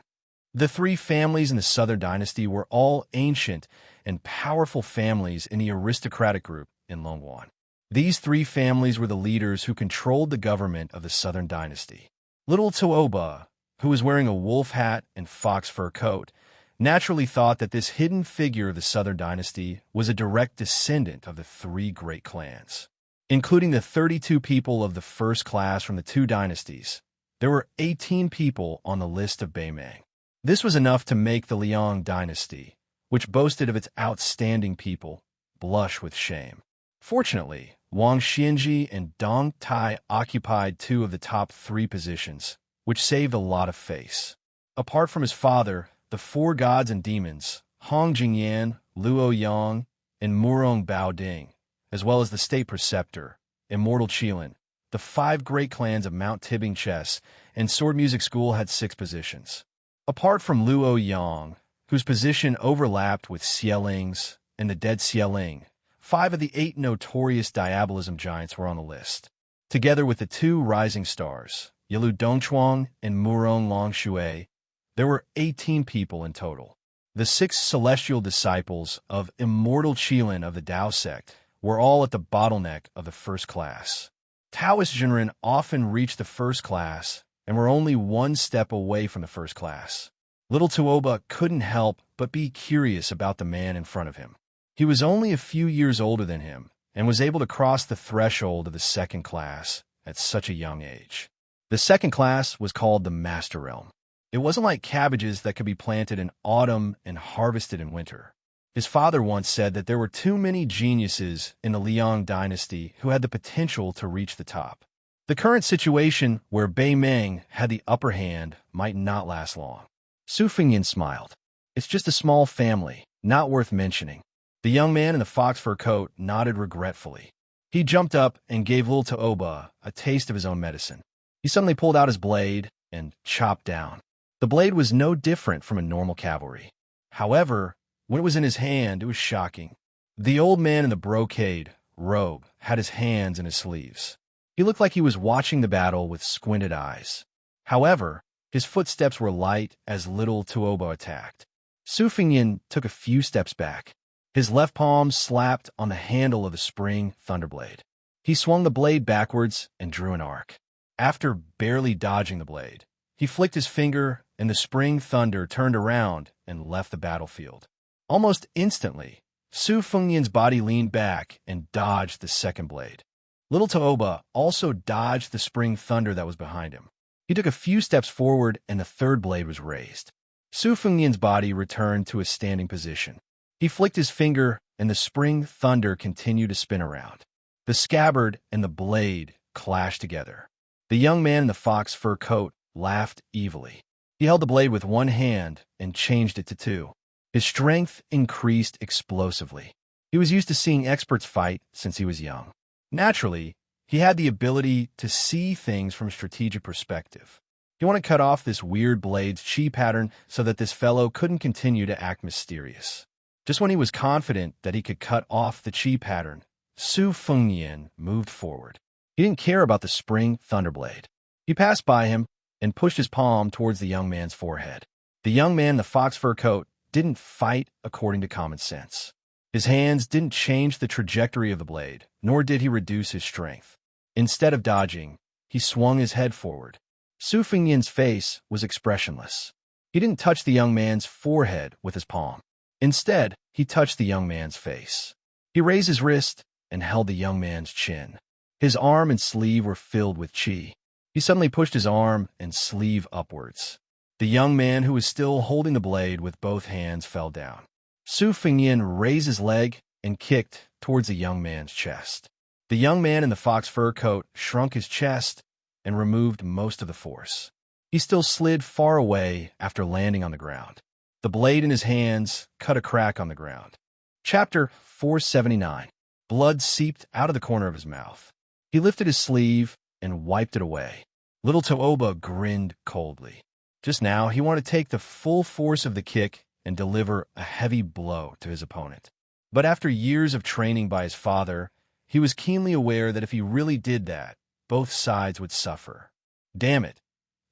The 3 families in the Southern Dynasty were all ancient and powerful families in the aristocratic group in Longwan. These 3 families were the leaders who controlled the government of the Southern Dynasty. Little Tooba, who was wearing a wolf hat and fox fur coat, naturally thought that this hidden figure of the Southern Dynasty was a direct descendant of the 3 great clans. Including the 32 people of the first class from the 2 dynasties, there were 18 people on the list of Beimang. This was enough to make the Liang dynasty, which boasted of its outstanding people, blush with shame. Fortunately, Wang Xianji and Dong Tai occupied 2 of the top 3 positions, which saved a lot of face. Apart from his father, the 4 gods and demons, Hong Jingyan, Luo Yang, and Murong Baoding, as well as the state preceptor, Immortal Qilin, the 5 great clans of Mount Tibbing Chess and Sword Music School had 6 positions. Apart from Luo Yang, whose position overlapped with Xieling's and the dead Xialing, 5 of the 8 notorious diabolism giants were on the list. Together with the 2 rising stars, Yilu Dongchuang and Murong Longshui, there were 18 people in total. The 6 celestial disciples of Immortal Qilin of the Tao sect were all at the bottleneck of the first class. Taoist Jinren often reached the first class and were only 1 step away from the first class. Little Tuoba couldn't help but be curious about the man in front of him. He was only a few years older than him and was able to cross the threshold of the second class at such a young age. The second class was called the Master Realm. It wasn't like cabbages that could be planted in autumn and harvested in winter. His father once said that there were too many geniuses in the Liang dynasty who had the potential to reach the top. The current situation where Bei Meng had the upper hand might not last long. Su Fengyan smiled. It's just a small family, not worth mentioning. The young man in the fox fur coat nodded regretfully. He jumped up and gave little Tuoba a taste of his own medicine. He suddenly pulled out his blade and chopped down. The blade was no different from a normal cavalry. However, when it was in his hand, it was shocking. The old man in the brocade robe had his hands in his sleeves. He looked like he was watching the battle with squinted eyes. However, his footsteps were light as little Tuoba attacked. Su Fengyan took a few steps back. His left palm slapped on the handle of the spring thunderblade. He swung the blade backwards and drew an arc. After barely dodging the blade, he flicked his finger and the spring thunder turned around and left the battlefield. Almost instantly, Su Fengyan's body leaned back and dodged the second blade. Little Tuoba also dodged the spring thunder that was behind him. He took a few steps forward and the third blade was raised. Su Fengyan's body returned to a standing position. He flicked his finger and the spring thunder continued to spin around. The scabbard and the blade clashed together. The young man in the fox fur coat laughed evilly. He held the blade with one hand and changed it to 2. His strength increased explosively. He was used to seeing experts fight since he was young. Naturally, he had the ability to see things from a strategic perspective. He wanted to cut off this weird blade's chi pattern so that this fellow couldn't continue to act mysterious. Just when he was confident that he could cut off the chi pattern, Su Fengyan moved forward. He didn't care about the spring thunderblade. He passed by him and pushed his palm towards the young man's forehead. The young man in the fox fur coat didn't fight according to common sense. His hands didn't change the trajectory of the blade, nor did he reduce his strength. Instead of dodging, he swung his head forward. Su Fengyan's face was expressionless. He didn't touch the young man's forehead with his palm. Instead, he touched the young man's face. He raised his wrist and held the young man's chin. His arm and sleeve were filled with chi. He suddenly pushed his arm and sleeve upwards. The young man who was still holding the blade with both hands fell down. Su Fengyan raised his leg and kicked towards the young man's chest. The young man in the fox fur coat shrunk his chest and removed most of the force. He still slid far away after landing on the ground. The blade in his hands cut a crack on the ground. Chapter 479. Blood seeped out of the corner of his mouth. He lifted his sleeve and wiped it away. Little Tuoba grinned coldly. Just now, he wanted to take the full force of the kick and deliver a heavy blow to his opponent. But after years of training by his father, he was keenly aware that if he really did that, both sides would suffer. Damn it.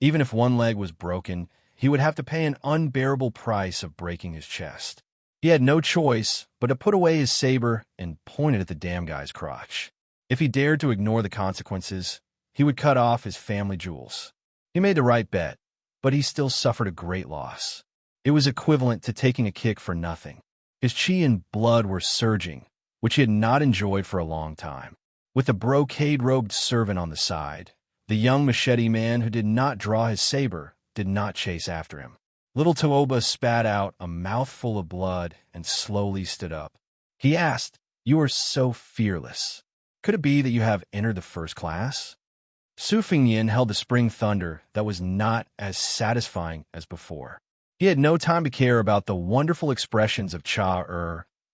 Even if one leg was broken, he would have to pay an unbearable price of breaking his chest. He had no choice but to put away his saber and point it at the damn guy's crotch. If he dared to ignore the consequences, he would cut off his family jewels. He made the right bet, but he still suffered a great loss. It was equivalent to taking a kick for nothing. His chi and blood were surging, which he had not enjoyed for a long time. With the brocade-robed servant on the side, the young machete man who did not draw his saber did not chase after him. Little Tuoba spat out a mouthful of blood and slowly stood up. He asked, "You are so fearless. Could it be that you have entered the first class?" Su Fengyan held the spring thunder that was not as satisfying as before. He had no time to care about the wonderful expressions of Cha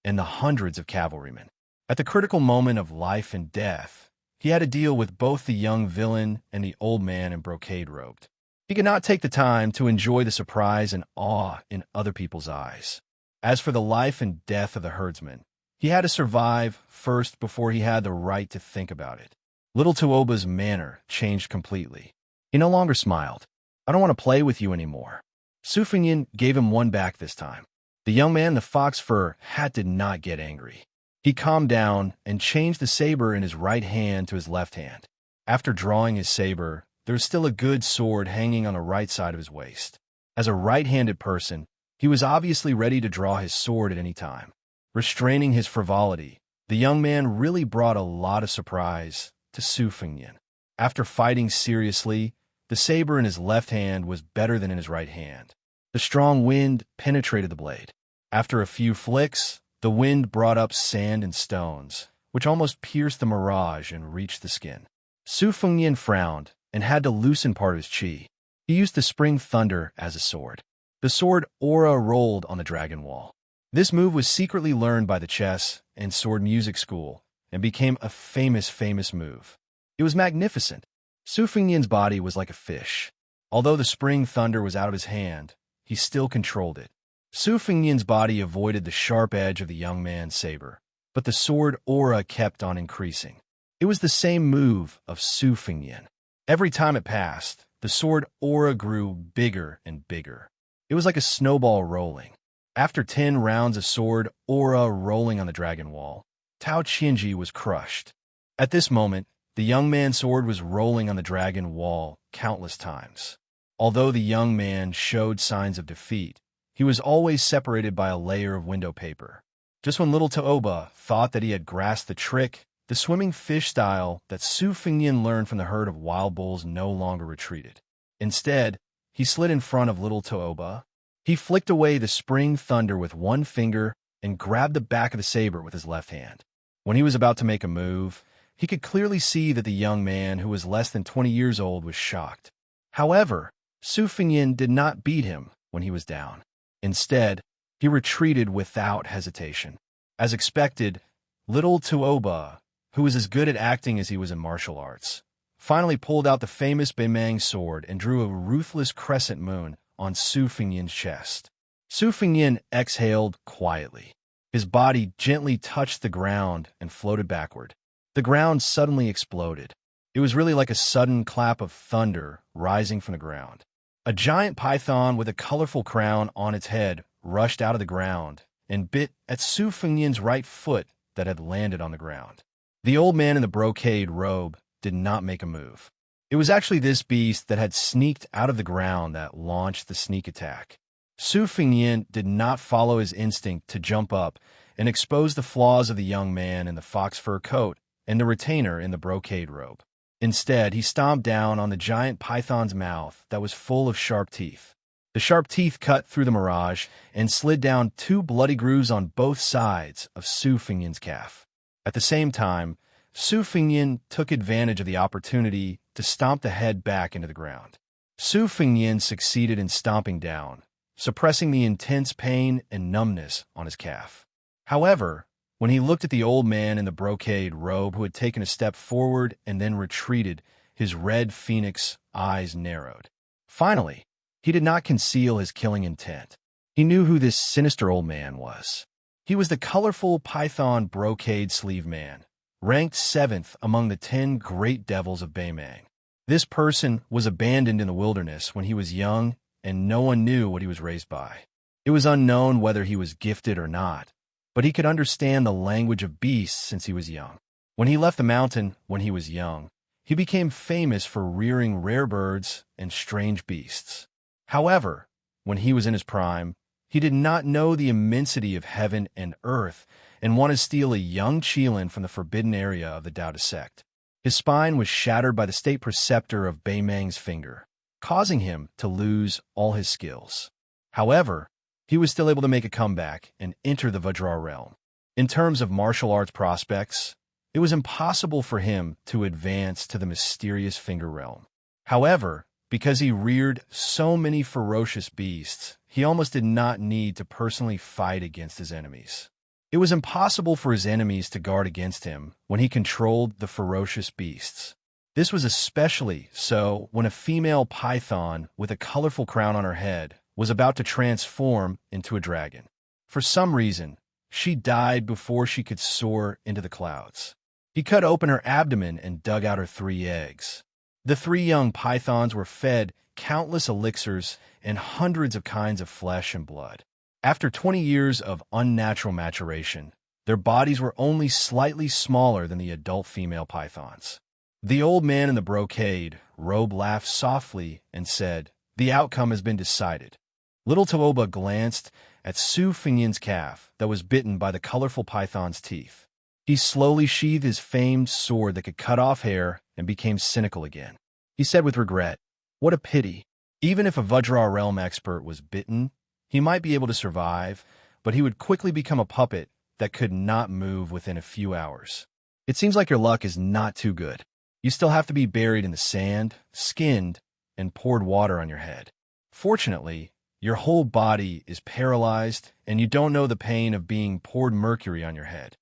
and the hundreds of cavalrymen. At the critical moment of life and death, he had to deal with both the young villain and the old man in brocade robed. He could not take the time to enjoy the surprise and awe in other people's eyes. As for the life and death of the herdsman, he had to survive first before he had the right to think about it. Little Tuoba's manner changed completely. He no longer smiled. "I don't want to play with you anymore." Su Fengyan gave him one back this time. The young man in the fox fur hat did not get angry. He calmed down and changed the saber in his right hand to his left hand. After drawing his saber, there was still a good sword hanging on the right side of his waist. As a right-handed person, he was obviously ready to draw his sword at any time. Restraining his frivolity, the young man really brought a lot of surprise to Su Fengyan. After fighting seriously, the saber in his left hand was better than in his right hand. The strong wind penetrated the blade. After a few flicks, the wind brought up sand and stones, which almost pierced the mirage and reached the skin. Su Fengyan frowned and had to loosen part of his chi. He used the spring thunder as a sword. The sword aura rolled on the dragon wall. This move was secretly learned by the chess and sword music school and became a famous move. It was magnificent. Su Fengyan's body was like a fish. Although the spring thunder was out of his hand, he still controlled it. Su Fengyan's body avoided the sharp edge of the young man's saber, but the sword aura kept on increasing. It was the same move of Su Fengyan. Every time it passed, the sword aura grew bigger and bigger. It was like a snowball rolling. After 10 rounds of sword aura rolling on the dragon wall, Tao Qinji was crushed. At this moment, the young man's sword was rolling on the dragon wall countless times. Although the young man showed signs of defeat, he was always separated by a layer of window paper. Just when little Tuoba thought that he had grasped the trick, the swimming fish style that Su Fengyan learned from the herd of wild bulls no longer retreated. Instead, he slid in front of little Tuoba. He flicked away the spring thunder with one finger and grabbed the back of the saber with his left hand. When he was about to make a move, he could clearly see that the young man, who was less than 20 years old, was shocked. However, Su Fengyan did not beat him when he was down. Instead, he retreated without hesitation. As expected, little Tuoba, who was as good at acting as he was in martial arts, finally pulled out the famous Beimang sword and drew a ruthless crescent moon on Su Fengyan's chest. Su Fengyan exhaled quietly. His body gently touched the ground and floated backward. The ground suddenly exploded. It was really like a sudden clap of thunder rising from the ground. A giant python with a colorful crown on its head rushed out of the ground and bit at Su Fengyan's right foot that had landed on the ground. The old man in the brocade robe did not make a move. It was actually this beast that had sneaked out of the ground that launched the sneak attack. Su Fengyan did not follow his instinct to jump up and expose the flaws of the young man in the fox fur coat and the retainer in the brocade robe. Instead, he stomped down on the giant python's mouth that was full of sharp teeth. The sharp teeth cut through the mirage and slid down 2 bloody grooves on both sides of Su Fengyan's calf. At the same time, Su Fengyan took advantage of the opportunity to stomp the head back into the ground. Su Fengyan succeeded in stomping down, suppressing the intense pain and numbness on his calf. However, when he looked at the old man in the brocade robe who had taken a step forward and then retreated, his red phoenix eyes narrowed. Finally, he did not conceal his killing intent. He knew who this sinister old man was. He was the colorful python brocade sleeve man, ranked 7th among the 10 great devils of Beimang. This person was abandoned in the wilderness when he was young, and no one knew what he was raised by. It was unknown whether he was gifted or not, but he could understand the language of beasts since he was young. When he left the mountain when he was young, he became famous for rearing rare birds and strange beasts. However, when he was in his prime, he did not know the immensity of heaven and earth and wanted to steal a young Qilin from the forbidden area of the Taoist sect. His spine was shattered by the state preceptor of Beimang's finger, causing him to lose all his skills. However, he was still able to make a comeback and enter the Vajra realm. In terms of martial arts prospects, it was impossible for him to advance to the mysterious finger realm. However, because he reared so many ferocious beasts, he almost did not need to personally fight against his enemies. It was impossible for his enemies to guard against him when he controlled the ferocious beasts. This was especially so when a female python with a colorful crown on her head was about to transform into a dragon. For some reason, she died before she could soar into the clouds. He cut open her abdomen and dug out her 3 eggs. The 3 young pythons were fed countless elixirs and hundreds of kinds of flesh and blood. After 20 years of unnatural maturation, their bodies were only slightly smaller than the adult female pythons. The old man in the brocade robe laughed softly and said, "The outcome has been decided." Little Tooba glanced at Su Fengyan's calf that was bitten by the colorful python's teeth. He slowly sheathed his famed sword that could cut off hair and became cynical again. He said with regret, "What a pity. Even if a Vajra realm expert was bitten, he might be able to survive, but he would quickly become a puppet that could not move within a few hours. It seems like your luck is not too good. You still have to be buried in the sand, skinned, and poured water on your head. Fortunately, your whole body is paralyzed, and you don't know the pain of being poured mercury on your head."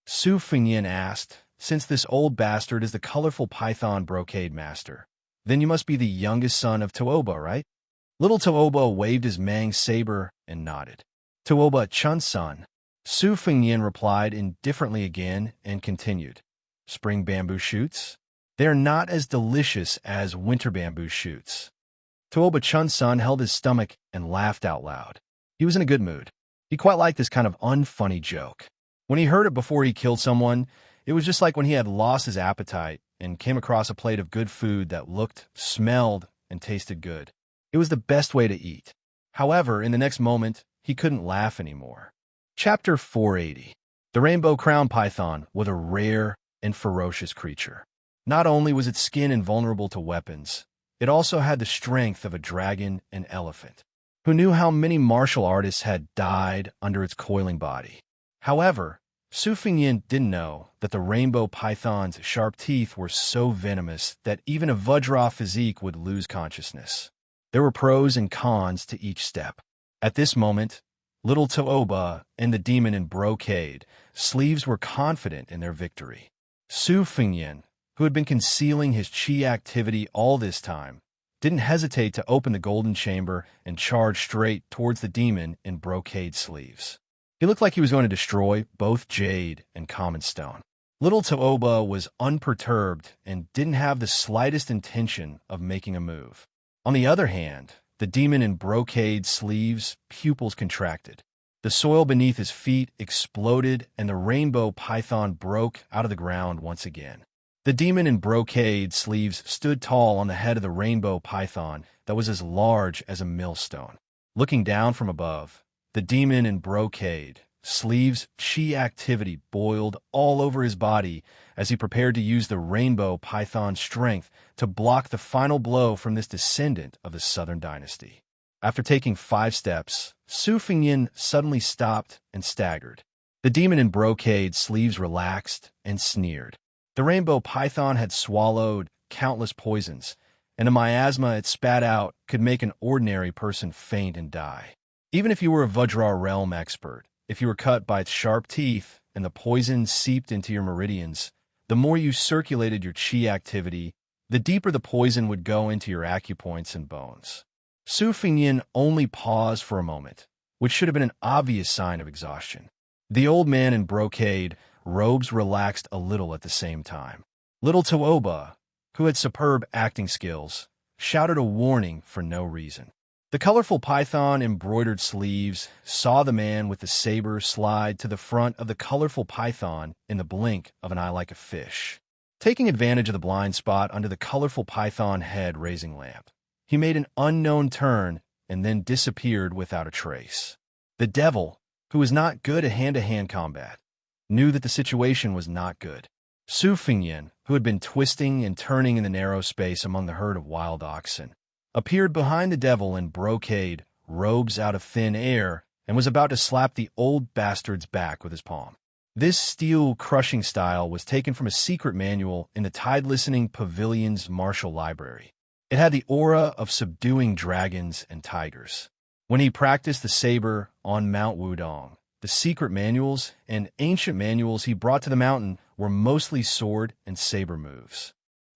Su Fengyan asked, "Since this old bastard is the colorful python brocade master, then you must be the youngest son of Tooba, right?" Little Tooba waved his Mang saber and nodded. "Tooba Chun's son." Su Fengyan replied indifferently again and continued, "Spring bamboo shoots? They are not as delicious as winter bamboo shoots." Tooba Chun's son held his stomach and laughed out loud. He was in a good mood. He quite liked this kind of unfunny joke. When he heard it before he killed someone, it was just like when he had lost his appetite and came across a plate of good food that looked, smelled, and tasted good. It was the best way to eat. However, in the next moment, he couldn't laugh anymore. Chapter 480. The Rainbow Crown Python was a rare and ferocious creature. Not only was its skin invulnerable to weapons, it also had the strength of a dragon and elephant. Who knew how many martial artists had died under its coiling body? However, Su Fengyan didn't know that the rainbow python's sharp teeth were so venomous that even a Vajra physique would lose consciousness. There were pros and cons to each step. At this moment, little Tooba and the demon in brocade sleeves were confident in their victory. Su Fengyan, who had been concealing his chi activity all this time, didn't hesitate to open the golden chamber and charge straight towards the demon in brocade sleeves. He looked like he was going to destroy both jade and common stone. Little Tooba was unperturbed and didn't have the slightest intention of making a move. On the other hand, the demon in brocade sleeves' pupils contracted. The soil beneath his feet exploded and the rainbow python broke out of the ground once again. The demon in brocade sleeves stood tall on the head of the rainbow python that was as large as a millstone. Looking down from above, the demon in brocade sleeves' chi activity boiled all over his body as he prepared to use the rainbow python's strength to block the final blow from this descendant of the Southern Dynasty. After taking 5 steps, Su Fengyan suddenly stopped and staggered. The demon in brocade sleeves relaxed and sneered. The rainbow python had swallowed countless poisons, and the miasma it spat out could make an ordinary person faint and die. Even if you were a Vajra realm expert, if you were cut by its sharp teeth and the poison seeped into your meridians, the more you circulated your chi activity, the deeper the poison would go into your acupoints and bones. Su Fengyan only paused for a moment, which should have been an obvious sign of exhaustion. The old man in brocade robes relaxed a little at the same time. Little Tooba, who had superb acting skills, shouted a warning for no reason. The colorful python embroidered sleeves saw the man with the saber slide to the front of the colorful python in the blink of an eye like a fish. Taking advantage of the blind spot under the colorful python head-raising lamp, he made an unknown turn and then disappeared without a trace. The devil, who was not good at hand-to-hand combat, knew that the situation was not good. Su Fengyan, who had been twisting and turning in the narrow space among the herd of wild oxen, appeared behind the devil in brocade, robes out of thin air, and was about to slap the old bastard's back with his palm. This steel-crushing style was taken from a secret manual in the tide-listening pavilion's martial library. It had the aura of subduing dragons and tigers. When he practiced the saber on Mount Wudong, the secret manuals and ancient manuals he brought to the mountain were mostly sword and saber moves.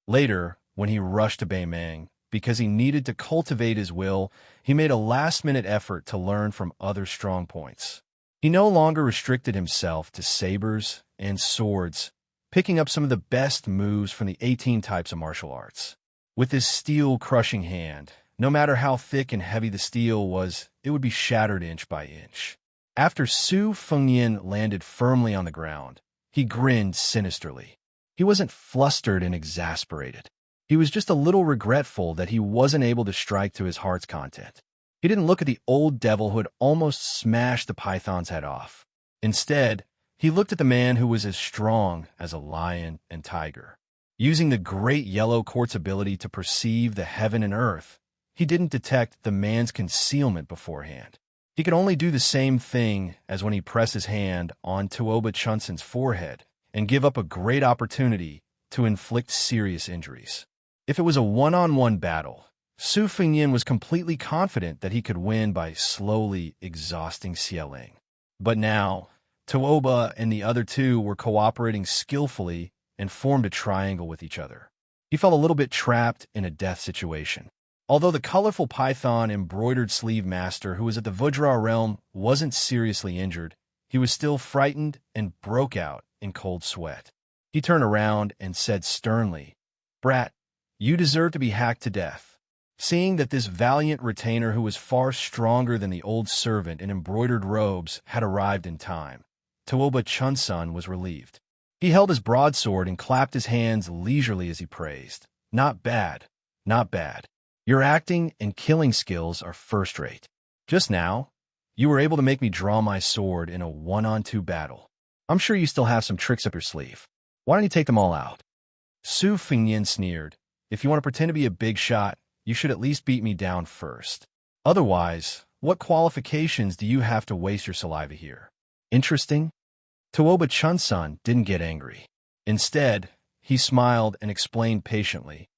Later, when he rushed to Beimang, because he needed to cultivate his will, he made a last-minute effort to learn from other strong points. He no longer restricted himself to sabers and swords, picking up some of the best moves from the 18 types of martial arts. With his steel-crushing hand, no matter how thick and heavy the steel was, it would be shattered inch by inch. After Su Fengyan landed firmly on the ground, he grinned sinisterly. He wasn't flustered and exasperated. He was just a little regretful that he wasn't able to strike to his heart's content. He didn't look at the old devil who had almost smashed the python's head off. Instead, he looked at the man who was as strong as a lion and tiger. Using the great yellow quartz ability to perceive the heaven and earth, he didn't detect the man's concealment beforehand. He could only do the same thing as when he pressed his hand on Tuoba Chunsen's forehead and give up a great opportunity to inflict serious injuries. If it was a one-on-one battle, Su Fengyan was completely confident that he could win by slowly exhausting Xieling. But now, Tuoba and the other two were cooperating skillfully and formed a triangle with each other. He felt a little bit trapped in a death situation. Although the colorful python embroidered sleeve master who was at the Vajra realm wasn't seriously injured, he was still frightened and broke out in cold sweat. He turned around and said sternly, "Brat, you deserve to be hacked to death." Seeing that this valiant retainer who was far stronger than the old servant in embroidered robes had arrived in time, Tuoba Chunsun was relieved. He held his broadsword and clapped his hands leisurely as he praised. "Not bad, not bad. Your acting and killing skills are first-rate. Just now, you were able to make me draw my sword in a one-on-two battle. I'm sure you still have some tricks up your sleeve. Why don't you take them all out?" Su Fengyan sneered. "If you want to pretend to be a big shot, you should at least beat me down first. Otherwise, what qualifications do you have to waste your saliva here?" Interesting? Tuoba Chunsun didn't get angry. Instead, he smiled and explained patiently,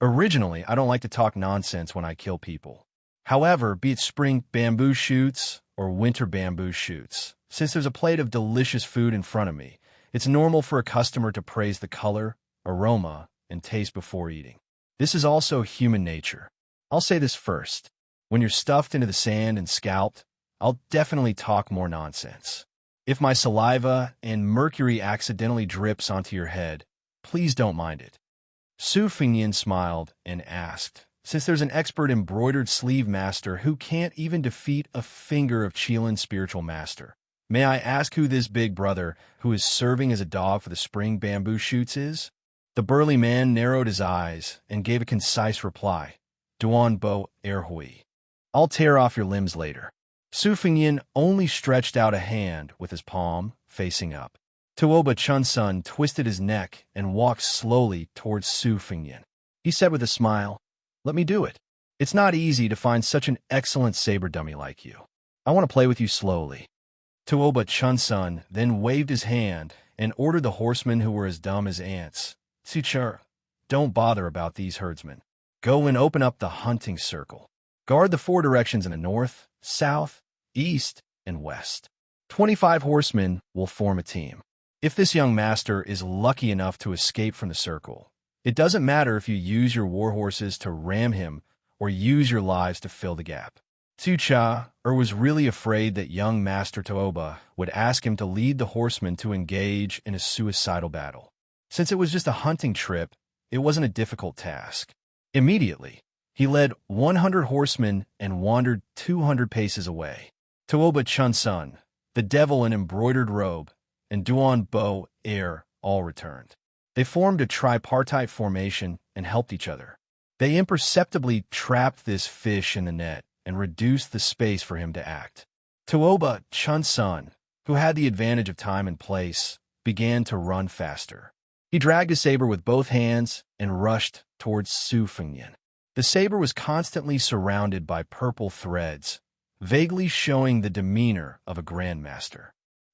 "Originally, I don't like to talk nonsense when I kill people. However, be it spring bamboo shoots or winter bamboo shoots, since there's a plate of delicious food in front of me, it's normal for a customer to praise the color, aroma, and taste before eating. This is also human nature. I'll say this first. When you're stuffed into the sand and scalped, I'll definitely talk more nonsense. If my saliva and mercury accidentally drips onto your head, please don't mind it." Su Fengyan smiled and asked, "Since there's an expert embroidered sleeve master who can't even defeat a finger of Qilin's spiritual master, may I ask who this big brother who is serving as a dog for the spring bamboo shoots is?" The burly man narrowed his eyes and gave a concise reply. "Duan Bo Erhui. I'll tear off your limbs later." Su Fengyan only stretched out a hand with his palm facing up. Tuoba Chunsun twisted his neck and walked slowly towards Su Fengyan. He said with a smile, "Let me do it. It's not easy to find such an excellent saber dummy like you. I want to play with you slowly." Tuoba Chunsun then waved his hand and ordered the horsemen who were as dumb as ants, "Sichur, don't bother about these herdsmen. Go and open up the hunting circle. Guard the 4 directions in the north, south, east, and west. 25 horsemen will form a team. If this young master is lucky enough to escape from the circle, it doesn't matter if you use your war horses to ram him or use your lives to fill the gap." Tsucha was really afraid that young Master Tuoba would ask him to lead the horsemen to engage in a suicidal battle. Since it was just a hunting trip, it wasn't a difficult task. Immediately, he led 100 horsemen and wandered 200 paces away. Tuoba Chunsun, the devil in embroidered robe, and Duan Bo Er all returned. They formed a tripartite formation and helped each other. They imperceptibly trapped this fish in the net and reduced the space for him to act. Tuoba Chunsun, who had the advantage of time and place, began to run faster. He dragged his saber with both hands and rushed towards Su Fengyan. The saber was constantly surrounded by purple threads, vaguely showing the demeanor of a grandmaster.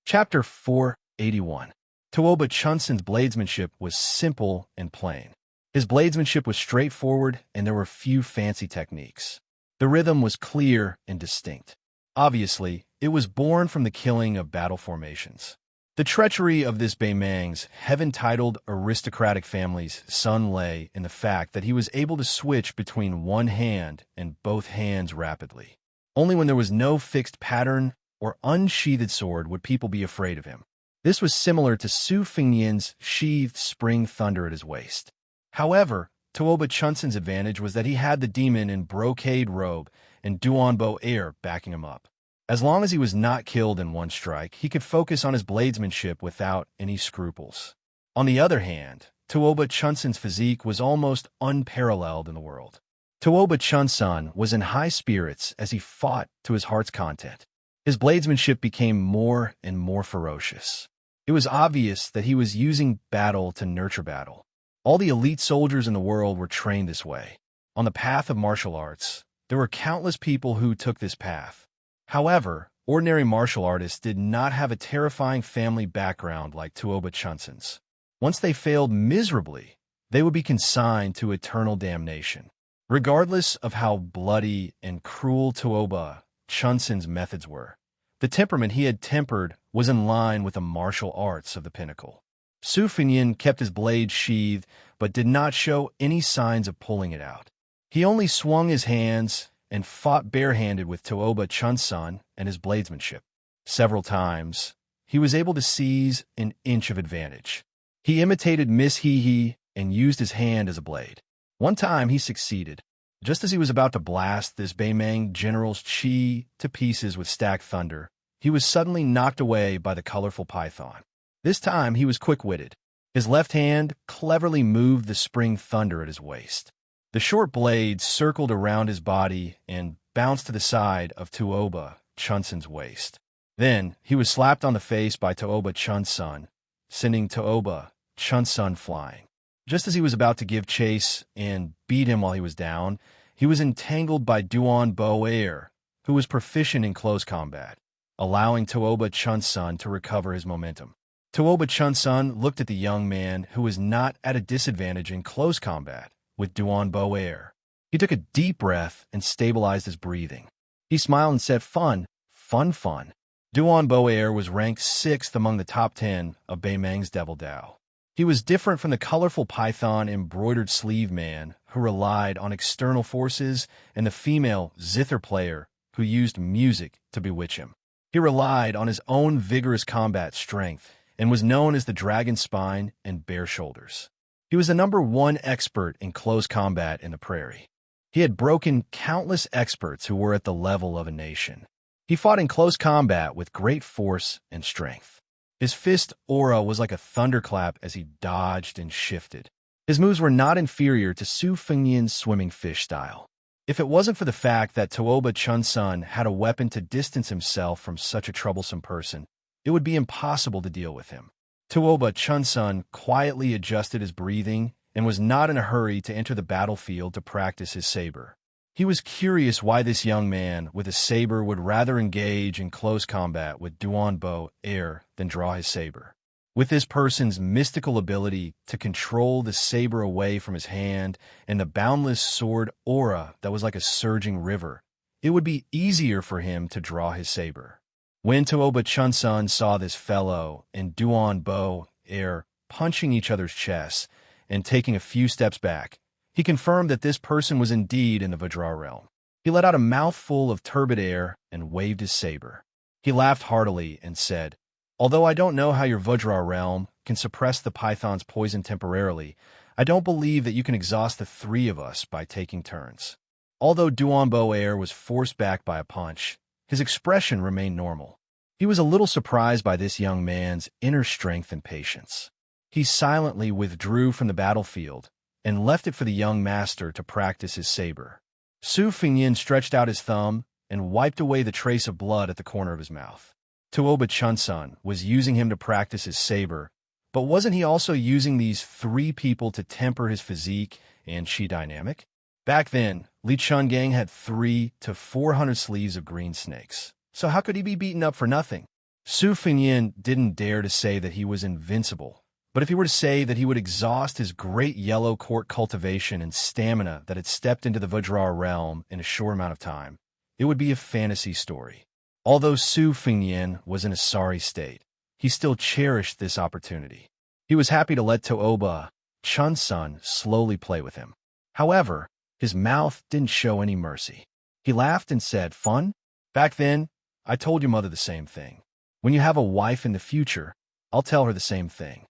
Chapter 481. Tuoba Chunsun's bladesmanship was simple and plain. His bladesmanship was straightforward, and there were few fancy techniques. The rhythm was clear and distinct. Obviously, It was born from the killing of battle formations. The treachery of this Baimang's heaven-titled aristocratic family's son lay in the fact that he was able to switch between one hand and both hands rapidly. Only when there was no fixed pattern or unsheathed sword would people be afraid of him. This was similar to Su Fengnian's sheathed spring thunder at his waist. However, Tuoba Chunsan's advantage was that he had the demon in brocade robe and Duanbo air backing him up. As long as he was not killed in one strike, he could focus on his bladesmanship without any scruples. On the other hand, Tuoba Chunsan's physique was almost unparalleled in the world. Tuoba Chunsan was in high spirits as he fought to his heart's content. His bladesmanship became more and more ferocious. It was obvious that he was using battle to nurture battle. All the elite soldiers in the world were trained this way. On the path of martial arts, there were countless people who took this path. However, ordinary martial artists did not have a terrifying family background like Tuoba Chunsan's. Once they failed miserably, they would be consigned to eternal damnation. Regardless of how bloody and cruel Tuoba Chunsan's methods were, the temperament he had tempered was in line with the martial arts of the pinnacle. Su Fengnian kept his blade sheathed, but did not show any signs of pulling it out. He only swung his hands and fought barehanded with Tuoba Chunsan and his bladesmanship. Several times, he was able to seize an inch of advantage. He imitated Miss Hee and used his hand as a blade. One time he succeeded. Just as he was about to blast this Baimang general's chi to pieces with stacked thunder, he was suddenly knocked away by the colorful python. This time he was quick-witted. His left hand cleverly moved the spring thunder at his waist. The short blade circled around his body and bounced to the side of Tuoba Chunsan's waist. Then he was slapped on the face by Tuoba Chunsan, sending Tuoba Chunsan flying. Just as he was about to give chase and beat him while he was down, he was entangled by Duanbo Air, who was proficient in close combat, allowing Tuoba Chunsan to recover his momentum. Tuoba Chunsan looked at the young man who was not at a disadvantage in close combat with Duanbo Air. He took a deep breath and stabilized his breathing. He smiled and said, "Fun, fun, fun." Duanbo Air was ranked 6th among the top 10 of Baimang's Devil Dao. He was different from the colorful python embroidered sleeve man who relied on external forces and the female zither player who used music to bewitch him. He relied on his own vigorous combat strength and was known as the dragon spine and bare shoulders. He was the #1 expert in close combat in the prairie. He had broken countless experts who were at the level of a nation. He fought in close combat with great force and strength. His fist aura was like a thunderclap as he dodged and shifted. His moves were not inferior to Su Fengnian's swimming fish style. If it wasn't for the fact that Tuoba Chunsan had a weapon to distance himself from such a troublesome person, it would be impossible to deal with him. Tuoba Chunsan quietly adjusted his breathing and was not in a hurry to enter the battlefield to practice his saber. He was curious why this young man with a saber would rather engage in close combat with Duanbo Air than draw his saber. With this person's mystical ability to control the saber away from his hand and the boundless sword aura that was like a surging river, it would be easier for him to draw his saber. When Tuoba Chunsan saw this fellow and Duanbo Air punching each other's chests and taking a few steps back, he confirmed that this person was indeed in the Vajra realm. He let out a mouthful of turbid air and waved his saber. He laughed heartily and said, "Although I don't know how your Vajra realm can suppress the python's poison temporarily, I don't believe that you can exhaust the 3 of us by taking turns." Although Duanbo Air was forced back by a punch, his expression remained normal. He was a little surprised by this young man's inner strength and patience. He silently withdrew from the battlefield and left it for the young master to practice his saber. Su Fengnian stretched out his thumb and wiped away the trace of blood at the corner of his mouth. Tuoba Chunsan was using him to practice his saber, but wasn't he also using these 3 people to temper his physique and chi dynamic? Back then, Li Chungang had 300 to 400 sleeves of green snakes, so how could he be beaten up for nothing? Su Fengnian didn't dare to say that he was invincible, but if he were to say that he would exhaust his great yellow court cultivation and stamina that had stepped into the Vajra realm in a short amount of time, it would be a fantasy story. Although Su Fengnian was in a sorry state, he still cherished this opportunity. He was happy to let Tooba Chunsun slowly play with him. However, his mouth didn't show any mercy. He laughed and said, "Fun? Back then, I told your mother the same thing. When you have a wife in the future, I'll tell her the same thing."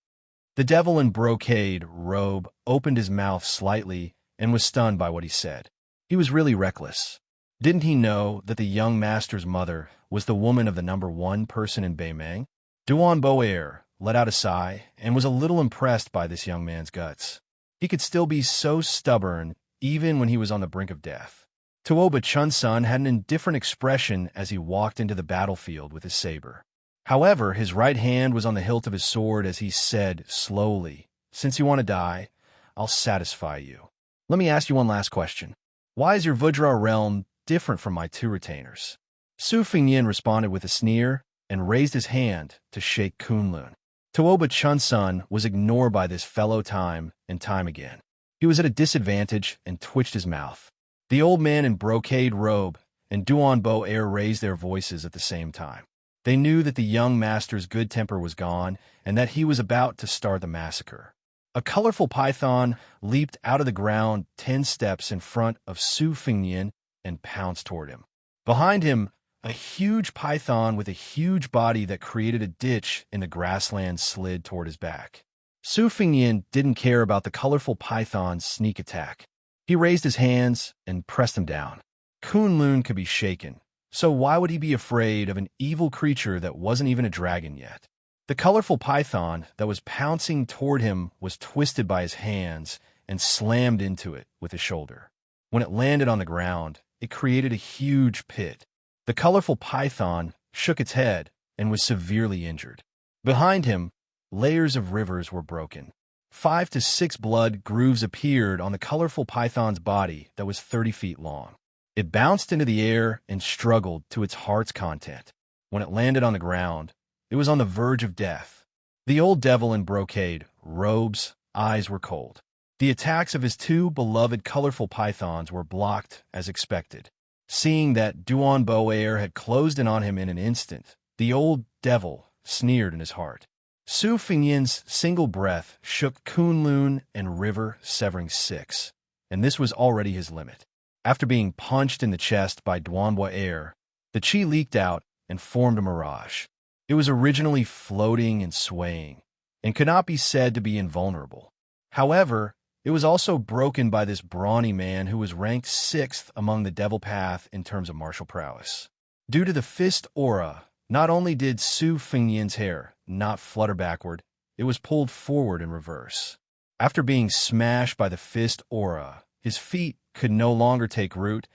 The devil in brocade robe opened his mouth slightly and was stunned by what he said. He was really reckless. Didn't he know that the young master's mother was the woman of the #1 person in Beimeng? Duan Boer let out a sigh and was a little impressed by this young man's guts. He could still be so stubborn even when he was on the brink of death. Tooba Chunsun had an indifferent expression as he walked into the battlefield with his saber. However, his right hand was on the hilt of his sword as he said slowly, "Since you want to die, I'll satisfy you. Let me ask you one last question. Why is your Vudra realm different from my 2 retainers?" Su Fengnian responded with a sneer and raised his hand to shake Kunlun. Tooba Chunsun was ignored by this fellow time and time again. He was at a disadvantage and twitched his mouth. The old man in brocade robe and Duan Boer raised their voices at the same time. They knew that the young master's good temper was gone and that he was about to start the massacre. A colorful python leaped out of the ground 10 steps in front of Su Fengnian and pounced toward him. Behind him, a huge python with a huge body that created a ditch in the grassland slid toward his back. Su Fengnian didn't care about the colorful python's sneak attack. He raised his hands and pressed him down. Kunlun could be shaken, so why would he be afraid of an evil creature that wasn't even a dragon yet? The colorful python that was pouncing toward him was twisted by his hands and slammed into it with his shoulder. When it landed on the ground, it created a huge pit. The colorful python shook its head and was severely injured. Behind him, layers of rivers were broken. 5 to 6 blood grooves appeared on the colorful python's body that was 30 feet long. It bounced into the air and struggled to its heart's content. When it landed on the ground, it was on the verge of death. The old devil in brocade robe's eyes were cold. The attacks of his 2 beloved colorful pythons were blocked as expected. Seeing that Duan Boer had closed in on him in an instant, the old devil sneered in his heart. Su Fengnian's single breath shook Kunlun and River, severing 6, and this was already his limit. After being punched in the chest by Duan Boer, the chi leaked out and formed a mirage. It was originally floating and swaying, and could not be said to be invulnerable. However, it was also broken by this brawny man who was ranked 6th among the Devil Path in terms of martial prowess. Due to the fist aura, not only did Su Fengnian's hair not flutter backward, it was pulled forward in reverse. After being smashed by the fist aura, his feet could no longer take root,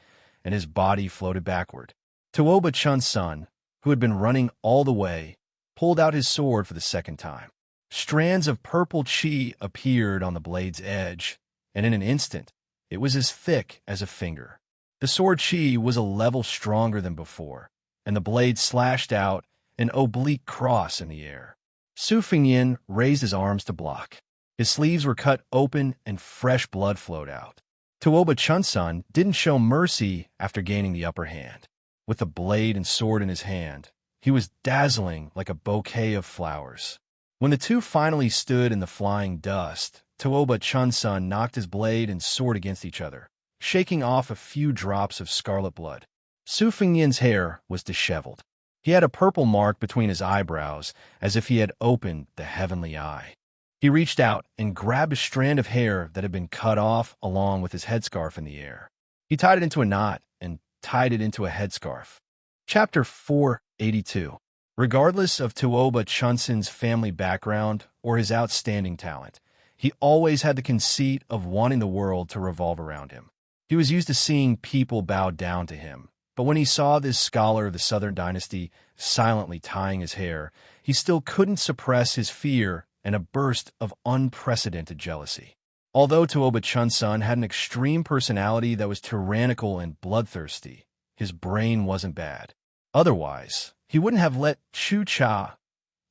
and his body floated backward. Tooba Chunsun, who had been running all the way, pulled out his sword for the second time. Strands of purple chi appeared on the blade's edge, and in an instant, it was as thick as a finger. The sword chi was a level stronger than before, and the blade slashed out an oblique cross in the air. Su Fengnian raised his arms to block. His sleeves were cut open and fresh blood flowed out. Tooba Chunsun didn't show mercy after gaining the upper hand. With the blade and sword in his hand, he was dazzling like a bouquet of flowers. When the 2 finally stood in the flying dust, Tooba Chunsun knocked his blade and sword against each other, shaking off a few drops of scarlet blood. Su Fengnian's hair was disheveled. He had a purple mark between his eyebrows, as if he had opened the heavenly eye. He reached out and grabbed a strand of hair that had been cut off along with his headscarf in the air. He tied it into a knot and tied it into a headscarf. Chapter 482. Regardless of Tooba Chunsun's family background or his outstanding talent, he always had the conceit of wanting the world to revolve around him. He was used to seeing people bow down to him, but when he saw this scholar of the Southern Dynasty silently tying his hair, he still couldn't suppress his fear and a burst of unprecedented jealousy. Although Tooba Chunsun had an extreme personality that was tyrannical and bloodthirsty, his brain wasn't bad. Otherwise, he wouldn't have let Chu Cha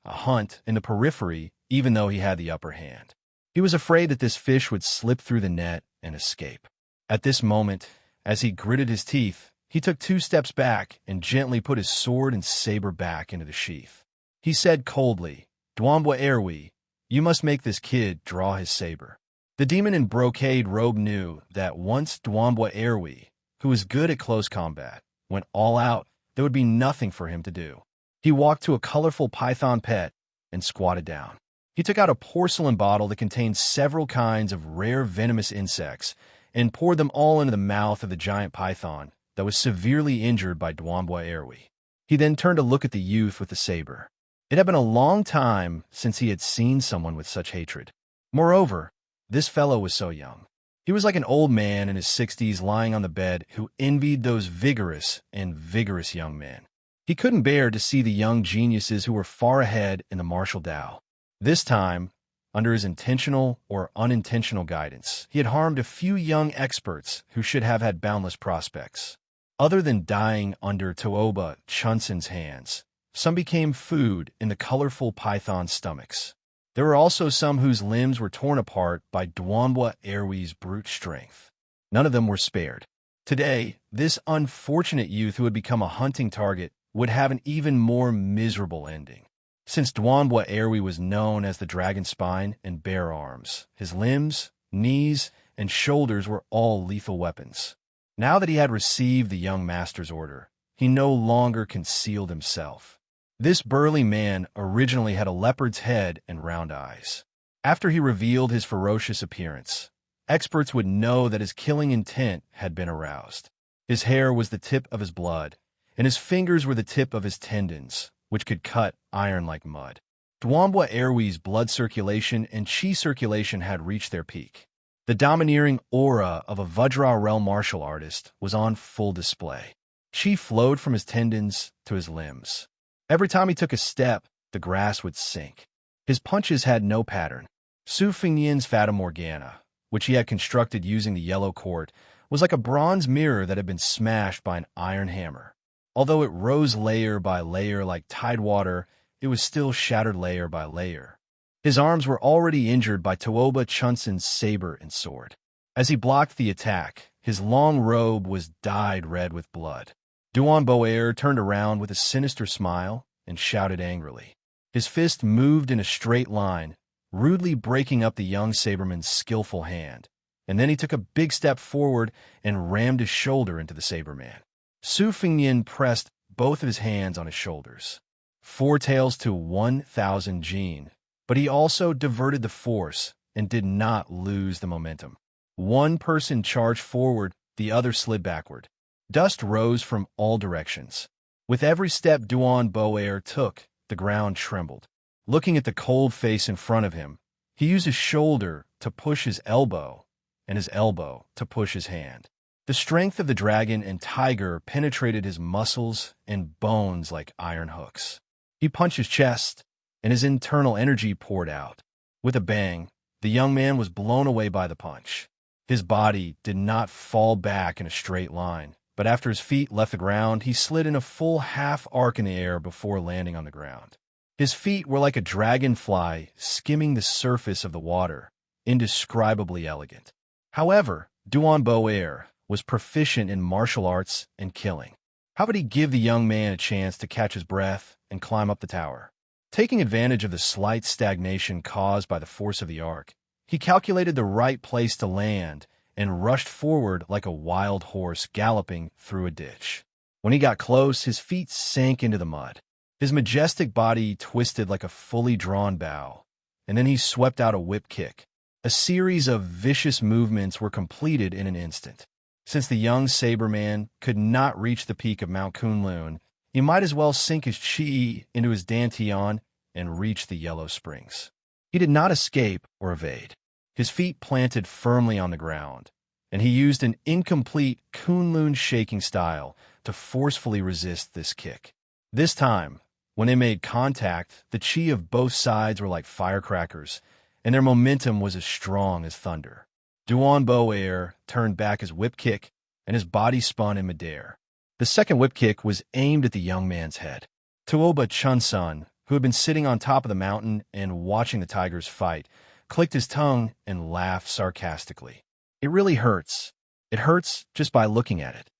hunt in the periphery even though he had the upper hand. He was afraid that this fish would slip through the net and escape. At this moment, as he gritted his teeth, He took 2 steps back and gently put his sword and saber back into the sheath. He said coldly, "Duambwa Erwi, you must make this kid draw his saber." The demon in brocade robe knew that once Duambwa Erwi, who was good at close combat, went all out, there would be nothing for him to do. He walked to a colorful python pet and squatted down. He took out a porcelain bottle that contained several kinds of rare venomous insects and poured them all into the mouth of the giant python that was severely injured by Duambwa Erwi. He then turned to look at the youth with the saber. It had been a long time since he had seen someone with such hatred. Moreover, this fellow was so young. He was like an old man in his 60s lying on the bed who envied those vigorous young men. He couldn't bear to see the young geniuses who were far ahead in the martial Tao. This time, under his intentional or unintentional guidance, he had harmed a few young experts who should have had boundless prospects. Other than dying under Tooba Chunsen's hands, some became food in the colorful python's stomachs. There were also some whose limbs were torn apart by Duambwa Erwi's brute strength. None of them were spared. Today, this unfortunate youth who had become a hunting target would have an even more miserable ending. Since Duambwa Erwi was known as the Dragon Spine and Bare Arms, his limbs, knees, and shoulders were all lethal weapons. Now that he had received the young master's order, he no longer concealed himself. This burly man originally had a leopard's head and round eyes. After he revealed his ferocious appearance, experts would know that his killing intent had been aroused. His hair was the tip of his blood, and his fingers were the tip of his tendons, which could cut iron like mud. Duambwa Erwi's blood circulation and chi circulation had reached their peak. The domineering aura of a Vajra realm martial artist was on full display. Chi flowed from his tendons to his limbs. Every time he took a step, the grass would sink. His punches had no pattern. Su Fingyan's Fata Morgana, which he had constructed using the yellow court, was like a bronze mirror that had been smashed by an iron hammer. Although it rose layer by layer like tidewater, it was still shattered layer by layer. His arms were already injured by Tooba Chunsen's saber and sword. As he blocked the attack, his long robe was dyed red with blood. Duan Boer turned around with a sinister smile and shouted angrily. His fist moved in a straight line, rudely breaking up the young saberman's skillful hand, and then he took a big step forward and rammed his shoulder into the saberman. Su Fingyan pressed both of his hands on his shoulders. 4 taels to 1,000 Jin, but he also diverted the force and did not lose the momentum. One person charged forward, the other slid backward. Dust rose from all directions. With every step Duan Boer took, the ground trembled. Looking at the cold face in front of him, he used his shoulder to push his elbow, and his elbow to push his hand. The strength of the dragon and tiger penetrated his muscles and bones like iron hooks. He punched his chest, and his internal energy poured out. With a bang, the young man was blown away by the punch. His body did not fall back in a straight line, but after his feet left the ground, he slid in a full half arc in the air before landing on the ground. His feet were like a dragonfly skimming the surface of the water, indescribably elegant. However, Duan Boer was proficient in martial arts and killing. How would he give the young man a chance to catch his breath and climb up the tower? Taking advantage of the slight stagnation caused by the force of the arc, he calculated the right place to land and rushed forward like a wild horse galloping through a ditch. When he got close, his feet sank into the mud. His majestic body twisted like a fully drawn bow, and then he swept out a whip kick. A series of vicious movements were completed in an instant. Since the young saberman could not reach the peak of Mount Kunlun, he might as well sink his chi into his dantian and reach the Yellow Springs. He did not escape or evade. His feet planted firmly on the ground, and he used an incomplete Kunlun shaking style to forcefully resist this kick. This time, when they made contact, the chi of both sides were like firecrackers, and their momentum was as strong as thunder. Duan Boer turned back his whip kick, and his body spun in midair. The second whip kick was aimed at the young man's head. Tooba Chunsun, who had been sitting on top of the mountain and watching the tigers fight, clicked his tongue and laughed sarcastically. It really hurts. It hurts just by looking at it.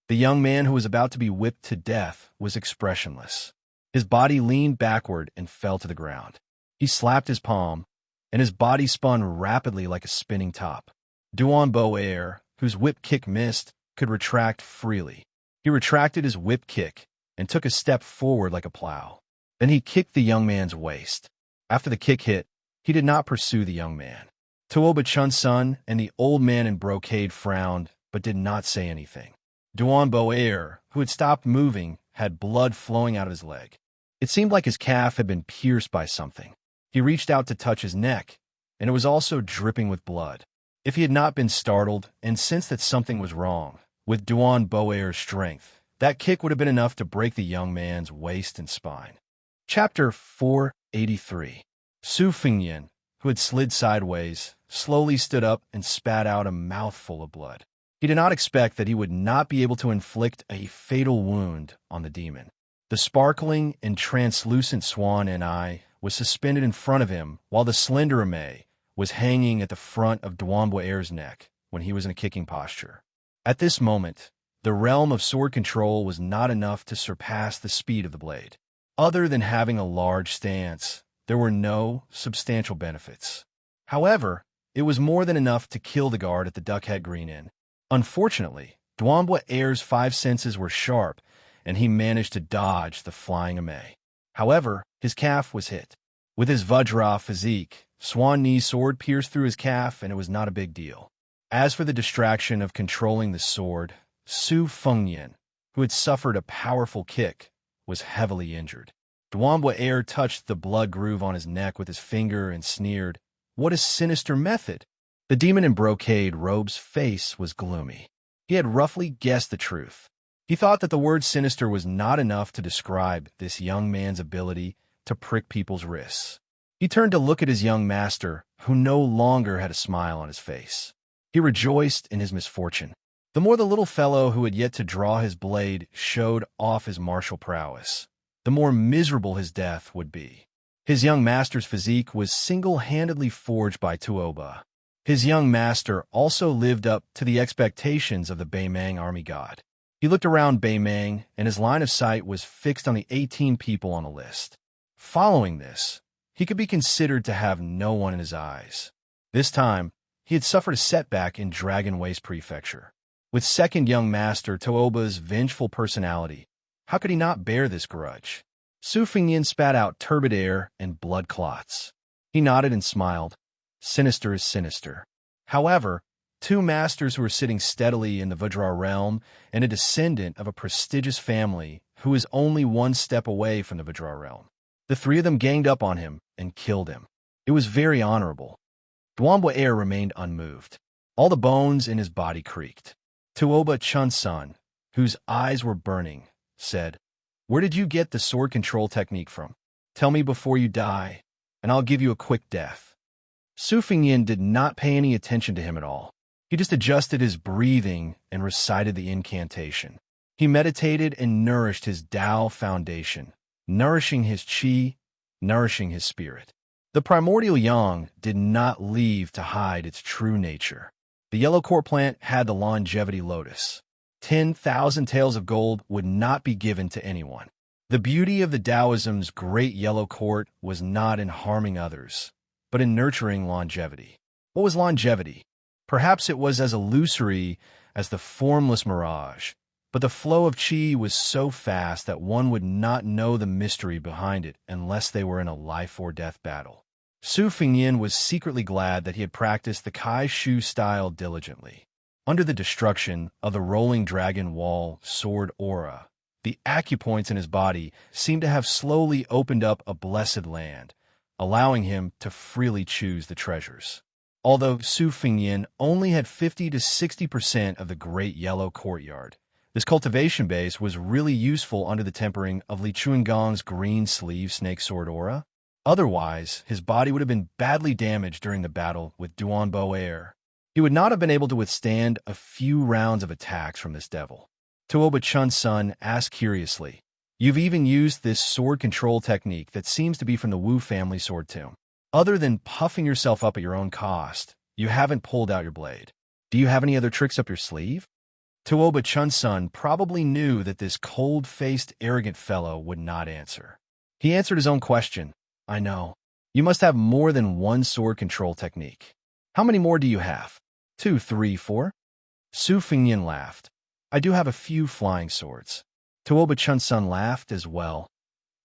The young man who was about to be whipped to death was expressionless. His body leaned backward and fell to the ground. He slapped his palm, and his body spun rapidly like a spinning top. Duan Boer, whose whip kick missed, could retract freely. He retracted his whip kick and took a step forward like a plow. Then he kicked the young man's waist. After the kick hit, he did not pursue the young man. Tuoba Chun-sun and the old man in brocade frowned, but did not say anything. Duan Boer, who had stopped moving, had blood flowing out of his leg. It seemed like his calf had been pierced by something. He reached out to touch his neck, and it was also dripping with blood. If he had not been startled and sensed that something was wrong, with Duan Boer's strength, that kick would have been enough to break the young man's waist and spine. Chapter 483. Su Fengyan, who had slid sideways, slowly stood up and spat out a mouthful of blood. He did not expect that he would not be able to inflict a fatal wound on the demon. The sparkling and translucent swan and eye was suspended in front of him, while the slender Ame was hanging at the front of Duan Boer's neck when he was in a kicking posture. At this moment, the realm of sword control was not enough to surpass the speed of the blade. Other than having a large stance, there were no substantial benefits. However, it was more than enough to kill the guard at the Duckhead Green Inn. Unfortunately, Duan Boer's 5 senses were sharp, and he managed to dodge the flying Ame. However, his calf was hit. With his Vajra physique, Swan Knee's sword pierced through his calf, and it was not a big deal. As for the distraction of controlling the sword, Su Fengyan, who had suffered a powerful kick, was heavily injured. Duan Boer touched the blood groove on his neck with his finger and sneered, "What a sinister method!" The demon in brocade robe's face was gloomy. He had roughly guessed the truth. He thought that the word sinister was not enough to describe this young man's ability to prick people's wrists. He turned to look at his young master, who no longer had a smile on his face. He rejoiced in his misfortune. The more the little fellow who had yet to draw his blade showed off his martial prowess, the more miserable his death would be. His young master's physique was single-handedly forged by Tuoba. His young master also lived up to the expectations of the Baimang army god. He looked around Baimang, and his line of sight was fixed on the 18 people on the list. Following this, he could be considered to have no one in his eyes. This time, he had suffered a setback in Dragon Waste Prefecture. With second young master Tuoba's vengeful personality, how could he not bear this grudge? Su Fengyan spat out turbid air and blood clots. He nodded and smiled. Sinister is sinister. However, 2 masters who were sitting steadily in the Vajra realm and a descendant of a prestigious family who was only 1 step away from the Vajra realm. The 3 of them ganged up on him and killed him. It was very honorable. Duan Boer remained unmoved. All the bones in his body creaked. Tuoba Chun-sun, whose eyes were burning, said, "Where did you get the sword control technique from? Tell me before you die, and I'll give you a quick death." Su Fengyan did not pay any attention to him at all. He just adjusted his breathing and recited the incantation. He meditated and nourished his Tao foundation, nourishing his qi, nourishing his spirit. The primordial yang did not leave to hide its true nature. The yellow court plant had the longevity lotus. 10,000 taels of gold would not be given to anyone. The beauty of the Taoism's great yellow court was not in harming others, but in nurturing longevity. What was longevity? Perhaps it was as illusory as the formless mirage, but the flow of qi was so fast that one would not know the mystery behind it unless they were in a life-or-death battle. Su Fengyan was secretly glad that he had practiced the Kai Shu style diligently. Under the destruction of the rolling dragon wall sword aura, the acupoints in his body seemed to have slowly opened up a blessed land, allowing him to freely choose the treasures. Although Su Fengyan only had 50 to 60% of the Great Yellow Courtyard, this cultivation base was really useful under the tempering of Li Chuangong's green sleeve snake sword aura. Otherwise, his body would have been badly damaged during the battle with Duan Boer. He would not have been able to withstand a few rounds of attacks from this devil. Tuoba Chun-sun asked curiously, "You've even used this sword control technique that seems to be from the Wu family sword tomb. Other than puffing yourself up at your own cost, you haven't pulled out your blade. Do you have any other tricks up your sleeve?" Tuoba Chunsun probably knew that this cold-faced, arrogant fellow would not answer. He answered his own question. I know. You must have more than one sword control technique. How many more do you have? 2, 3, 4? Su Fingyin laughed. I do have a few flying swords. Tuoba Chunsun laughed as well.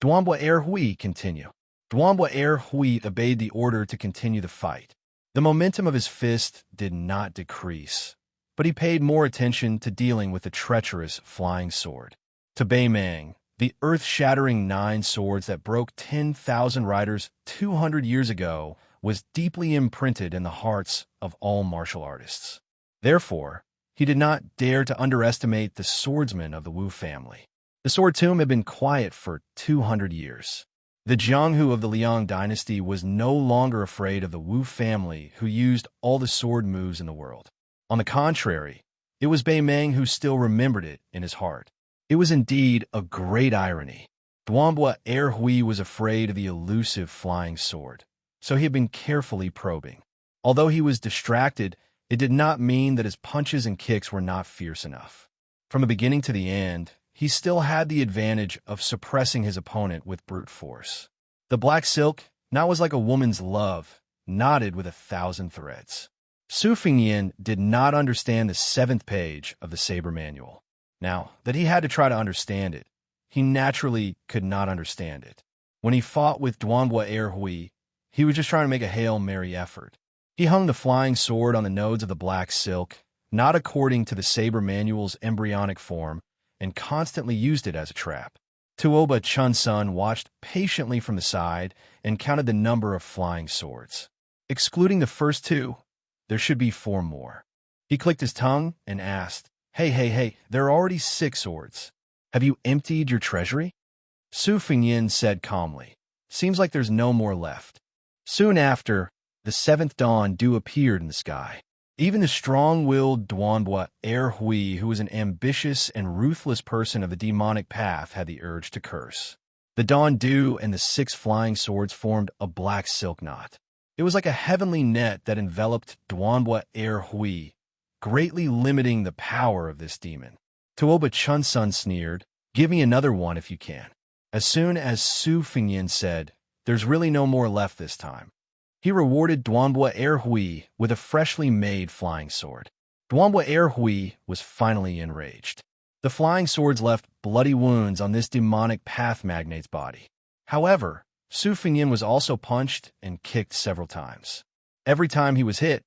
Duanbua Er Hui continue. Duanbua Er Hui obeyed the order to continue the fight. The momentum of his fist did not decrease, but he paid more attention to dealing with the treacherous flying sword. To Bei Mang, the earth-shattering 9 swords that broke 10,000 riders 200 years ago was deeply imprinted in the hearts of all martial artists. Therefore, he did not dare to underestimate the swordsmen of the Wu family. The sword tomb had been quiet for 200 years. The Jianghu of the Liang dynasty was no longer afraid of the Wu family who used all the sword moves in the world. On the contrary, it was Bei Mang who still remembered it in his heart. It was indeed a great irony. Duanbua Er Hui was afraid of the elusive flying sword, so he had been carefully probing. Although he was distracted, it did not mean that his punches and kicks were not fierce enough. From the beginning to the end, he still had the advantage of suppressing his opponent with brute force. The black silk now was like a woman's love, knotted with 1,000 threads. Su Fingyin did not understand the 7th page of the saber manual. Now that he had to try to understand it, he naturally could not understand it. When he fought with Duanbua Er Hui, he was just trying to make a Hail Mary effort. He hung the flying sword on the nodes of the black silk, not according to the saber manual's embryonic form, and constantly used it as a trap. Tuoba Chunsun watched patiently from the side and counted the number of flying swords. Excluding the first 2, there should be 4 more. He clicked his tongue and asked, Hey, there are already 6 swords. Have you emptied your treasury? Su Fingyin said calmly, Seems like there's no more left. Soon after, the 7th dawn dew appeared in the sky. Even the strong-willed Duanbua Er Hui, who was an ambitious and ruthless person of the demonic path, had the urge to curse. The dawn dew and the 6 flying swords formed a black silk knot. It was like a heavenly net that enveloped Duanbua Er Hui, greatly limiting the power of this demon. Tuoba Chunsun sneered, Give me another one if you can. As soon as Su Fingyin said, There's really no more left this time, he rewarded Duanbua Er Hui with a freshly made flying sword. Duanbua Er Hui was finally enraged. The flying swords left bloody wounds on this demonic path magnate's body. However, Su Fingyin was also punched and kicked several times. Every time he was hit,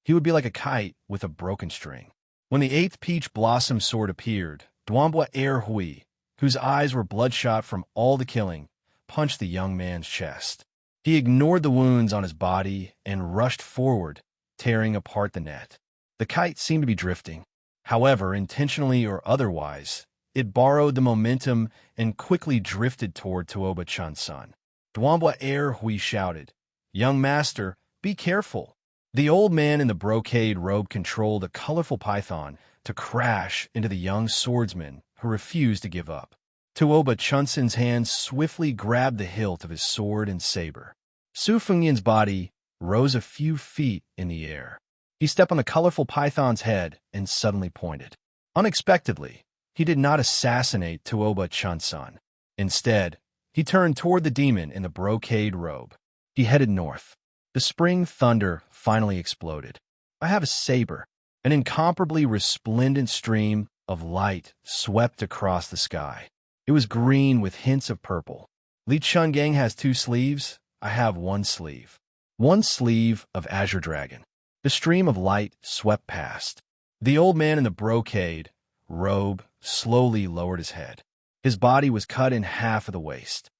he would be like a kite with a broken string. When the 8th peach blossom sword appeared, Duanbua Er Hui, whose eyes were bloodshot from all the killing, punched the young man's chest. He ignored the wounds on his body and rushed forward, tearing apart the net. The kite seemed to be drifting. However, intentionally or otherwise, it borrowed the momentum and quickly drifted toward Tuoba Chunsun. Duanbua Er Hui shouted, Young master, be careful. The old man in the brocade robe controlled a colorful python to crash into the young swordsman who refused to give up. Tuoba Chunsun's hands swiftly grabbed the hilt of his sword and saber. Su Fingyin's body rose a few feet in the air. He stepped on the colorful python's head and suddenly pointed. Unexpectedly, he did not assassinate Tuoba Chunsun. Instead, he turned toward the demon in the brocade robe. He headed north. The spring thunder finally exploded. I have a saber. An incomparably resplendent stream of light swept across the sky. It was green with hints of purple. Li Chungang has 2 sleeves. I have 1 sleeve. 1 sleeve of azure dragon. The stream of light swept past. The old man in the brocade robe slowly lowered his head. His body was cut in half at the waist.